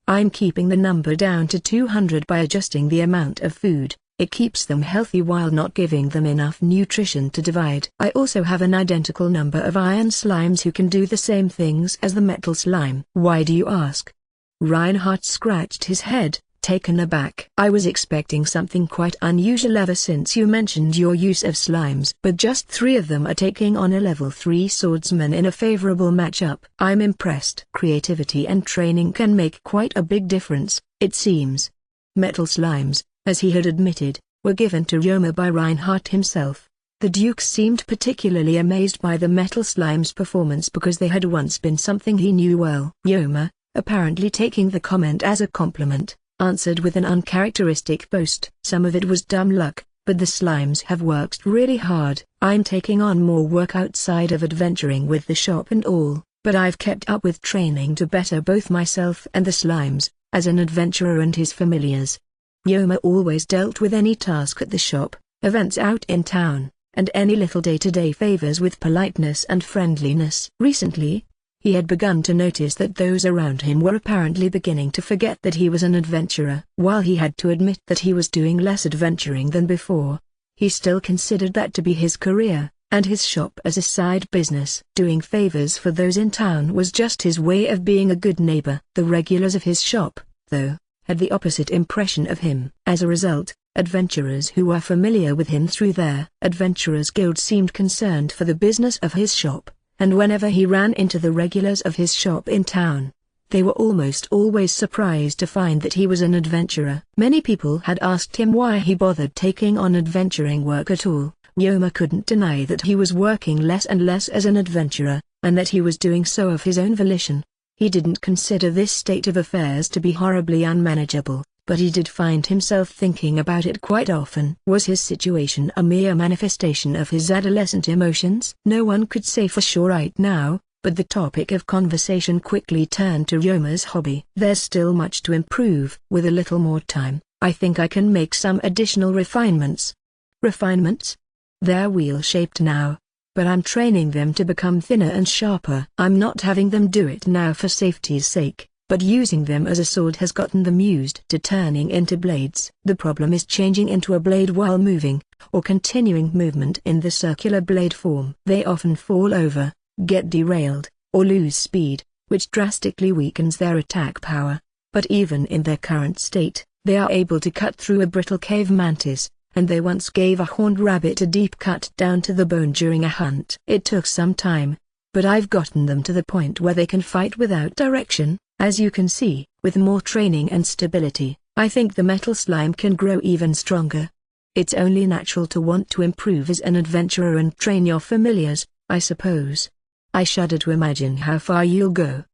I'm keeping the number down to 200 by adjusting the amount of food. It keeps them healthy while not giving them enough nutrition to divide. I also have an identical number of iron slimes who can do the same things as the metal slime. Why do you ask? Reinhardt scratched his head, taken aback. I was expecting something quite unusual ever since you mentioned your use of slimes. But just 3 of them are taking on a level 3 swordsman in a favorable matchup. I'm impressed. Creativity and training can make quite a big difference, it seems. Metal slimes, as he had admitted, were given to Yoma by Reinhardt himself. The Duke seemed particularly amazed by the metal slime's performance because they had once been something he knew well. Yoma, apparently taking the comment as a compliment, answered with an uncharacteristic boast. Some of it was dumb luck, but the slimes have worked really hard. I'm taking on more work outside of adventuring with the shop and all, but I've kept up with training to better both myself and the slimes, as an adventurer and his familiars. Yoma always dealt with any task at the shop, events out in town, and any little day-to-day favors with politeness and friendliness. Recently, he had begun to notice that those around him were apparently beginning to forget that he was an adventurer. While he had to admit that he was doing less adventuring than before, he still considered that to be his career, and his shop as a side business. Doing favors for those in town was just his way of being a good neighbor. The regulars of his shop, though, had the opposite impression of him. As a result, adventurers who were familiar with him through their Adventurers Guild seemed concerned for the business of his shop. And whenever he ran into the regulars of his shop in town, they were almost always surprised to find that he was an adventurer. Many people had asked him why he bothered taking on adventuring work at all. Yoma couldn't deny that he was working less and less as an adventurer, and that he was doing so of his own volition. He didn't consider this state of affairs to be horribly unmanageable, but he did find himself thinking about it quite often. Was his situation a mere manifestation of his adolescent emotions? No one could say for sure right now, but the topic of conversation quickly turned to Yoma's hobby. There's still much to improve. With a little more time, I think I can make some additional refinements. Refinements? They're wheel-shaped now, but I'm training them to become thinner and sharper. I'm not having them do it now for safety's sake, but using them as a sword has gotten them used to turning into blades. The problem is changing into a blade while moving, or continuing movement in the circular blade form. They often fall over, get derailed, or lose speed, which drastically weakens their attack power. But even in their current state, they are able to cut through a brittle cave mantis, and they once gave a horned rabbit a deep cut down to the bone during a hunt. It took some time, but I've gotten them to the point where they can fight without direction. As you can see, with more training and stability, I think the metal slime can grow even stronger. It's only natural to want to improve as an adventurer and train your familiars, I suppose. I shudder to imagine how far you'll go.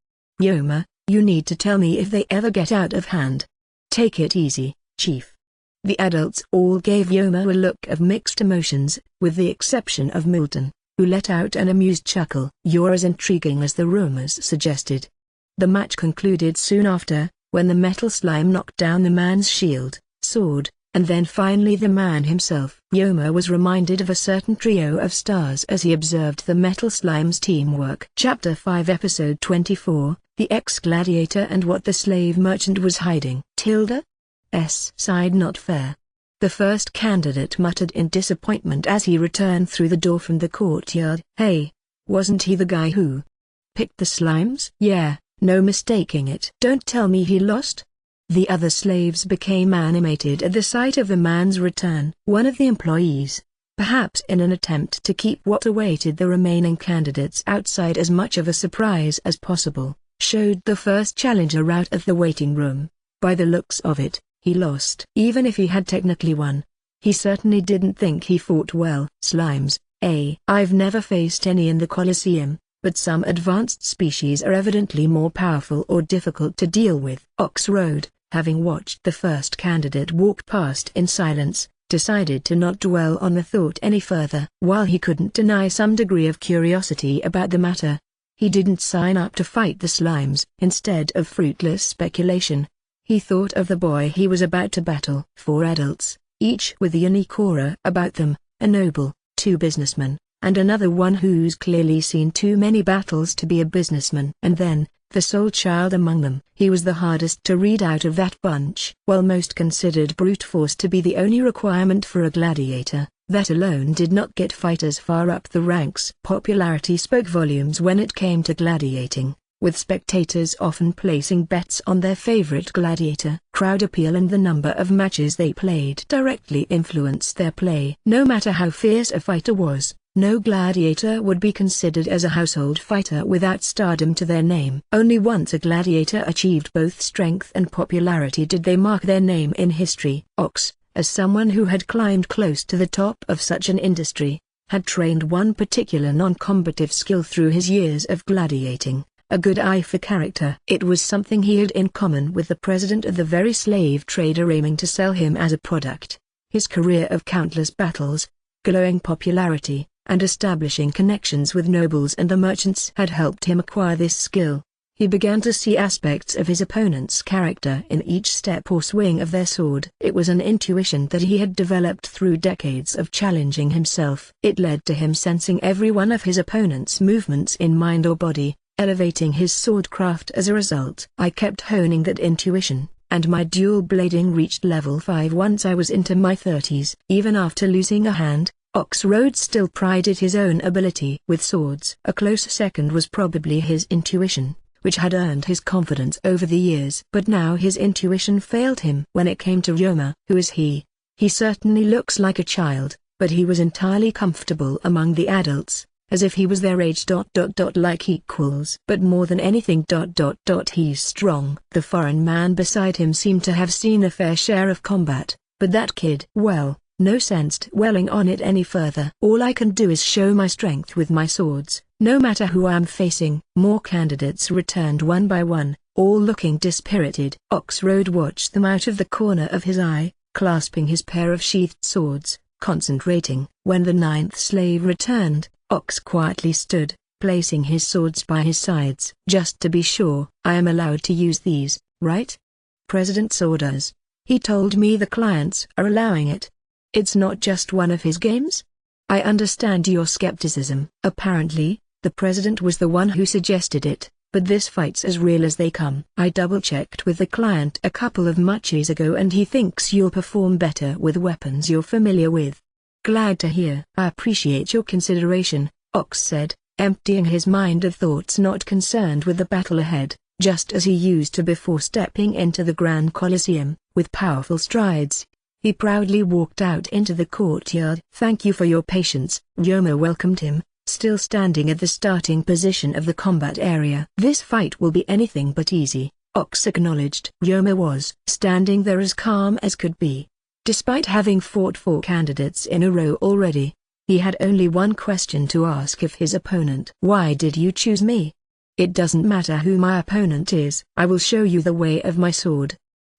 Yoma, you need to tell me if they ever get out of hand. Take it easy, Chief. The adults all gave Yoma a look of mixed emotions, with the exception of Milton, who let out an amused chuckle. You're as intriguing as the rumors suggested. The match concluded soon after, when the metal slime knocked down the man's shield, sword, and then finally the man himself. Ryoma was reminded of a certain trio of stars as he observed the Metal Slime's teamwork. Chapter 5 Episode 24, The Ex-Gladiator and What the Slave Merchant Was Hiding. Side not fair. The first candidate muttered in disappointment as he returned through the door from the courtyard. Hey, wasn't he the guy who picked the slimes? Yeah, no mistaking it. Don't tell me he lost? The other slaves became animated at the sight of the man's return. One of the employees, perhaps in an attempt to keep what awaited the remaining candidates outside as much of a surprise as possible, showed the first challenger out of the waiting room. By the looks of it, he lost. Even if he had technically won, he certainly didn't think he fought well. Slimes, I've never faced any in the Colosseum, but some advanced species are evidently more powerful or difficult to deal with. Oxroad, having watched the first candidate walk past in silence, decided to not dwell on the thought any further. While he couldn't deny some degree of curiosity about the matter, he didn't sign up to fight the slimes. Instead of fruitless speculation, he thought of the boy he was about to battle. 4 adults, each with a unique aura about them, a noble, 2 businessmen, and another one who's clearly seen too many battles to be a businessman. And then, the sole child among them. He was the hardest to read out of that bunch. While most considered brute force to be the only requirement for a gladiator, that alone did not get fighters far up the ranks. Popularity spoke volumes when it came to gladiating, with spectators often placing bets on their favorite gladiator. Crowd appeal and the number of matches they played directly influenced their play. No matter how fierce a fighter was, no gladiator would be considered as a household fighter without stardom to their name. Only once a gladiator achieved both strength and popularity did they mark their name in history. Ox, as someone who had climbed close to the top of such an industry, had trained one particular non-combative skill through his years of gladiating, a good eye for character. It was something he had in common with the president of the very slave trader aiming to sell him as a product. His career of countless battles, glowing popularity, and establishing connections with nobles and the merchants had helped him acquire this skill. He began to see aspects of his opponent's character in each step or swing of their sword. It was an intuition that he had developed through decades of challenging himself. It led to him sensing every one of his opponent's movements in mind or body, elevating his swordcraft as a result. I kept honing that intuition, and my dual blading reached level 5 once I was into my 30s. Even after losing a hand, Oxroad still prided his own ability with swords. A close second was probably his intuition, which had earned his confidence over the years. But now his intuition failed him. When it came to Ryoma, who is he? He certainly looks like a child, but he was entirely comfortable among the adults, as if he was their age like equals. But more than anything he's strong. The foreign man beside him seemed to have seen a fair share of combat, but that kid, well, no sense dwelling on it any further. All I can do is show my strength with my swords, no matter who I am facing. More candidates returned one by one, all looking dispirited. Oxroad watched them out of the corner of his eye, clasping his pair of sheathed swords, concentrating. When the 9th slave returned, Ox quietly stood, placing his swords by his sides. Just to be sure, I am allowed to use these, right? President's orders. He told me the clients are allowing it. It's not just one of his games? I understand your skepticism. Apparently, the president was the one who suggested it, but this fight's as real as they come. I double-checked with the client a couple of matches ago and he thinks you'll perform better with weapons you're familiar with. Glad to hear. I appreciate your consideration, Ox said, emptying his mind of thoughts not concerned with the battle ahead, just as he used to before stepping into the Grand Colosseum. With powerful strides, he proudly walked out into the courtyard. Thank you for your patience, Ryoma welcomed him, still standing at the starting position of the combat area. This fight will be anything but easy, Ox acknowledged. Ryoma was standing there as calm as could be. Despite having fought 4 candidates in a row already, he had only one question to ask of his opponent. Why did you choose me? It doesn't matter who my opponent is. I will show you the way of my sword.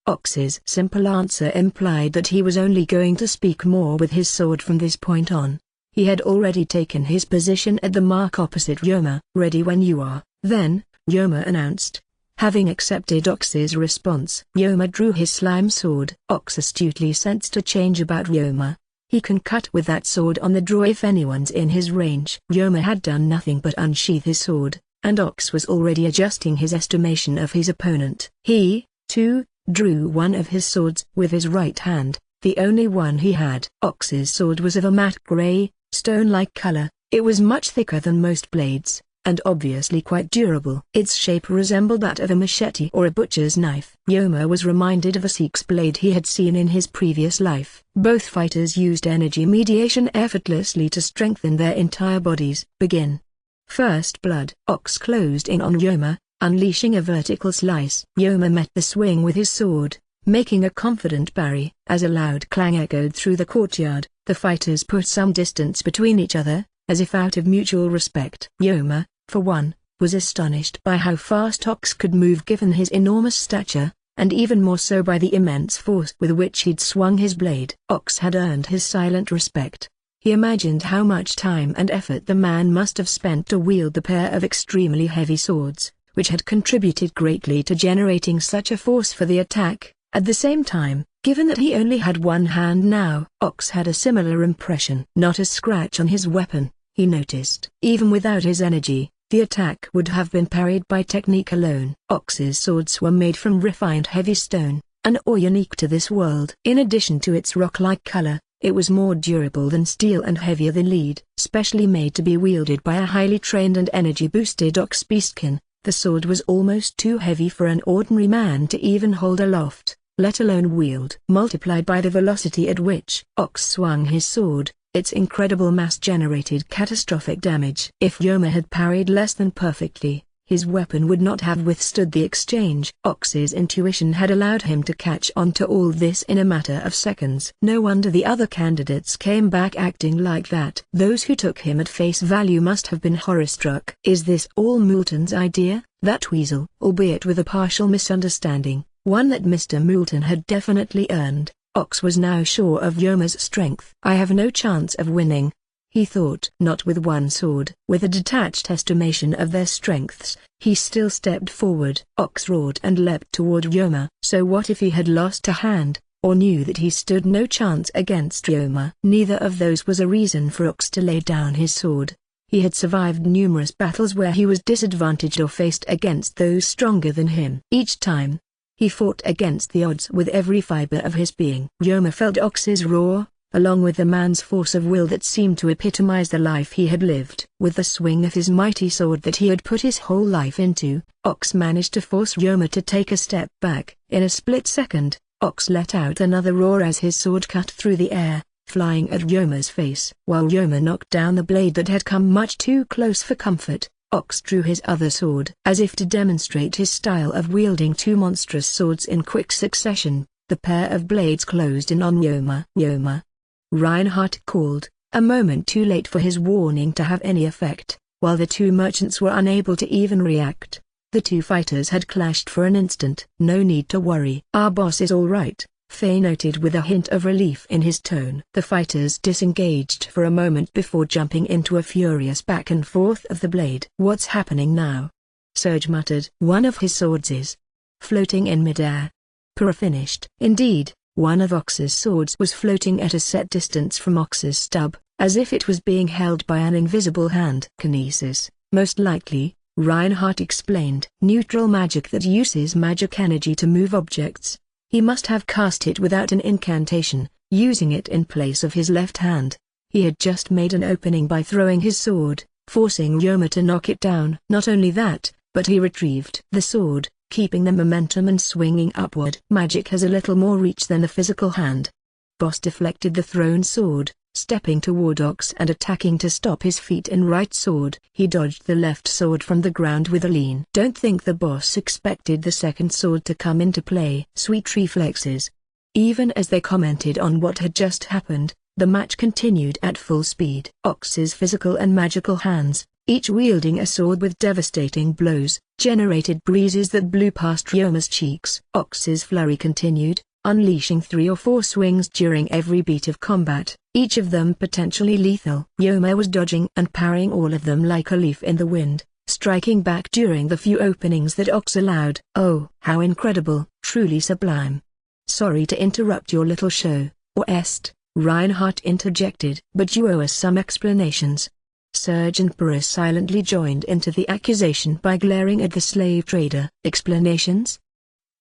Ox's simple answer implied that he was only going to speak more with his sword from this point on. He had already taken his position at the mark opposite Ryoma. Ready when you are, then, Ryoma announced, Having accepted Ox's response, Ryoma drew his slime sword. Ox astutely sensed a change about Ryoma. He can cut with that sword on the draw if anyone's in his range. Ryoma had done nothing but unsheath his sword, and Ox was already adjusting his estimation of his opponent. He, too, drew one of his swords with his right hand, the only one he had. Ox's sword was of a matte gray, stone-like color. It was much thicker than most blades, and obviously quite durable. Its shape resembled that of a machete or a butcher's knife. Ryoma was reminded of a Seek's blade he had seen in his previous life. Both fighters used energy mediation effortlessly to strengthen their entire bodies. Begin. First blood. Ox closed in on Ryoma, unleashing a vertical slice. Ryoma met the swing with his sword, making a confident parry. As a loud clang echoed through the courtyard, the fighters put some distance between each other, as if out of mutual respect. Ryoma, for one, was astonished by how fast Ox could move given his enormous stature, and even more so by the immense force with which he'd swung his blade. Ox had earned his silent respect. He imagined how much time and effort the man must have spent to wield the pair of extremely heavy swords, which had contributed greatly to generating such a force for the attack. At the same time, given that he only had one hand now, Ox had a similar impression. Not a scratch on his weapon, he noticed. Even without his energy, the attack would have been parried by technique alone. Ox's swords were made from refined heavy stone, an ore unique to this world. In addition to its rock-like color, it was more durable than steel and heavier than lead. Specially made to be wielded by a highly trained and energy-boosted ox beastkin, the sword was almost too heavy for an ordinary man to even hold aloft, let alone wield. Multiplied by the velocity at which Ox swung his sword, its incredible mass generated catastrophic damage. If Ryoma had parried less than perfectly, his weapon would not have withstood the exchange. Ox's intuition had allowed him to catch on to all this in a matter of seconds. No wonder the other candidates came back acting like that. Those who took him at face value must have been horror-struck. Is this all Moulton's idea? That weasel, albeit with a partial misunderstanding, one that Mr. Moulton had definitely earned. Ox was now sure of Ryoma's strength. I have no chance of winning, he thought. Not with one sword. With a detached estimation of their strengths, he still stepped forward. Ox roared and leapt toward Ryoma. So what if he had lost a hand, or knew that he stood no chance against Ryoma? Neither of those was a reason for Ox to lay down his sword. He had survived numerous battles where he was disadvantaged or faced against those stronger than him. Each time, he fought against the odds with every fiber of his being. Ryoma felt Ox's roar, along with the man's force of will that seemed to epitomize the life he had lived. With the swing of his mighty sword that he had put his whole life into, Ox managed to force Ryoma to take a step back. In a split second, Ox let out another roar as his sword cut through the air, flying at Ryoma's face. While Ryoma knocked down the blade that had come much too close for comfort, Ox drew his other sword. As if to demonstrate his style of wielding two monstrous swords in quick succession, the pair of blades closed in on Ryoma. Ryoma! Reinhardt called, a moment too late for his warning to have any effect. While the two merchants were unable to even react, the two fighters had clashed for an instant. No need to worry. Our boss is all right, Faye noted with a hint of relief in his tone. The fighters disengaged for a moment before jumping into a furious back and forth of the blade. What's happening now? Serge muttered. One of his swords is floating in midair. Purah finished. Indeed, one of Ox's swords was floating at a set distance from Ox's stub, as if it was being held by an invisible hand. Kinesis, most likely, Reinhardt explained. Neutral magic that uses magic energy to move objects. He must have cast it without an incantation, using it in place of his left hand. He had just made an opening by throwing his sword, forcing Ryoma to knock it down. Not only that, but he retrieved the sword, keeping the momentum and swinging upward. Magic has a little more reach than the physical hand. Boss deflected the thrown sword, stepping toward Ox and attacking to stop his feet in right sword. He dodged the left sword from the ground with a lean. Don't think the boss expected the second sword to come into play. Sweet reflexes. Even as they commented on what had just happened, the match continued at full speed. Ox's physical and magical hands, each wielding a sword with devastating blows, generated breezes that blew past Ryoma's cheeks. Ox's flurry continued, unleashing 3 or 4 swings during every beat of combat, each of them potentially lethal. Ryoma was dodging and parrying all of them like a leaf in the wind, striking back during the few openings that Ox allowed. "Oh, how incredible, truly sublime. Sorry to interrupt your little show, or est," Reinhardt interjected. "But you owe us some explanations." Sergeant Burris silently joined into the accusation by glaring at the slave trader. "Explanations?"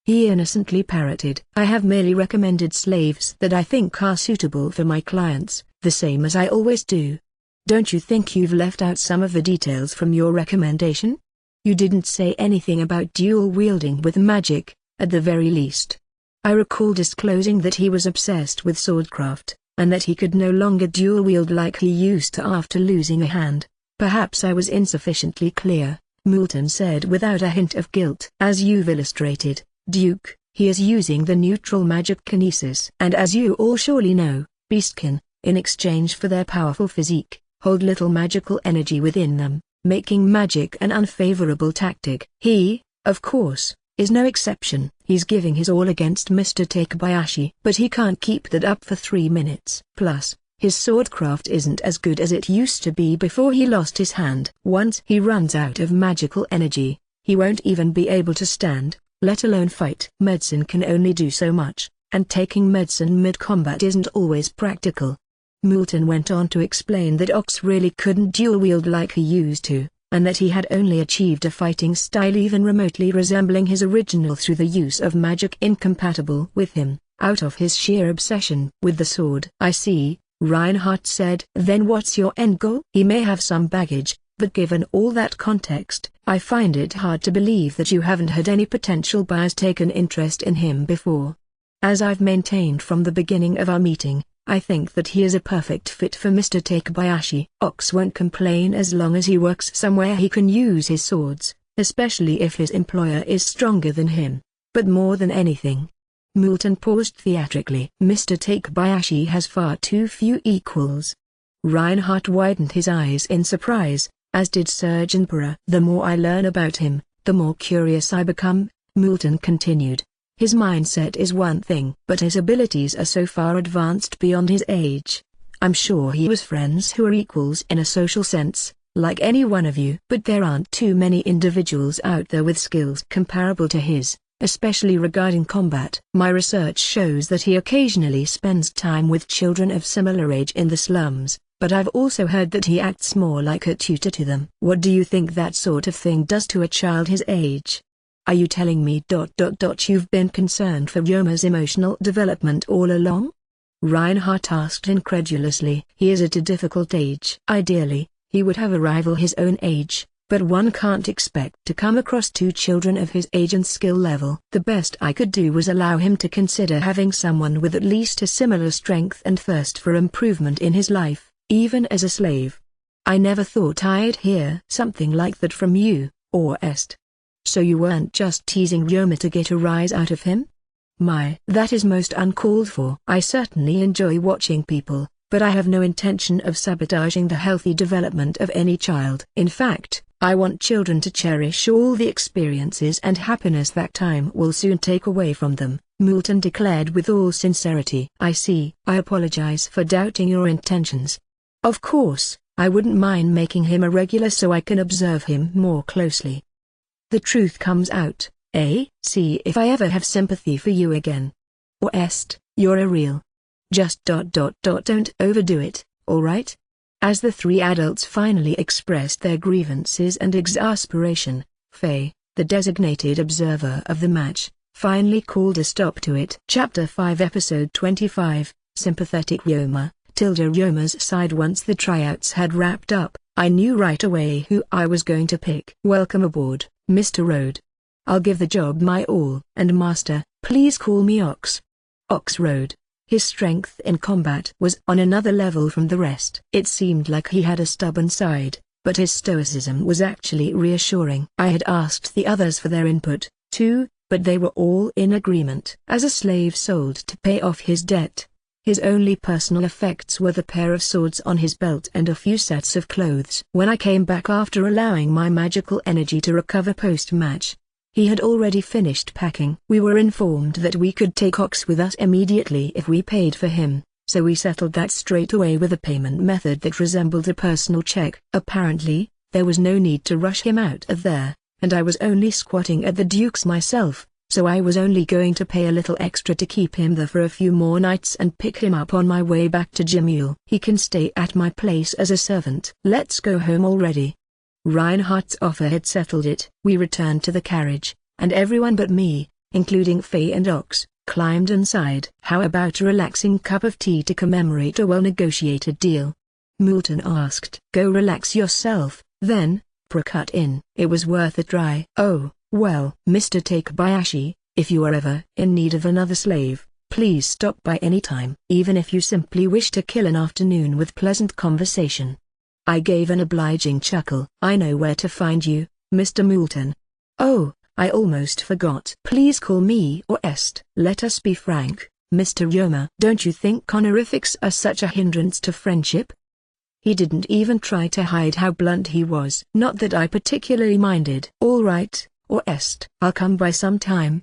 he innocently parroted. "I have merely recommended slaves that I think are suitable for my clients, the same as I always do. Don't you think you've left out some of the details from your recommendation? You didn't say anything about dual wielding with magic, at the very least. I recall disclosing that he was obsessed with swordcraft, and that he could no longer dual wield like he used to after losing a hand. Perhaps I was insufficiently clear," Moulton said without a hint of guilt. "As you've illustrated, Duke, he is using the neutral magic kinesis. And as you all surely know, beastkin, in exchange for their powerful physique, hold little magical energy within them, making magic an unfavorable tactic. He, of course, is no exception. He's giving his all against Mr. Takebayashi. But he can't keep that up for 3 minutes. Plus, his swordcraft isn't as good as it used to be before he lost his hand. Once he runs out of magical energy, he won't even be able to stand, let alone fight. Medicine can only do so much, and taking medicine mid-combat isn't always practical." Moulton went on to explain that Ox really couldn't dual-wield like he used to, and that he had only achieved a fighting style even remotely resembling his original through the use of magic incompatible with him, out of his sheer obsession with the sword. "I see," Reinhardt said. "Then what's your end goal?" "He may have some baggage, but given all that context, I find it hard to believe that you haven't had any potential buyers take an interest in him before. As I've maintained from the beginning of our meeting, I think that he is a perfect fit for Mr. Takebayashi. Ox won't complain as long as he works somewhere he can use his swords, especially if his employer is stronger than him. But more than anything—" Moulton paused theatrically. "Mr. Takebayashi has far too few equals." Reinhardt widened his eyes in surprise, as did Sergeant Burris. "The more I learn about him, the more curious I become," Moulton continued. "His mindset is one thing, but his abilities are so far advanced beyond his age. I'm sure he was friends who are equals in a social sense, like any one of you. But there aren't too many individuals out there with skills comparable to his, especially regarding combat. My research shows that he occasionally spends time with children of similar age in the slums, but I've also heard that he acts more like a tutor to them." "What do you think that sort of thing does to a child his age? Are you telling me you've been concerned for Ryoma's emotional development all along?" Reinhardt asked incredulously. "He is at a difficult age. Ideally, he would have a rival his own age, but one can't expect to come across 2 children of his age and skill level. The best I could do was allow him to consider having someone with at least a similar strength and thirst for improvement in his life, even as a slave. I never thought I'd hear something like that from you, or est. So you weren't just teasing Ryoma to get a rise out of him? That is most uncalled for. I certainly enjoy watching people, but I have no intention of sabotaging the healthy development of any child. In fact, I want children to cherish all the experiences and happiness that time will soon take away from them," Moulton declared with all sincerity. "I see. I apologize for doubting your intentions. Of course, I wouldn't mind making him a regular so I can observe him more closely. The truth comes out, eh? See if I ever have sympathy for you again. Or est, you're a real. Just don't overdo it, alright?" As the 3 adults finally expressed their grievances and exasperation, Faye, the designated observer of the match, finally called a stop to it. Chapter 5 Episode 25, Sympathetic Ryoma. Ryoma's side. Once the tryouts had wrapped up, I knew right away who I was going to pick. "Welcome aboard, Mr. Road. I'll give the job my all. And master, please call me Ox." Ox Road. His strength in combat was on another level from the rest. It seemed like he had a stubborn side, but his stoicism was actually reassuring. I had asked the others for their input, too, but they were all in agreement. As a slave sold to pay off his debt, his only personal effects were the pair of swords on his belt and a few sets of clothes. When I came back after allowing my magical energy to recover post-match, he had already finished packing. We were informed that we could take Ox with us immediately if we paid for him, so we settled that straight away with a payment method that resembled a personal check. Apparently, There was no need to rush him out of there, and I was only squatting at the Duke's myself, so I was only going to pay a little extra to keep him there for a few more nights and pick him up on my way back to Jamul. He can stay at my place as a servant. Let's go home already. Reinhardt's offer had settled it. We returned to the carriage, and everyone but me, including Faye and Ox, climbed inside. How about a relaxing cup of tea to commemorate a well-negotiated deal? Moulton asked. Go relax yourself, then, cut in. It was worth a try. Oh, well, Mr. Takebayashi, if you are ever in need of another slave, please stop by any time. Even if you simply wish to kill an afternoon with pleasant conversation. I gave an obliging chuckle. I know where to find you, Mr. Moulton. Oh, I almost forgot. Please call me or Est. Let us be frank, Mr. Yoma. Don't you think honorifics are such a hindrance to friendship? He didn't even try to hide how blunt he was. Not that I particularly minded. All right, or Est. I'll come by sometime.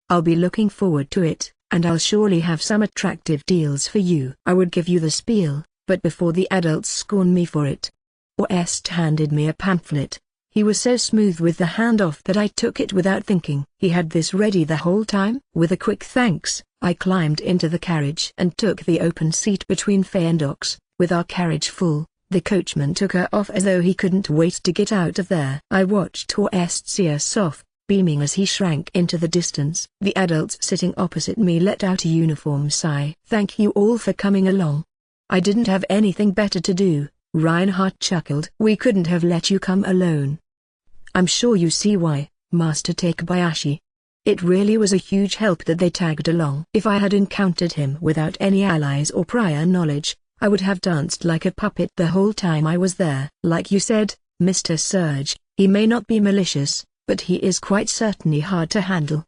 I'll be looking forward to it, and I'll surely have some attractive deals for you. I would give you the spiel, but before the adults scorn me for it. Or Est handed me a pamphlet. He was so smooth with the handoff that I took it without thinking. He had this ready the whole time? With a quick thanks, I climbed into the carriage and took the open seat between Faye and Ox. With our carriage full, the coachman took her off as though he couldn't wait to get out of there. I watched Or Est see us off, beaming as he shrank into the distance. The adults sitting opposite me let out a uniform sigh. Thank you all for coming along. I didn't have anything better to do, Reinhardt chuckled. We couldn't have let you come alone. I'm sure you see why, Master Takebayashi. It really was a huge help that they tagged along. If I had encountered him without any allies or prior knowledge, I would have danced like a puppet the whole time I was there. Like you said, Mr. Surge, he may not be malicious, but he is quite certainly hard to handle.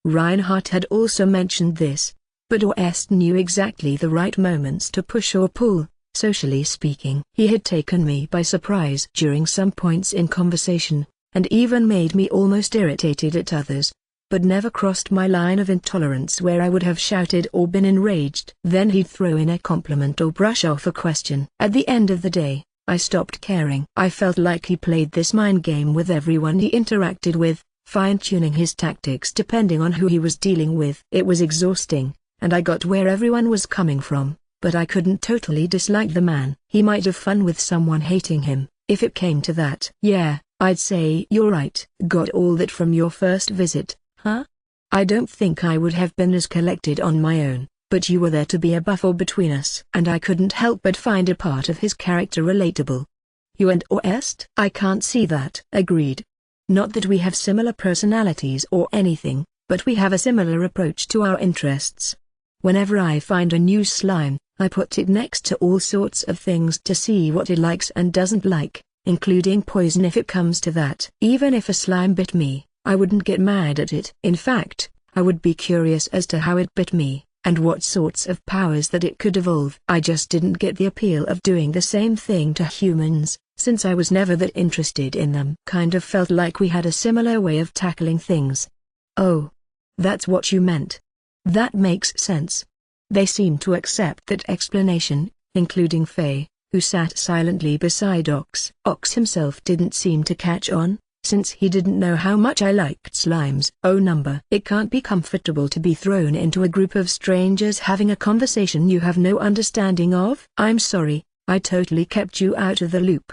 Reinhardt had also mentioned this, but Or Est knew exactly the right moments to push or pull. Socially speaking, he had taken me by surprise during some points in conversation, and even made me almost irritated at others, but never crossed my line of intolerance where I would have shouted or been enraged. Then he'd throw in a compliment or brush off a question. At the end of the day, I stopped caring. I felt like he played this mind game with everyone he interacted with, fine-tuning his tactics depending on who he was dealing with. It was exhausting, and I got where everyone was coming from, but I couldn't totally dislike the man. He might have fun with someone hating him, if it came to that. Yeah, I'd say you're right. Got all that from your first visit, huh? I don't think I would have been as collected on my own, but you were there to be a buffer between us. And I couldn't help but find a part of his character relatable. You and Or Est? I can't see that. Agreed. Not that we have similar personalities or anything, but we have a similar approach to our interests. Whenever I find a new slime, I put it next to all sorts of things to see what it likes and doesn't like, including poison if it comes to that. Even if a slime bit me, I wouldn't get mad at it. In fact, I would be curious as to how it bit me, and what sorts of powers that it could evolve. I just didn't get the appeal of doing the same thing to humans, since I was never that interested in them. Kind of felt like we had a similar way of tackling things. Oh. That's what you meant. That makes sense. They seemed to accept that explanation, including Faye, who sat silently beside Ox. Ox himself didn't seem to catch on, since he didn't know how much I liked slimes. Oh number. It can't be comfortable to be thrown into a group of strangers having a conversation you have no understanding of. I'm sorry, I totally kept you out of the loop.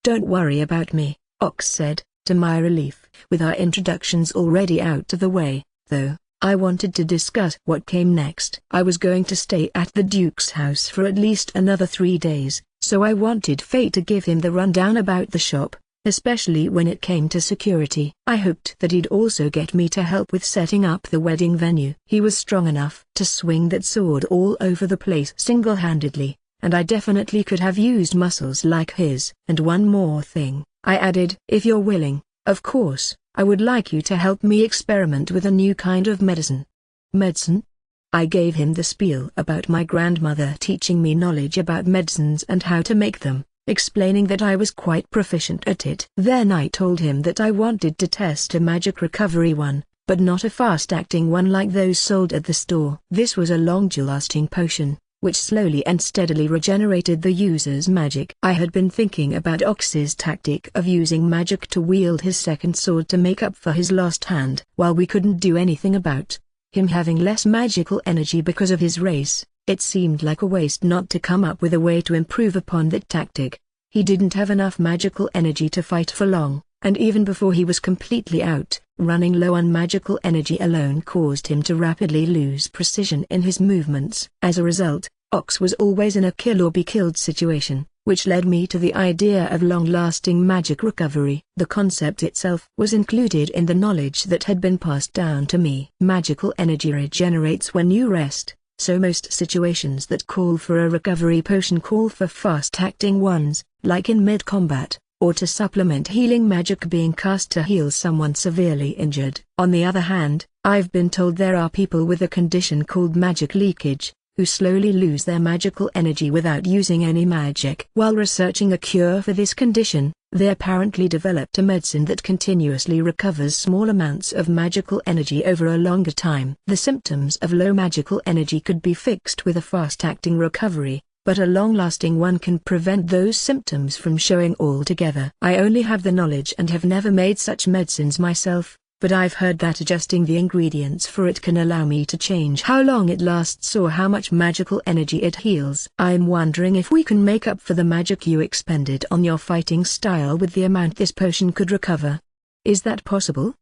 Don't worry about me, Ox said, to my relief. With our introductions already out of the way, though, I wanted to discuss what came next. I was going to stay at the Duke's house for at least another 3 days, so I wanted Faye to give him the rundown about the shop, especially when it came to security. I hoped that he'd also get me to help with setting up the wedding venue. He was strong enough to swing that sword all over the place single-handedly, and I definitely could have used muscles like his. And one more thing, I added. If you're willing, of course, I would like you to help me experiment with a new kind of medicine. Medicine? I gave him the spiel about my grandmother teaching me knowledge about medicines and how to make them, explaining that I was quite proficient at it. Then I told him that I wanted to test a magic recovery one, but not a fast-acting one like those sold at the store. This was a long-lasting potion, which slowly and steadily regenerated the user's magic. I had been thinking about Ox's tactic of using magic to wield his second sword to make up for his lost hand. While we couldn't do anything about him having less magical energy because of his race, it seemed like a waste not to come up with a way to improve upon that tactic. He didn't have enough magical energy to fight for long, and even before he was completely out, running low on magical energy alone caused him to rapidly lose precision in his movements. As a result, Ox was always in a kill or be killed situation, which led me to the idea of long-lasting magic recovery. The concept itself was included in the knowledge that had been passed down to me. Magical energy regenerates when you rest, so most situations that call for a recovery potion call for fast-acting ones, like in mid-combat, or to supplement healing magic being cast to heal someone severely injured. On the other hand, I've been told there are people with a condition called magic leakage, who slowly lose their magical energy without using any magic. While researching a cure for this condition, they apparently developed a medicine that continuously recovers small amounts of magical energy over a longer time. The symptoms of low magical energy could be fixed with a fast-acting recovery, but a long-lasting one can prevent those symptoms from showing altogether. I only have the knowledge and have never made such medicines myself, but I've heard that adjusting the ingredients for it can allow me to change how long it lasts or how much magical energy it heals. I'm wondering if we can make up for the magic you expended on your fighting style with the amount this potion could recover. Is that possible?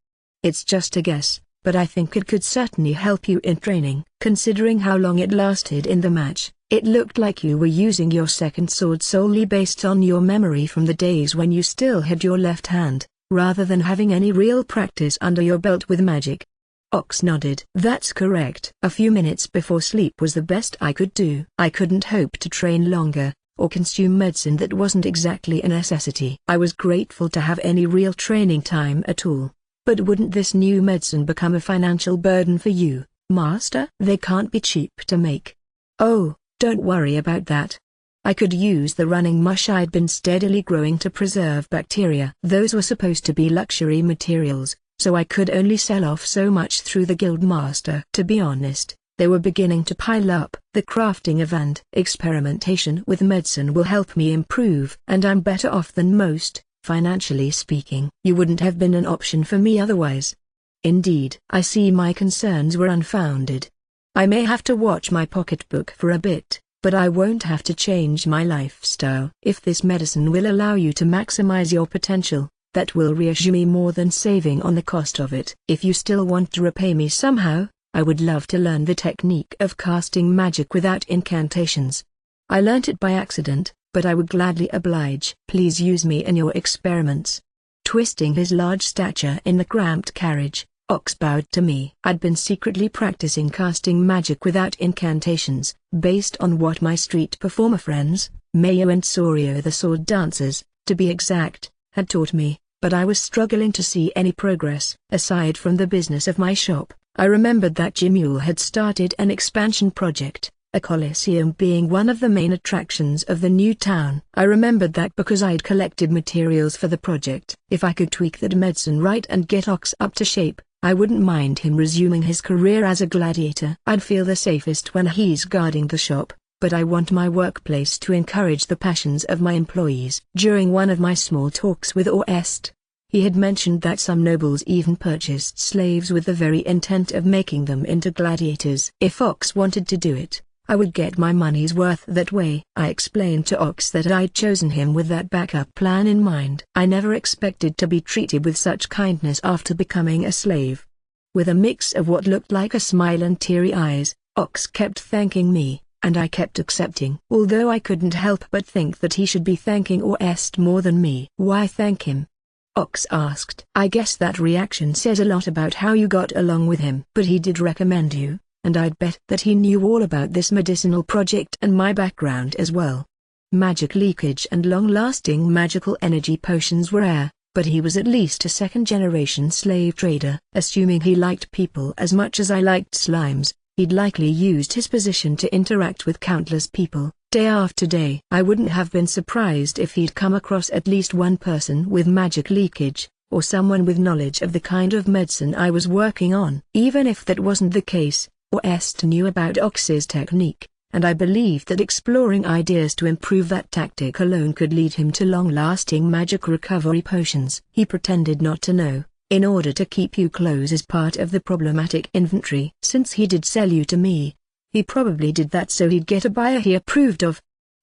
It's just a guess, but I think it could certainly help you in training. Considering how long it lasted in the match, it looked like you were using your second sword solely based on your memory from the days when you still had your left hand, rather than having any real practice under your belt with magic. Ox nodded. That's correct. A few minutes before sleep was the best I could do. I couldn't hope to train longer, or consume medicine that wasn't exactly a necessity. I was grateful to have any real training time at all. But wouldn't this new medicine become a financial burden for you, Master? They can't be cheap to make. Oh, don't worry about that. I could use the running mush I'd been steadily growing to preserve bacteria. Those were supposed to be luxury materials, so I could only sell off so much through the guild master. To be honest, they were beginning to pile up. The crafting of and experimentation with medicine will help me improve, and I'm better off than most, financially speaking. You wouldn't have been an option for me otherwise. Indeed. I see my concerns were unfounded. I may have to watch my pocketbook for a bit, but I won't have to change my lifestyle. If this medicine will allow you to maximize your potential, that will reassure me more than saving on the cost of it. If you still want to repay me somehow, I would love to learn the technique of casting magic without incantations. I learnt it by accident, but I would gladly oblige. Please use me in your experiments. Twisting his large stature in the cramped carriage, Ox bowed to me. I'd been secretly practicing casting magic without incantations, based on what my street performer friends, Mayo and Sorio the sword dancers, to be exact, had taught me, but I was struggling to see any progress. Aside from the business of my shop, I remembered that Jimule had started an expansion project, a coliseum being one of the main attractions of the new town. I remembered that because I'd collected materials for the project. If I could tweak that medicine right and get Ox up to shape, I wouldn't mind him resuming his career as a gladiator. I'd feel the safest when he's guarding the shop, but I want my workplace to encourage the passions of my employees. During one of my small talks with Orest, he had mentioned that some nobles even purchased slaves with the very intent of making them into gladiators. If Ox wanted to do it, I would get my money's worth that way. I explained to Ox that I'd chosen him with that backup plan in mind. I never expected to be treated with such kindness after becoming a slave. With a mix of what looked like a smile and teary eyes, Ox kept thanking me, and I kept accepting. Although I couldn't help but think that he should be thanking Orest more than me. Why thank him? Ox asked. I guess that reaction says a lot about how you got along with him. But he did recommend you, and I'd bet that he knew all about this medicinal project and my background as well. Magic leakage and long-lasting magical energy potions were rare, but he was at least a second-generation slave trader. Assuming he liked people as much as I liked slimes, he'd likely used his position to interact with countless people, day after day. I wouldn't have been surprised if he'd come across at least one person with magic leakage, or someone with knowledge of the kind of medicine I was working on. Even if that wasn't the case, Orest knew about Ox's technique, and I believed that exploring ideas to improve that tactic alone could lead him to long-lasting magic recovery potions. He pretended not to know, in order to keep you close as part of the problematic inventory. Since he did sell you to me, he probably did that so he'd get a buyer he approved of.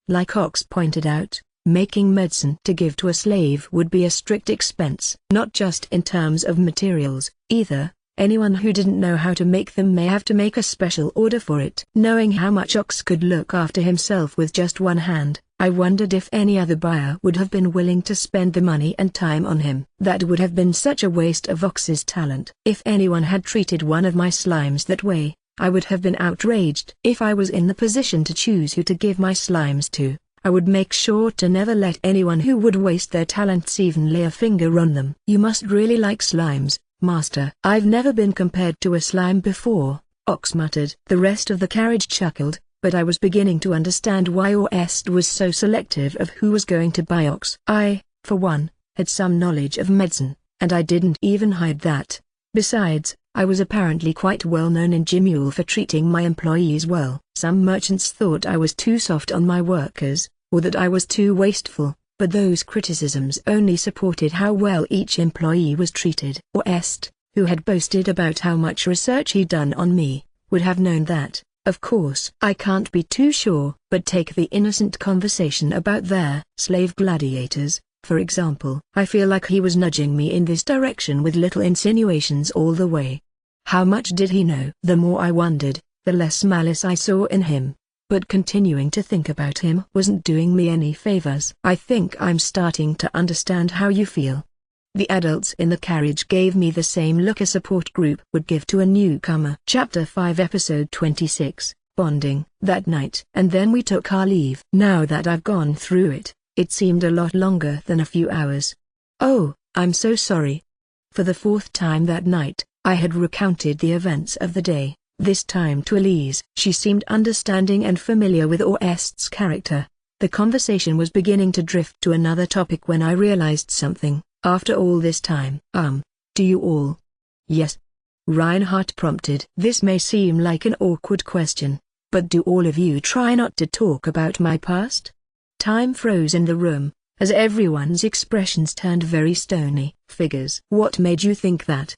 Like Ox pointed out, making medicine to give to a slave would be a strict expense. Not just in terms of materials, either. Anyone who didn't know how to make them may have to make a special order for it. Knowing how much Ox could look after himself with just one hand, I wondered if any other buyer would have been willing to spend the money and time on him. That would have been such a waste of Ox's talent. If anyone had treated one of my slimes that way, I would have been outraged. If I was in the position to choose who to give my slimes to, I would make sure to never let anyone who would waste their talents even lay a finger on them. You must really like slimes, Master. I've never been compared to a slime before, Ox muttered. The rest of the carriage chuckled, but I was beginning to understand why Orest was so selective of who was going to buy Ox. I, for one, had some knowledge of medicine, and I didn't even hide that. Besides, I was apparently quite well known in Jimule for treating my employees well. Some merchants thought I was too soft on my workers, or that I was too wasteful, but those criticisms only supported how well each employee was treated. Orest, who had boasted about how much research he'd done on me, would have known that. Of course, I can't be too sure, but take the innocent conversation about their slave gladiators, for example. I feel like he was nudging me in this direction with little insinuations all the way. How much did he know? The more I wondered, the less malice I saw in him. But continuing to think about him wasn't doing me any favors. I think I'm starting to understand how you feel. The adults in the carriage gave me the same look a support group would give to a newcomer. Chapter 5 Episode 26, Bonding. That night. And then we took our leave. Now that I've gone through it, it seemed a lot longer than a few hours. Oh, I'm so sorry. For the fourth time that night, I had recounted the events of the day, this time to Elise. She seemed understanding and familiar with Orest's character. The conversation was beginning to drift to another topic when I realized something. After all this time, do you all? Yes. Reinhardt prompted. This may seem like an awkward question, but do all of you try not to talk about my past? Time froze in the room, as everyone's expressions turned very stony. Figures. What made you think that?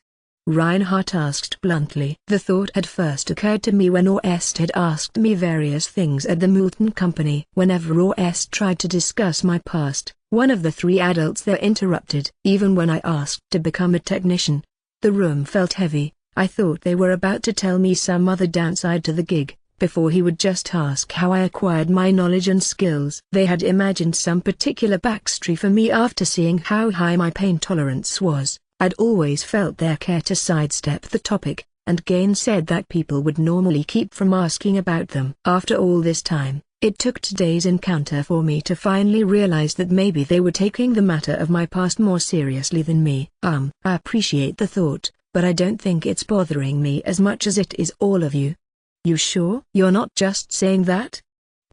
Reinhardt asked bluntly. The thought had first occurred to me when Orest had asked me various things at the Moulton Company. Whenever Orest tried to discuss my past, one of the three adults there interrupted. Even when I asked to become a technician, the room felt heavy. I thought they were about to tell me some other downside to the gig, before he would just ask how I acquired my knowledge and skills. They had imagined some particular backstory for me after seeing how high my pain tolerance was. I'd always felt their care to sidestep the topic, and Gain said that people would normally keep from asking about them. After all this time, it took today's encounter for me to finally realize that maybe they were taking the matter of my past more seriously than me. I appreciate the thought, but I don't think it's bothering me as much as it is all of you. You sure? You're not just saying that?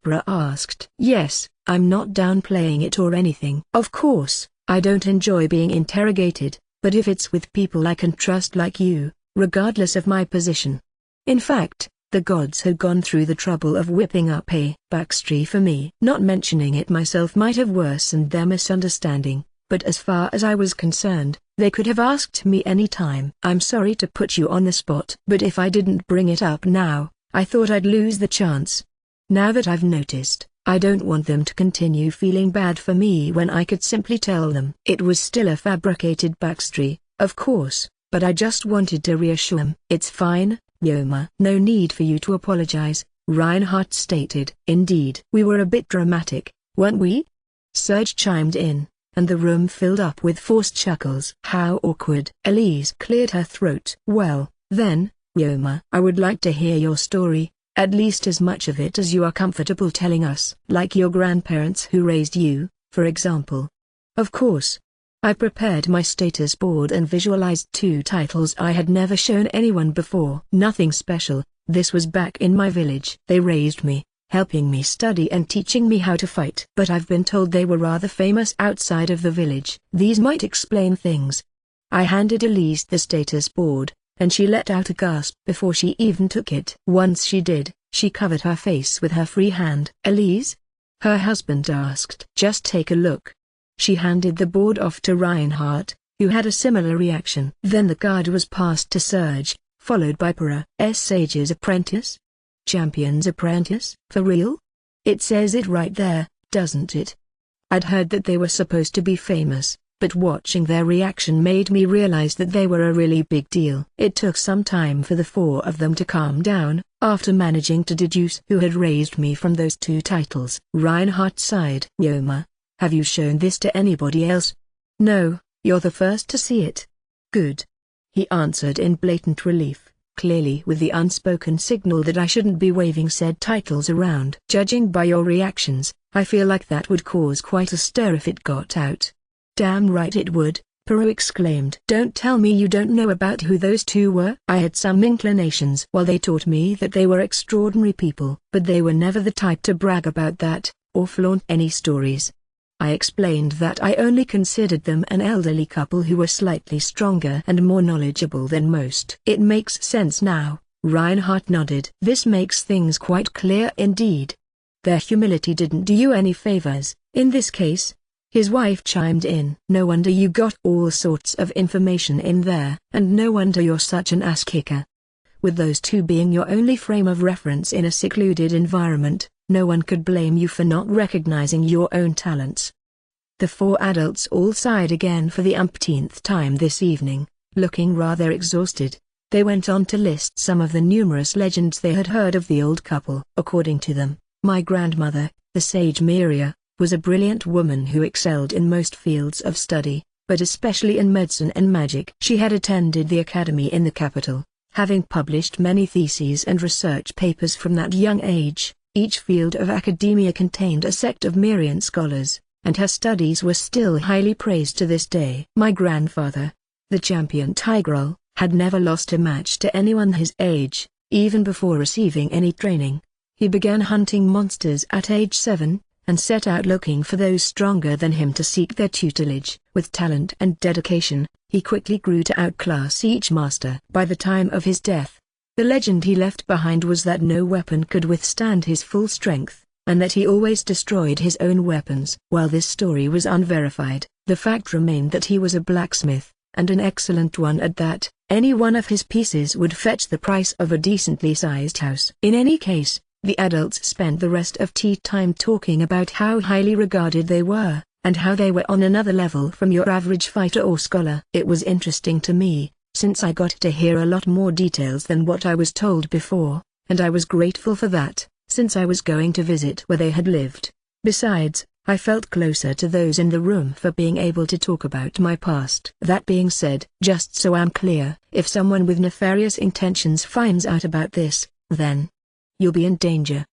Bra asked. Yes, I'm not downplaying it or anything. Of course, I don't enjoy being interrogated, but if it's with people I can trust like you, regardless of my position. In fact, the gods had gone through the trouble of whipping up a backstory for me. Not mentioning it myself might have worsened their misunderstanding, but as far as I was concerned, they could have asked me any time. I'm sorry to put you on the spot, but if I didn't bring it up now, I thought I'd lose the chance. Now that I've noticed, I don't want them to continue feeling bad for me when I could simply tell them. It was still a fabricated backstory, of course, but I just wanted to reassure them. It's fine, Yoma. No need for you to apologize, Reinhardt stated. Indeed. We were a bit dramatic, weren't we? Serge chimed in, and the room filled up with forced chuckles. How awkward. Elise cleared her throat. Well, then, Yoma, I would like to hear your story. At least as much of it as you are comfortable telling us. Like your grandparents who raised you, for example. Of course. I prepared my status board and visualized 2 titles I had never shown anyone before. Nothing special, this was back in my village. They raised me, helping me study and teaching me how to fight. But I've been told they were rather famous outside of the village. These might explain things. I handed Elise the status board, and she let out a gasp before she even took it. Once she did, She covered her face with her free hand. "Elise?" her husband asked. "Just take a look." She handed the board off to Reinhardt, who had a similar reaction. Then the card was passed to Serge, followed by Para. Sage's apprentice? Champion's apprentice? For real? It says it right there, doesn't it? I'd heard that they were supposed to be famous, but watching their reaction made me realize that they were a really big deal. It took some time for the four of them to calm down, after managing to deduce who had raised me from those two titles. Reinhardt sighed. "Yoma, have you shown this to anybody else?" "No, you're the first to see it." "Good," he answered in blatant relief, clearly with the unspoken signal that I shouldn't be waving said titles around. "Judging by your reactions, I feel like that would cause quite a stir if it got out." "Damn right it would," Peru exclaimed. "Don't tell me you don't know about who those two were." I had some inclinations while they taught me that they were extraordinary people, but they were never the type to brag about that, or flaunt any stories. I explained that I only considered them an elderly couple who were slightly stronger and more knowledgeable than most. "It makes sense now," Reinhardt nodded. "This makes things quite clear indeed. Their humility didn't do you any favors, in this case." His wife chimed in. "No wonder you got all sorts of information in there. And no wonder you're such an ass-kicker. With those two being your only frame of reference in a secluded environment, no one could blame you for not recognizing your own talents." The four adults all sighed again for the umpteenth time this evening, looking rather exhausted. They went on to list some of the numerous legends they had heard of the old couple. According to them, my grandmother, the sage Miria, was a brilliant woman who excelled in most fields of study, but especially in medicine and magic. She had attended the academy in the capital, having published many theses and research papers from that young age. Each field of academia contained a sect of Mirian scholars, and her studies were still highly praised to this day. My grandfather, the champion Tigrel, had never lost a match to anyone his age, even before receiving any training. He began hunting monsters at age 7, and set out looking for those stronger than him to seek their tutelage. With talent and dedication, he quickly grew to outclass each master. By the time of his death, the legend he left behind was that no weapon could withstand his full strength, and that he always destroyed his own weapons. While this story was unverified, the fact remained that he was a blacksmith, and an excellent one at that. Any one of his pieces would fetch the price of a decently sized house. In any case, the adults spent the rest of tea time talking about how highly regarded they were, and how they were on another level from your average fighter or scholar. It was interesting to me, since I got to hear a lot more details than what I was told before, and I was grateful for that, since I was going to visit where they had lived. Besides, I felt closer to those in the room for being able to talk about my past. That being said, just so I'm clear, if someone with nefarious intentions finds out about this, then you'll be in danger.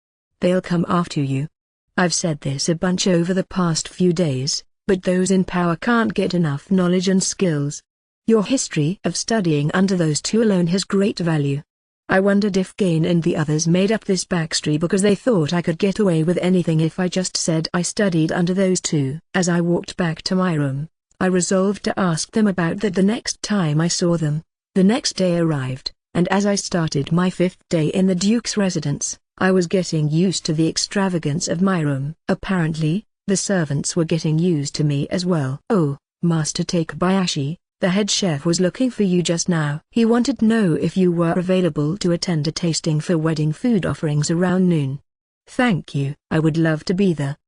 They'll come after you. I've said this a bunch over the past few days, but those in power can't get enough knowledge and skills. Your history of studying under those two alone has great value. I wondered if Gain and the others made up this backstory because they thought I could get away with anything if I just said I studied under those two. As I walked back to my room, I resolved to ask them about that the next time I saw them. The next day arrived, and as I started my 5th day in the Duke's residence, I was getting used to the extravagance of my room. Apparently, the servants were getting used to me as well. "Oh, Master Takebayashi, the head chef was looking for you just now. He wanted to know if you were available to attend a tasting for wedding food offerings around noon." "Thank you. I would love to be there."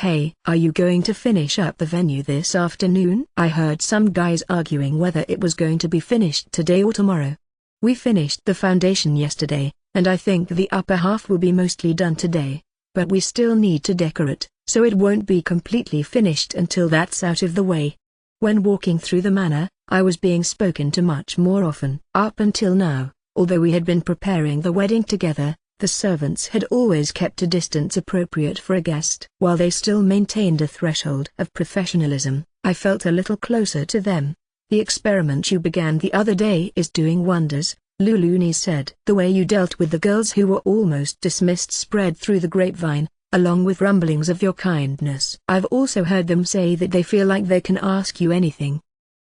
"Hey, are you going to finish up the venue this afternoon?" I heard some guys arguing whether it was going to be finished today or tomorrow. "We finished the foundation yesterday, and I think the upper half will be mostly done today, but we still need to decorate, so it won't be completely finished until that's out of the way." When walking through the manor, I was being spoken to much more often. Up until now, although we had been preparing the wedding together, the servants had always kept a distance appropriate for a guest. While they still maintained a threshold of professionalism, I felt a little closer to them. "The experiment you began the other day is doing wonders," Luluni said. "The way you dealt with the girls who were almost dismissed spread through the grapevine, along with rumblings of your kindness. I've also heard them say that they feel like they can ask you anything."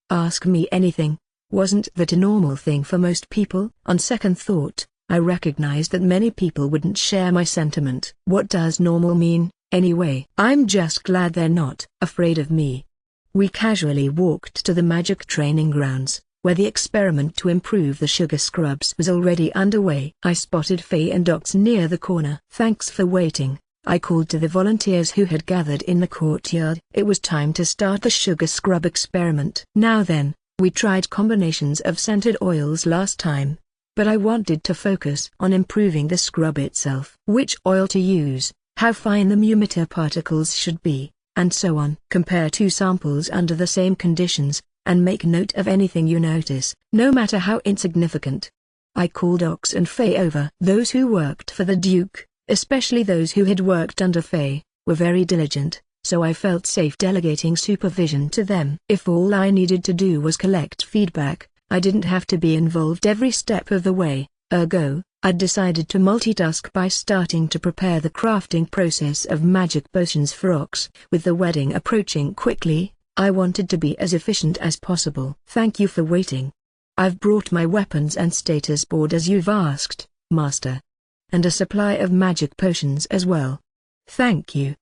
"Ask me anything? Wasn't that a normal thing for most people?" On second thought, I recognized that many people wouldn't share my sentiment. What does normal mean, anyway? I'm just glad they're not afraid of me. We casually walked to the magic training grounds, where the experiment to improve the sugar scrubs was already underway. I spotted Faye and Ox near the corner. "Thanks for waiting," I called to the volunteers who had gathered in the courtyard. It was time to start the sugar scrub experiment. Now then, we tried combinations of scented oils last time, but I wanted to focus on improving the scrub itself. Which oil to use, how fine the mumita particles should be, and so on. Compare two samples under the same conditions, and make note of anything you notice, no matter how insignificant. I called Ox and Faye over. Those who worked for the Duke, especially those who had worked under Faye, were very diligent, so I felt safe delegating supervision to them. If all I needed to do was collect feedback, I didn't have to be involved every step of the way. Ergo, I'd decided to multitask by starting to prepare the crafting process of magic potions for Ox. With the wedding approaching quickly, I wanted to be as efficient as possible. "Thank you for waiting. I've brought my weapons and status board as you've asked, Master. And a supply of magic potions as well." "Thank you."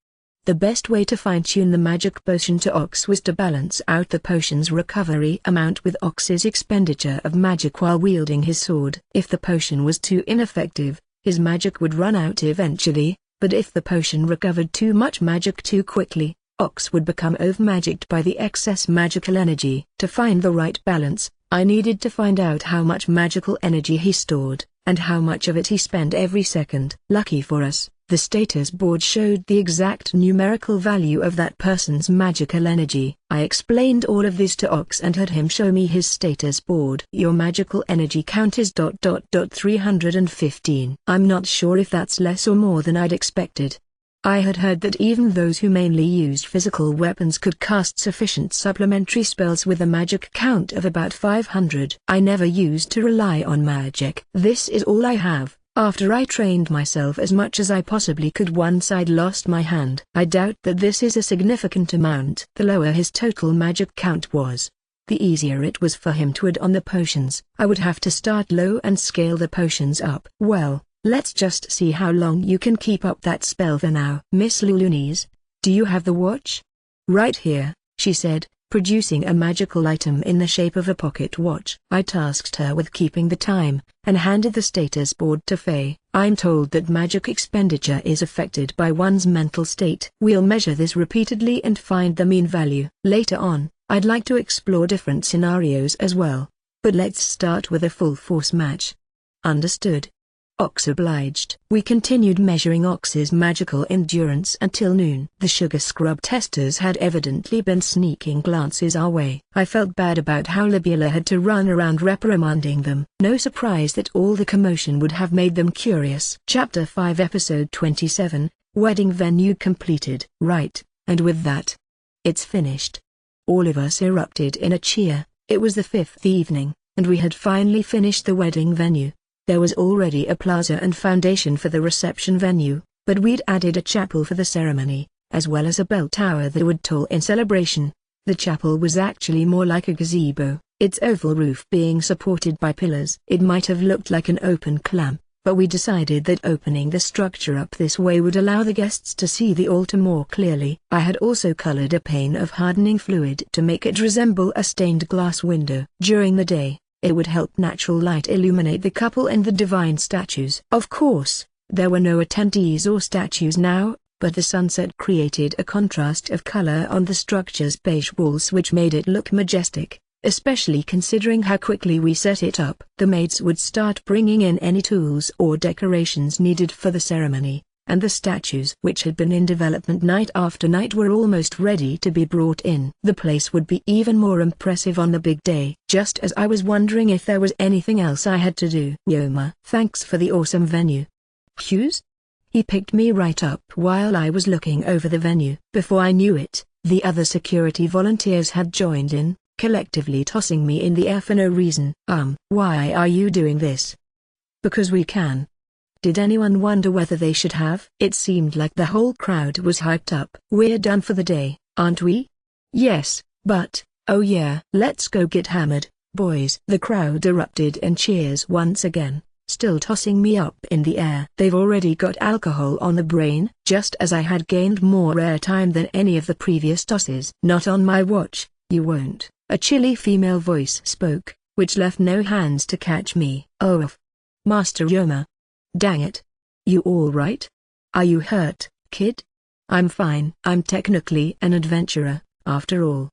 The best way to fine-tune the magic potion to Ox was to balance out the potion's recovery amount with Ox's expenditure of magic while wielding his sword. If the potion was too ineffective, his magic would run out eventually, but if the potion recovered too much magic too quickly, Ox would become over-magicked by the excess magical energy. To find the right balance, I needed to find out how much magical energy he stored, and how much of it he spent every second. Lucky for us, the status board showed the exact numerical value of that person's magical energy. I explained all of this to Ox and had him show me his status board. "Your magical energy count is ... 315. I'm not sure if that's less or more than I'd expected. I had heard that even those who mainly used physical weapons could cast sufficient supplementary spells with a magic count of about 500. I never used to rely on magic. This is all I have, after I trained myself as much as I possibly could once I'd lost my hand. I doubt that this is a significant amount. The lower his total magic count was, the easier it was for him to add on the potions. I would have to start low and scale the potions up. Well, let's just see how long you can keep up that spell for now. Miss Lulunis, do you have the watch?" "Right here," she said, producing a magical item in the shape of a pocket watch. I tasked her with keeping the time, and handed the status board to Faye. "I'm told that magic expenditure is affected by one's mental state. We'll measure this repeatedly and find the mean value. Later on, I'd like to explore different scenarios as well. But let's start with a full force match." "Understood." Ox obliged. We continued measuring Ox's magical endurance until noon. The sugar scrub testers had evidently been sneaking glances our way. I felt bad about how Libula had to run around reprimanding them. No surprise that all the commotion would have made them curious. Chapter 5 Episode 27, Wedding Venue completed. Right, and with that, it's finished. All of us erupted in a cheer. It was the 5th evening, and we had finally finished the wedding venue. There was already a plaza and foundation for the reception venue, but we'd added a chapel for the ceremony, as well as a bell tower that would toll in celebration. The chapel was actually more like a gazebo, its oval roof being supported by pillars. It might have looked like an open clam, but we decided that opening the structure up this way would allow the guests to see the altar more clearly. I had also colored a pane of hardening fluid to make it resemble a stained glass window. During the day, it would help natural light illuminate the couple and the divine statues. Of course, there were no attendees or statues now, but the sunset created a contrast of color on the structure's beige walls which made it look majestic, especially considering how quickly we set it up. The maids would start bringing in any tools or decorations needed for the ceremony, and the statues which had been in development night after night were almost ready to be brought in. The place would be even more impressive on the big day. Just as I was wondering if there was anything else I had to do. "Yoma, thanks for the awesome venue." "Hughes?" He picked me right up while I was looking over the venue. Before I knew it, the other security volunteers had joined in, collectively tossing me in the air for no reason. Why are you doing this?" "Because we can." Did anyone wonder whether they should have? It seemed like the whole crowd was hyped up. "We're done for the day, aren't we?" "Yes, but, oh yeah, let's go get hammered, boys." The crowd erupted in cheers once again, still tossing me up in the air. They've already got alcohol on the brain, just as I had gained more airtime than any of the previous tosses. Not on my watch, you won't. A chilly female voice spoke, which left no hands to catch me. Oh, Master Yoma. Dang it. You all right? Are you hurt, kid? I'm fine. I'm technically an adventurer, after all.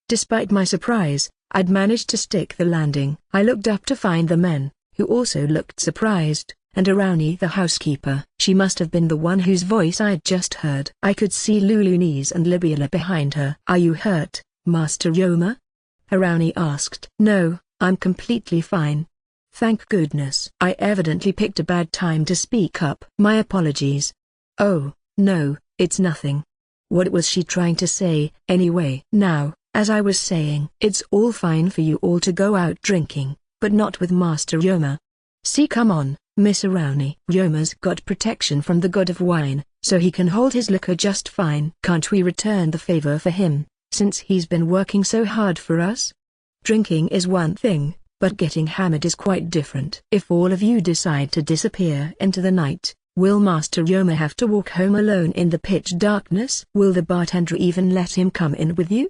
Despite my surprise, I'd managed to stick the landing. I looked up to find the men, who also looked surprised, and Arauni the housekeeper. She must have been the one whose voice I'd just heard. I could see Lulunis and Libula behind her. Are you hurt, Master Yoma? Arauni asked. No, I'm completely fine. Thank goodness. I evidently picked a bad time to speak up. My apologies. Oh, no, it's nothing. What was she trying to say, anyway? Now, as I was saying, it's all fine for you all to go out drinking, but not with Master Yoma. See, come on, Miss Arauni. Yoma's got protection from the god of wine, so he can hold his liquor just fine. Can't we return the favor for him, since he's been working so hard for us? Drinking is one thing, but getting hammered is quite different. If all of you decide to disappear into the night, will Master Yoma have to walk home alone in the pitch darkness? Will the bartender even let him come in with you?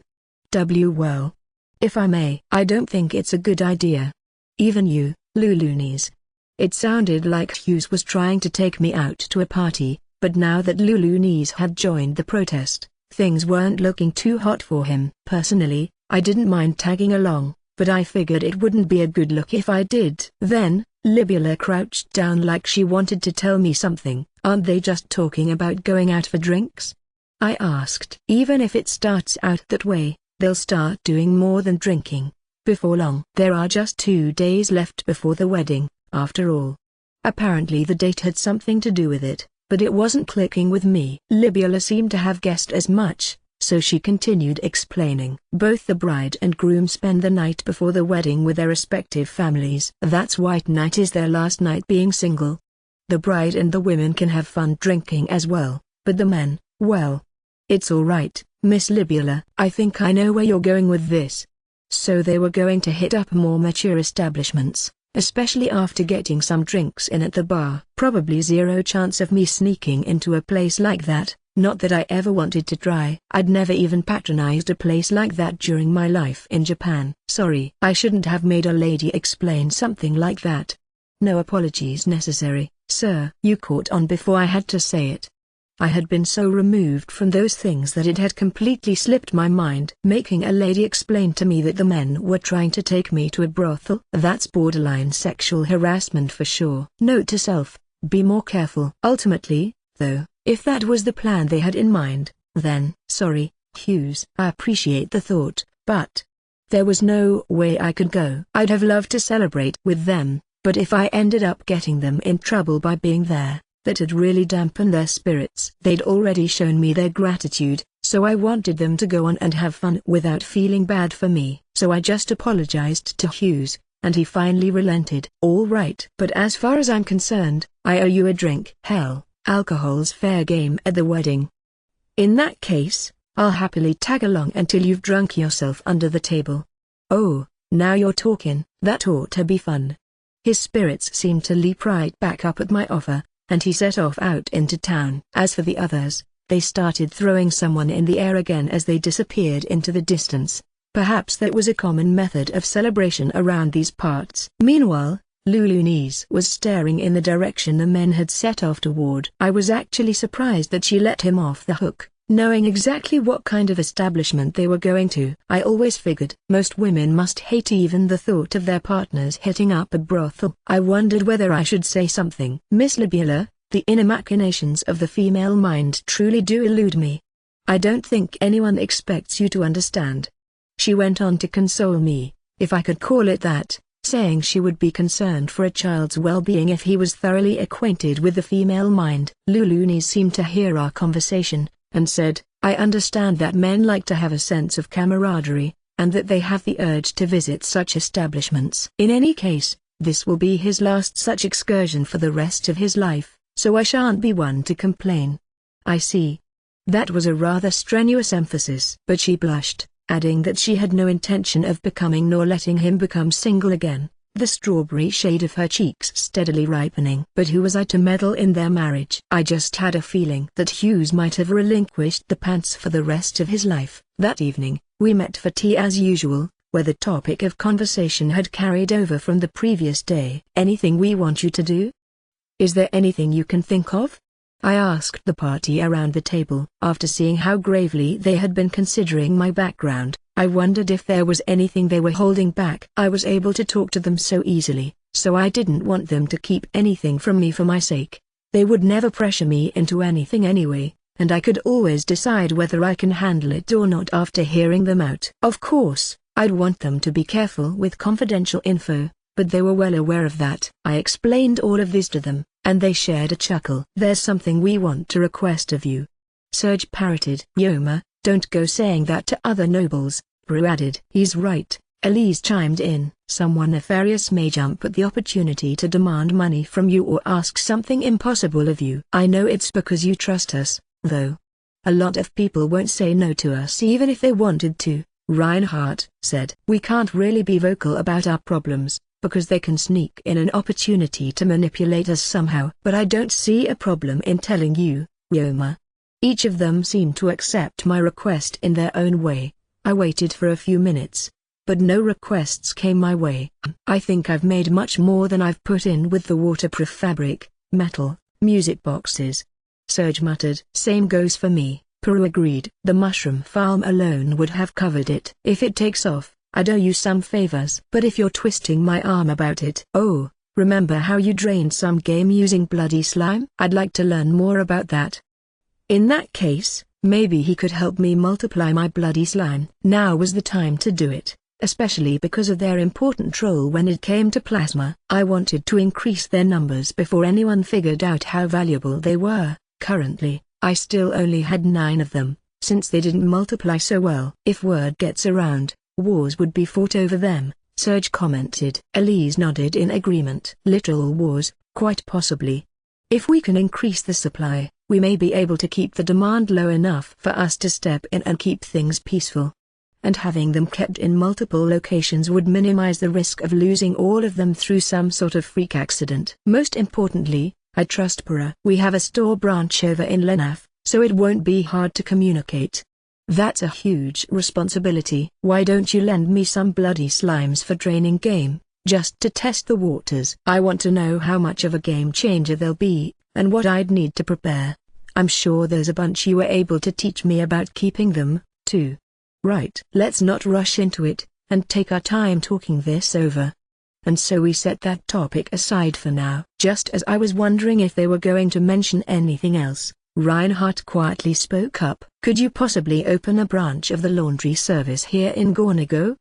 Well, if I may, I don't think it's a good idea. Even you, Lulunis. It sounded like Hughes was trying to take me out to a party, but now that Lulunis had joined the protest, things weren't looking too hot for him. Personally, I didn't mind tagging along, but I figured it wouldn't be a good look if I did. Then, Libula crouched down like she wanted to tell me something. Aren't they just talking about going out for drinks? I asked. Even if it starts out that way, they'll start doing more than drinking. Before long. There are just 2 days left before the wedding, after all. Apparently the date had something to do with it, but it wasn't clicking with me. Libula seemed to have guessed as much, so she continued explaining. Both the bride and groom spend the night before the wedding with their respective families. That's White Night is their last night being single. The bride and the women can have fun drinking as well, but the men, well. It's alright, Miss Libula. I think I know where you're going with this. So they were going to hit up more mature establishments, especially after getting some drinks in at the bar. Probably zero chance of me sneaking into a place like that, not that I ever wanted to try. I'd never even patronized a place like that during my life in Japan. Sorry, I shouldn't have made a lady explain something like that. No apologies necessary, sir. You caught on before I had to say it. I had been so removed from those things that it had completely slipped my mind. Making a lady explain to me that the men were trying to take me to a brothel? That's borderline sexual harassment for sure. Note to self, be more careful. Ultimately, though, if that was the plan they had in mind, then, sorry, Hughes. I appreciate the thought, but there was no way I could go. I'd have loved to celebrate with them, but if I ended up getting them in trouble by being there, that'd really dampen their spirits. They'd already shown me their gratitude, so I wanted them to go on and have fun without feeling bad for me. So I just apologized to Hughes, and he finally relented. All right. But as far as I'm concerned, I owe you a drink. Hell, alcohol's fair game at the wedding. In that case, I'll happily tag along until you've drunk yourself under the table. Oh, now you're talking. That ought to be fun. His spirits seemed to leap right back up at my offer, and he set off out into town. As for the others, they started throwing someone in the air again as they disappeared into the distance. Perhaps that was a common method of celebration around these parts. Meanwhile, Lulunis was staring in the direction the men had set off toward. I was actually surprised that she let him off the hook, knowing exactly what kind of establishment they were going to. I always figured most women must hate even the thought of their partners hitting up a brothel. I wondered whether I should say something. Miss Libula, the inner machinations of the female mind truly do elude me. I don't think anyone expects you to understand. She went on to console me, if I could call it that, saying she would be concerned for a child's well-being if he was thoroughly acquainted with the female mind. Lulunis seemed to hear our conversation, and said, I understand that men like to have a sense of camaraderie, and that they have the urge to visit such establishments. In any case, this will be his last such excursion for the rest of his life, so I shan't be one to complain. I see. That was a rather strenuous emphasis. But she blushed, adding that she had no intention of becoming nor letting him become single again. the strawberry shade of her cheeks steadily ripening. But who was I to meddle in their marriage? I just had a feeling that Hughes might have relinquished the pants for the rest of his life. That evening, we met for tea as usual, where the topic of conversation had carried over from the previous day. "Anything we want you to do? Is there anything you can think of?" I asked the party around the table. After seeing how gravely they had been considering my background, I wondered if there was anything they were holding back. I was able to talk to them so easily, so I didn't want them to keep anything from me for my sake. They would never pressure me into anything anyway, and I could always decide whether I can handle it or not after hearing them out. Of course, I'd want them to be careful with confidential info, but they were well aware of that. I explained all of this to them, and they shared a chuckle. "There's something we want to request of you," Serge parroted. "Yoma, don't go saying that to other nobles," Prue added. "He's right," Elise chimed in. "Someone nefarious may jump at the opportunity to demand money from you or ask something impossible of you. I know it's because you trust us, though. A lot of people won't say no to us even if they wanted to," Reinhardt said. "We can't really be vocal about our problems, because they can sneak in an opportunity to manipulate us somehow. But I don't see a problem in telling you, Yoma." Each of them seemed to accept my request in their own way. I waited for a few minutes, but no requests came my way. "I think I've made much more than I've put in with the waterproof fabric, metal, music boxes," Serge muttered. "Same goes for me," Prue agreed. "The mushroom farm alone would have covered it. If it takes off, I'd owe you some favors." "But if you're twisting my arm about it." "Oh, remember how you drained some game using bloody slime? I'd like to learn more about that." "In that case, maybe he could help me multiply my bloody slime." Now was the time to do it, especially because of their important role when it came to plasma. I wanted to increase their numbers before anyone figured out how valuable they were. Currently, I still only had 9 of them, since they didn't multiply so well. "If word gets around, wars would be fought over them," Serge commented. Elise nodded in agreement. "Literal wars, quite possibly. If we can increase the supply, we may be able to keep the demand low enough for us to step in and keep things peaceful. And having them kept in multiple locations would minimize the risk of losing all of them through some sort of freak accident. Most importantly, I trust Para. We have a store branch over in Lenaf, so it won't be hard to communicate. That's a huge responsibility. Why don't you lend me some bloody slimes for draining game, just to test the waters? I want to know how much of a game changer they'll be, and what I'd need to prepare. I'm sure there's a bunch you were able to teach me about keeping them, too." "Right. Let's not rush into it, and take our time talking this over." And so we set that topic aside for now. Just as I was wondering if they were going to mention anything else, Reinhardt quietly spoke up. "Could you possibly open a branch of the laundry service here in Gornigo?"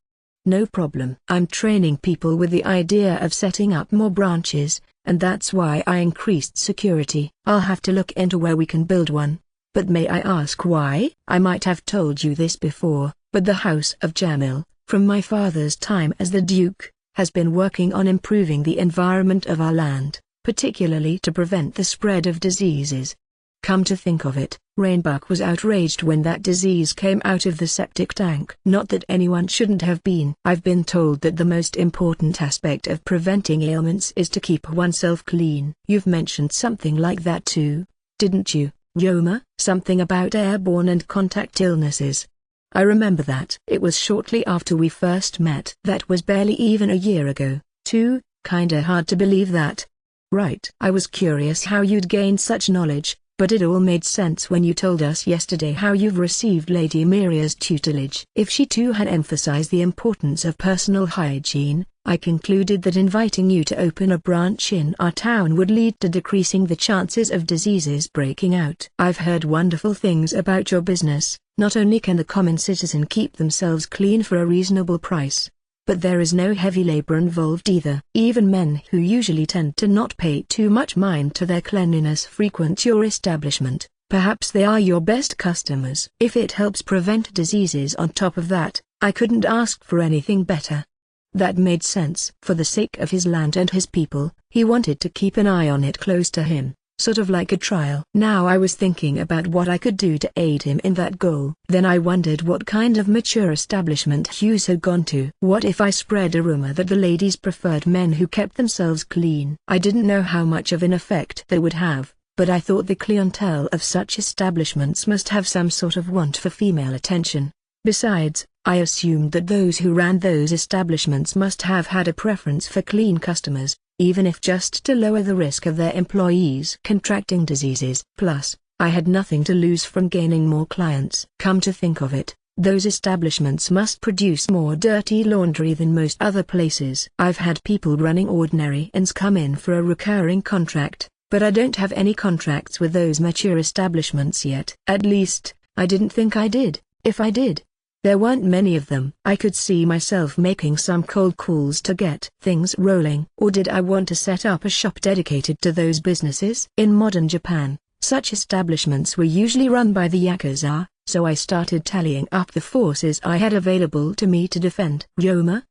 "No problem. I'm training people with the idea of setting up more branches, and that's why I increased security. I'll have to look into where we can build one. But may I ask why?" "I might have told you this before, but the House of Jamil, from my father's time as the Duke, has been working on improving the environment of our land, particularly to prevent the spread of diseases. Come to think of it, Rainbuck was outraged when that disease came out of the septic tank. Not that anyone shouldn't have been. I've been told that the most important aspect of preventing ailments is to keep oneself clean. You've mentioned something like that too, didn't you, Yoma? Something about airborne and contact illnesses. I remember that. It was shortly after we first met. That was barely even a year ago, too. Kinda hard to believe that." "Right. I was curious how you'd gained such knowledge, but it all made sense when you told us yesterday how you've received Lady Miria's tutelage." If she too had emphasized the importance of personal hygiene, I concluded that inviting you to open a branch in our town would lead to decreasing the chances of diseases breaking out. "I've heard wonderful things about your business. Not only can the common citizen keep themselves clean for a reasonable price, but there is no heavy labor involved either. Even men who usually tend to not pay too much mind to their cleanliness frequent your establishment. Perhaps they are your best customers. If it helps prevent diseases on top of that, I couldn't ask for anything better." That made sense. For the sake of his land and his people, he wanted to keep an eye on it close to him, sort of like a trial. Now I was thinking about what I could do to aid him in that goal. Then I wondered what kind of mature establishment Hughes had gone to. What if I spread a rumor that the ladies preferred men who kept themselves clean? I didn't know how much of an effect that would have, but I thought the clientele of such establishments must have some sort of want for female attention. Besides, I assumed that those who ran those establishments must have had a preference for clean customers, even if just to lower the risk of their employees contracting diseases. Plus, I had nothing to lose from gaining more clients. Come to think of it, those establishments must produce more dirty laundry than most other places. I've had people running ordinary ends come in for a recurring contract, but I don't have any contracts with those mature establishments yet. At least, I didn't think I did. If I did, there weren't many of them. I could see myself making some cold calls to get things rolling. Or did I want to set up a shop dedicated to those businesses? In modern Japan, such establishments were usually run by the Yakuza, so I started tallying up the forces I had available to me to defend. Ryoma?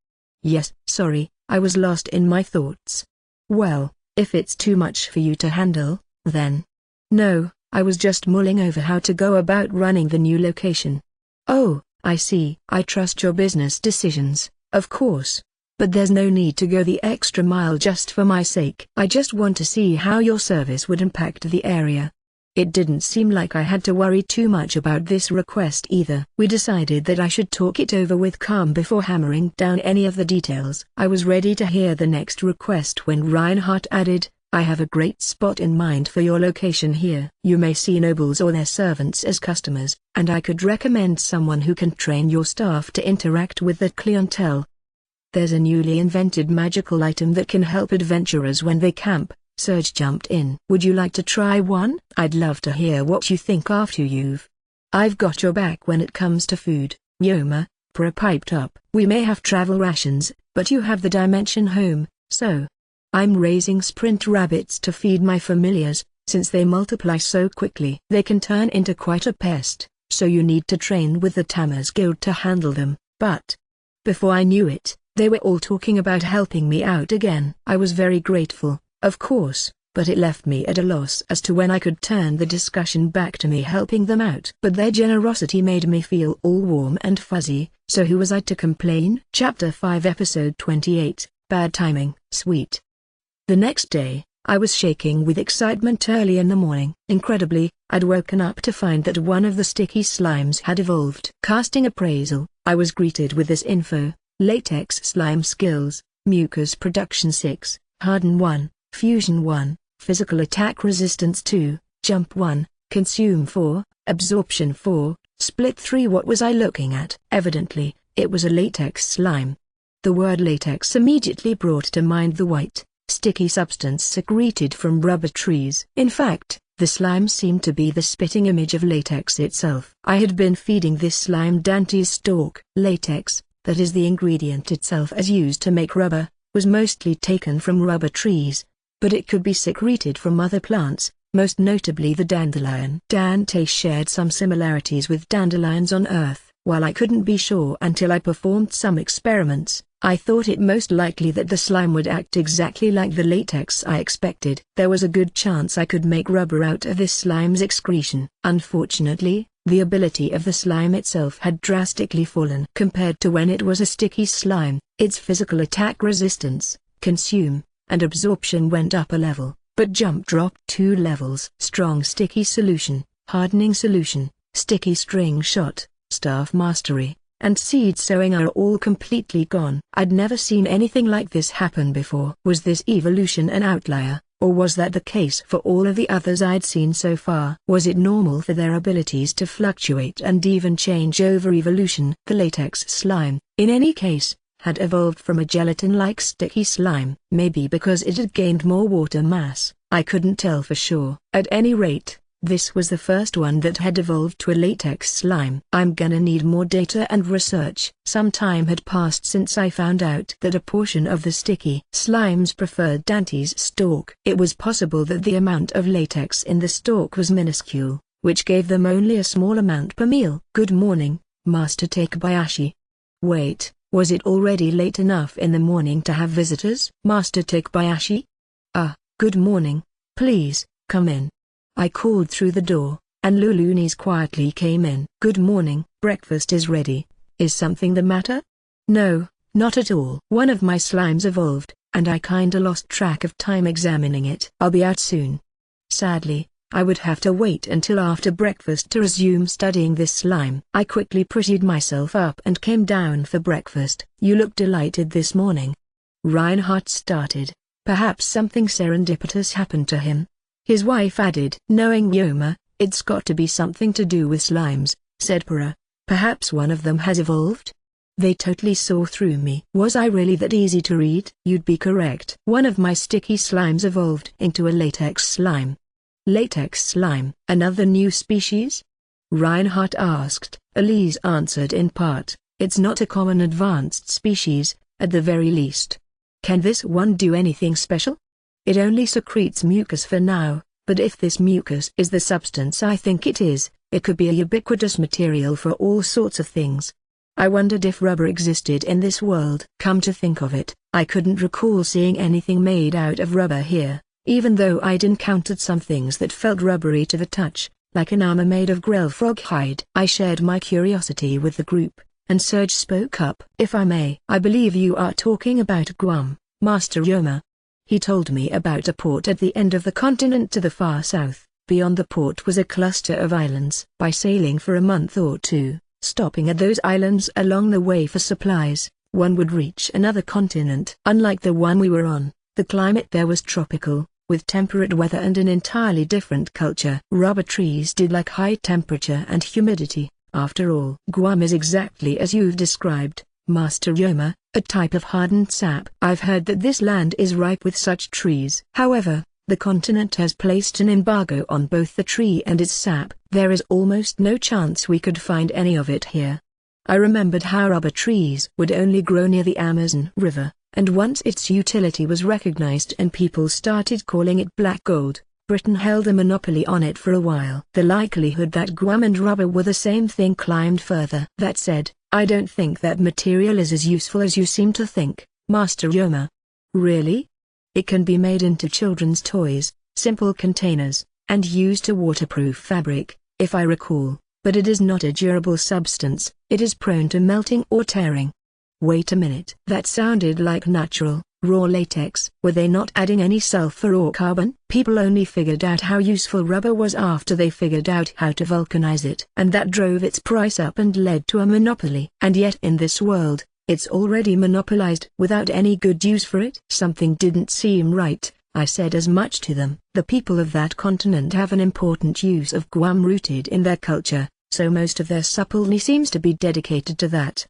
Yes, sorry, I was lost in my thoughts. Well, if it's too much for you to handle, then... No, I was just mulling over how to go about running the new location. Oh, I see. I trust your business decisions, of course. But there's no need to go the extra mile just for my sake. I just want to see how your service would impact the area. It didn't seem like I had to worry too much about this request either. We decided that I should talk it over with calm before hammering down any of the details. I was ready to hear the next request when Reinhardt added, I have a great spot in mind for your location here. You may see nobles or their servants as customers, and I could recommend someone who can train your staff to interact with the clientele. There's a newly invented magical item that can help adventurers when they camp, Serge jumped in. Would you like to try one? I'd love to hear what you think after you've... I've got your back when it comes to food, Ryoma, Pra piped up. We may have travel rations, but you have the dimension home, so... I'm raising sprint rabbits to feed my familiars, since they multiply so quickly. They can turn into quite a pest, so you need to train with the Tamers Guild to handle them. But before I knew it, they were all talking about helping me out again. I was very grateful, of course, but it left me at a loss as to when I could turn the discussion back to me helping them out. But their generosity made me feel all warm and fuzzy, so who was I to complain? Chapter 5 Episode 28, Bad Timing. Sweet. The next day, I was shaking with excitement early in the morning. Incredibly, I'd woken up to find that one of the sticky slimes had evolved. Casting appraisal, I was greeted with this info: latex slime skills, mucus production 6, harden 1, fusion 1, physical attack resistance 2, jump 1, consume 4, absorption 4, split 3. What was I looking at? Evidently, it was a latex slime. The word latex immediately brought to mind the white, sticky substance secreted from rubber trees. In fact, the slime seemed to be the spitting image of latex itself. I had been feeding this slime Dante's stalk. Latex, that is the ingredient itself as used to make rubber, was mostly taken from rubber trees, but it could be secreted from other plants, most notably the dandelion. Dante shared some similarities with dandelions on Earth. While I couldn't be sure until I performed some experiments, I thought it most likely that the slime would act exactly like the latex I expected. There was a good chance I could make rubber out of this slime's excretion. Unfortunately, the ability of the slime itself had drastically fallen compared to when it was a sticky slime. Its physical attack resistance, consume, and absorption went up a level, but jump dropped 2 levels. Strong sticky solution, hardening solution, sticky string shot, staff mastery, and seed sowing are all completely gone. I'd never seen anything like this happen before. Was this evolution an outlier, or was that the case for all of the others I'd seen so far? Was it normal for their abilities to fluctuate and even change over evolution? The latex slime, in any case, had evolved from a gelatin-like sticky slime. Maybe because it had gained more water mass, I couldn't tell for sure. At any rate, this was the first one that had evolved to a latex slime. I'm gonna need more data and research. Some time had passed since I found out that a portion of the sticky slimes preferred Dante's stalk. It was possible that the amount of latex in the stalk was minuscule, which gave them only a small amount per meal. Good morning, Master Takebayashi. Wait, was it already late enough in the morning to have visitors? Master Takebayashi? Good morning. Please, "Come in." I called through the door, and Lulunis quietly came in. "Good morning, breakfast is ready. Is something the matter?" "No, not at all. One of my slimes evolved, and I kinda lost track of time examining it. I'll be out soon." Sadly, I would have to wait until after breakfast to resume studying this slime. I quickly prettied myself up and came down for breakfast. "You look delighted this morning." Reinhardt started. Perhaps something serendipitous happened to him. His wife added, "Knowing Yoma, it's got to be something to do with slimes," said Para. "Perhaps one of them has evolved?" They totally saw through me. Was I really that easy to read? "You'd be correct. One of my sticky slimes evolved into a latex slime." "Latex slime? Another new species?" Reinhardt asked. Elise answered in part, "It's not a common advanced species, at the very least." "Can this one do anything special?" "It only secretes mucus for now, but if this mucus is the substance I think it is, it could be a ubiquitous material for all sorts of things." I wondered if rubber existed in this world. Come to think of it, I couldn't recall seeing anything made out of rubber here, even though I'd encountered some things that felt rubbery to the touch, like an armor made of grell frog hide. I shared my curiosity with the group, and Serge spoke up. "If I may, I believe you are talking about Guam, Master Yoma." He told me about a port at the end of the continent to the far south. Beyond the port was a cluster of islands. By sailing for a month or two, stopping at those islands along the way for supplies, one would reach another continent. Unlike the one we were on, the climate there was tropical, with temperate weather and an entirely different culture. Rubber trees did like high temperature and humidity. After all, Guam is exactly as you've described, Master Yoma, a type of hardened sap. I've heard that this land is ripe with such trees. However, the continent has placed an embargo on both the tree and its sap. There is almost no chance we could find any of it here. I remembered how rubber trees would only grow near the Amazon River, and once its utility was recognized and people started calling it black gold, Britain held a monopoly on it for a while. The likelihood that Guam and rubber were the same thing climbed further. That said, I don't think that material is as useful as you seem to think, Master Yoma. Really? It can be made into children's toys, simple containers, and used to waterproof fabric, if I recall, but it is not a durable substance. It is prone to melting or tearing. Wait a minute. That sounded like natural, raw latex. Were they not adding any sulfur or carbon? People only figured out how useful rubber was after they figured out how to vulcanize it. And that drove its price up and led to a monopoly. And yet in this world, it's already monopolized without any good use for it. Something didn't seem right. I said as much to them. The people of that continent have an important use of Guam rooted in their culture, so most of their supply seems to be dedicated to that.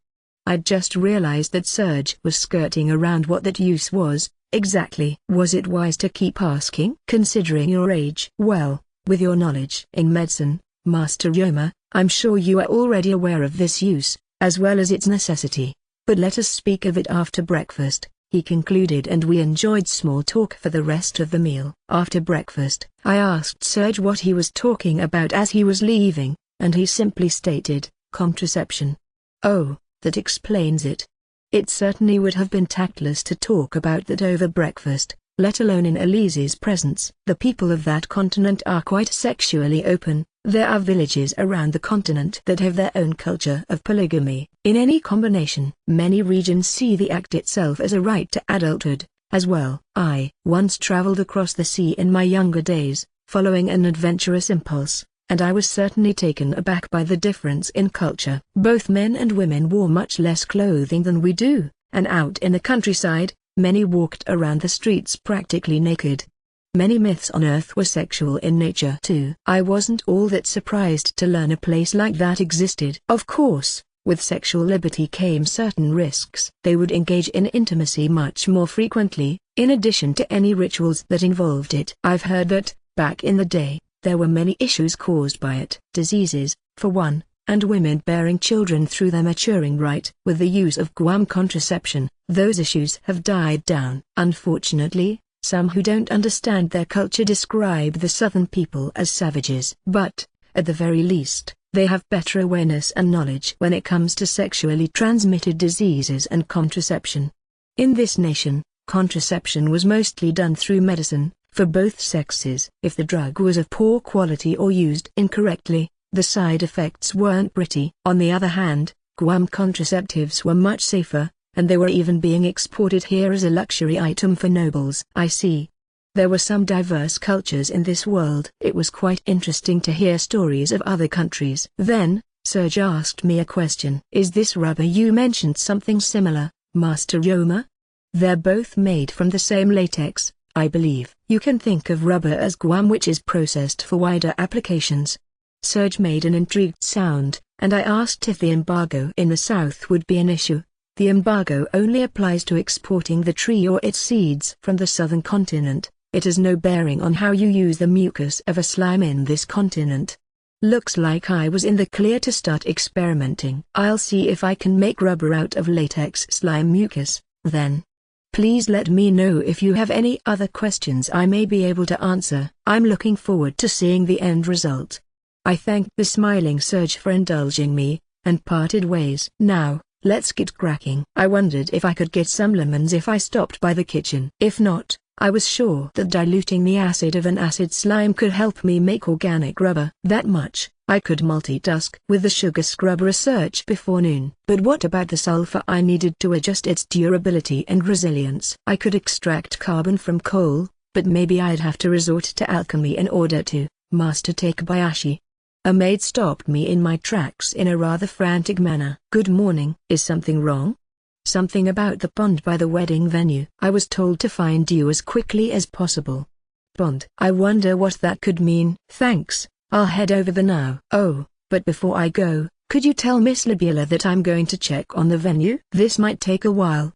I'd just realized that Serge was skirting around what that use was, exactly. Was it wise to keep asking? Considering your age? Well, with your knowledge in medicine, Master Yoma, I'm sure you are already aware of this use, as well as its necessity. But let us speak of it after breakfast, he concluded, and we enjoyed small talk for the rest of the meal. After breakfast, I asked Serge what he was talking about as he was leaving, and he simply stated, contraception. Oh, that explains it. It certainly would have been tactless to talk about that over breakfast, let alone in Elise's presence. The people of that continent are quite sexually open. There are villages around the continent that have their own culture of polygamy, in any combination. Many regions see the act itself as a right to adulthood, as well. I once traveled across the sea in my younger days, following an adventurous impulse, and I was certainly taken aback by the difference in culture. Both men and women wore much less clothing than we do, and out in the countryside, many walked around the streets practically naked. Many myths on Earth were sexual in nature too. I wasn't all that surprised to learn a place like that existed. Of course, with sexual liberty came certain risks. They would engage in intimacy much more frequently, in addition to any rituals that involved it. I've heard that, back in the day, there were many issues caused by it. Diseases, for one, and women bearing children through their maturing right. With the use of Guam contraception, those issues have died down. Unfortunately, some who don't understand their culture describe the southern people as savages. But, at the very least, they have better awareness and knowledge when it comes to sexually transmitted diseases and contraception. In this nation, contraception was mostly done through medicine, for both sexes. If the drug was of poor quality or used incorrectly, the side effects weren't pretty. On the other hand, Guam contraceptives were much safer, and they were even being exported here as a luxury item for nobles. I see. There were some diverse cultures in this world. It was quite interesting to hear stories of other countries. Then, Serge asked me a question. Is this rubber you mentioned something similar, Master Yoma? They're both made from the same latex, I believe. You can think of rubber as guam, which is processed for wider applications. Serge made an intrigued sound, and I asked if the embargo in the south would be an issue. The embargo only applies to exporting the tree or its seeds from the southern continent. It has no bearing on how you use the mucus of a slime in this continent. Looks like I was in the clear to start experimenting. I'll see if I can make rubber out of latex slime mucus, then. Please let me know if you have any other questions I may be able to answer. I'm looking forward to seeing the end result. I thanked the smiling Serge for indulging me, and parted ways. Now, let's get cracking. I wondered if I could get some lemons if I stopped by the kitchen. If not, I was sure that diluting the acid of an acid slime could help me make organic rubber. That much, I could multitask with the sugar scrub research before noon. But what about the sulfur I needed to adjust its durability and resilience? I could extract carbon from coal, but maybe I'd have to resort to alchemy in order to master Takebayashi. A maid stopped me in my tracks in a rather frantic manner. Good morning. Is something wrong? Something about the pond by the wedding venue. I was told to find you as quickly as possible. Pond. I wonder what that could mean. Thanks, I'll head over there now. Oh, but before I go, could you tell Miss Labula that I'm going to check on the venue? This might take a while.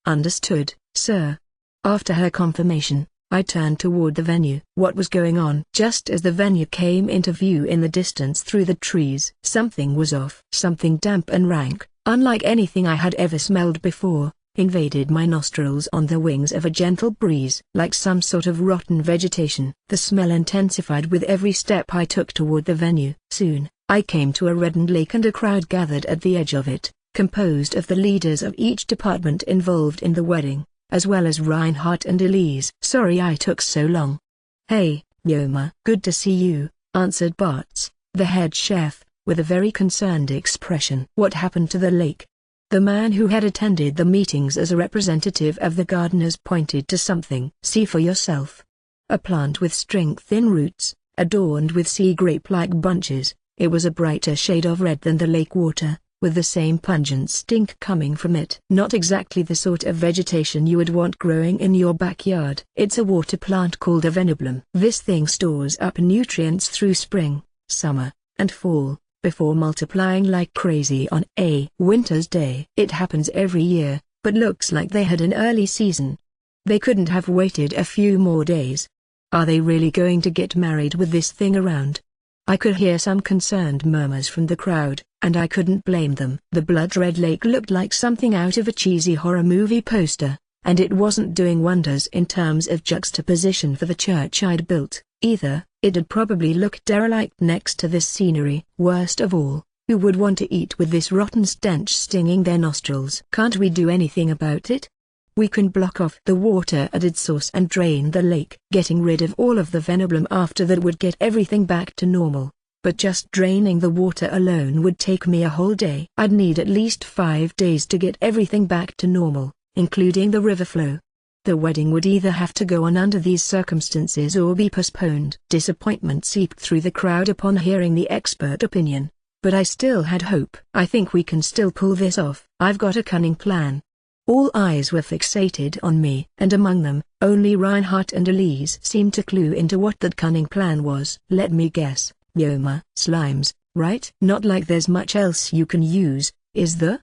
Understood, sir. After her confirmation, I turned toward the venue. What was going on? Just as the venue came into view in the distance through the trees, something was off. Something damp and rank, unlike anything I had ever smelled before, invaded my nostrils on the wings of a gentle breeze. Like some sort of rotten vegetation, the smell intensified with every step I took toward the venue. Soon, I came to a reddened lake and a crowd gathered at the edge of it, composed of the leaders of each department involved in the wedding, as well as Reinhardt and Elise. Sorry I took so long. Hey, Yoma. Good to see you, answered Bartz, the head chef, with a very concerned expression. What happened to the lake? The man who had attended the meetings as a representative of the gardeners pointed to something. See for yourself. A plant with string-thin roots, adorned with sea grape-like bunches. It was a brighter shade of red than the lake water, with the same pungent stink coming from it. Not exactly the sort of vegetation you would want growing in your backyard. It's a water plant called a venobulum. This thing stores up nutrients through spring, summer, and fall, before multiplying like crazy on a winter's day. It happens every year, but looks like they had an early season. They couldn't have waited a few more days. Are they really going to get married with this thing around? I could hear some concerned murmurs from the crowd, and I couldn't blame them. The blood-red lake looked like something out of a cheesy horror movie poster, and it wasn't doing wonders in terms of juxtaposition for the church I'd built, either. It'd probably look derelict next to this scenery. Worst of all, who would want to eat with this rotten stench stinging their nostrils? Can't we do anything about it? We can block off the water at its source and drain the lake. Getting rid of all of the venobulum after that would get everything back to normal, but just draining the water alone would take me a whole day. I'd need at least 5 days to get everything back to normal, including the river flow. The wedding would either have to go on under these circumstances or be postponed. Disappointment seeped through the crowd upon hearing the expert opinion, but I still had hope. I think we can still pull this off. I've got a cunning plan. All eyes were fixated on me, and among them, only Reinhardt and Elise seemed to clue into what that cunning plan was. Let me guess, Yoma. Slimes, right? Not like there's much else you can use, is there?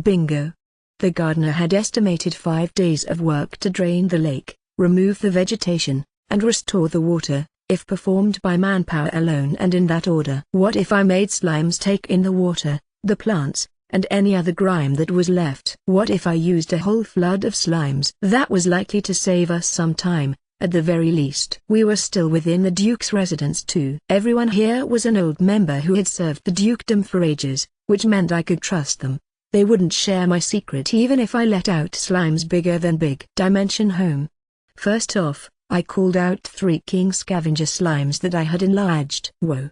Bingo. The gardener had estimated 5 days of work to drain the lake, remove the vegetation, and restore the water, if performed by manpower alone and in that order. What if I made slimes take in the water, the plants, and any other grime that was left? What if I used a whole flood of slimes? That was likely to save us some time, at the very least. We were still within the Duke's residence too. Everyone here was an old member who had served the dukedom for ages, which meant I could trust them. They wouldn't share my secret even if I let out slimes bigger than Big Dimension Home. First off, I called out 3 king scavenger slimes that I had enlarged. Whoa!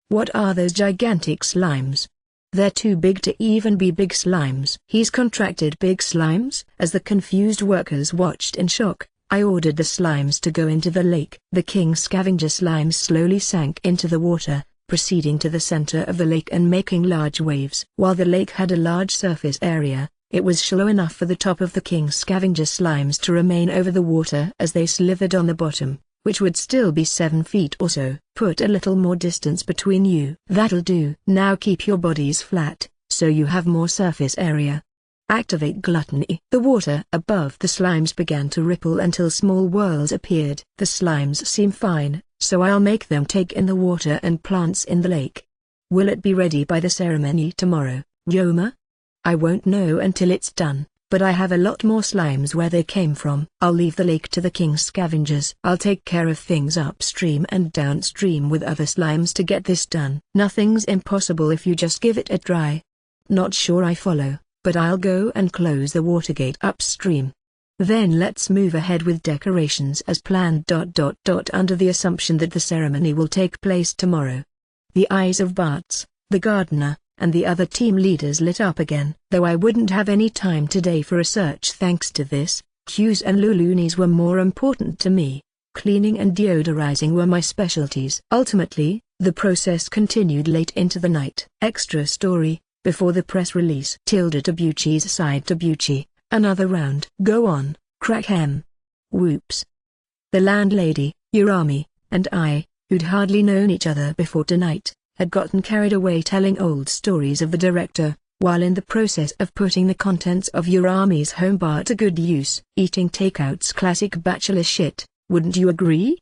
What are those gigantic slimes? They're too big to even be big slimes. He's contracted big slimes? As the confused workers watched in shock, I ordered the slimes to go into the lake. The king scavenger slimes slowly sank into the water, proceeding to the center of the lake and making large waves. While the lake had a large surface area, it was shallow enough for the top of the king scavenger slimes to remain over the water as they slithered on the bottom, which would still be 7 feet or so. Put a little more distance between you. That'll do. Now keep your bodies flat, so you have more surface area. Activate gluttony. The water above the slimes began to ripple until small whirls appeared. The slimes seem fine, so I'll make them take in the water and plants in the lake. Will it be ready by the ceremony tomorrow, Yoma? I won't know until it's done, but I have a lot more slimes where they came from. I'll leave the lake to the king scavengers. I'll take care of things upstream and downstream with other slimes to get this done. Nothing's impossible if you just give it a try. Not sure I follow, but I'll go and close the water gate upstream. Then let's move ahead with decorations as planned. Under the assumption that the ceremony will take place tomorrow. The eyes of Bartz, the gardener, and the other team leaders lit up again. Though I wouldn't have any time today for research thanks to this, cues and lulunis were more important to me. Cleaning and deodorizing were my specialties. Ultimately, the process continued late into the night. Extra story, before the press release. Tabuchi's side. Tabuchi, another round. Go on, crack hem. Whoops. The landlady, Urami, and I, who'd hardly known each other before tonight, had gotten carried away telling old stories of the director, while in the process of putting the contents of Urami's home bar to good use. Eating takeout's classic bachelor shit, wouldn't you agree?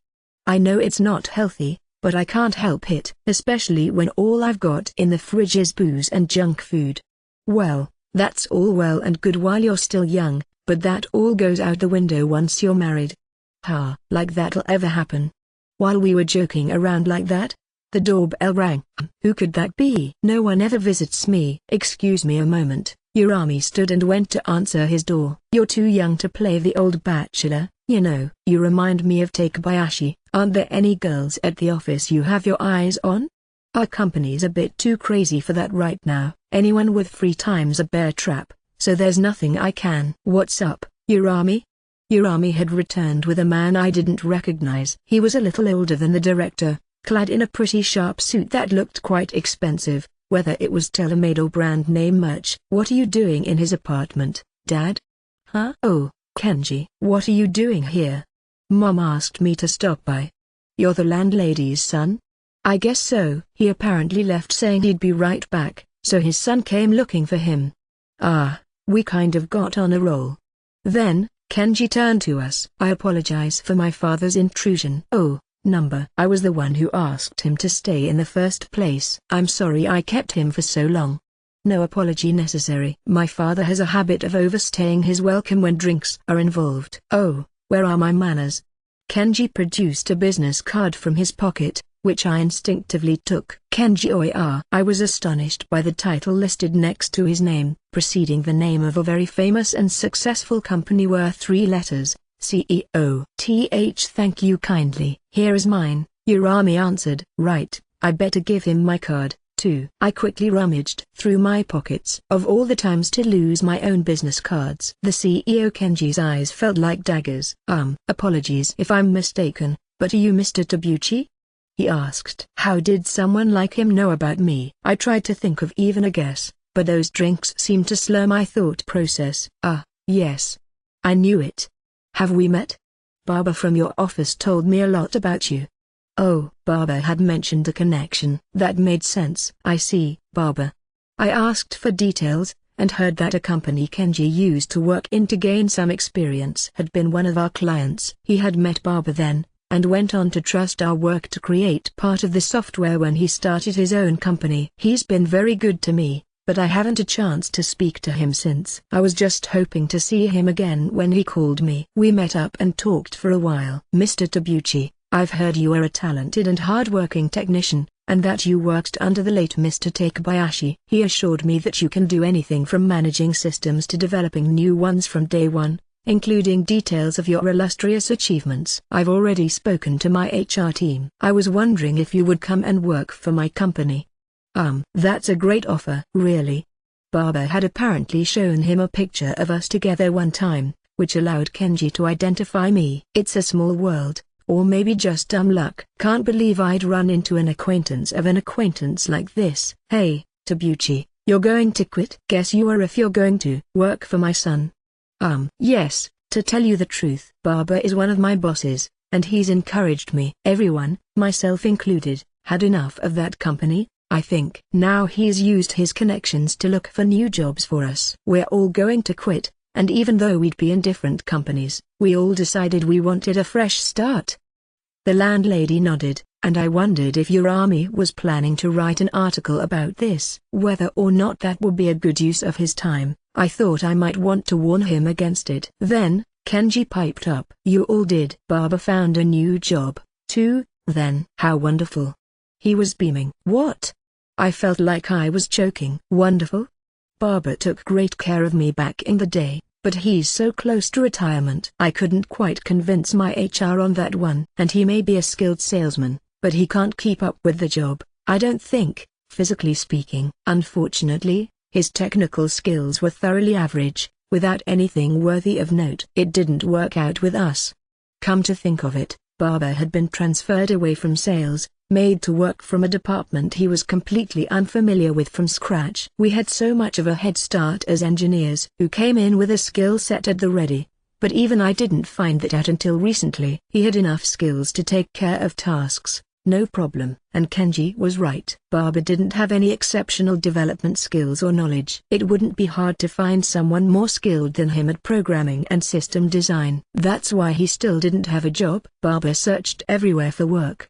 I know it's not healthy, but I can't help it. Especially when all I've got in the fridge is booze and junk food. Well, that's all well and good while you're still young, but that all goes out the window once you're married. Ha! Like that'll ever happen. While we were joking around like that, the doorbell rang. Who could that be? No one ever visits me. Excuse me a moment. Urami stood and went to answer his door. You're too young to play the old bachelor, you know. You remind me of Takebayashi. Aren't there any girls at the office you have your eyes on? Our company's a bit too crazy for that right now. Anyone with free time's a bear trap, so there's nothing I can. What's up, Urami? Urami had returned with a man I didn't recognize. He was a little older than the director, clad in a pretty sharp suit that looked quite expensive, whether it was tailor-made or brand name merch. What are you doing in his apartment, Dad? Huh? Oh, Kenji. What are you doing here? Mom asked me to stop by. You're the landlady's son? I guess so. He apparently left saying he'd be right back, so his son came looking for him. Ah, we kind of got on a roll. Then, Kenji turned to us. I apologize for my father's intrusion. Oh, number. I was the one who asked him to stay in the first place. I'm sorry I kept him for so long. No apology necessary. My father has a habit of overstaying his welcome when drinks are involved. Oh, where are my manners? Kenji produced a business card from his pocket, which I instinctively took. Kenji Oya. I was astonished by the title listed next to his name, preceding the name of a very famous and successful company worth 3 letters. CEO. Thank you kindly. Here is mine, Urami answered. Right, I better give him my card, too. I quickly rummaged through my pockets. Of all the times to lose my own business cards. The CEO Kenji's eyes felt like daggers. Apologies if I'm mistaken, but are you Mr. Tabuchi? He asked. How did someone like him know about me? I tried to think of even a guess, but those drinks seemed to slur my thought process. Yes. I knew it. Have we met? Baba from your office told me a lot about you. Oh, Baba had mentioned a connection. That made sense. I see, Baba. I asked for details, and heard that a company Kenji used to work in to gain some experience had been one of our clients. He had met Baba then, and went on to trust our work to create part of the software when he started his own company. He's been very good to me, but I haven't a chance to speak to him since. I was just hoping to see him again when he called me. We met up and talked for a while. Mr. Tabuchi, I've heard you are a talented and hard-working technician, and that you worked under the late Mr. Takebayashi. He assured me that you can do anything from managing systems to developing new ones from day one. including details of your illustrious achievements. I've already spoken to my HR team. I was wondering if you would come and work for my company. That's a great offer. Really? Baba had apparently shown him a picture of us together one time, which allowed Kenji to identify me. It's a small world, or maybe just dumb luck. Can't believe I'd run into an acquaintance of an acquaintance like this. Hey, Tabuchi, you're going to quit? Guess you are if you're going to work for my son. Yes, to tell you the truth. Baba is one of my bosses, and he's encouraged me. Everyone, myself included, had enough of that company, I think. Now he's used his connections to look for new jobs for us. We're all going to quit, and even though we'd be in different companies, we all decided we wanted a fresh start. The landlady nodded, and I wondered if Urami was planning to write an article about this. Whether or not that would be a good use of his time, I thought I might want to warn him against it. Then, Kenji piped up. You all did. Baba found a new job, too, then. How wonderful. He was beaming. What? I felt like I was choking. Wonderful? Baba took great care of me back in the day, but he's so close to retirement. I couldn't quite convince my HR on that one. And he may be a skilled salesman, but he can't keep up with the job, I don't think, physically speaking. Unfortunately, his technical skills were thoroughly average, without anything worthy of note. It didn't work out with us. Come to think of it, Baba had been transferred away from sales, made to work from a department he was completely unfamiliar with from scratch. We had so much of a head start as engineers who came in with a skill set at the ready, but even I didn't find that out until recently. He had enough skills to take care of tasks, no problem. And Kenji was right. Baba didn't have any exceptional development skills or knowledge. It wouldn't be hard to find someone more skilled than him at programming and system design. That's why he still didn't have a job. Baba searched everywhere for work.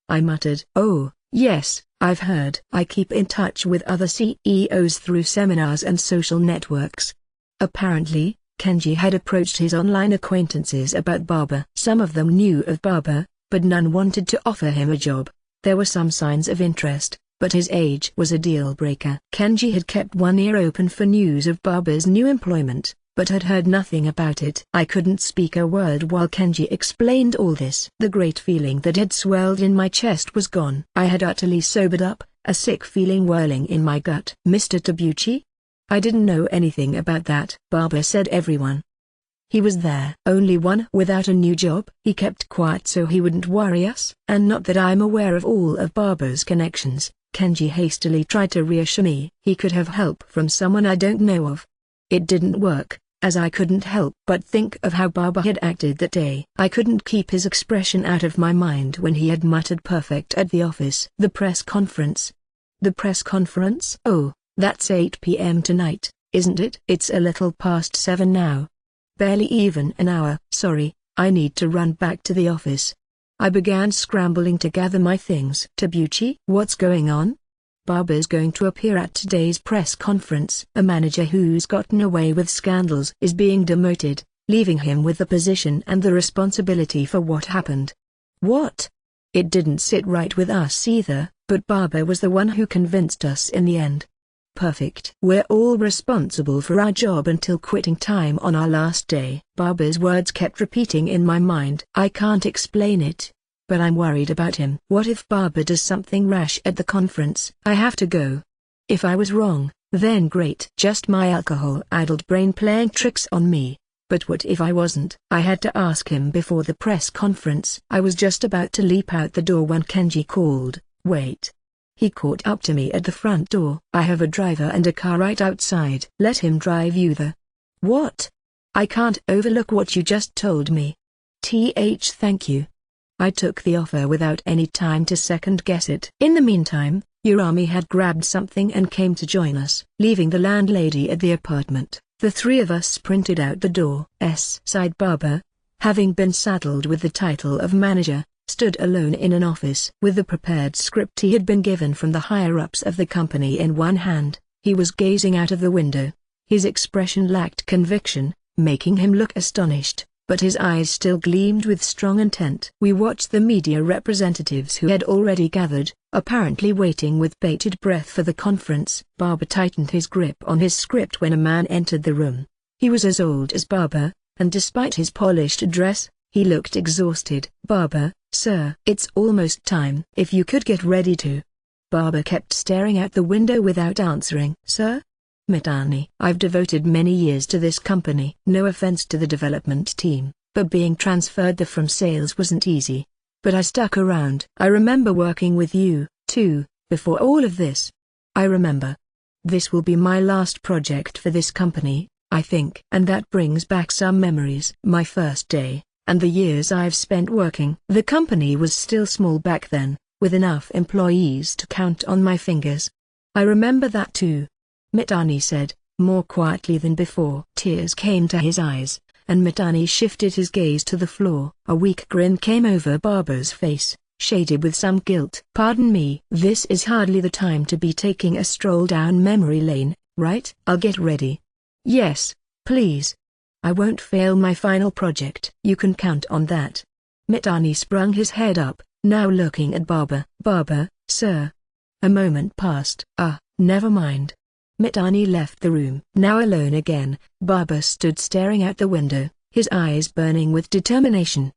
I muttered. Oh, yes, I've heard. I keep in touch with other CEOs through seminars and social networks. Apparently, Kenji had approached his online acquaintances about Baba. Some of them knew of Baba, but none wanted to offer him a job. There were some signs of interest, but his age was a deal breaker. Kenji had kept one ear open for news of Baba's new employment, but had heard nothing about it. I couldn't speak a word while Kenji explained all this. The great feeling that had swelled in my chest was gone. I had utterly sobered up, a sick feeling whirling in my gut. Mr. Tabuchi? I didn't know anything about that. Baba said everyone. He was there. Only one without a new job. He kept quiet so he wouldn't worry us. And not that I'm aware of all of Baba's connections. Kenji hastily tried to reassure me. He could have help from someone I don't know of. It didn't work, as I couldn't help but think of how Baba had acted that day. I couldn't keep his expression out of my mind when he had muttered perfect at the office. The press conference. The press conference? Oh, that's 8 p.m. tonight, isn't it? It's a little past 7 now. Barely even an hour. Sorry, I need to run back to the office. I began scrambling to gather my things. Tabuchi? What's going on? Baba's going to appear at today's press conference. A manager who's gotten away with scandals is being demoted, leaving him with the position and the responsibility for what happened. What? It didn't sit right with us either, but Baba was the one who convinced us in the end. Perfect. We're all responsible for our job until quitting time on our last day. Baba's words kept repeating in my mind. I can't explain it, but I'm worried about him. What if Baba does something rash at the conference? I have to go. If I was wrong, then great. Just my alcohol-addled brain playing tricks on me. But what if I wasn't? I had to ask him before the press conference. I was just about to leap out the door when Kenji called, "Wait." He caught up to me at the front door. I have a driver and a car right outside. Let him drive you there. What? I can't overlook what you just told me. Thank you. I took the offer without any time to second guess it. In the meantime, Urami had grabbed something and came to join us. Leaving the landlady at the apartment, the three of us sprinted out the door. Side Baba, having been saddled with the title of manager, stood alone in an office. With the prepared script he had been given from the higher-ups of the company in one hand, he was gazing out of the window. His expression lacked conviction, making him look astonished, but his eyes still gleamed with strong intent. We watched the media representatives who had already gathered, apparently waiting with bated breath for the conference. Baba tightened his grip on his script when a man entered the room. He was as old as Baba, and despite his polished dress, he looked exhausted. "Baba, sir, it's almost time. If you could get ready to." Baba kept staring out the window without answering. "Sir?" "Mitani, I've devoted many years to this company. No offense to the development team, but being transferred there from sales wasn't easy. But I stuck around. I remember working with you, too, before all of this. I remember. This will be my last project for this company, I think. And that brings back some memories. My first day, and the years I've spent working." The company was still small back then, with enough employees to count on my fingers. "I remember that too," Mitani said, more quietly than before. Tears came to his eyes, and Mitani shifted his gaze to the floor. A weak grin came over Baba's face, shaded with some guilt. "Pardon me. This is hardly the time to be taking a stroll down memory lane, right? I'll get ready." "Yes, please. I won't fail my final project." "You can count on that." Mitani sprung his head up, now looking at Baba. "Baba, sir." A moment passed. Never mind." Mitani left the room. Now alone again, Baba stood staring out the window, his eyes burning with determination.